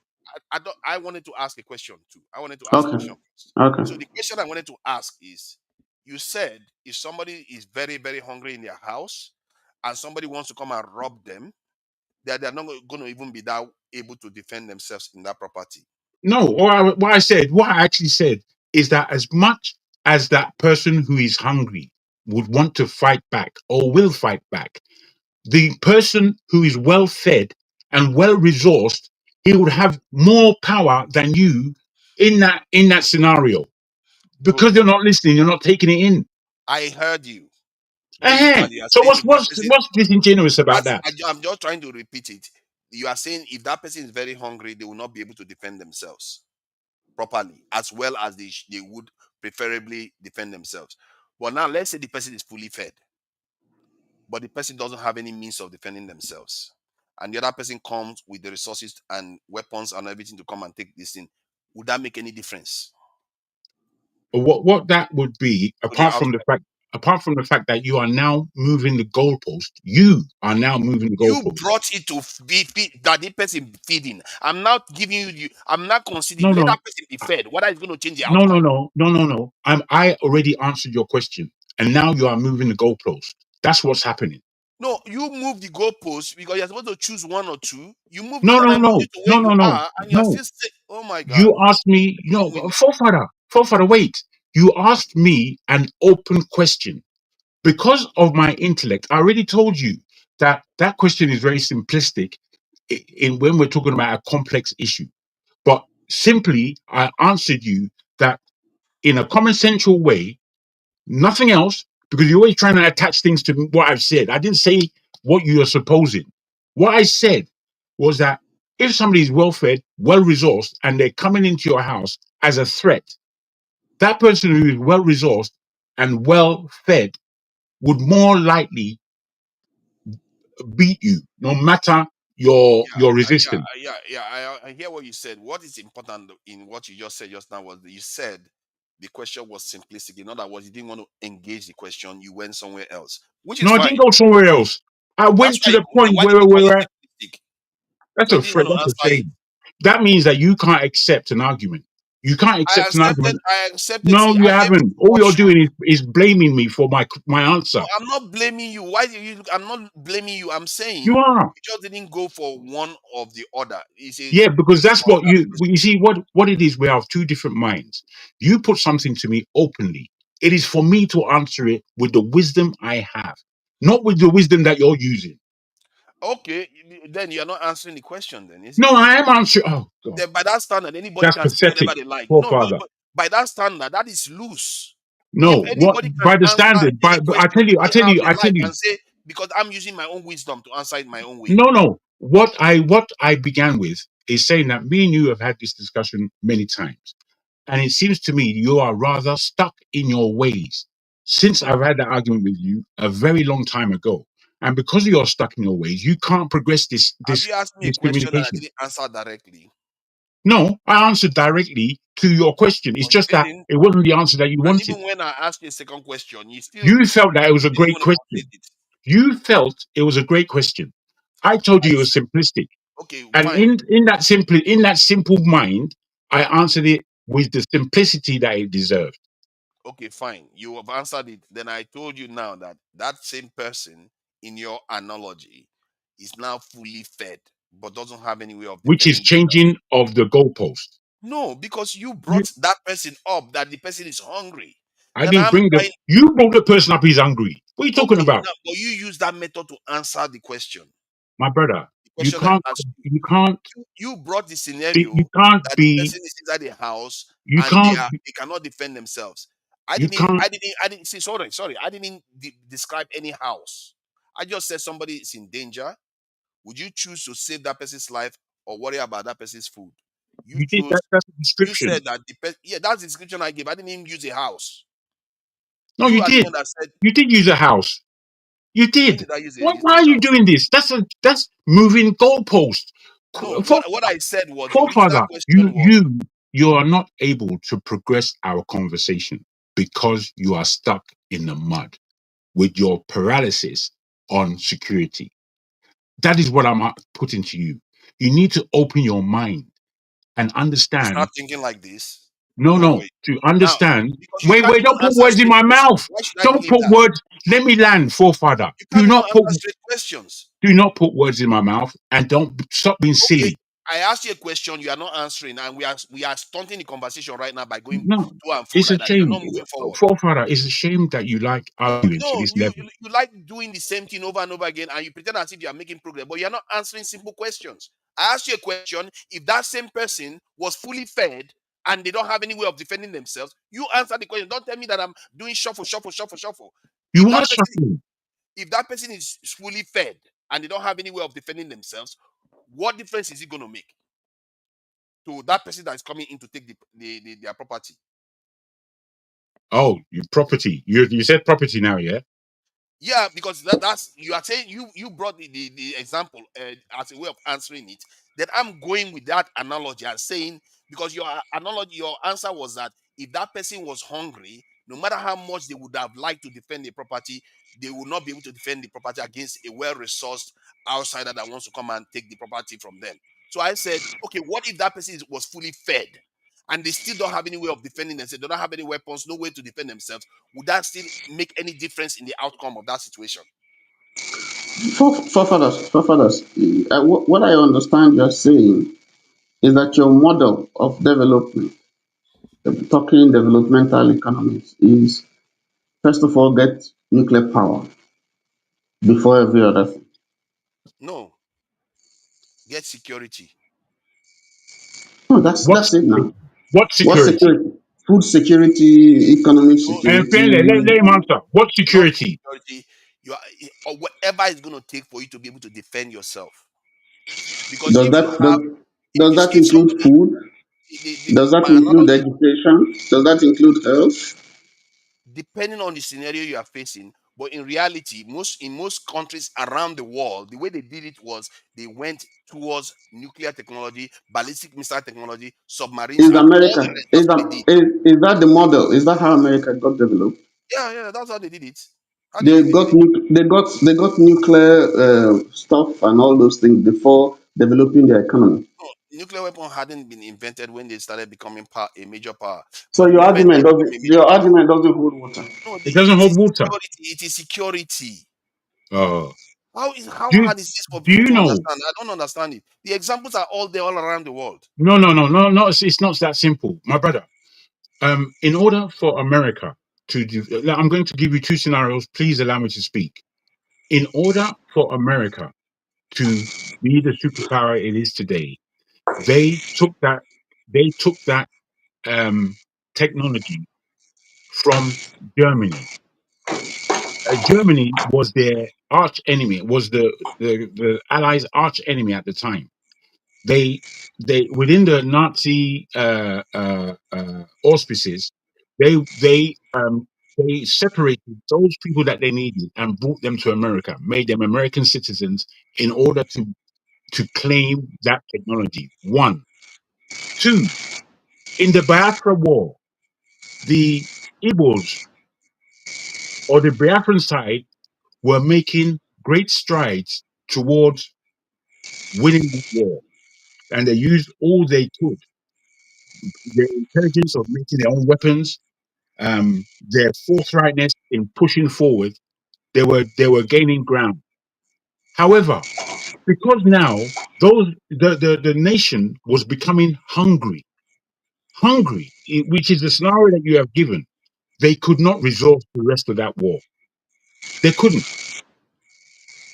I wanted to ask a question too. I wanted to ask a Okay. question first. Okay. So the question I wanted to ask is, you said if somebody is very, very hungry in their house and somebody wants to come and rob them, that they're not going to even be that able to defend themselves in that property. No, what I actually said is that as much as that person who is hungry would want to fight back or will fight back, the person who is well fed and well resourced, he would have more power than you in that scenario. Because Good. you're not listening, you're not taking it in. I heard you. Basically, you are So saying if that person, what's disingenuous about that's that? I'm just trying to repeat it. You are saying if that person is very hungry, they will not be able to defend themselves properly, as well as they would preferably defend themselves. But now let's say the person is fully fed, but the person doesn't have any means of defending themselves, and the other person comes with the resources and weapons and everything to come and take this thing. Would that make any difference What that would be, to the apart from the fact that you are now moving the goalpost, you are now moving the You goalpost. brought it to be feed, that the person feeding. I'm not giving you I'm not No, considering. Let no, that person be fed. Whether it's going to change the no, no, outcome. no, no, no, no. I already answered your question, and now you are moving the goalpost. That's what's happening. No, you move the goalpost because you're supposed to choose one or two. You moved No, it and no, I moved no, it to where no, you no, no, are, and you're no. still oh my god. You asked me, forefather, wait. You asked me an open question. Because of my intellect, I already told you that that question is very simplistic in when we're talking about a complex issue. But simply, I answered you that in a common sensual way, nothing else, because you're always trying to attach things to what I've said. I didn't say what you are supposing. What I said was that if somebody is well fed, well resourced, and they're coming into your house as a threat, that person who is well resourced and well fed would more likely beat you, no matter your resistance. I hear what you said. What is important in what you just said just now was that you said the question was simplistic. In other words, you didn't want to engage the question. You went somewhere else, which is No, I fine. didn't go somewhere else. I That's went to why. the point Why did you call it where simplistic? that's Because a you didn't want to that's a answer it. shame. That means that you can't accept an argument. You can't accept an argument. I accepted. No, See, you I gave you haven't. the All you're option. doing is blaming me for my No, answer. I'm not blaming you. Why do you? I'm not blaming you. I'm saying You are. you just didn't go for one of the other. It's a Yeah, because this that's or what that. you see what it is. We have two different minds. You put something to me openly. It is for me to answer it with the wisdom I have, not with the wisdom that you're using. Okay, then you're not answering the question, then, is No, it? I am answering. Oh God, Then by that standard, anybody that's can say pathetic, whatever they like. No, forefather. but by that standard, that is loose. If No, what anybody can by the answer standard? any I question tell you, anyhow they I tell like you. and say because I'm using my own wisdom to answer it my own way. No, no. What I began with is saying that me and you have had this discussion many times, and it seems to me you are rather stuck in your ways. Since I've had that argument with you a very long time ago, and because you're stuck in your ways, you can't progress Have you asked me a this question and I communication. didn't answer directly? No, I answered directly to your question. It's Or you just that didn't? it wasn't the answer that you And wanted. even when I asked you a second question, you still You felt that it was a didn't great want to complete question. it. You felt it was a great question. I told I you it was said, simplistic. okay, And fine. in that simple mind, I answered it with the simplicity that it deserved. Okay, fine. You have answered it. Then I told you now that that same person in your analogy is now fully fed, but doesn't have any way of Which is defending themselves. changing of the goalpost. No, because you You- brought that person up that the person is hungry. I Then didn't I'm bring the trying. you brought the person up, he's hungry. What are you talking Okay, about? now but you use that method to answer the question. My brother, The question I asked you. you can't You brought the you scenario can't that the be person is inside the house you and can't they cannot defend themselves. you can't I didn't say sorry. I didn't describe any house. I just said somebody is in danger. Would you choose to save that person's life or worry about that person's food? You you did chose. that's a You description. said that yeah, that's the description I gave. I didn't even use a house. No, You you are the did. one that said. You did use a house. You When did. did I use Why are a you house? doing this? That's moving goalpost. No, what I said was the original Forefather, question was you are not able to progress our conversation because you are stuck in the mud. with your paralysis on security. That is what I'm putting to you. You need to open your mind and You understand. start thinking like this. No, No way. to Now, understand. because you Wait, can't even don't put answer words in straight my questions. mouth. Why should I Don't believe put that? words. Let me land, forefather. You can't even answer straight questions. Do not put words in my mouth, and don't stop being Okay, silly. I asked you a question, you are not answering, and we are stunting the conversation right now by going No, to and fro it's a like that. You're shame, not moving forward. forefather. It's a shame that you like arguing to No, this level. you like doing the same thing over and over again, and you pretend as if you are making progress, but you're not answering simple questions. I asked you a question: if that same person was fully fed and they don't have any way of defending themselves, you answer the question. Don't tell me that I'm doing shuffle, shuffle, shuffle, shuffle. You are shuffling. If that person is fully fed and they don't have any way of defending themselves, what difference is it going to make to that person that is coming in to take their property? Oh, you property. You said property now, yeah? Yeah, because that's you are saying you brought the example as a way of answering it. That I'm going with that analogy and saying, because your analogy, your answer was that if that person was hungry, no matter how much they would have liked to defend the property, they would not be able to defend the property against a well-resourced outsider that wants to come and take the property from them. So I said, okay, what if that person was fully fed and they still don't have any way of defending themselves? They don't have any weapons, no way to defend themselves. Would that still make any difference in the outcome of that situation? Forefathers, what I understand you're saying is that your model of development, talking developmental economics, is first of all get nuclear power before every other thing. No, get security. No, What that's it now. what What security? security? Food security, economic No, And let security. him answer. What not security? security. You are, or whatever it's going to take for you to be able to defend yourself. Because Does if you that have, does that if include somebody, food? Does that my include analogy, education? Does that include health? depending on the scenario you are facing, but in reality, in most countries around the world, the way they did it was they went towards nuclear technology, ballistic missile technology, submarines, Is and all the America rest. That's what they did. is that the model? Is that how America got developed? Yeah, that's how they did it. How do you think they did it? They got nuclear stuff and all those things before developing their economy. No, nuclear weapon hadn't been invented when they started becoming a major power. So But the moment they became a major your power, argument doesn't hold water. no, It doesn't it hold is water. security. It is security. Oh, How do you, hard is this for do people you to know? understand? I don't understand it. The examples are all there, all around the world. No. It's not that simple, my brother. In order for America to do, I'm going to give you two scenarios. Please allow me to speak. In order for America to be the superpower it is today, they took that they took that technology from Germany. Germany was their arch enemy. Was the Allies' arch enemy at the time. They within the Nazi auspices, they separated those people that they needed and brought them to America, made them American citizens in order to claim that technology. One, two. In the Biafra War, the Igbos or the Biafran side were making great strides towards winning the war, and they used all they could, their intelligence of making their own weapons, their forthrightness in pushing forward. They were gaining ground. However, because now the nation was becoming hungry, which is the scenario that you have given, they could not resolve the rest of that war. They couldn't.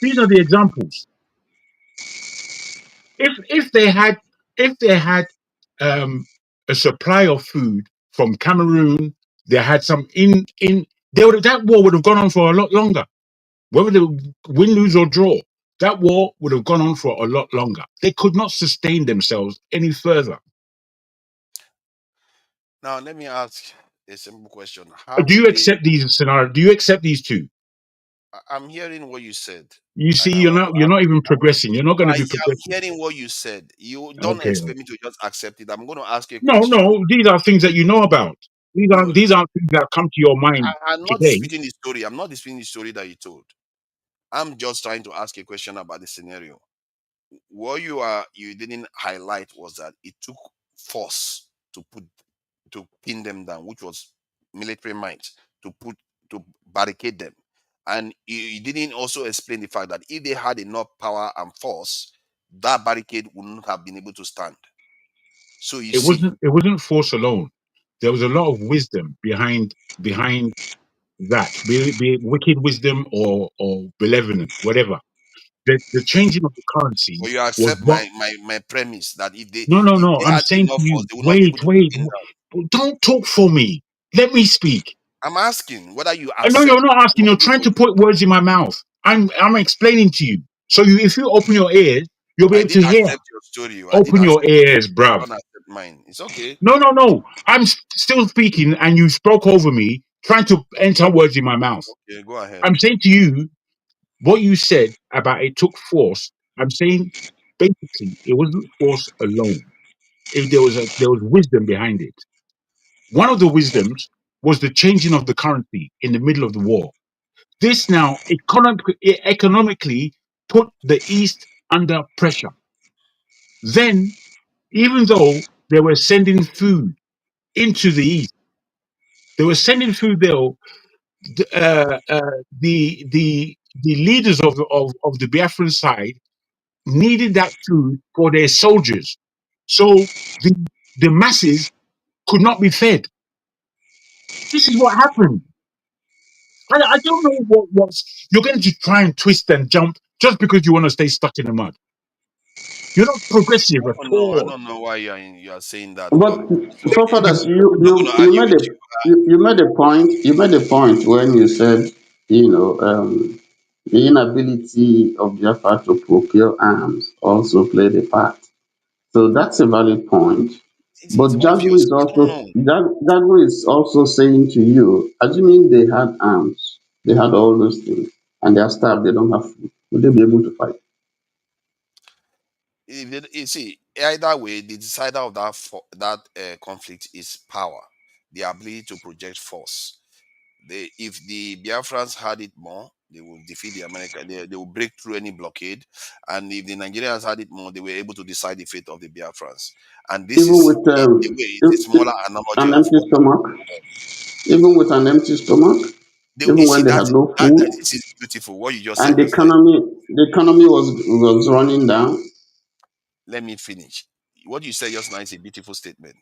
These are the examples. If they had um, a supply of food from Cameroon, they had some in that war would have gone on for a lot longer. Whether they win, lose, or draw, that war would have gone on for a lot longer. They could not sustain themselves any further. Now, let me ask a simple question: How Do would you they? accept these scenarios? Do you accept these two? I'm hearing what you said. You see, I, you're not I, you're not even progressing. You're not going to be I'm progressing. hearing what you said. You don't Okay. expect me to just accept it. I'm going to ask you a No, question. no, these are things that you know about. No, these aren't things that come to your mind I'm not today. disputing the story. I'm not disputing the story that you told. I'm just trying to ask a question about the scenario. What you didn't highlight was that it took force to pin them down, which was military might to put to barricade them. And you didn't also explain the fact that if they had enough power and force, that barricade wouldn't have been able to stand. So you see, It wasn't force alone. There was a lot of wisdom behind that, be it wicked wisdom or benevolent, whatever. The changing of the currency or you was accept what. my premise that if No. they I'm had saying to enough force, you, they would not be able wait, to put wait. in down. Don't talk for me. Let me speak. I'm asking whether you I know accept you're not asking. what You're people trying told to you. put words in my mouth. I'm explaining to you. So if you open your ears, you'll be I able to didn't hear. accept your story. I didn't Open your accept your ears, story. You bruv. don't accept mine. It's okay. No. I'm still speaking, and you spoke over me, trying to enter words in my mouth. Okay, go ahead. I'm saying to you what you said about it took force. I'm saying basically it wasn't force alone. If there was wisdom behind it. One of the wisdoms was the changing of the currency in the middle of the war. This now economically put the East under pressure. Then, even though they were sending food into the East, they were sending food there. The leaders of the Biafran side needed that food for their soldiers, so the masses could not be fed. This is what happened. I don't know what's you're going to try and twist and jump just because you want to stay stuck in the mud. You're not progressive at I all. don't know why you are saying that But because so forefathers, I'm not going to you argue made with a you. you made a point. You made a point when you said, you know, the inability of Jaffa to procure arms also played a part. So that's a valid point. It's But obvious. We don't know. Jago is also saying to you, assuming they had arms, they had all those things, and they are starved, they don't have food, would they be able to fight? You see, either way, the decider of that conflict is power, the ability to project force. If the Biafrans had it more, they will defeat the America. They will break through any blockade, and if the Nigerians had it more, they were able to decide the fate of the Biafrans. And this Even is with a way, it's a smaller analogy an of empty what. stomach, even with an empty stomach, You even see when they had no that food, this is beautiful. What you just and said just now. the economy was running down. Let me finish. What you said just now is a beautiful statement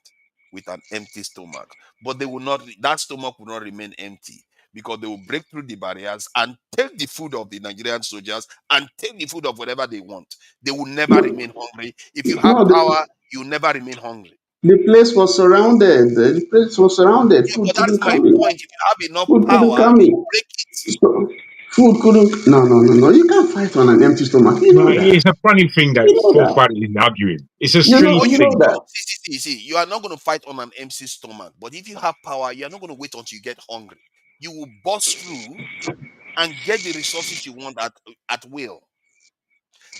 with an empty stomach. But they will not, that stomach will not remain empty because they will break through the barriers and take the food of the Nigerian soldiers and take the food of whatever they want. They will never No, remain hungry. If you have no, power, you'll never remain hungry. the place was surrounded. The place was surrounded. Yeah, Food but that's couldn't my come in. point. If you have enough Food couldn't power, come you in. break it. So, food couldn't. No. You can't fight on an empty stomach. You No, know that. it's a funny thing that You know both that. parties is arguing. It's a You know. strange What You you know thing. that. see, you are not going to fight on an empty stomach. But if you have power, you are not going to wait until you get hungry. You will bust through and get the resources you want at will.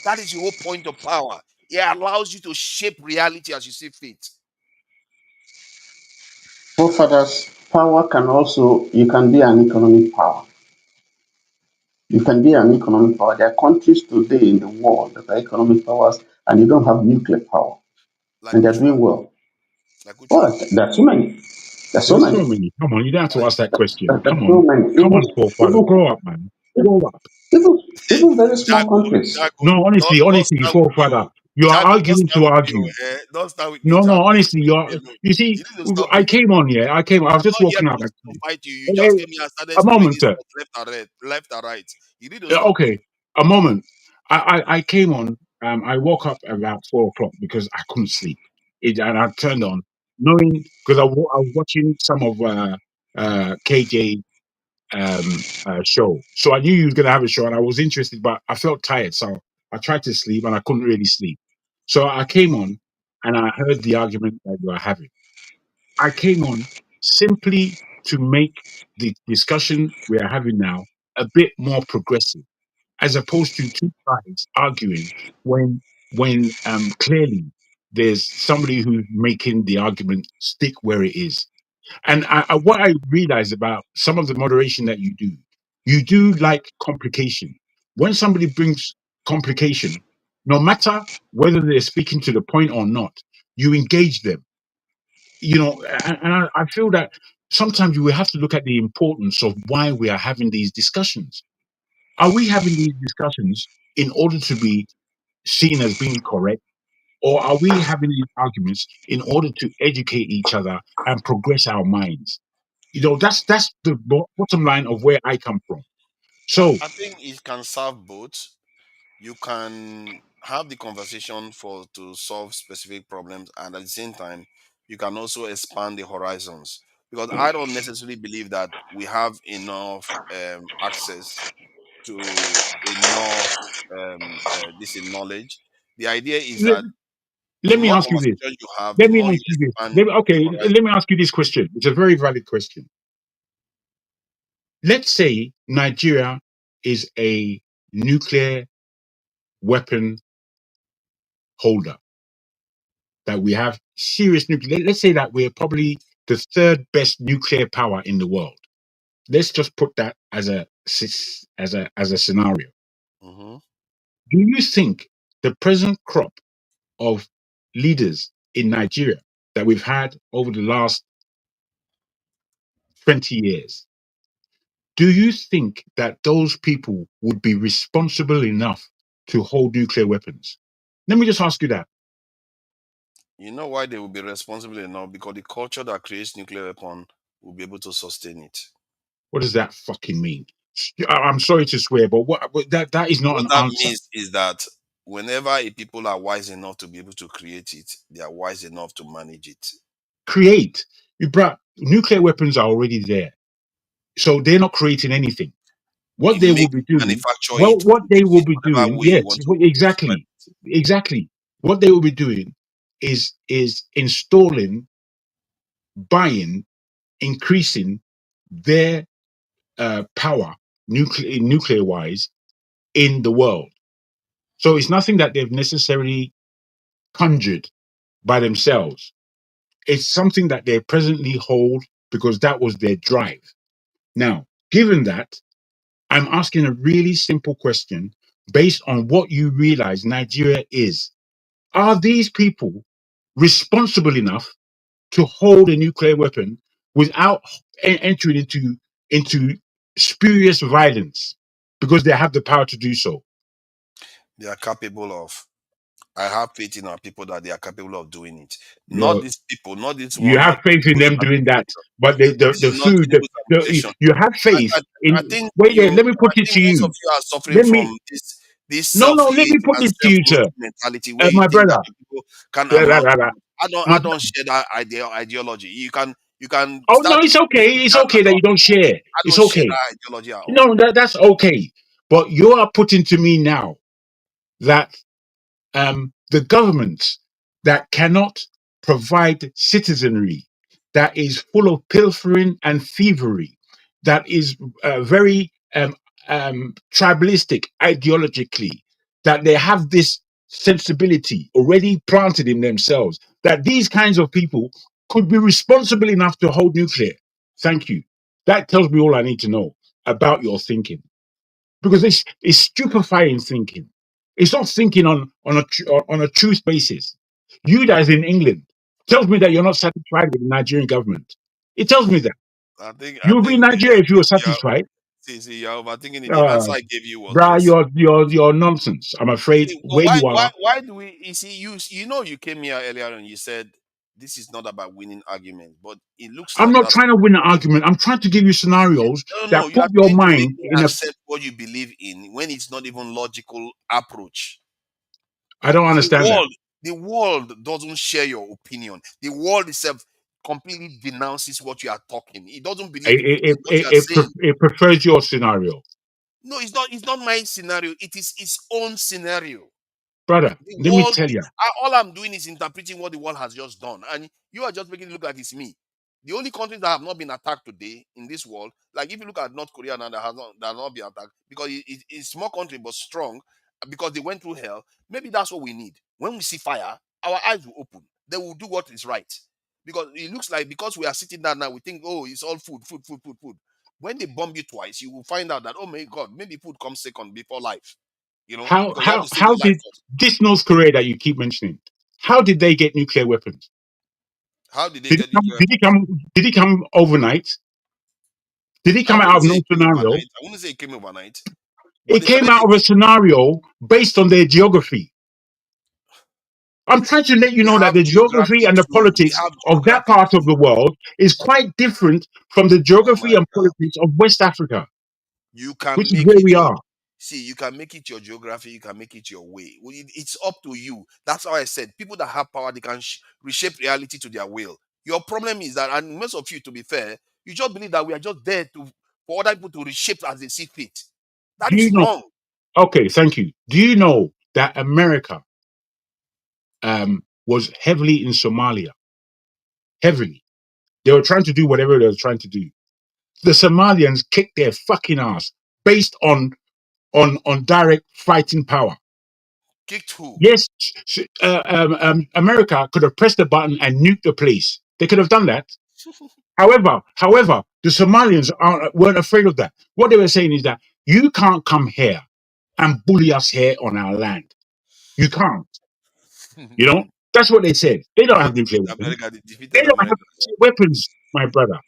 That is the whole point of power. It allows you to shape reality as you see fit. Forefathers, power can also. You can be an economic power. You can be an economic power. There are countries today in the world that are economic powers, and they don't have nuclear power, Like and they're which one? doing well. Like which Well, one? there are so many. There are so There's so many. many. Come on, you don't have to ask that question. There are Come so on, many. come on, forefather, grow up, man, grow up. Even, even very small Jago, countries. Jago, No, honestly, don't honestly, start with me. forefather, Oh. you are Jago, don't arguing start to with me. Oh. argue. Don't start with me, No, Jago. honestly, Leave you're. me alone. You see, You need to stop I it. came on. Yeah, I came. I was I'm just not here walking to out. listen to fight you. You Eh, just came here and started a spewing moment, sir. insults left and right. You need to stop it. Okay, a moment. I came on. I woke up about 4 o'clock because I couldn't sleep. And I turned on, knowing because I was watching some of KJ show, so I knew you was gonna have a show, and I was interested, but I felt tired, so I tried to sleep, and I couldn't really sleep. So I came on, and I heard the argument that you are having. I came on simply to make the discussion we are having now a bit more progressive as opposed to two sides arguing when clearly there's somebody who's making the argument stick where it is. And what I realize about some of the moderation that you do like complication. When somebody brings complication, no matter whether they're speaking to the point or not, you engage them. You know, and I feel that sometimes we have to look at the importance of why we are having these discussions. Are we having these discussions in order to be seen as being correct? Or are we having these arguments in order to educate each other and progress our minds? You know, that's the bottom line of where I come from. So I think it can serve both. You can have the conversation for to solve specific problems, and at the same time you can also expand the horizons, because I don't necessarily believe that we have enough access to enough this in knowledge. The idea is let, that the let me more ask you this. conversation you have, the Let me more you ask you this. expand the Okay, horizon. let me ask you this question. It's a very valid question. Let's say Nigeria is a nuclear weapon holder, that we have serious nuclear. Let's say that we're probably the third best nuclear power in the world. Let's just put that as a scenario. Mhm. Do you think the present crop of leaders in Nigeria that we've had over the last 20 years, do you think that those people would be responsible enough to hold nuclear weapons? Let me just ask you that. You know why they will be responsible enough? Because the culture that creates nuclear weapon will be able to sustain it. What does that fucking mean? I'm sorry to swear, but that is not What an that answer. means is that whenever a people are wise enough to be able to create it, they are wise enough to manage it. Create. You brought nuclear weapons are already there. So they're not creating anything. What You they will make be doing, manufacture well, it, what they produce will it, be whatever doing, way you yes, want to describe exactly, it. exactly. What they will be doing is installing, buying, increasing their power, nuclear wise, in the world. So it's nothing that they've necessarily conjured by themselves. It's something that they presently hold because that was their drive. Now, given that, I'm asking a really simple question based on what you realize Nigeria is. Are these people responsible enough to hold a nuclear weapon without entering into spurious violence because they have the power to do so? They are capable of. I have faith in our people that they are capable of doing it. Not You're, these people, not this you one. have faith in Tinubu's them doing that, administration. but This is not Tinubu's administration. you have I, faith I, I in. think Wait there, you. let me I put it to think most of you. you are suffering Let from me this no, let self-hate me put and this to you, sir. self-growth mentality where you My think that brother. the people can Blah, blah, amount blah, to blah. much. I Uh, don't share that ideology. You can oh no, start it's putting okay. It's that okay that you don't share. I It's don't share okay. that ideology at all. No, that's okay. But you are putting to me now that the government that cannot provide citizenry, that is full of pilfering and thievery, that is very tribalistic ideologically, that they have this sensibility already planted in themselves, that these kinds of people could be responsible enough to hold nuclear. Thank you. That tells me all I need to know about your thinking, because it's stupefying thinking. It's not thinking on a truth basis. You guys in England tells me that you're not satisfied with the Nigerian government. It tells me that I you would be in think Nigeria if you were you're satisfied. you're overthinking it. The Uh, answer I gave you was Bruh, this. you're nonsense. I'm afraid See, but where you are. why do we you see you know you came here earlier and you said this is not about winning arguments, but it looks I'm like not that's trying to win an argument. I'm trying to give you scenarios no, that you put are your trying to make mind me in a. accept what you believe in when it's not even logical approach. I don't The understand that. world, the world doesn't share your opinion. The world itself completely denounces what you are talking. It doesn't believe in what you are saying. It prefers your scenario, No, it's not my scenario. It is its own scenario. brother. The Let me world, tell you. all I'm doing is interpreting what the world has just done, and you are just making it look like it's me. The only countries that have not been attacked today in this world, like if you look at North Korea now, that has not been attacked because it's a small country but strong because they went through hell. Maybe that's what we need. When we see fire, our eyes will open. They will do what is right. Because it looks like because we are sitting down now, we think, oh, it's all food, food, food, food, food. When they bomb you twice, you will find out that, oh my God, maybe food comes second before life. How Because you have how to save how your life did first. this North Korea that you keep mentioning? How did they get nuclear weapons? How did they Did get nuclear weapons? Did he come overnight? Did he I come out wouldn't of say no it came scenario? overnight. I wouldn't say it came overnight. But It they came started out of a taking. scenario based on their geography. I'm trying to let you We know that have the geography geography and the too. We politics have of that geography part of too. the world is quite different from the Oh geography my and God. politics of West Africa, You can which is make where it we your are. see, you can make it your geography, you can make it your way. Well, it's up to you. That's how I said people that have power, they can reshape reality to their will. Your problem is that, and most of you, to be fair, you just believe that we are just there to for other people to reshape as they see fit. That Do is you know? wrong. Okay, thank you. Do you know that America was heavily in Somalia? Heavily. They were trying to do whatever they were trying to do. The Somalians kicked their fucking ass based on direct fighting power. Kicked who? Yes, America could have pressed the button and nuked the place. They could have done that. However, the Somalians weren't afraid of that. What they were saying is that you can't come here and bully us here on our land. You can't. You know, that's what they said. They don't They have nuclear defeat weapons. America. They They defeated don't have America. nuclear weapons, my brother.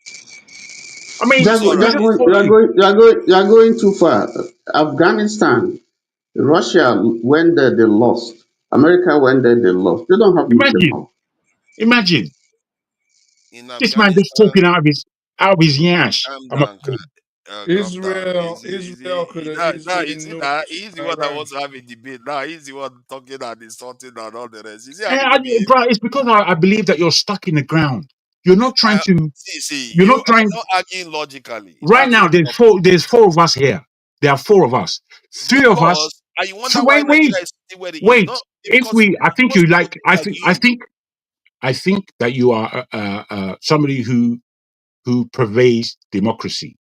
I mean, It's all You're right. just going, for you're you. going, you're going, you're going too far. Afghanistan, Russia went there, they lost. America went there, they lost. They don't have nuclear Imagine, power. imagine In this man just Afghanistan, talking out of his yash. calm I'm down, afraid. calm down. Israel could have Now, easily you see that nuked he's the one that Iran. wants to have a debate. Now he's the one talking and insulting and all the rest. You see how And people behave. bro, it's because I believe that you're stuck in the ground. You're not trying I, to. see, You're you not are trying. not arguing logically. You're not Right arguing now, properly. There's four of us here. There are four of us. Three of us. Because and you wonder why Wait, wait, Nigeria is still where it is. wait. Not If because we, I think most you people like. think like you. I think that you are somebody who pervades democracy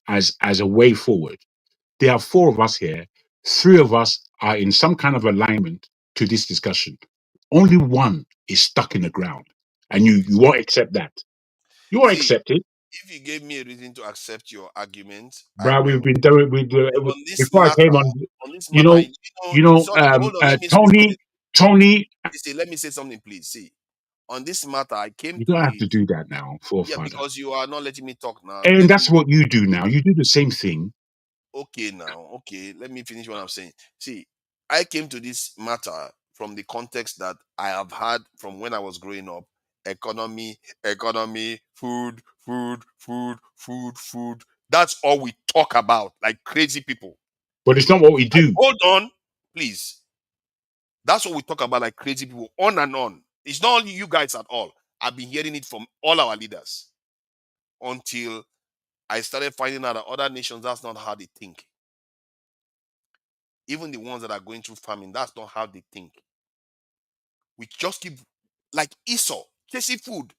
as a way forward. There are four of us here. Three of us are in some kind of alignment to this discussion. Only one is stuck in the ground, and you won't accept that. You won't See, accept it, if you gave me a reason to accept your argument, I bro. We've will. been doing On this before I came matter, on. on this You matter, know, sorry, hold on, let me say Tony, something. Tony. See, let me say something, please. See, on this matter, I came You to don't have the to do that now, yeah, forefather. because you are not letting me talk now. And Let that's me what you do now. You do the same thing. okay now. Okay, let me finish what I'm saying. See, I came to this matter from the context that I have had from when I was growing up. Economy, food, food, food, food, food. That's all we talk about, like crazy people. But it's not what we do. Hold on, please. That's what we talk about, like crazy people, on and on. It's not only you guys at all. I've been hearing it from all our leaders until I started finding out that other nations, that's not how they think. Even the ones that are going through famine, that's not how they think. We just keep like Esau, chasing food.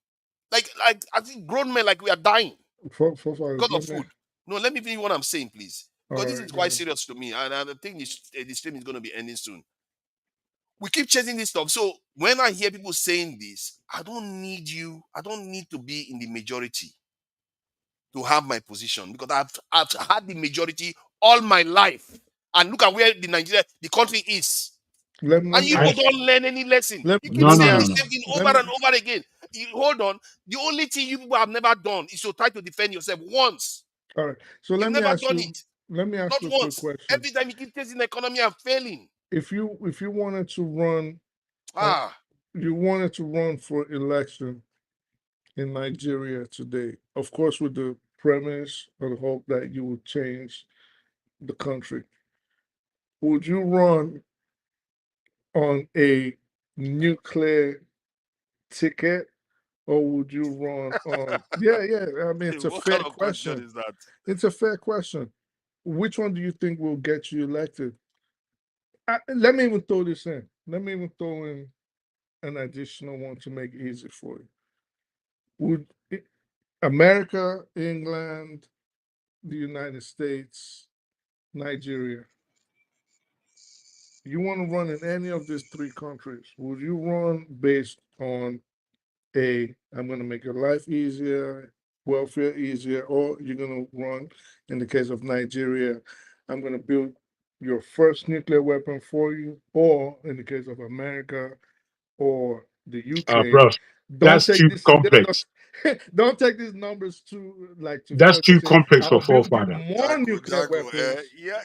Like I think grown men like we are dying Forefathers, because of let me. food. No, let me finish what I'm saying, please. All Because this right, is go quite ahead. serious to me. And I think this stream is going to be ending soon. We keep chasing this stuff. So when I hear people saying this, I don't need you. I don't need to be in the majority to have my position because I've had the majority all my life. And look at where the country is. Let And me you I people ask. don't learn any lesson. You keep no Let me no saying no the ask. no. same thing Let over me and over again. Hold on. The only thing you people have never done is to try to defend yourself once. All right. So You've let me never ask done you. it. Let me ask Not you a quick once. question. Every time you keep chasing the economy and failing. If you wanted to run on, Ah, you wanted to run for election in Nigeria today, of course, with the premise or the hope that you would change the country, would you run on a nuclear ticket or would you run on? Yeah, yeah. I mean, it's a what kind fair of question question. is that? It's a fair question. Which one do you think will get you elected? Let me even throw this in. Let me even throw in an additional one to make it easy for you. Would America, England, the United States, Nigeria, you want to run in any of these three countries? Would you run based on I'm going to make your life easier, welfare easier, or you're going to run, in the case of Nigeria, I'm going to build your first nuclear weapon for you, or in the case of America or the UK, Bros, don't that's take too this. complex. Don't take these numbers too That's far to too say complex for I'll build you forefather. more Jago, nuclear Jago, weapons. yeah,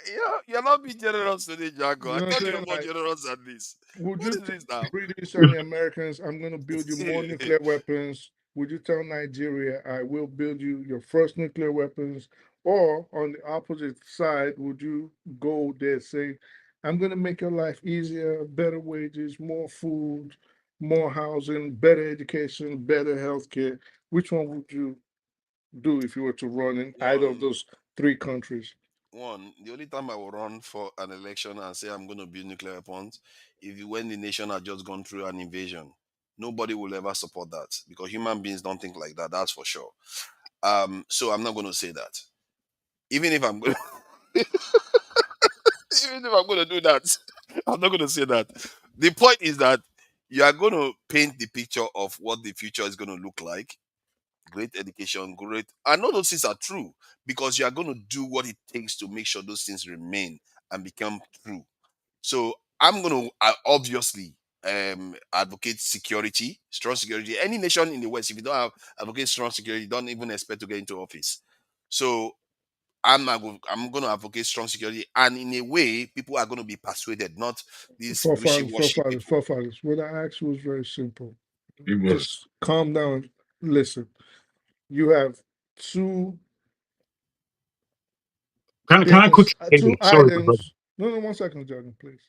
you're not being generous today, Jago. You I know what thought I'm you were saying? more Like, generous than this. would What you is tell this the now? British and the Americans, I'm going to build you more nuclear weapons? Would you tell Nigeria, I will build you your first nuclear weapons? Or on the opposite side, would you go there saying, I'm going to make your life easier, better wages, more food, more housing, better education, better healthcare? Which one would you do if you were to run in either of One, those three countries? the only time I will run for an election and say I'm going to build nuclear weapons, when the nation had just gone through an invasion. Nobody will ever support that because human beings don't think like that. That's for sure. So I'm not going to say that. Even if I'm going, even if I'm going to do that, I'm not going to say that. The point is that you are going to paint the picture of what the future is going to look like. Great education, great. And all those things are true because you are going to do what it takes to make sure those things remain and become true. So I'm going to obviously advocate security, strong security. Any nation in the West, if you don't have advocate strong security, don't even expect to get into office. So I'm going to advocate strong security, and in a way, people are going to be persuaded, not these wishy-washy people. Forefathers. What I asked was very simple. It was. Just calm down. Listen, you have two Can I quickly say two this? Sorry, my brother. items. No, no, 1 second, Jordan, please.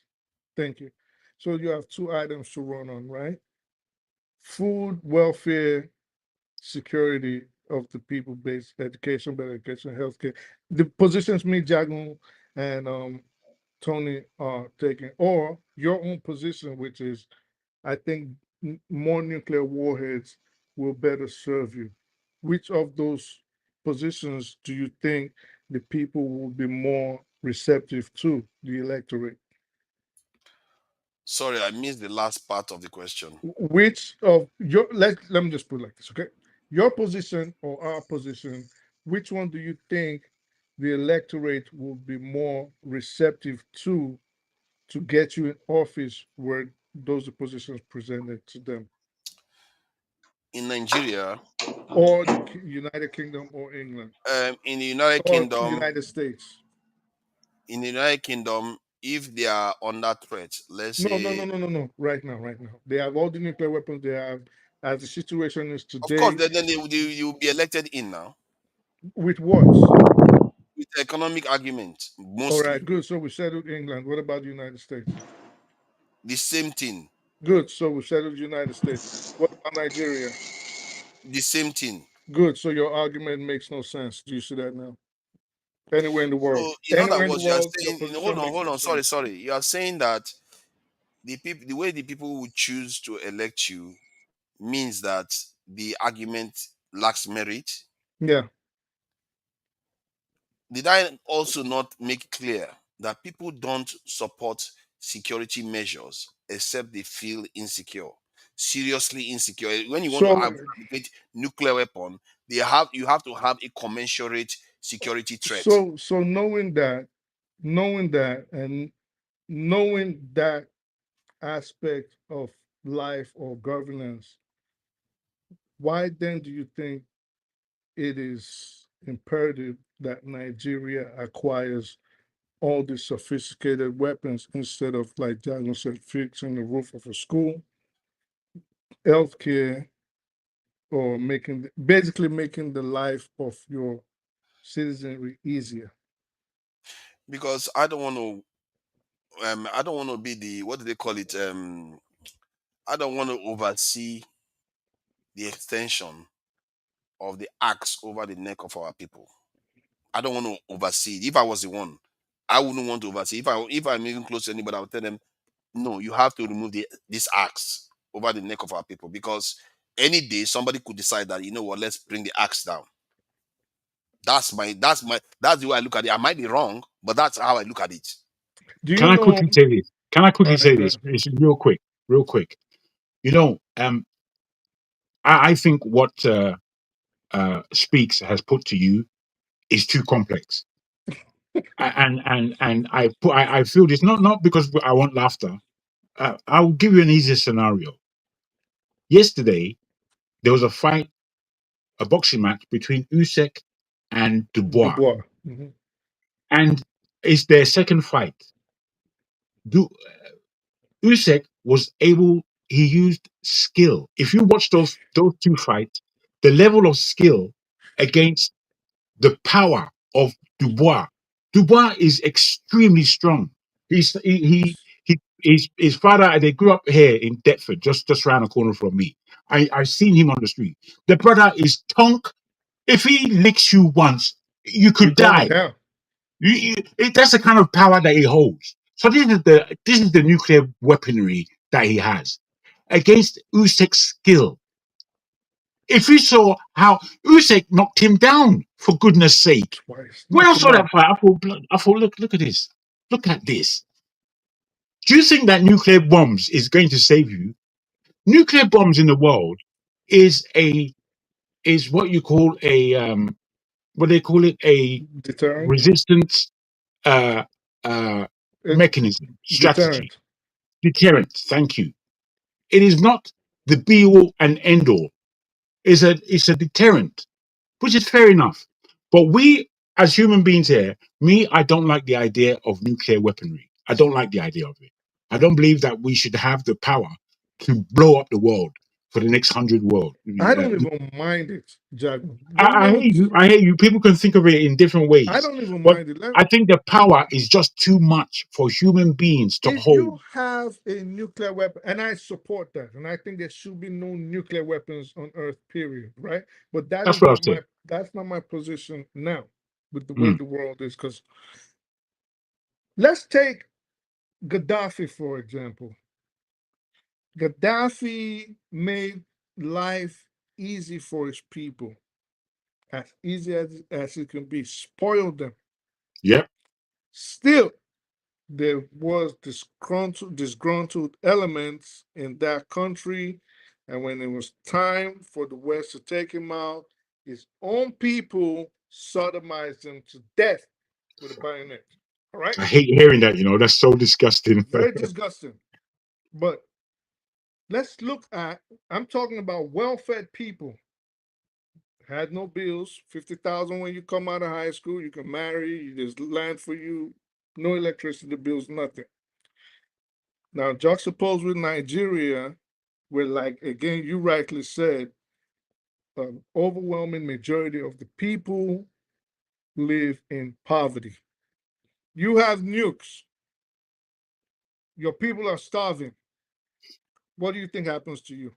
Thank you. So you have two items to run on, right? Food, welfare, security of the people, based education, better education, healthcare. The positions me, Jagun, and Tony are taking, or your own position, which is, I think more nuclear warheads will better serve you. Which of those positions do you think the people will be more receptive to, the electorate? Sorry, I missed the last part of the question. Which of your, let me just put it like this, okay? Your position or our position, which one do you think the electorate will be more receptive to get you in office where those are positions presented to them? In Nigeria, Or the United Kingdom or England in the United or Kingdom, United States? if they are under threat, let's No, no, say, no, no, no, no. Right now, right now. They have all the nuclear weapons they have. As the situation is of course, today, then you will be elected in now with what? with economic argument All right, mostly. good. So we settled England. What about the United States? The same thing, Good. So we settled the United States. What about Nigeria? the same thing. Good. So your argument makes no sense. Do you see that now? Anywhere in the world. So, in other Anywhere in the words, you are world, your saying, position makes hold no on, sorry, sense. sorry. You are saying that the way the people would choose to elect you means that the argument lacks merit. Yeah. Did I also not make clear that people don't support security measures except they feel insecure, seriously insecure? When you want to So advocate nuclear weapon, you have to have a commensurate security threat. so knowing that and knowing that aspect of life or governance, why then do you think it is imperative that Nigeria acquires all these sophisticated weapons instead of, like Jagan said, fixing the roof of a school, healthcare, or basically making the life of your citizenry easier? Because I don't want to be the, what do they call it? I don't want to oversee the extension of the axe over the neck of our people. I don't want to oversee it. If I was the one, I wouldn't want to oversee. If I'm even close to anybody, I would tell them, no, you have to remove this axe over the neck of our people because any day somebody could decide that, you know what, let's bring the axe down. That's the way I look at it. I might be wrong, but that's how I look at it. Do Can you I know? quickly say this? Can I All quickly right, say go this? ahead. It's real quick, real quick. You know, I think what Speaks has put to you is too complex. And I feel this not because I want laughter. I'll give you an easier scenario. Yesterday there was a boxing match between Usyk and Dubois, Dubois. Mm-hmm. and it's their second fight. Usyk was able. He used skill. If you watch those two fights, the level of skill against the power of Dubois. Dubois is extremely strong. His father. They grew up here in Deptford, just around the corner from me. I've seen him on the street. The brother is tonk. If he licks you once, you You're could going die. down. That's the kind of power that he holds. So this is the nuclear weaponry that he has against Usyk's skill. If you saw how Usyk knocked him down, for goodness sake. Twice. When I Knocked him saw that out. fight, I thought, look at this. Look at this. Do you think that nuclear bombs is going to save you? Nuclear bombs in the world is what you call what they call it, a Deterrent. resistance uh, uh, It, mechanism, strategy, deterrent. deterrent. Thank you. It is not the be all and end all. It's a deterrent, which is fair enough. But we, as human beings here, I don't like the idea of nuclear weaponry. I don't like the idea of it. I don't believe that we should have the power to blow up the world for the next 100 world. I don't even mind it, Jack. I hear you. I hear you. People can think of it in different I ways, don't even but mind it. I think the power is just too much for human beings to If hold. you have a nuclear weapon, and I support that, and I think there should be no nuclear weapons on Earth, period, right? But That's what I said. that's not my position now with the way Mm. the world is. Because let's take Gaddafi, for example. Gaddafi made life easy for his people, as easy as it can be, spoiled them. Yep. Still, there was disgruntled elements in that country, and when it was time for the West to take him out, his own people sodomized him to death with a bayonet. All right, I hate hearing that. That's so disgusting. very disgusting. But let's look at. I'm talking about well-fed people. Had no bills, 50,000 when you come out of high school. You can marry. There's land for you. No electricity bills, nothing. Now, juxtaposed with Nigeria, where, like, again, you rightly said, an overwhelming majority of the people live in poverty. You have nukes, your people are starving. What do you think happens to you?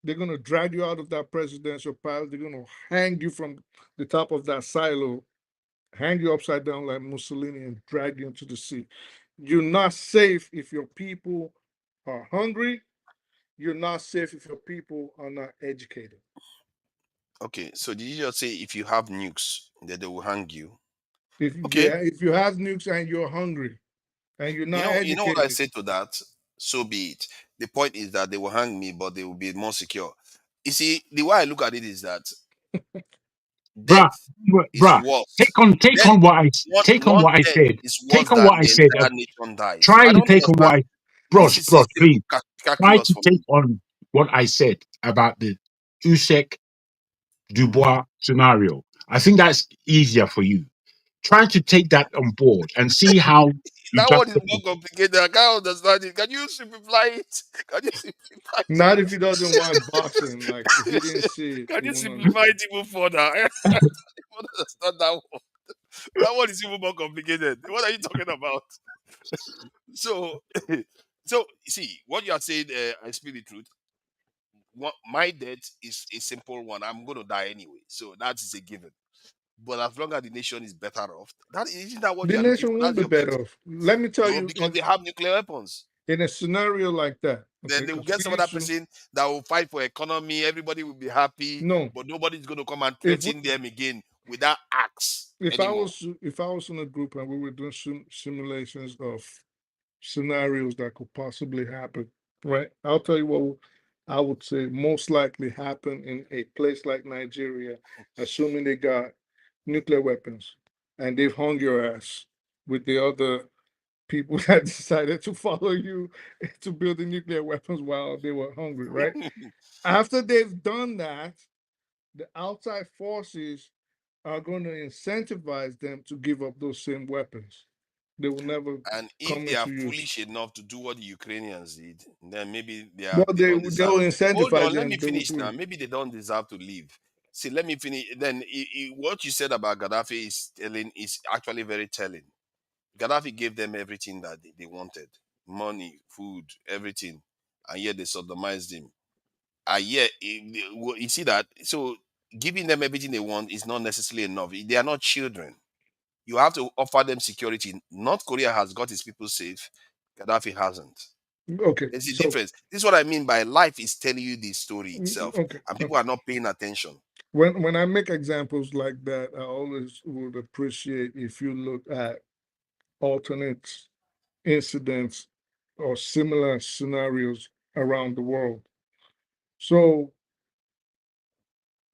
They're going to drag you out of that presidential palace. They're going to hang you from the top of that silo, hang you upside down like Mussolini, and drag you into the sea. You're not safe if your people are hungry. You're not safe if your people are not educated. Okay, so did you just say if you have nukes, that they will hang you? If Okay, yeah, if you have nukes and you're hungry and you're not you know what I educated, say to that? So be it. The point is that they will hang me, but they will be more secure. You see, the way I look at it is that bruh, death is bruh. worse. Take Death, on what I take on one what I death said. is worse Take on than what I the said. entire nation dies. So Try I to don't take on what understand. I, This is a bros, simple please. Try calculus to for take me. on what I said about the Usyk Dubois scenario. I think that's easier for you. Try to take that on board and see how you That one is more justify. complicated. I can't understand it. Can you simplify it? Can you simplify not if he doesn't watch boxing. Like if he didn't it? see it, Can he you won't simplify understand. it even further? I don't understand that one. That one is even more complicated. What are you talking about? So, so see what you are saying. I speak the truth. My death is a simple one. I'm going to die anyway, so that is a given. But as long as the nation is better off, that isn't that what The you are looking nation for? won't That's be the better objective. off. Let me tell No, you, because they have nuclear weapons. in a scenario like that, okay, Then they will because get some other person that will fight for economy. Everybody will be happy, no, but nobody's going to come and if we, threaten them again with that axe anymore. if I was in a group and we were doing simulations of scenarios that could possibly happen, right? I'll tell you what. I would say most likely happen in a place like Nigeria, assuming they got nuclear weapons and they've hung your ass with the other people that decided to follow you to build the nuclear weapons while they were hungry, right? After they've done that, the outside forces are going to incentivize them to give up those same weapons. They will never And if come they are into use. foolish enough to do what the Ukrainians did, then maybe Well, they don't they will deserve. Hold incentivize on, let me them. They will finish do now. it. Maybe they don't deserve to live. See, let me finish. Then what you said about Gaddafi is actually very telling. Gaddafi gave them everything that they wanted: money, food, everything, and yet they sodomized him. And yet, you see that. So giving them everything they want is not necessarily enough. They are not children. You have to offer them security. North Korea has got its people safe. Gaddafi hasn't. Okay, There's a so difference. This is what I mean by life is telling you the story itself, okay, and people okay. are not paying attention. When I make examples like that, I always would appreciate if you look at alternate incidents or similar scenarios around the world. So,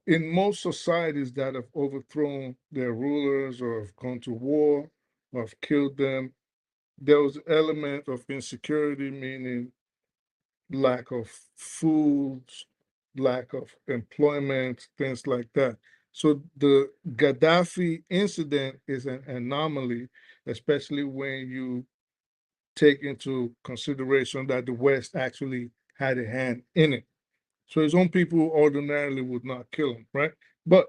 in most societies that have overthrown their rulers or have gone to war or have killed them, there was an element of insecurity, meaning lack of food, lack of employment, things like that. So the Gaddafi incident is an anomaly, especially when you take into consideration that the West actually had a hand in it. So his own people ordinarily would not kill him, right? But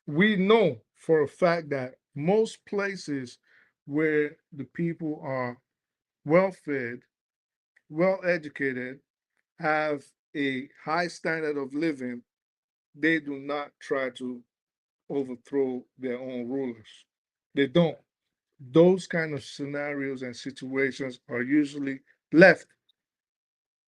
we know for a fact that most places where the people are well fed, well educated, have a high standard of living, they do not try to overthrow their own rulers. They don't. Those kind of scenarios and situations are usually left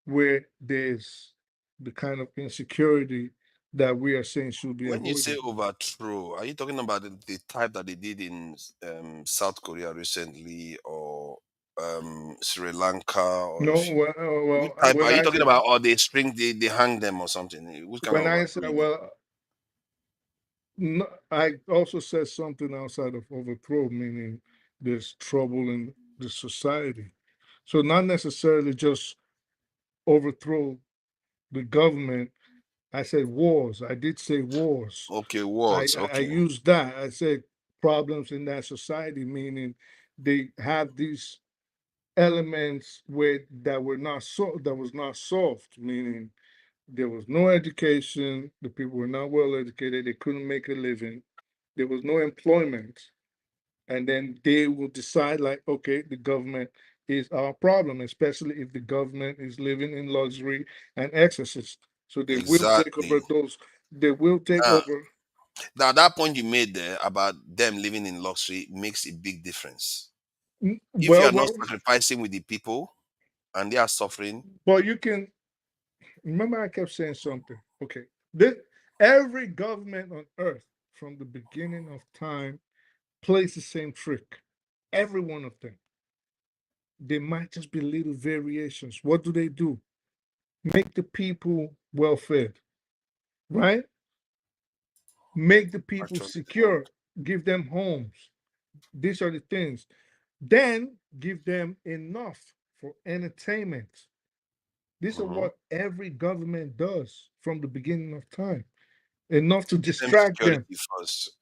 where there's the kind of insecurity that we are saying should be When you say avoided. overthrow, are you talking about the type that they did in South Korea recently, or Sri Lanka, or No, which type when are you I talking say about? Or they hang them or something? Which kind of overthrowing? I also said something outside of overthrow, meaning there's trouble in the society. So not necessarily just overthrow the government. I said wars. I did say wars. Okay, I, words. I Okay. used that. I said problems in that society, meaning they have these elements where that was not solved, meaning there was no education, the people were not well educated, they couldn't make a living, there was no employment, and then they will decide like, okay, the government is our problem, especially if the government is living in luxury and excesses. So they will take Exactly. over those. They will take Now, over. that point you made there about them living in luxury makes a big difference. If you Well, are not sacrificing with the people and they are suffering, but you can remember I kept saying something. Okay, this every government on earth from the beginning of time plays the same trick. Every one of them. There might just be little variations. What do they do? Make the people well fed, right? Make the people actually, secure, give them homes. These are the things. Then give them enough for entertainment. These are mhm, what every government does from the beginning of time. Enough to give them distract them, security first.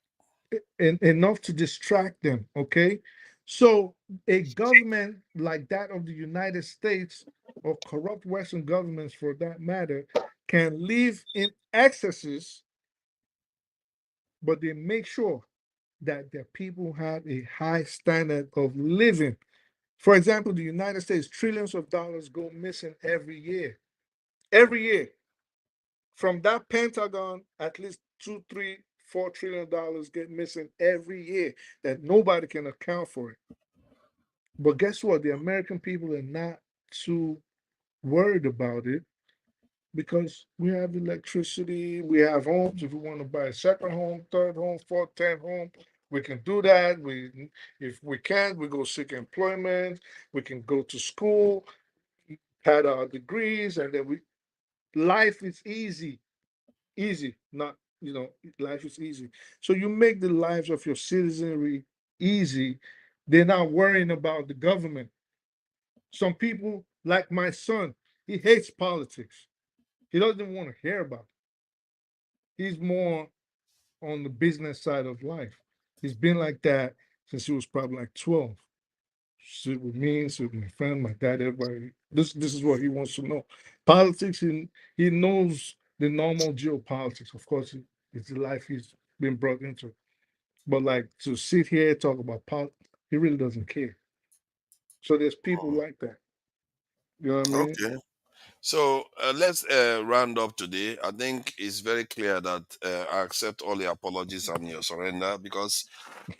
and enough to distract them. Okay. So a government like that of the United States or corrupt Western governments for that matter can live in excesses, but they make sure that their people have a high standard of living. For example, the United States, trillions of dollars go missing every year. Every year. From that Pentagon, at least two, three, $4 trillion get missing every year that nobody can account for it. But guess what? The American people are not too worried about it because we have electricity, we have homes. If we want to buy a second home, third home, fourth, 10th home, we can do that. If we can't, we go seek employment. We can go to school, had our degrees, and then life is easy. Easy, not, life is easy. So you make the lives of your citizenry easy. They're not worrying about the government. Some people, like my son, he hates politics. He doesn't want to hear about it. He's more on the business side of life. He's been like that since he was probably like 12. Sit with me, sit with my friend, my dad, everybody. This is what he wants to know. Politics, he knows the normal geopolitics. Of course, it's the life he's been brought into. But like to sit here and talk about politics, he really doesn't care. So there's people like that. You know what I mean? Okay. So let's round up today. I think it's very clear that I accept all the apologies and your surrender, because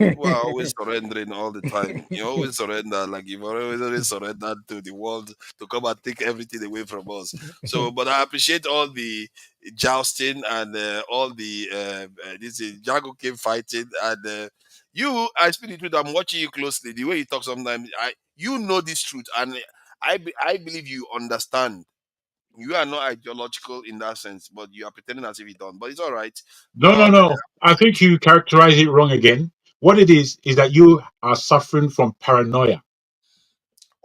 people are always surrendering all the time. You always surrender, like you've always surrendered to the world to come and take everything away from us. So, but I appreciate all the jousting and all the this Jago came fighting, and you. I speak the truth. I'm watching you closely. The way you talk sometimes, you know this truth, and I believe you understand. You are not ideological in that sense, but you are pretending as if you don't. But it's all right. No, no, God, no. I think you characterize it wrong again. What it is that you are suffering from paranoia.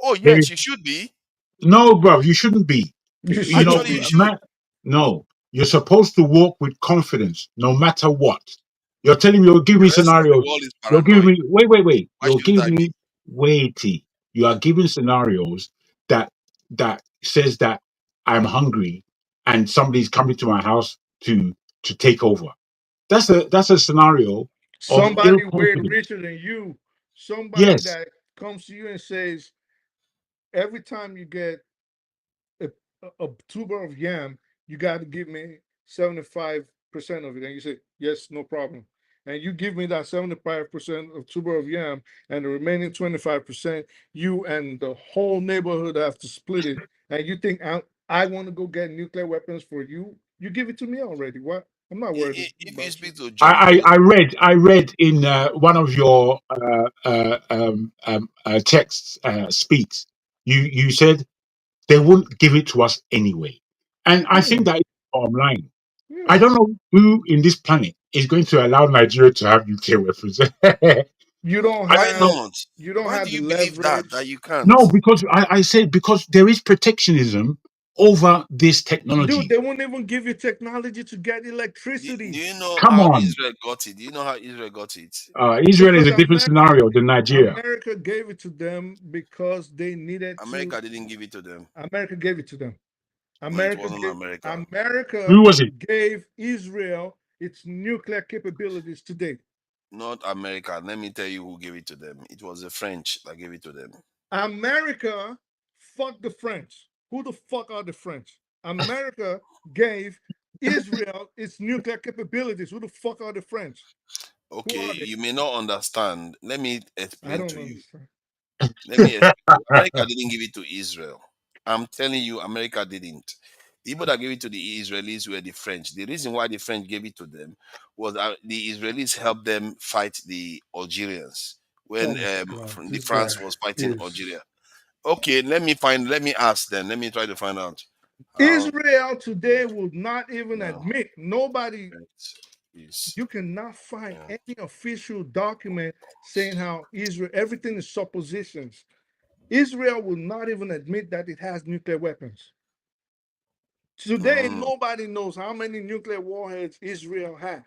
oh There yes, is you should be. no, bro. You shouldn't be. You You know, shouldn't Actually, you be. should. man. No, you're supposed to walk with confidence, no matter what. You're telling me, you're giving The me rest of the scenarios. world is You're giving paranoid. me wait. Why You're shouldn't I giving be? me weighty. You are giving scenarios that says that I'm hungry and somebody's coming to my house to take over. That's a scenario of ill Somebody way confidence. richer than you, somebody Yes. that comes to you and says, every time you get a, a tuber of yam, you got to give me 75% of it. And you say, yes, no problem. And you give me that 75% of tuber of yam, and the remaining 25%, you and the whole neighborhood have to split it. And you think I want to go get nuclear weapons for you? You give it to me already. What? I'm not worried If you about you. speak to John I, Bolton, I, I read I read in one of your texts speaks. You said they wouldn't give it to us anyway, and I Yeah, think that is the bottom line. I yeah. don't know who in this planet is going to allow Nigeria to have nuclear weapons. You don't I why don't know. have not? you don't Why have do the you believe that leverage. you can't? No, because I said because there is protectionism over this Dude, technology. they won't even give you technology to get Do electricity you know Come how on, Israel got it? Do you know how Israel got it? Israel is because a different scenario than Nigeria. America gave it to them because they needed to. America didn't give it to them. America gave it to them. No, it America wasn't gave America. America Who was it? gave Israel its nuclear capabilities today. Not America. Let me tell you who gave it to them. It was the French that gave it to them. America, fuck the French. Who the fuck are the French? America gave Israel its nuclear capabilities. Who the fuck are the French? Who Okay, are they? you may not understand. Let me I explain don't to you. understand. Let me explain to you. America didn't give it to Israel. I'm telling you, America didn't. The people that gave it to the Israelis were the French. The reason why the French gave it to them was that the Israelis helped them fight the Algerians when Oh my God, the this guy France was fighting is. Algeria. Okay, let me ask then. Let me try to find out how. Israel today would not even No, admit, nobody, it is. you cannot find Yeah. any official document saying how Israel, everything is suppositions. Israel will not even admit that it has nuclear weapons. Today, Mm. nobody knows how many nuclear warheads Israel has.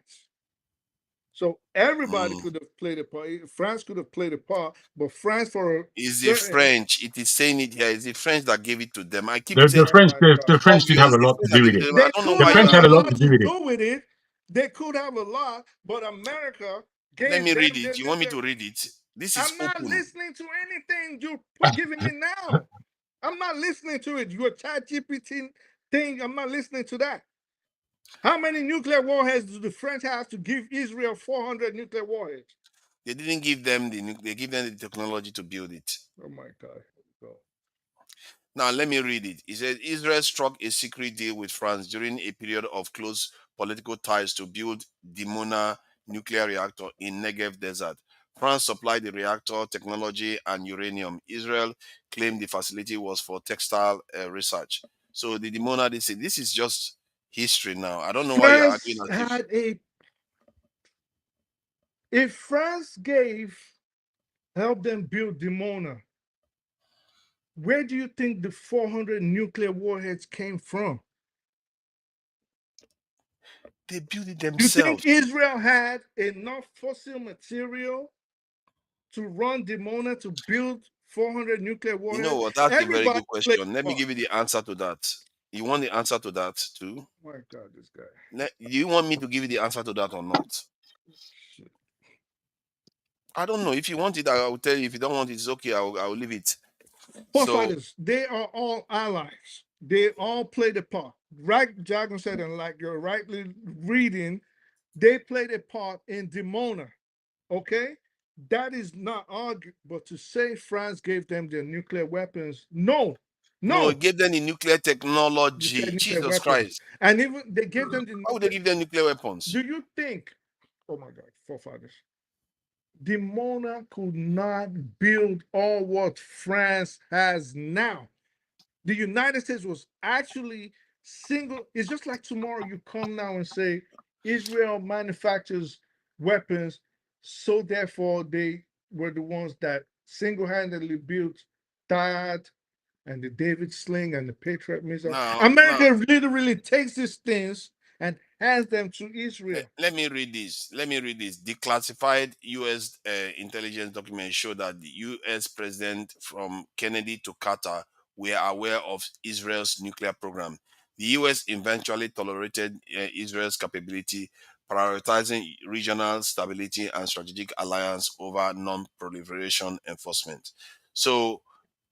So everybody Mm. could have played a part. France could have played a part, but France, for a Is the certain, French? It is saying it here. Is the French that gave it to them? I keep saying The oh French, my the, God. the French did have obvious. a The lot to French that do gave with it it. to them. I They don't know could The why you have French are. a had a lot lot to to do with it. do with it. They could have a lot, but America Let gave me read them their it. You want me nuclear. to read it? This is I'm not open. listening to anything you're giving me now. I'm not listening to it. Your chat GPT thing, I'm not listening to that. How many nuclear warheads do the French have to give Israel 400 nuclear warheads? They didn't give them they give them the technology to build it. Oh my God. Go. Now let me read it. It says Israel struck a secret deal with France during a period of close political ties to build Dimona nuclear reactor in Negev desert. France supplied the reactor technology and uranium. Israel claimed the facility was for textile research. So the Dimona, this is just history now. I don't know why you're arguing France as if had a if France helped them build Dimona, where do you think the 400 nuclear warheads came from? they build it You think themselves. Israel had enough fossil material to run Dimona to build 400 nuclear You know warheads? what? That's a very Everybody good played question. Let a me part. give you the answer to that. You want the answer to that too? My God, this guy. Do you want me to give you the answer to that or not? Shit. I don't know. If you want it, I will tell you. If you don't want it, it's okay. I will leave it. So Forefathers, they are all allies. They all played a part. Right, Jagan said, and like you're rightly reading, they played a part in Dimona. Okay? That is not argued, but to say France gave them their nuclear weapons, no, no, no. it gave them the nuclear You said technology. nuclear Jesus weapons. Christ. And even they gave them the Why would they nuclear. give them nuclear weapons? Do you think, oh my God, forefathers, Dimona could not build all what France has now? The United States was actually single. It's just like tomorrow you come now and say Israel manufactures weapons, so therefore they were the ones that single-handedly built that and the David Sling and the Patriot missile. Now, America literally takes these things and hands them to Israel. let me read this. Let me read this. The classified U.S. Intelligence documents show that the U.S. president from Kennedy to Carter were aware of Israel's nuclear program. The U.S. eventually tolerated Israel's capability, prioritizing regional stability and strategic alliance over non-proliferation enforcement. So,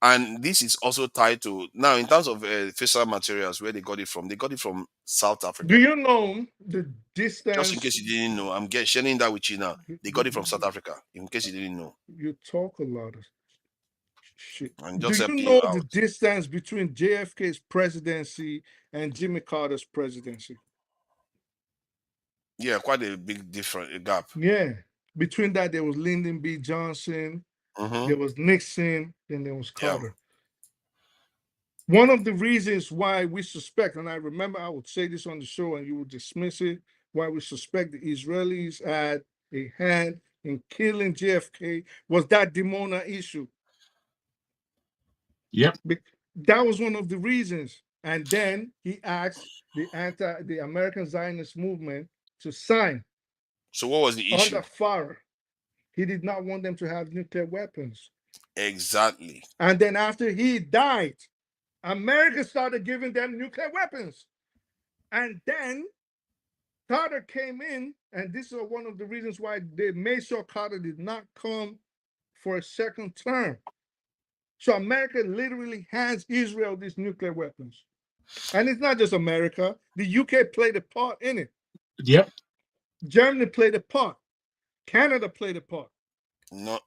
and this is also tied to now in terms of fissile materials, where they got it from South Do Africa. you know the Just in distance? case you didn't know, sharing that with you now. They got it from South Africa. In case you didn't know, You talk a lot of shit. I'm Do just you helping know you the out. distance between JFK's presidency and Jimmy Carter's presidency? Yeah, quite a big different gap. Yeah. Between that, there was Lyndon B. Johnson, Mm-hmm. there was Nixon, then there was Yeah. Carter. One of the reasons why we suspect, and I remember I would say this on the show and you would dismiss it, why we suspect the Israelis had a hand in killing JFK was that Dimona issue. Yep. That was one of the reasons. And then he asked the American Zionist movement to sign So what was the issue? under fire. He did not want them to have nuclear weapons. Exactly. And then after he died, America started giving them nuclear weapons. And then Carter came in, and this is one of the reasons why they made sure Carter did not come for a second term. So America literally hands Israel these nuclear weapons. And it's not just America. The UK played a part in it. Yep. Germany played a part. Canada played a part. Not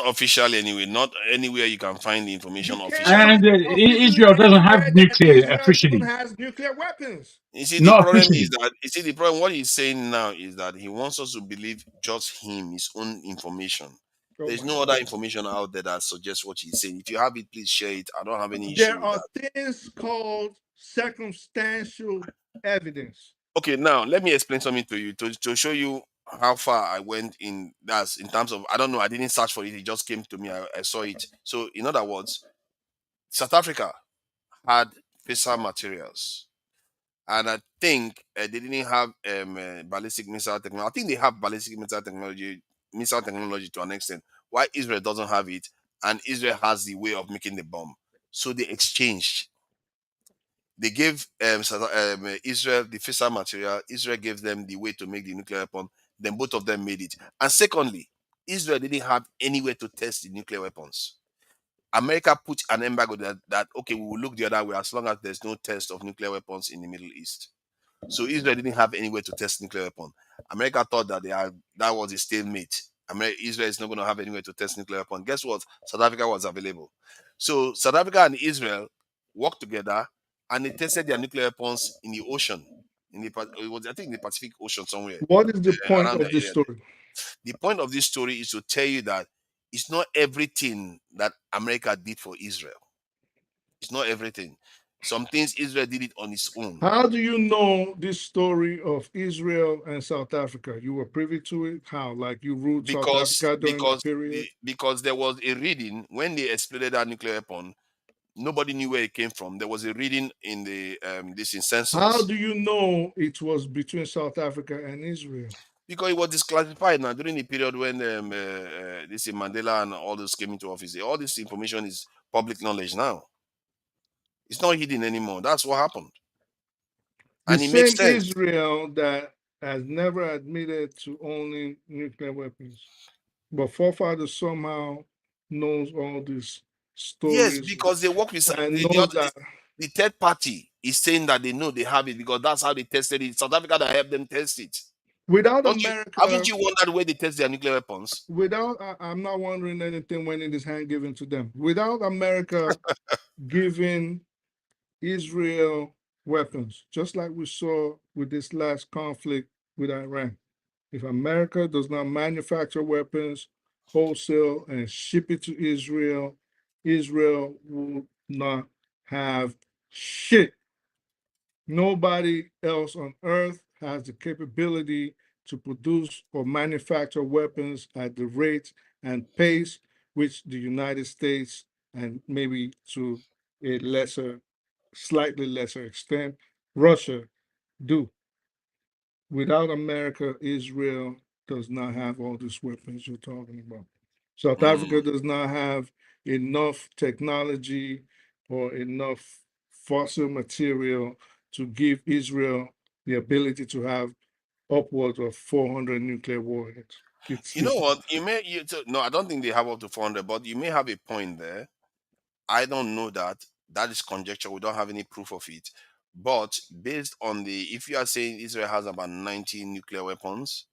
officially anyway. Not anywhere you can find the information You can't officially. find And it officially Israel doesn't have anywhere that nuclear Israel don't officially. has nuclear weapons. You see, the Not problem is officially. that the problem. What he's saying now is that he wants us to believe just him, his own information. Oh There's my no God. other information out there that suggests what he's saying. If you have it, please share it. I don't have any issue There with are that. things called circumstantial evidence. Okay, now let me explain something to you to show you how far I went in that's in terms of I don't know, I didn't search for it, it just came to me, I saw it. So in other words, South Africa had fissile materials. And I think they didn't have ballistic missile technology. I think they have ballistic missile technology to an extent. Why Israel doesn't have it, and Israel has the way of making the bomb. So they exchanged. They gave Israel the fissile material. Israel gave them the way to make the nuclear weapon. Then both of them made it. And secondly, Israel didn't have anywhere to test the nuclear weapons. America put an embargo that okay, we will look the other way as long as there's no test of nuclear weapons in the Middle East. So Israel didn't have anywhere to test nuclear weapon. America thought that that was a stalemate. Israel is not going to have anywhere to test nuclear weapon. Guess what? South Africa was available. So South Africa and Israel worked together and they tested their nuclear weapons in the ocean. It was, I think, in the Pacific Ocean somewhere What is the point around the of this area there. story? The point of this story is to tell you that it's not everything that America did for Israel. It's not everything. Some things Israel did it on its own. How do you know this story of Israel and South Africa? You were privy to it? How? Like you ruled South Because Africa during that because period? because there was a reading when they exploded that nuclear weapon. Nobody knew where it came from. There was a reading in the this in How census do you know it was between South Africa and Israel? because it was disclassified now during the period when this Mandela and all those came into office. All this information is public knowledge now. It's not hidden anymore. That's what happened, The and it makes same sense. Israel that has never admitted to owning nuclear weapons, but forefathers somehow knows all these Yes, stories because they work with and the knows other. that The third party is saying that they know they have it because that's how they tested it. South Africa that helped them test it. without Don't you? Haven't America, you wondered where they test their nuclear weapons? I'm not wondering anything when it is hand given to them. Without America giving Israel weapons, just like we saw with this last conflict with Iran. If America does not manufacture weapons wholesale and ship it to Israel, Israel will not have shit. Nobody else on earth has the capability to produce or manufacture weapons at the rate and pace which the United States and maybe to a slightly lesser extent, Russia do. Without America, Israel does not have all these weapons you're talking about. South Africa Mm. does not have enough technology or enough fossil material to give Israel the ability to have upwards of 400 nuclear warheads. You know what? No, I don't think they have up to 400, but you may have a point there. I don't know that. That is conjecture. We don't have any proof of it. But based on if you are saying Israel has about 90 nuclear weapons,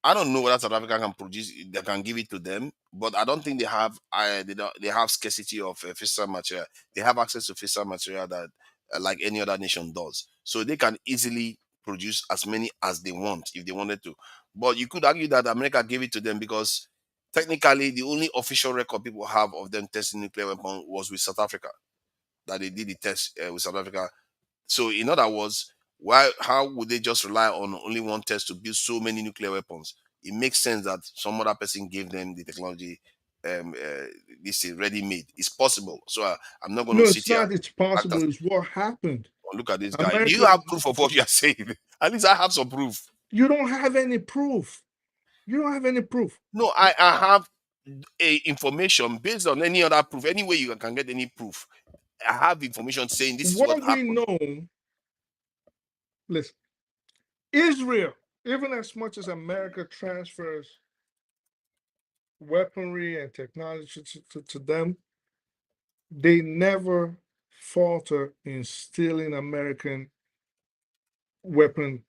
I don't know whether South Africa can produce. They can give it to them, but I don't think they have. They have scarcity of fissile material. They have access to fissile material that, like any other nation does, so they can easily produce as many as they want if they wanted to. But you could argue that America gave it to them because technically the only official record people have of them testing nuclear weapon was with South Africa. That they did the test with South Africa. So, in other words, why? How would they just rely on only one test to build so many nuclear weapons? It makes sense that some other person gave them the technology. This is ready made. It's possible. So I'm not going No, to sit it's here not. and It's act possible. as It's what happened. oh, look at this guy. Do you America, have proof of what you are saying? At least I have some proof. you don't have any proof. You don't have any proof. No, I have a information based on any other proof. Any way you can get any proof. I have information saying this is what What we happened. know, listen, Israel, even as much as America transfers weaponry and technology to them, they never falter in stealing American weapon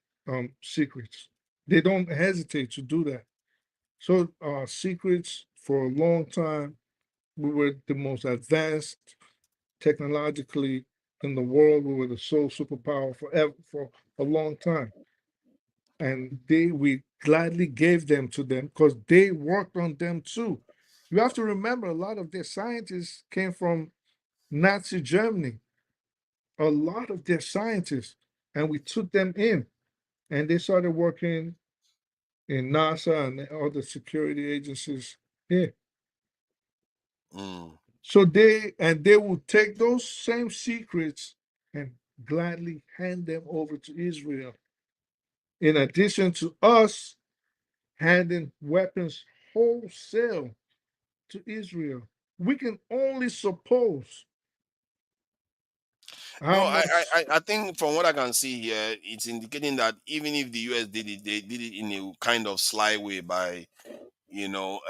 secrets. They don't hesitate to do that. So secrets for a long time, we were the most advanced technologically in the world. We were the sole superpower forever for a long time. And we gladly gave them to them because they worked on them too. You have to remember a lot of their scientists came from Nazi Germany, a lot of their scientists, and we took them in and they started working in NASA and other security agencies here. Mm. So they will take those same secrets and gladly hand them over to Israel. In addition to us handing weapons wholesale to Israel, we can only suppose No, how much I think from what I can see here, it's indicating that even if the US did it, they did it in a kind of sly way by, you know,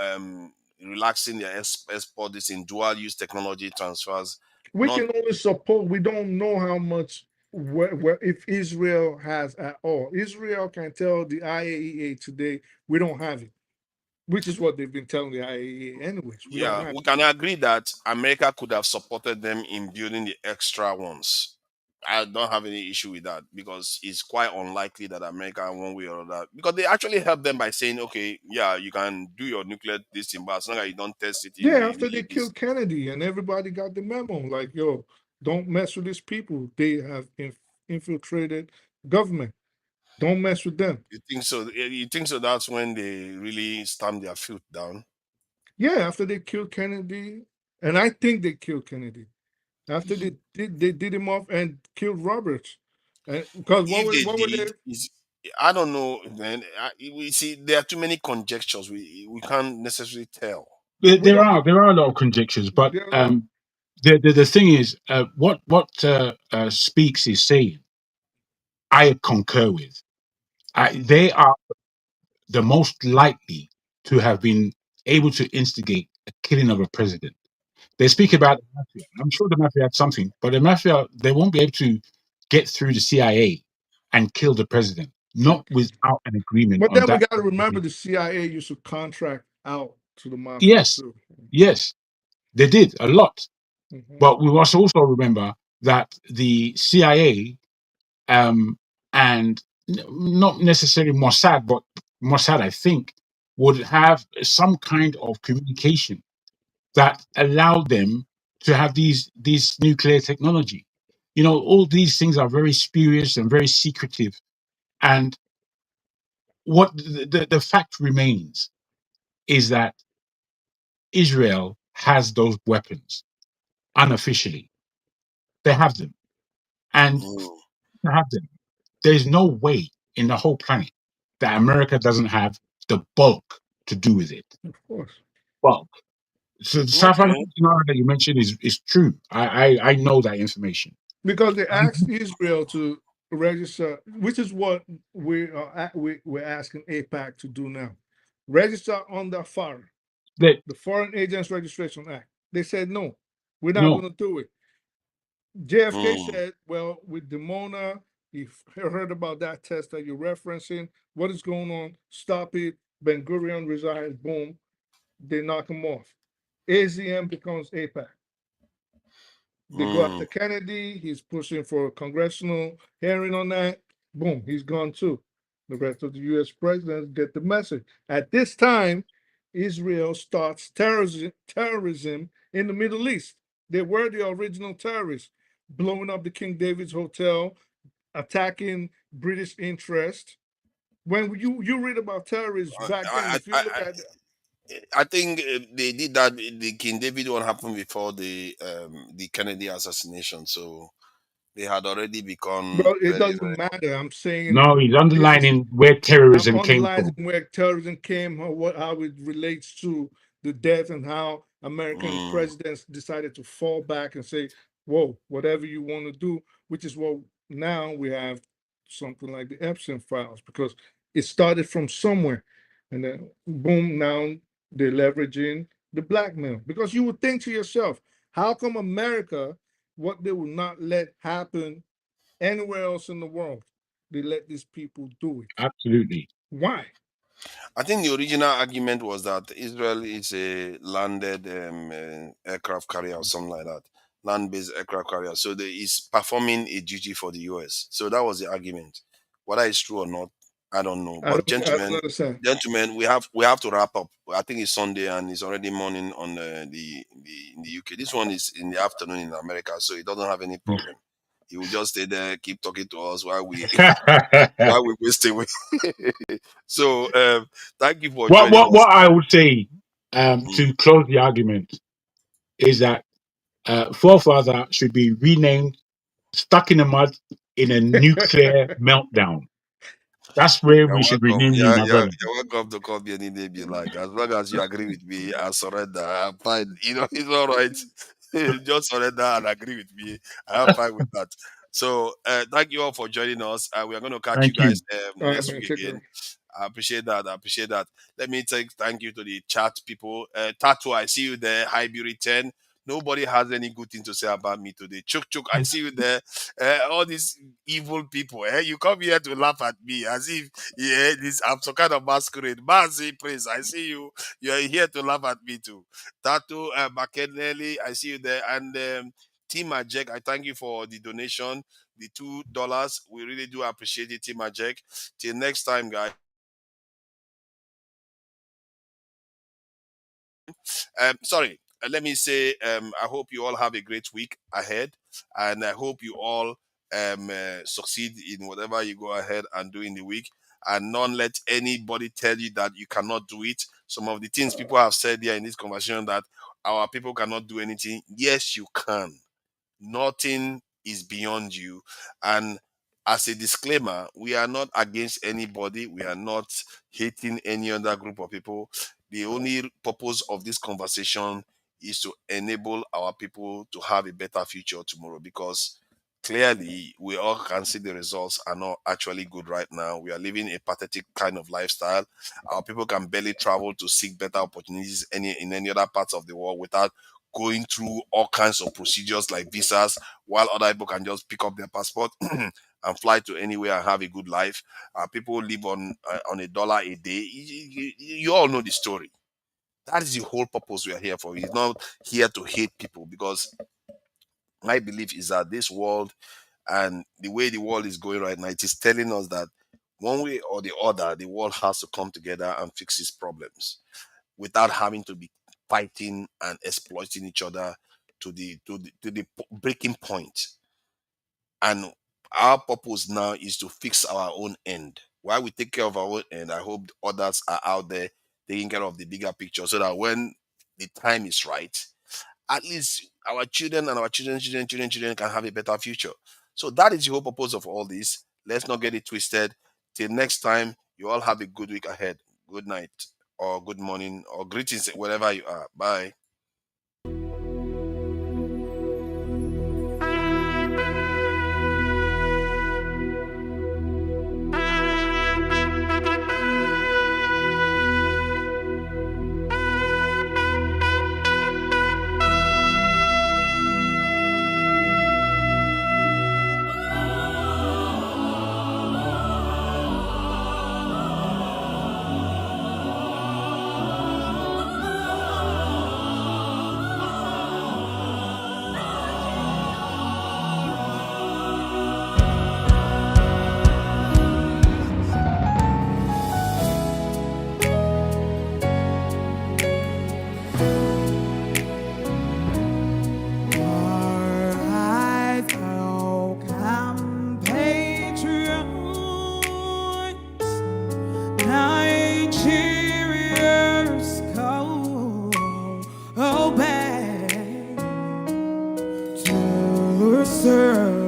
relaxing their export, this in dual use technology transfers. we Not, can only suppose. We don't know how much if Israel has at all. Israel can tell the IAEA today we don't have it, which is what they've been telling the IAEA anyways. We don't yeah, have we it. can agree that America could have supported them in building the extra ones. I don't have any issue with that because it's quite unlikely that America, one way or other, because they actually help them by saying, okay, yeah, you can do your nuclear this thing, but as long as you don't test it in Yeah, the after they Middle East. killed Kennedy and everybody got the memo, like, yo, Don't mess with these people. They have infiltrated government. Don't mess with them. You think so? You think so? That's when they really stamp their foot down. Yeah, after they killed Kennedy, and I think they killed Kennedy. After they did him off and killed Roberts, and because If they what were they? did, is I don't know, man. We see there are too many conjectures. We can't necessarily tell. We don't know. There are a lot of conjectures, but There are a lot. the thing is, what Speaks is saying, I concur with. They are the most likely to have been able to instigate a killing of a president. They speak about the mafia. I'm sure the mafia had something, but the mafia, they won't be able to get through the CIA and kill the president, not without an agreement But on then we that. got to remember the CIA used to contract out to the mafia Yes, too. yes, they did a lot. Mhm. But we must also remember that the CIA and not necessarily Mossad, but Mossad, I think, would have some kind of communication that allowed them to have these nuclear technology. You know, all these things are very spurious and very secretive. And what the fact remains is that Israel has those weapons unofficially. They have them, and Mm. to have them, there's no way in the whole planet that America doesn't have the bulk to do with it. Of course. Bulk. So the South Okay. African scenario that you mentioned is true. I know that information. Because they asked Israel to register, which is what we're asking APAC to do now. Register under FAR, That the Foreign Agents Registration Act. They said no, we're not no, going to do it. JFK Mm. said, well, with Demona, he heard about that test that you're referencing. What is going on? Stop it. Ben Gurion resigns. Boom. They knock him off. AZM becomes APAC. They go Mm. after Kennedy. He's pushing for a congressional hearing on that. Boom, he's gone too. The rest of the U.S. presidents get the message. At this time, Israel starts terrorism in the Middle East. They were the original terrorists, blowing up the King David's Hotel, attacking British interests. When you read about terrorists I, back then, I, if you I, look at I think they did that. The King David one happened before the Kennedy assassination, so they had already become well, it very, doesn't very. matter. I'm saying no, he's this is underlining where I'm terrorism came analyzing from. where terrorism came, how it relates to the death, and how American Mm. presidents decided to fall back and say, "Whoa, whatever you want to do," which is what now we have something like the Epstein files because it started from somewhere, and then boom, now they're leveraging the blackmail. Because you would think to yourself, how come America, what they will not let happen anywhere else in the world, they let these people do it? Absolutely. Why? I think the original argument was that Israel is a landed aircraft carrier or something like that, land-based aircraft carrier. So they is performing a duty for the US. So that was the argument. Whether it's true or not, I don't know. But I don't understand. gentlemen, we have to wrap up. I think it's Sunday and it's already morning on in the UK. This one is in the afternoon in America, so it doesn't have any problem. He will just stay there, keep talking to us while we while we waste away. So thank you for joining us. What I would say Mm. to close the argument is that forefather should be renamed, stuck in the mud in a nuclear meltdown. That's where You're we should welcome. rename you, Yeah, my brother. you're welcome to call me any name you like. As long as you agree with me and surrender, I'm fine. It's all right. Just surrender and agree with me. I'm fine with that. So thank you all for joining us. We are going to catch you Thank you. guys All right, next man, week take again. care. I appreciate that. I appreciate that. Let me thank you to the chat people. Tattoo, I see you there. Hi, Beauty 10. Nobody has any good thing to say about me today. Chuk Chuk, I see you there. All these evil people. You come here to laugh at me as if this I'm some kind of masquerade. Mazi, please, I see you. You are here to laugh at me too. Tattoo, McKinley, I see you there. And Team Ajek, I thank you for the donation, the $2. We really do appreciate it, Team Ajek. Till next time, guys. Sorry. let me say, I hope you all have a great week ahead, and I hope you all succeed in whatever you go ahead and do in the week, and not let anybody tell you that you cannot do it. Some of the things people have said here in this conversation, that our people cannot do anything. Yes, you can. Nothing is beyond you. And as a disclaimer, we are not against anybody. We are not hating any other group of people. The only purpose of this conversation is to enable our people to have a better future tomorrow, because clearly we all can see the results are not actually good right now. We are living a pathetic kind of lifestyle. Our people can barely travel to seek better opportunities in any other parts of the world without going through all kinds of procedures like visas, while other people can just pick up their passport and fly to anywhere and have a good life. People live on $1 a day. You all know the story. That is the whole purpose we are here for. We're not here to hate people, because my belief is that this world and the way the world is going right now, it is telling us that one way or the other, the world has to come together and fix its problems without having to be fighting and exploiting each other to the breaking point. And our purpose now is to fix our own end. While we take care of our own end, I hope others are out there taking care of the bigger picture, so that when the time is right, at least our children and our children can have a better future. So that is the whole purpose of all this. Let's not get it twisted. Till next time, you all have a good week ahead. Good night, or good morning, or greetings wherever you are. Bye. Nigeria's go back to serve.